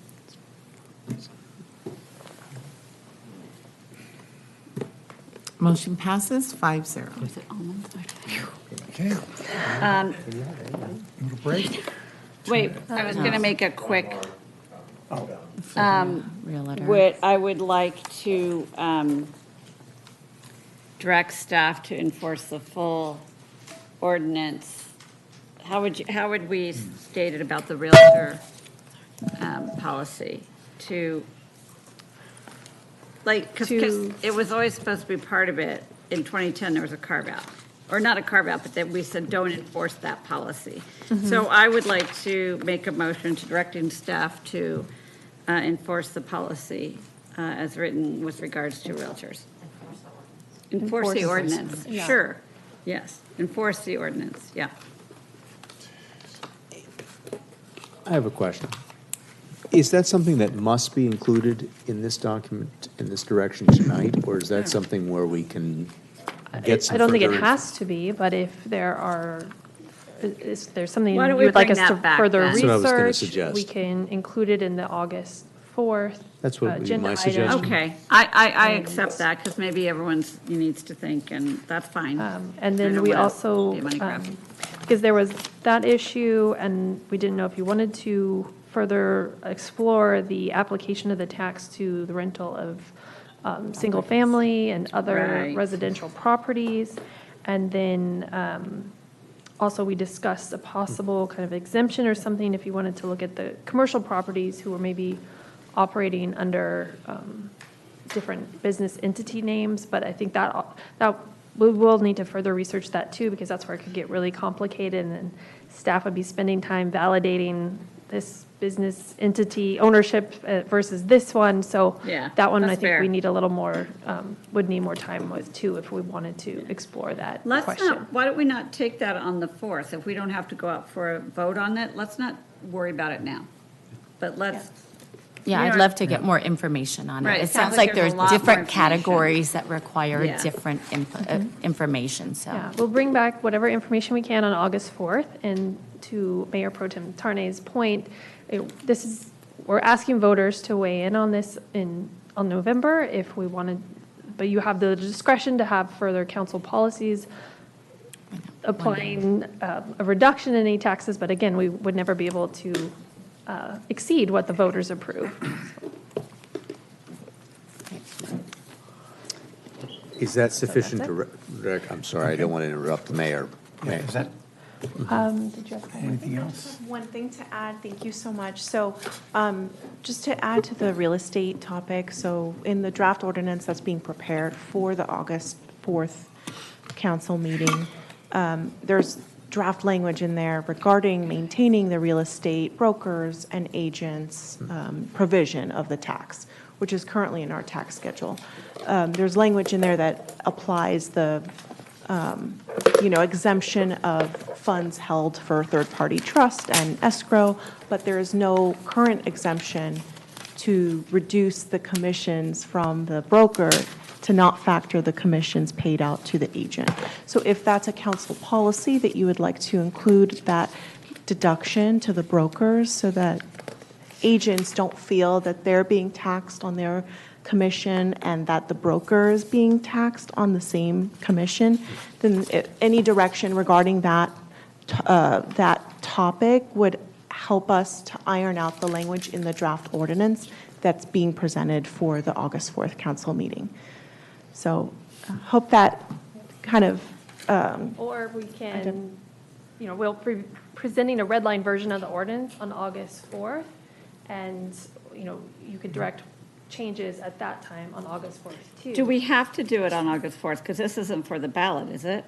Motion passes 5-0. Was it almond? Okay. Little break. Wait, I was going to make a quick, Realtor. I would like to direct staff to enforce the full ordinance. How would we state it about the Realtor policy to, because it was always supposed to be part of it. In 2010, there was a carve-out. Or not a carve-out, but that we said don't enforce that policy. So I would like to make a motion to directing staff to enforce the policy as written with regards to realtors. Enforce the ordinance, Yeah. sure, yes. Enforce the ordinance, yeah. I have a question. Is that something that must be included in this document, in this direction tonight, or is that something where we can get some I don't think it further- has to be, but if there's something you Why don't we would like bring us to that back further then? That's what I was gonna research, suggest. we can include it in the August 4th That's what would be agenda my item. suggestion. Okay, I accept that, because maybe everyone needs to think, and that's fine. And I then don't we wanna also, be a money grab. because there was that issue, and we didn't know if you wanted to further explore the application of the tax to the rental of single-family and other Right. residential properties. And then also, we discussed a possible kind of exemption or something if you wanted to look at the commercial properties who were maybe operating under different business entity names. But I think that we will need to further research that too, because that's where it could get really complicated, and then staff would be spending time validating this business entity ownership versus this one. So Yeah, that one, I that's think fair. we need a little more, would need more time with too, if we wanted to explore that question. Why don't we not take that on the 4th? If we don't have to go out for a vote on it, let's not worry about it now. But let's, Yeah, You I'd know- love to get more information on Right, it. it It sounds sounds like like there's there's a lot more different information. categories that require Yeah. different information, so. Yeah, we'll bring back whatever information we can on August 4th. And to Mayor Pro Tem Tarnay's point, we're asking voters to weigh in on this on November if we wanted, but you have the discretion to have further council policies applying a reduction in any taxes, but again, we would never be able to exceed what the voters approve. Is that sufficient to, I'm sorry, I don't want to interrupt the mayor. Is that, Did you have anything else? One thing to add, thank you so much. So just to add to the real estate topic, so in the draft ordinance that's being prepared for the August 4th council meeting, there's draft language in there regarding maintaining the real estate brokers and agents provision of the tax, which is currently in our tax schedule. There's language in there that applies the exemption of funds held for third-party trust and escrow, but there is no current exemption to reduce the commissions from the broker to not factor the commissions paid out to the agent. So if that's a council policy that you would like to include that deduction to the brokers so that agents don't feel that they're being taxed on their commission and that the broker is being taxed on the same commission, then any direction regarding that topic would help us to iron out the language in the draft ordinance that's being presented for the August 4th council meeting. So hope that kind of. Or we can, we'll be presenting a red line version of the ordinance on August 4th. And, you could direct changes at that time on August 4th too. Do we have to do it on August 4th? Because this isn't for the ballot, is it?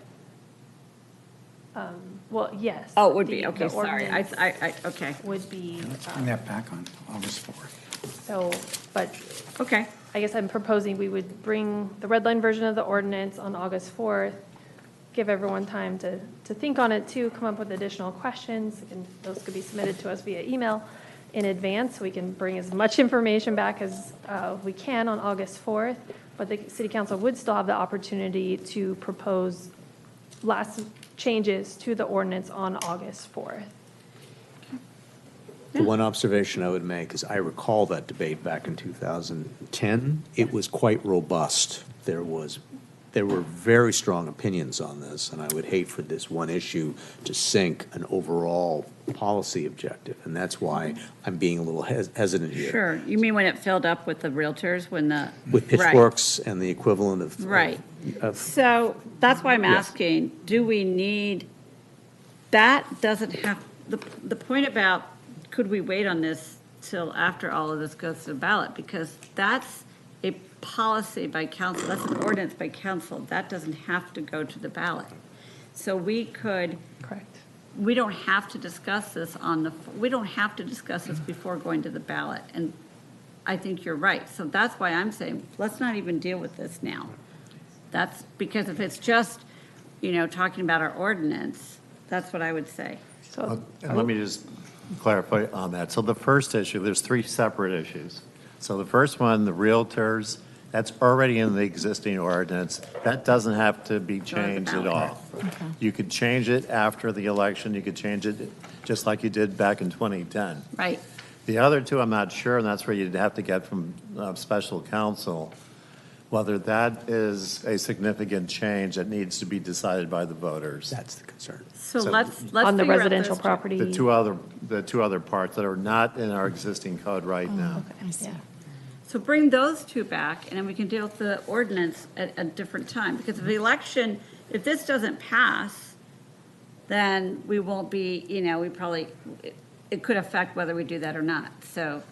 Well, yes. Oh, it would be, The okay, sorry. ordinance Okay. Would be, Bring that back on August 4th. so, but. Okay. I guess I'm proposing we would bring the red line version of the ordinance on August 4th, give everyone time to think on it too, come up with additional questions, and those could be submitted to us via email in advance, so we can bring as much information back as we can on August 4th, but the city council would still have the opportunity to propose last changes to the ordinance on August 4th. The one observation I would make is I recall that debate back in 2010. It was quite robust. There were very strong opinions on this, and I would hate for this one issue to sink an overall policy objective, and that's why I'm being a little hesitant here. Sure. You mean when it filled up with the realtors, when the. With pitchforks and the equivalent of. Right. of- So that's why I'm Yes. asking, do we need, that doesn't have, the point about, could we wait on this till after all of this goes to the ballot? Because that's a policy by council, that's an ordinance by council. That doesn't have to go to the ballot. So we could. Correct. We don't have to discuss this we don't have to discuss this before going to the ballot. And I think you're right. So that's why I'm saying, let's not even deal with this now. That's because if it's just, talking about our ordinance, that's what I would say. So, And let me just clarify on that. So the first issue, there's three separate issues. So the first one, the realtors, that's already in the existing ordinance. That doesn't have to be changed at all. You could change it after the election. You could change it just like you did back in 2010. Right. The other two, I'm not sure, and that's where you'd have to get from special counsel, whether that is a significant change that needs to be decided by the voters. That's the concern. So So- let's on the figure out residential those two. property. The two other parts that are not in our existing code right now. Yeah. So bring those two back, and then we can deal with the ordinance at a different time. Because if the election, if this doesn't pass, then we won't be, it could affect whether we do that or not. So,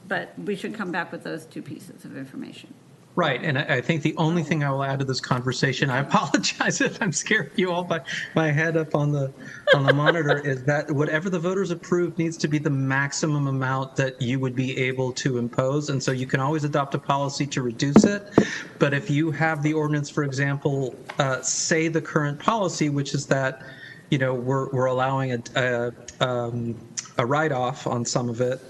but we should come back with those two pieces of information. Right, and I think the only thing I will add to this conversation, I apologize if I'm scaring you all by my head up on the monitor, is that whatever the voters approve needs to be the maximum amount that you would be able to impose, and so you can always adopt a policy to reduce it. But if you have the ordinance, for example, say the current policy, which is that we're allowing a write-off on some of it,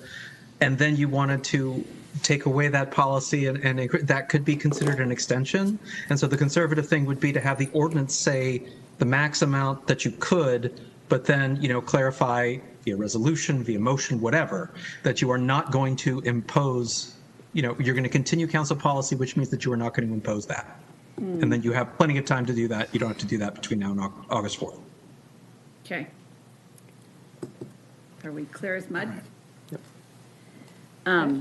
and then you wanted to take away that policy and that could be considered an extension. And so the conservative thing would be to have the ordinance say the max amount that you could, but then, clarify via resolution, via motion, whatever, that you are not going to impose, you're going to continue council policy, which means that you are not going to impose that. And then you have plenty of time to do that. You don't have to do that between now and August 4th. Okay. Are we clear as mud? Yep. I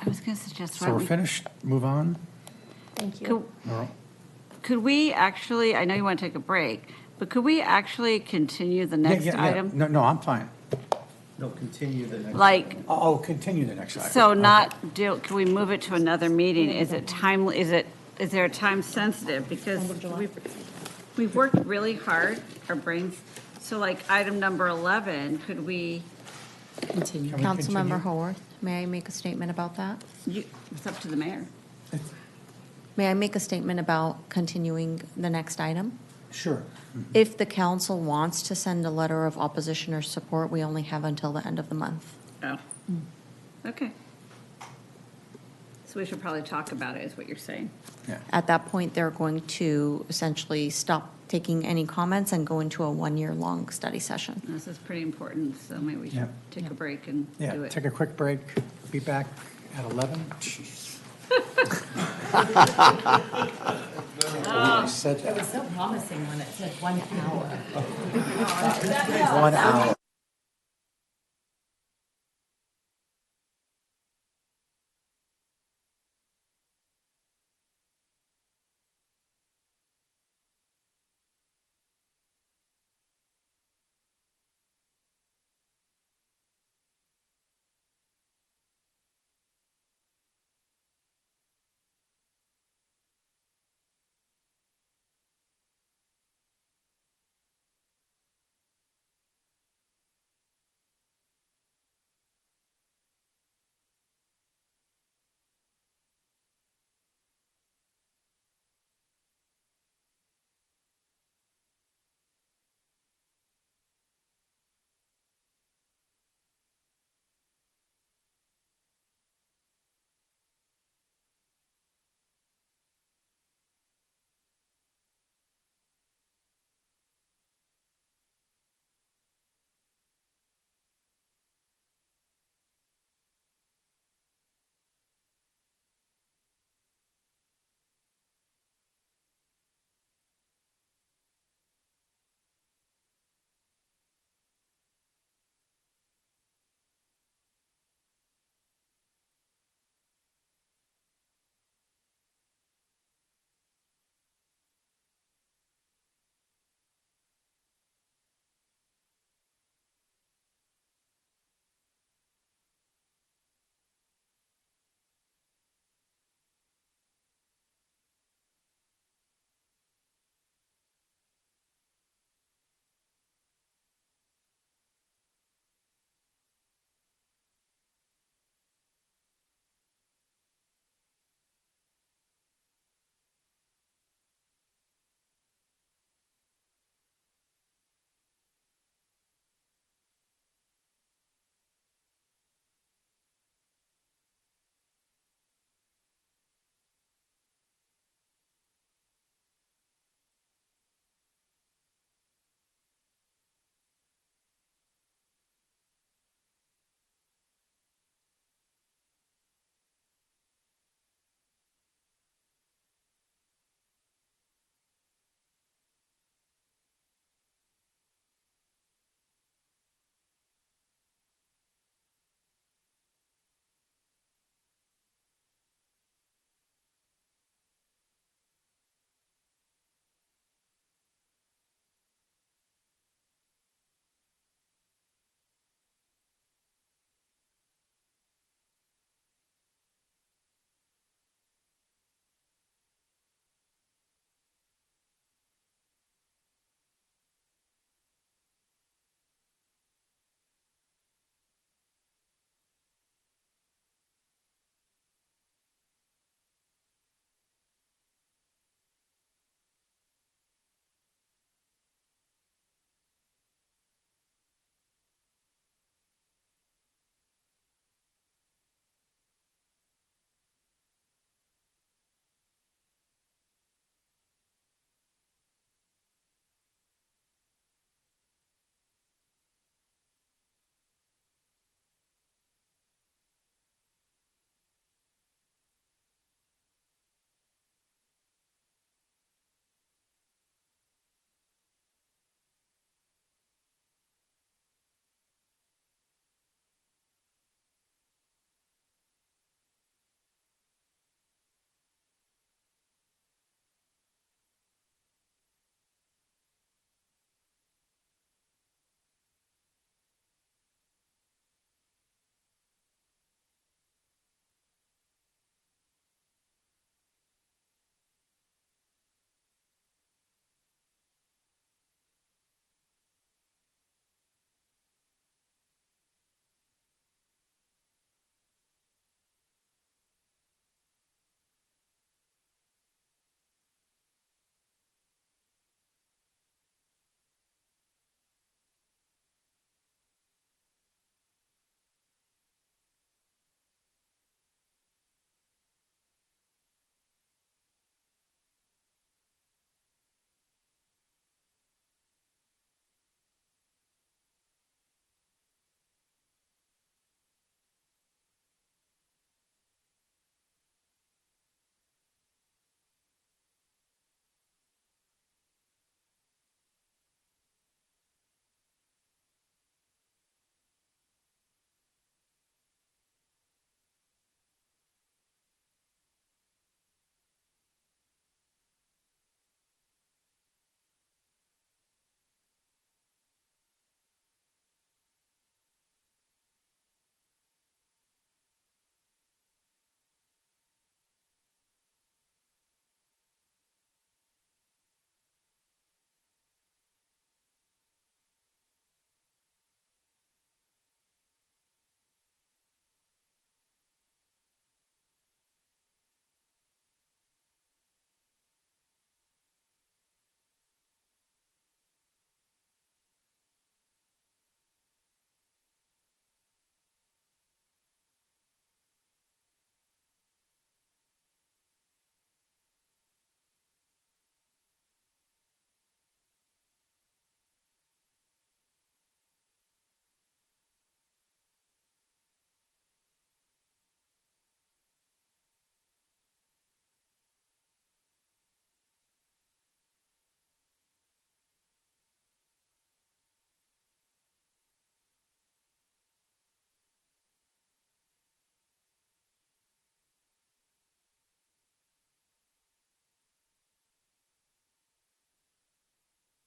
was going to suggest. So we're finished, move on? Thank you. Could we actually, I know you want to take a break, but could we actually continue the next item? No, I'm fine. No, continue the next. Oh, continue the next item. So can we move it to another meeting? Is it timely, is there a time sensitive? Because we've worked really hard, our brains. So item number 11, could we? Continue. Can we continue? Councilmember Howorth, may I make a statement about that? It's up to the mayor. May I make a statement about continuing the next item? Sure. If the council wants to send a letter of opposition or support, we only have until the end of the month. Oh. Okay. So we should probably talk about it, is what you're saying. At that point, they're going to essentially stop taking any comments and go into a one-year-long study session. This is pretty important, so maybe we should Yep. take a break and do Yeah, it. take a quick break, be back at 11. Jeez. I said that. was so promising when it said 1 hour. 1 hour.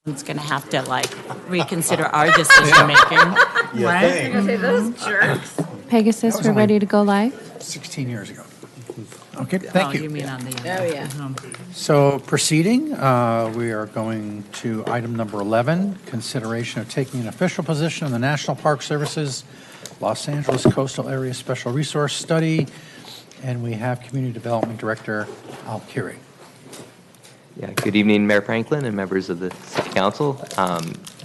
It's going to have to like reconsider our decision-making, right? I'm gonna say those jerks. Pegasus, we're ready to go live? 16 years ago. Okay, Oh, thank you you. mean on the. Oh, yeah. So proceeding, we are going to item number 11, consideration of taking an official position on the National Park Service's Los Angeles Coastal Area Special Resource Study, and we have Community Development Director Al Kiri. Yeah, good evening, Mayor Franklin and members of the City Council.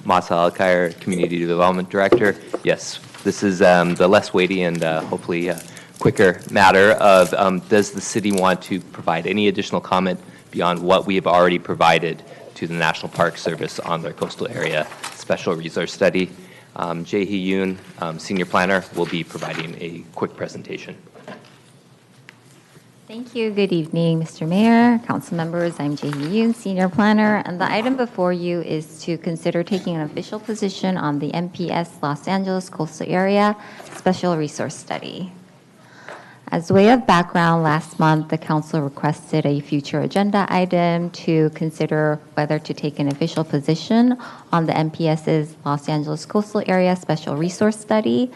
Masa Alkire, Community Development Director. Yes, this is the less weighty and hopefully quicker matter of does the city want to provide any additional comment beyond what we have already provided to the National Park Service on their coastal area special resource study. Jae-hee Yoon, Senior Planner, will be providing a quick presentation. Thank you. Good evening, Mr. Mayor, council members. I'm Jae-hee Yoon, Senior Planner, and the item before you is to consider taking an official position on the MPS Los Angeles Coastal Area Special Resource Study. As way of background, last month the council requested a future agenda item to consider whether to take an official position on the MPS's Los Angeles Coastal Area Special Resource Study.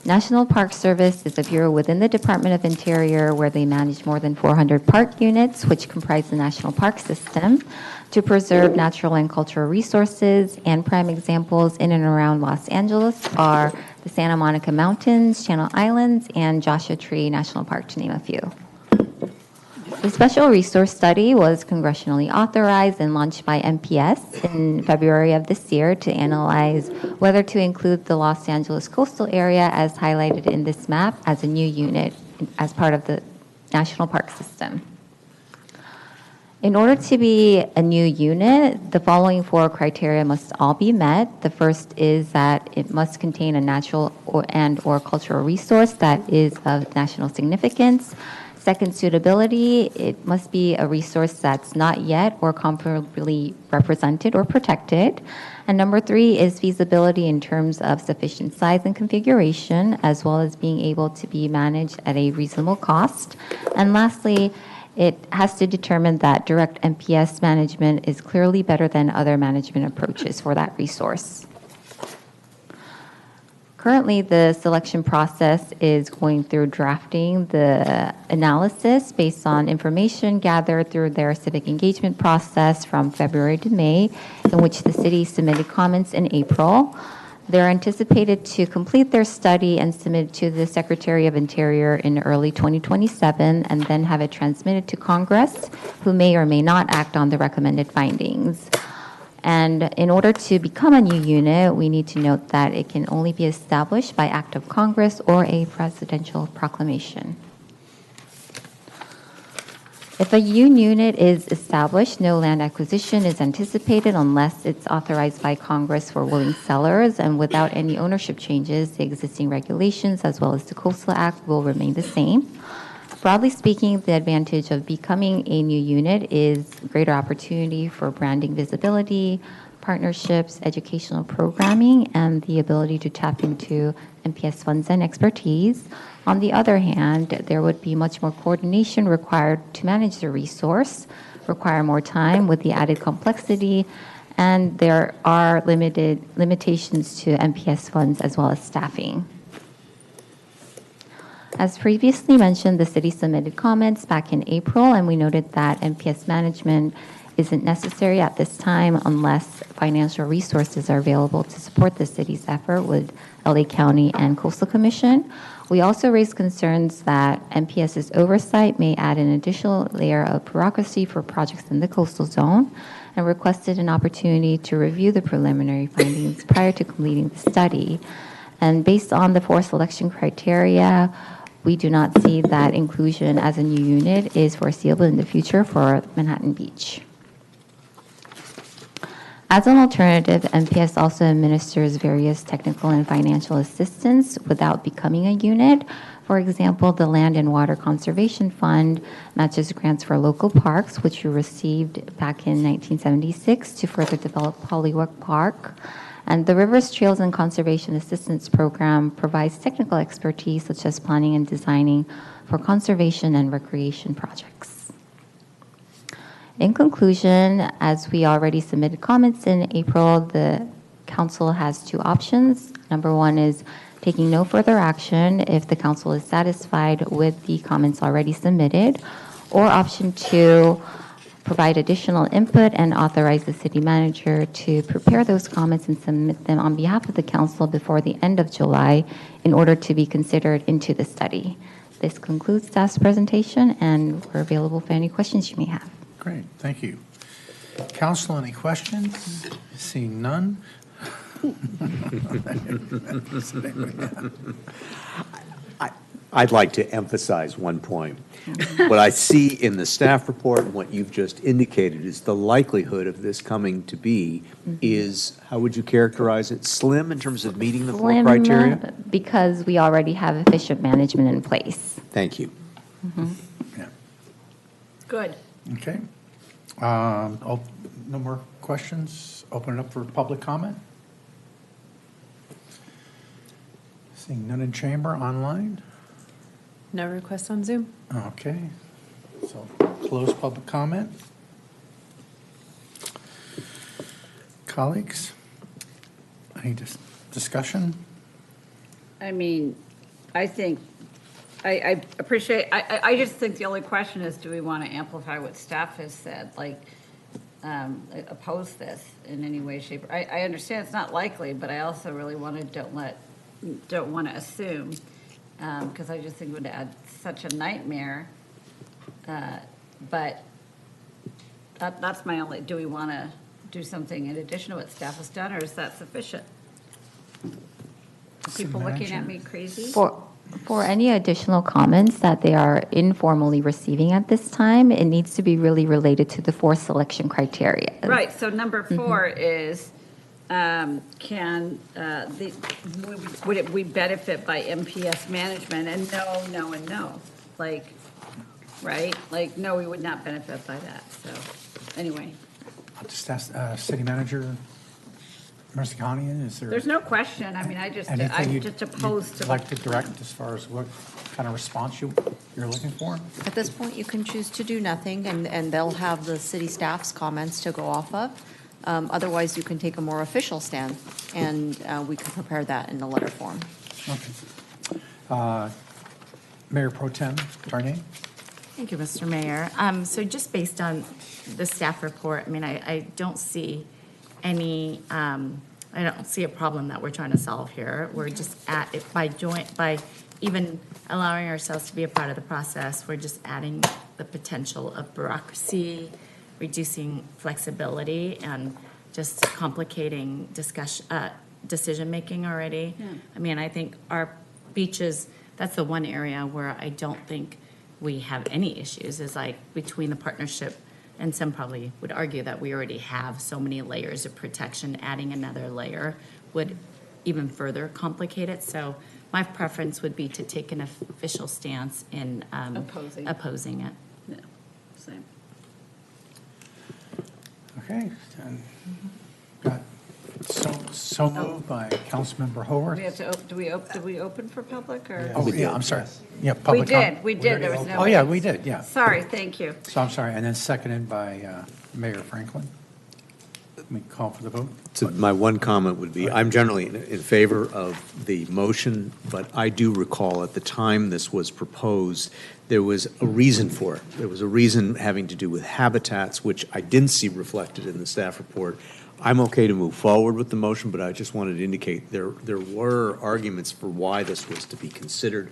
National Park Service is a bureau within the Department of Interior where they manage more than 400 park units, which comprise the national park system, to preserve natural and cultural resources. And prime examples in and around Los Angeles are the Santa Monica Mountains, Channel Islands, and Joshua Tree National Park, to name a few. The Special Resource Study was congressionally authorized and launched by MPS in February of this year to analyze whether to include the Los Angeles coastal area as highlighted in this map as a new unit as part of the National Park System. In order to be a new unit, the following 4 criteria must all be met. The first is that it must contain a natural or cultural resource that is of national significance. Second, suitability. It must be a resource that's not yet or comparably represented or protected. And number 3 is feasibility in terms of sufficient size and configuration, as well as being able to be managed at a reasonable cost. And lastly, it has to determine that direct MPS management is clearly better than other management approaches for that resource. Currently, the selection process is going through drafting the analysis based on information gathered through their civic engagement process from February to May, in which the city submitted comments in April. They're anticipated to complete their study and submit to the Secretary of Interior in early 2027, and then have it transmitted to Congress, who may or may not act on the recommended findings. And in order to become a new unit, we need to note that it can only be established by act of Congress or a presidential proclamation. If a unit is established, no land acquisition is anticipated unless it's authorized by Congress for willing sellers, and without any ownership changes, the existing regulations as well as the Coastal Act will remain the same. Broadly speaking, the advantage of becoming a new unit is greater opportunity for branding visibility, partnerships, educational programming, and the ability to tap into MPS funds and expertise. On the other hand, there would be much more coordination required to manage the resource, require more time with the added complexity, and there are limitations to MPS funds as well as staffing. As previously mentioned, the city submitted comments back in April, and we noted that MPS management isn't necessary at this time unless financial resources are available to support the city's effort with LA County and Coastal Commission. We also raised concerns that MPS's oversight may add an additional layer of bureaucracy for projects in the coastal zone, and requested an opportunity to review the preliminary findings prior to completing the study. And based on the 4 selection criteria, we do not see that inclusion as a new unit is foreseeable in the future for Manhattan Beach. As an alternative, MPS also administers various technical and financial assistance without becoming a unit. For example, the Land and Water Conservation Fund matches grants for local parks, which we received back in 1976 to further develop Hollywood Park. And the Rivers, Trails, and Conservation Assistance Program provides technical expertise such as planning and designing for conservation and recreation projects. In conclusion, as we already submitted comments in April, the council has two options. Number one is taking no further action if the council is satisfied with the comments already submitted, or option two, provide additional input and authorize the city manager to prepare those comments and submit them on behalf of the council before the end of July in order to be considered into the study. This concludes staff's presentation, and we're available for any questions you may have. Great, thank you. Council, any questions? Seeing none? I'd like to emphasize one point. What I see in the staff report and what you've just indicated is the likelihood of this coming to be is, how would you characterize it, slim in terms of meeting the four Slim, criteria? because we already have efficient management in place. Thank you. Yeah. Good. Okay. No more questions? Open it up for public comment? Seeing none in chamber, online? No requests on Zoom. Okay. So close public comment. Colleagues, any discussion? I mean, I think, I appreciate, I just think the only question is, do we want to amplify what staff has said, like, oppose this in any way, shape? I understand it's not likely, but I also really don't want to assume, because I just think it would add such a nightmare. But that's my only, do we want to do something in addition to what staff has done, or is that sufficient? Are people looking at me crazy? For any additional comments that they are informally receiving at this time, it needs to be really related to the 4 selection criteria. Right, so number 4 is, would we benefit by MPS management? And no, and no. Like, right? Like, no, we would not benefit by that. So, anyway. I'll just ask City Manager Mercicanian, is there? There's no question. I mean, I'm just opposed to. Like to direct as far as what kind of response you're looking for? At this point, you can choose to do nothing, and they'll have the city staff's comments to go off of. Otherwise, you can take a more official stand, and we can prepare that in the letter form. Okay. Mayor Pro Tem Tarnay? Thank you, Mr. Mayor. So just based on the staff report, I mean, I don't see any, I don't see a problem that we're trying to solve here. We're just at it by even allowing ourselves to be a part of the process, we're just adding the potential of bureaucracy, reducing flexibility, and just complicating decision-making already. Yeah. I mean, I think our beaches, that's the one area where I don't think we have any issues, is like between the partnership, and some probably would argue that we already have so many layers of protection, adding another layer would even further complicate it. So my preference would be to take an official stance in opposing it. Yeah, same. Okay. And got so moved by Councilmember Howorth. We have to, did we open for public, or? Oh, yeah, I'm sorry. Yeah, We public comment. did, there was no. Oh, yeah, we did, yeah. Sorry, thank you. So I'm sorry, and then seconded by Mayor Franklin. Let me call for the vote. So my one comment would be, I'm generally in favor of the motion, but I do recall at the time this was proposed, there was a reason for it. There was a reason having to do with habitats, which I didn't see reflected in the staff report. I'm okay to move forward with the motion, but I just wanted to indicate there were arguments for why this was to be considered.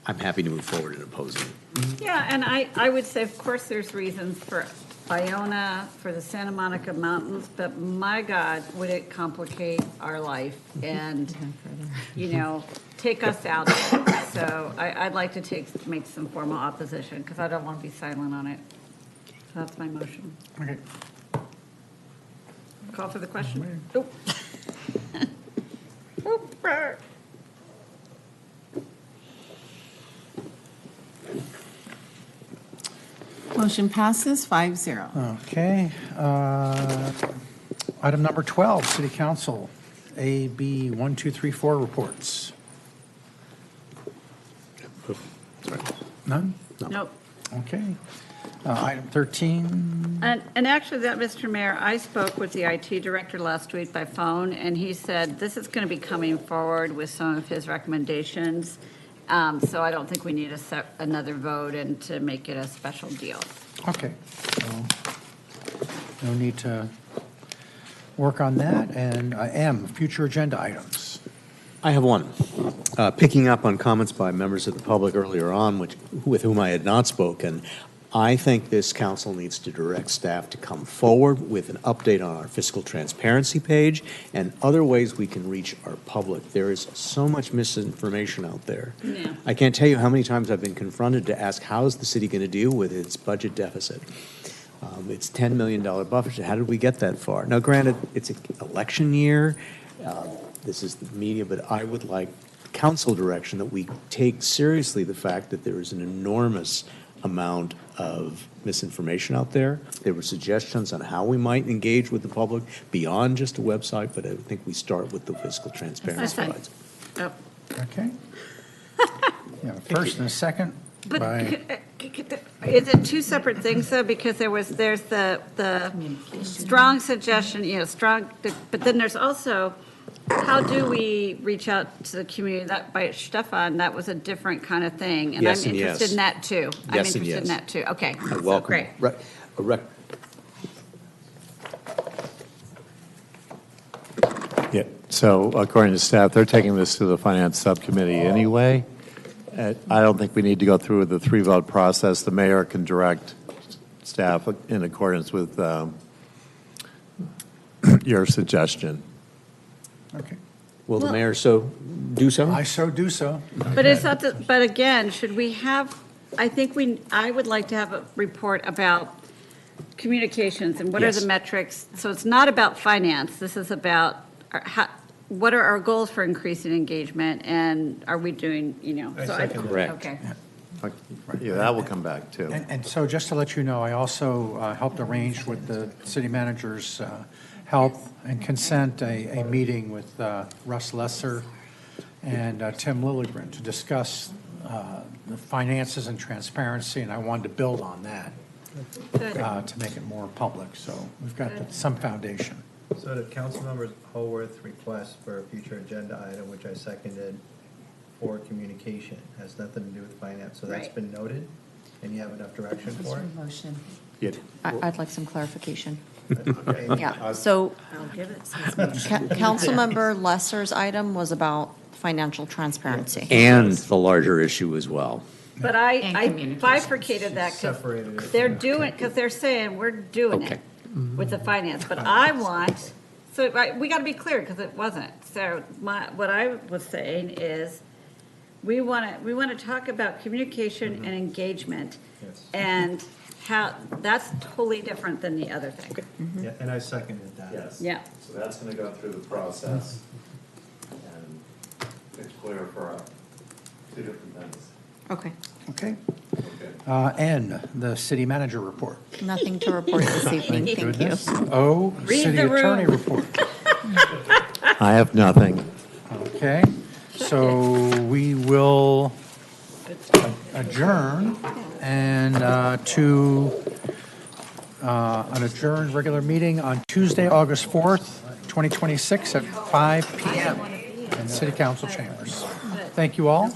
I'm happy to move forward in opposing it. Yeah, and I would say, of course, there's reasons for Iona, for the Santa Monica Mountains, but my God, would it complicate our life and, take us out of it. So I'd like to make some formal opposition, because I don't want to be silent on it. So that's my motion. Okay. Call for the question? Motion passes 5-0. Okay. Item number 12, City Council, AB 1234 reports. None? Nope. Okay. Item 13, And actually, that, Mr. Mayor, I spoke with the IT director last week by phone, and he said this is going to be coming forward with some of his recommendations. So I don't think we need another vote and to make it a special deal. okay. So, no need to work on that. And M, future agenda items. I have one. Picking up on comments by members of the public earlier on, with whom I had not spoken, I think this council needs to direct staff to come forward with an update on our fiscal transparency page and other ways we can reach our public. There is so much misinformation out there. Yeah. I can't tell you how many times I've been confronted to ask, how is the city going to deal with its budget deficit? It's $10 million buffer. How did we get that far? Now, granted, it's an election year. This is the media, but I would like council direction that we take seriously the fact that there is an enormous amount of misinformation out there. There were suggestions on how we might engage with the public beyond just a website, but I think we start with the fiscal transparency slides. Oh. Okay. Yeah, first and a second But by, is it two separate things, though? Because there's the strong suggestion, but then there's also, how do we reach out to the community? That by Stefan, that was a different kind of thing. And I'm Yes and yes. interested in that, too. I'm Yes and interested in yes. that, too. Okay. I So welcome great. Yeah, so according to staff, they're taking this to the Finance Subcommittee anyway. I don't think we need to go through the three-vote process. The mayor can direct staff in accordance with your suggestion. okay. Will the mayor so do so? I so do so. But it's not, but again, should we have, I would like to have a report about communications and what are Yes. the metrics? So it's not about finance. This is about what are our goals for increasing engagement and are we doing, so I. Correct. Okay. Yeah, that will come back too. And so just to let you know, I also helped arrange with the city manager's help and consent a meeting with Russ Lesser and Tim Lilligren to discuss the finances and transparency, and I wanted to build on that to make it more public. So we've got some foundation. So the Councilmember Howorth request for a future agenda item, which I seconded, for communication, has nothing to do with finance, so that's Right. been noted, and you have enough direction for it? Motion. Yeah. I'd like some clarification. Okay. Yeah, so I'll give it. Councilmember Lesser's item was about financial transparency. And the larger issue as well. But I bifurcated that Separated because it. because they're saying we're doing Okay. it with the finance, but I want, so we got to be clear because it wasn't. So what I was saying is, we want to talk about communication and engagement, Yes. and how that's totally different than the other thing. Yeah, and I seconded that. Yes. Yeah. So that's going to go through the process, and it's clear for two different things. Okay, Okay. Okay. N, the city manager report. nothing to report this evening, thank you. Goodness. O, Read city the room. attorney report. I have nothing. Okay, so we will adjourn and to an adjourned regular meeting on Tuesday, August 4th, 2026 at 5 PM in City Council chambers. Thank you all.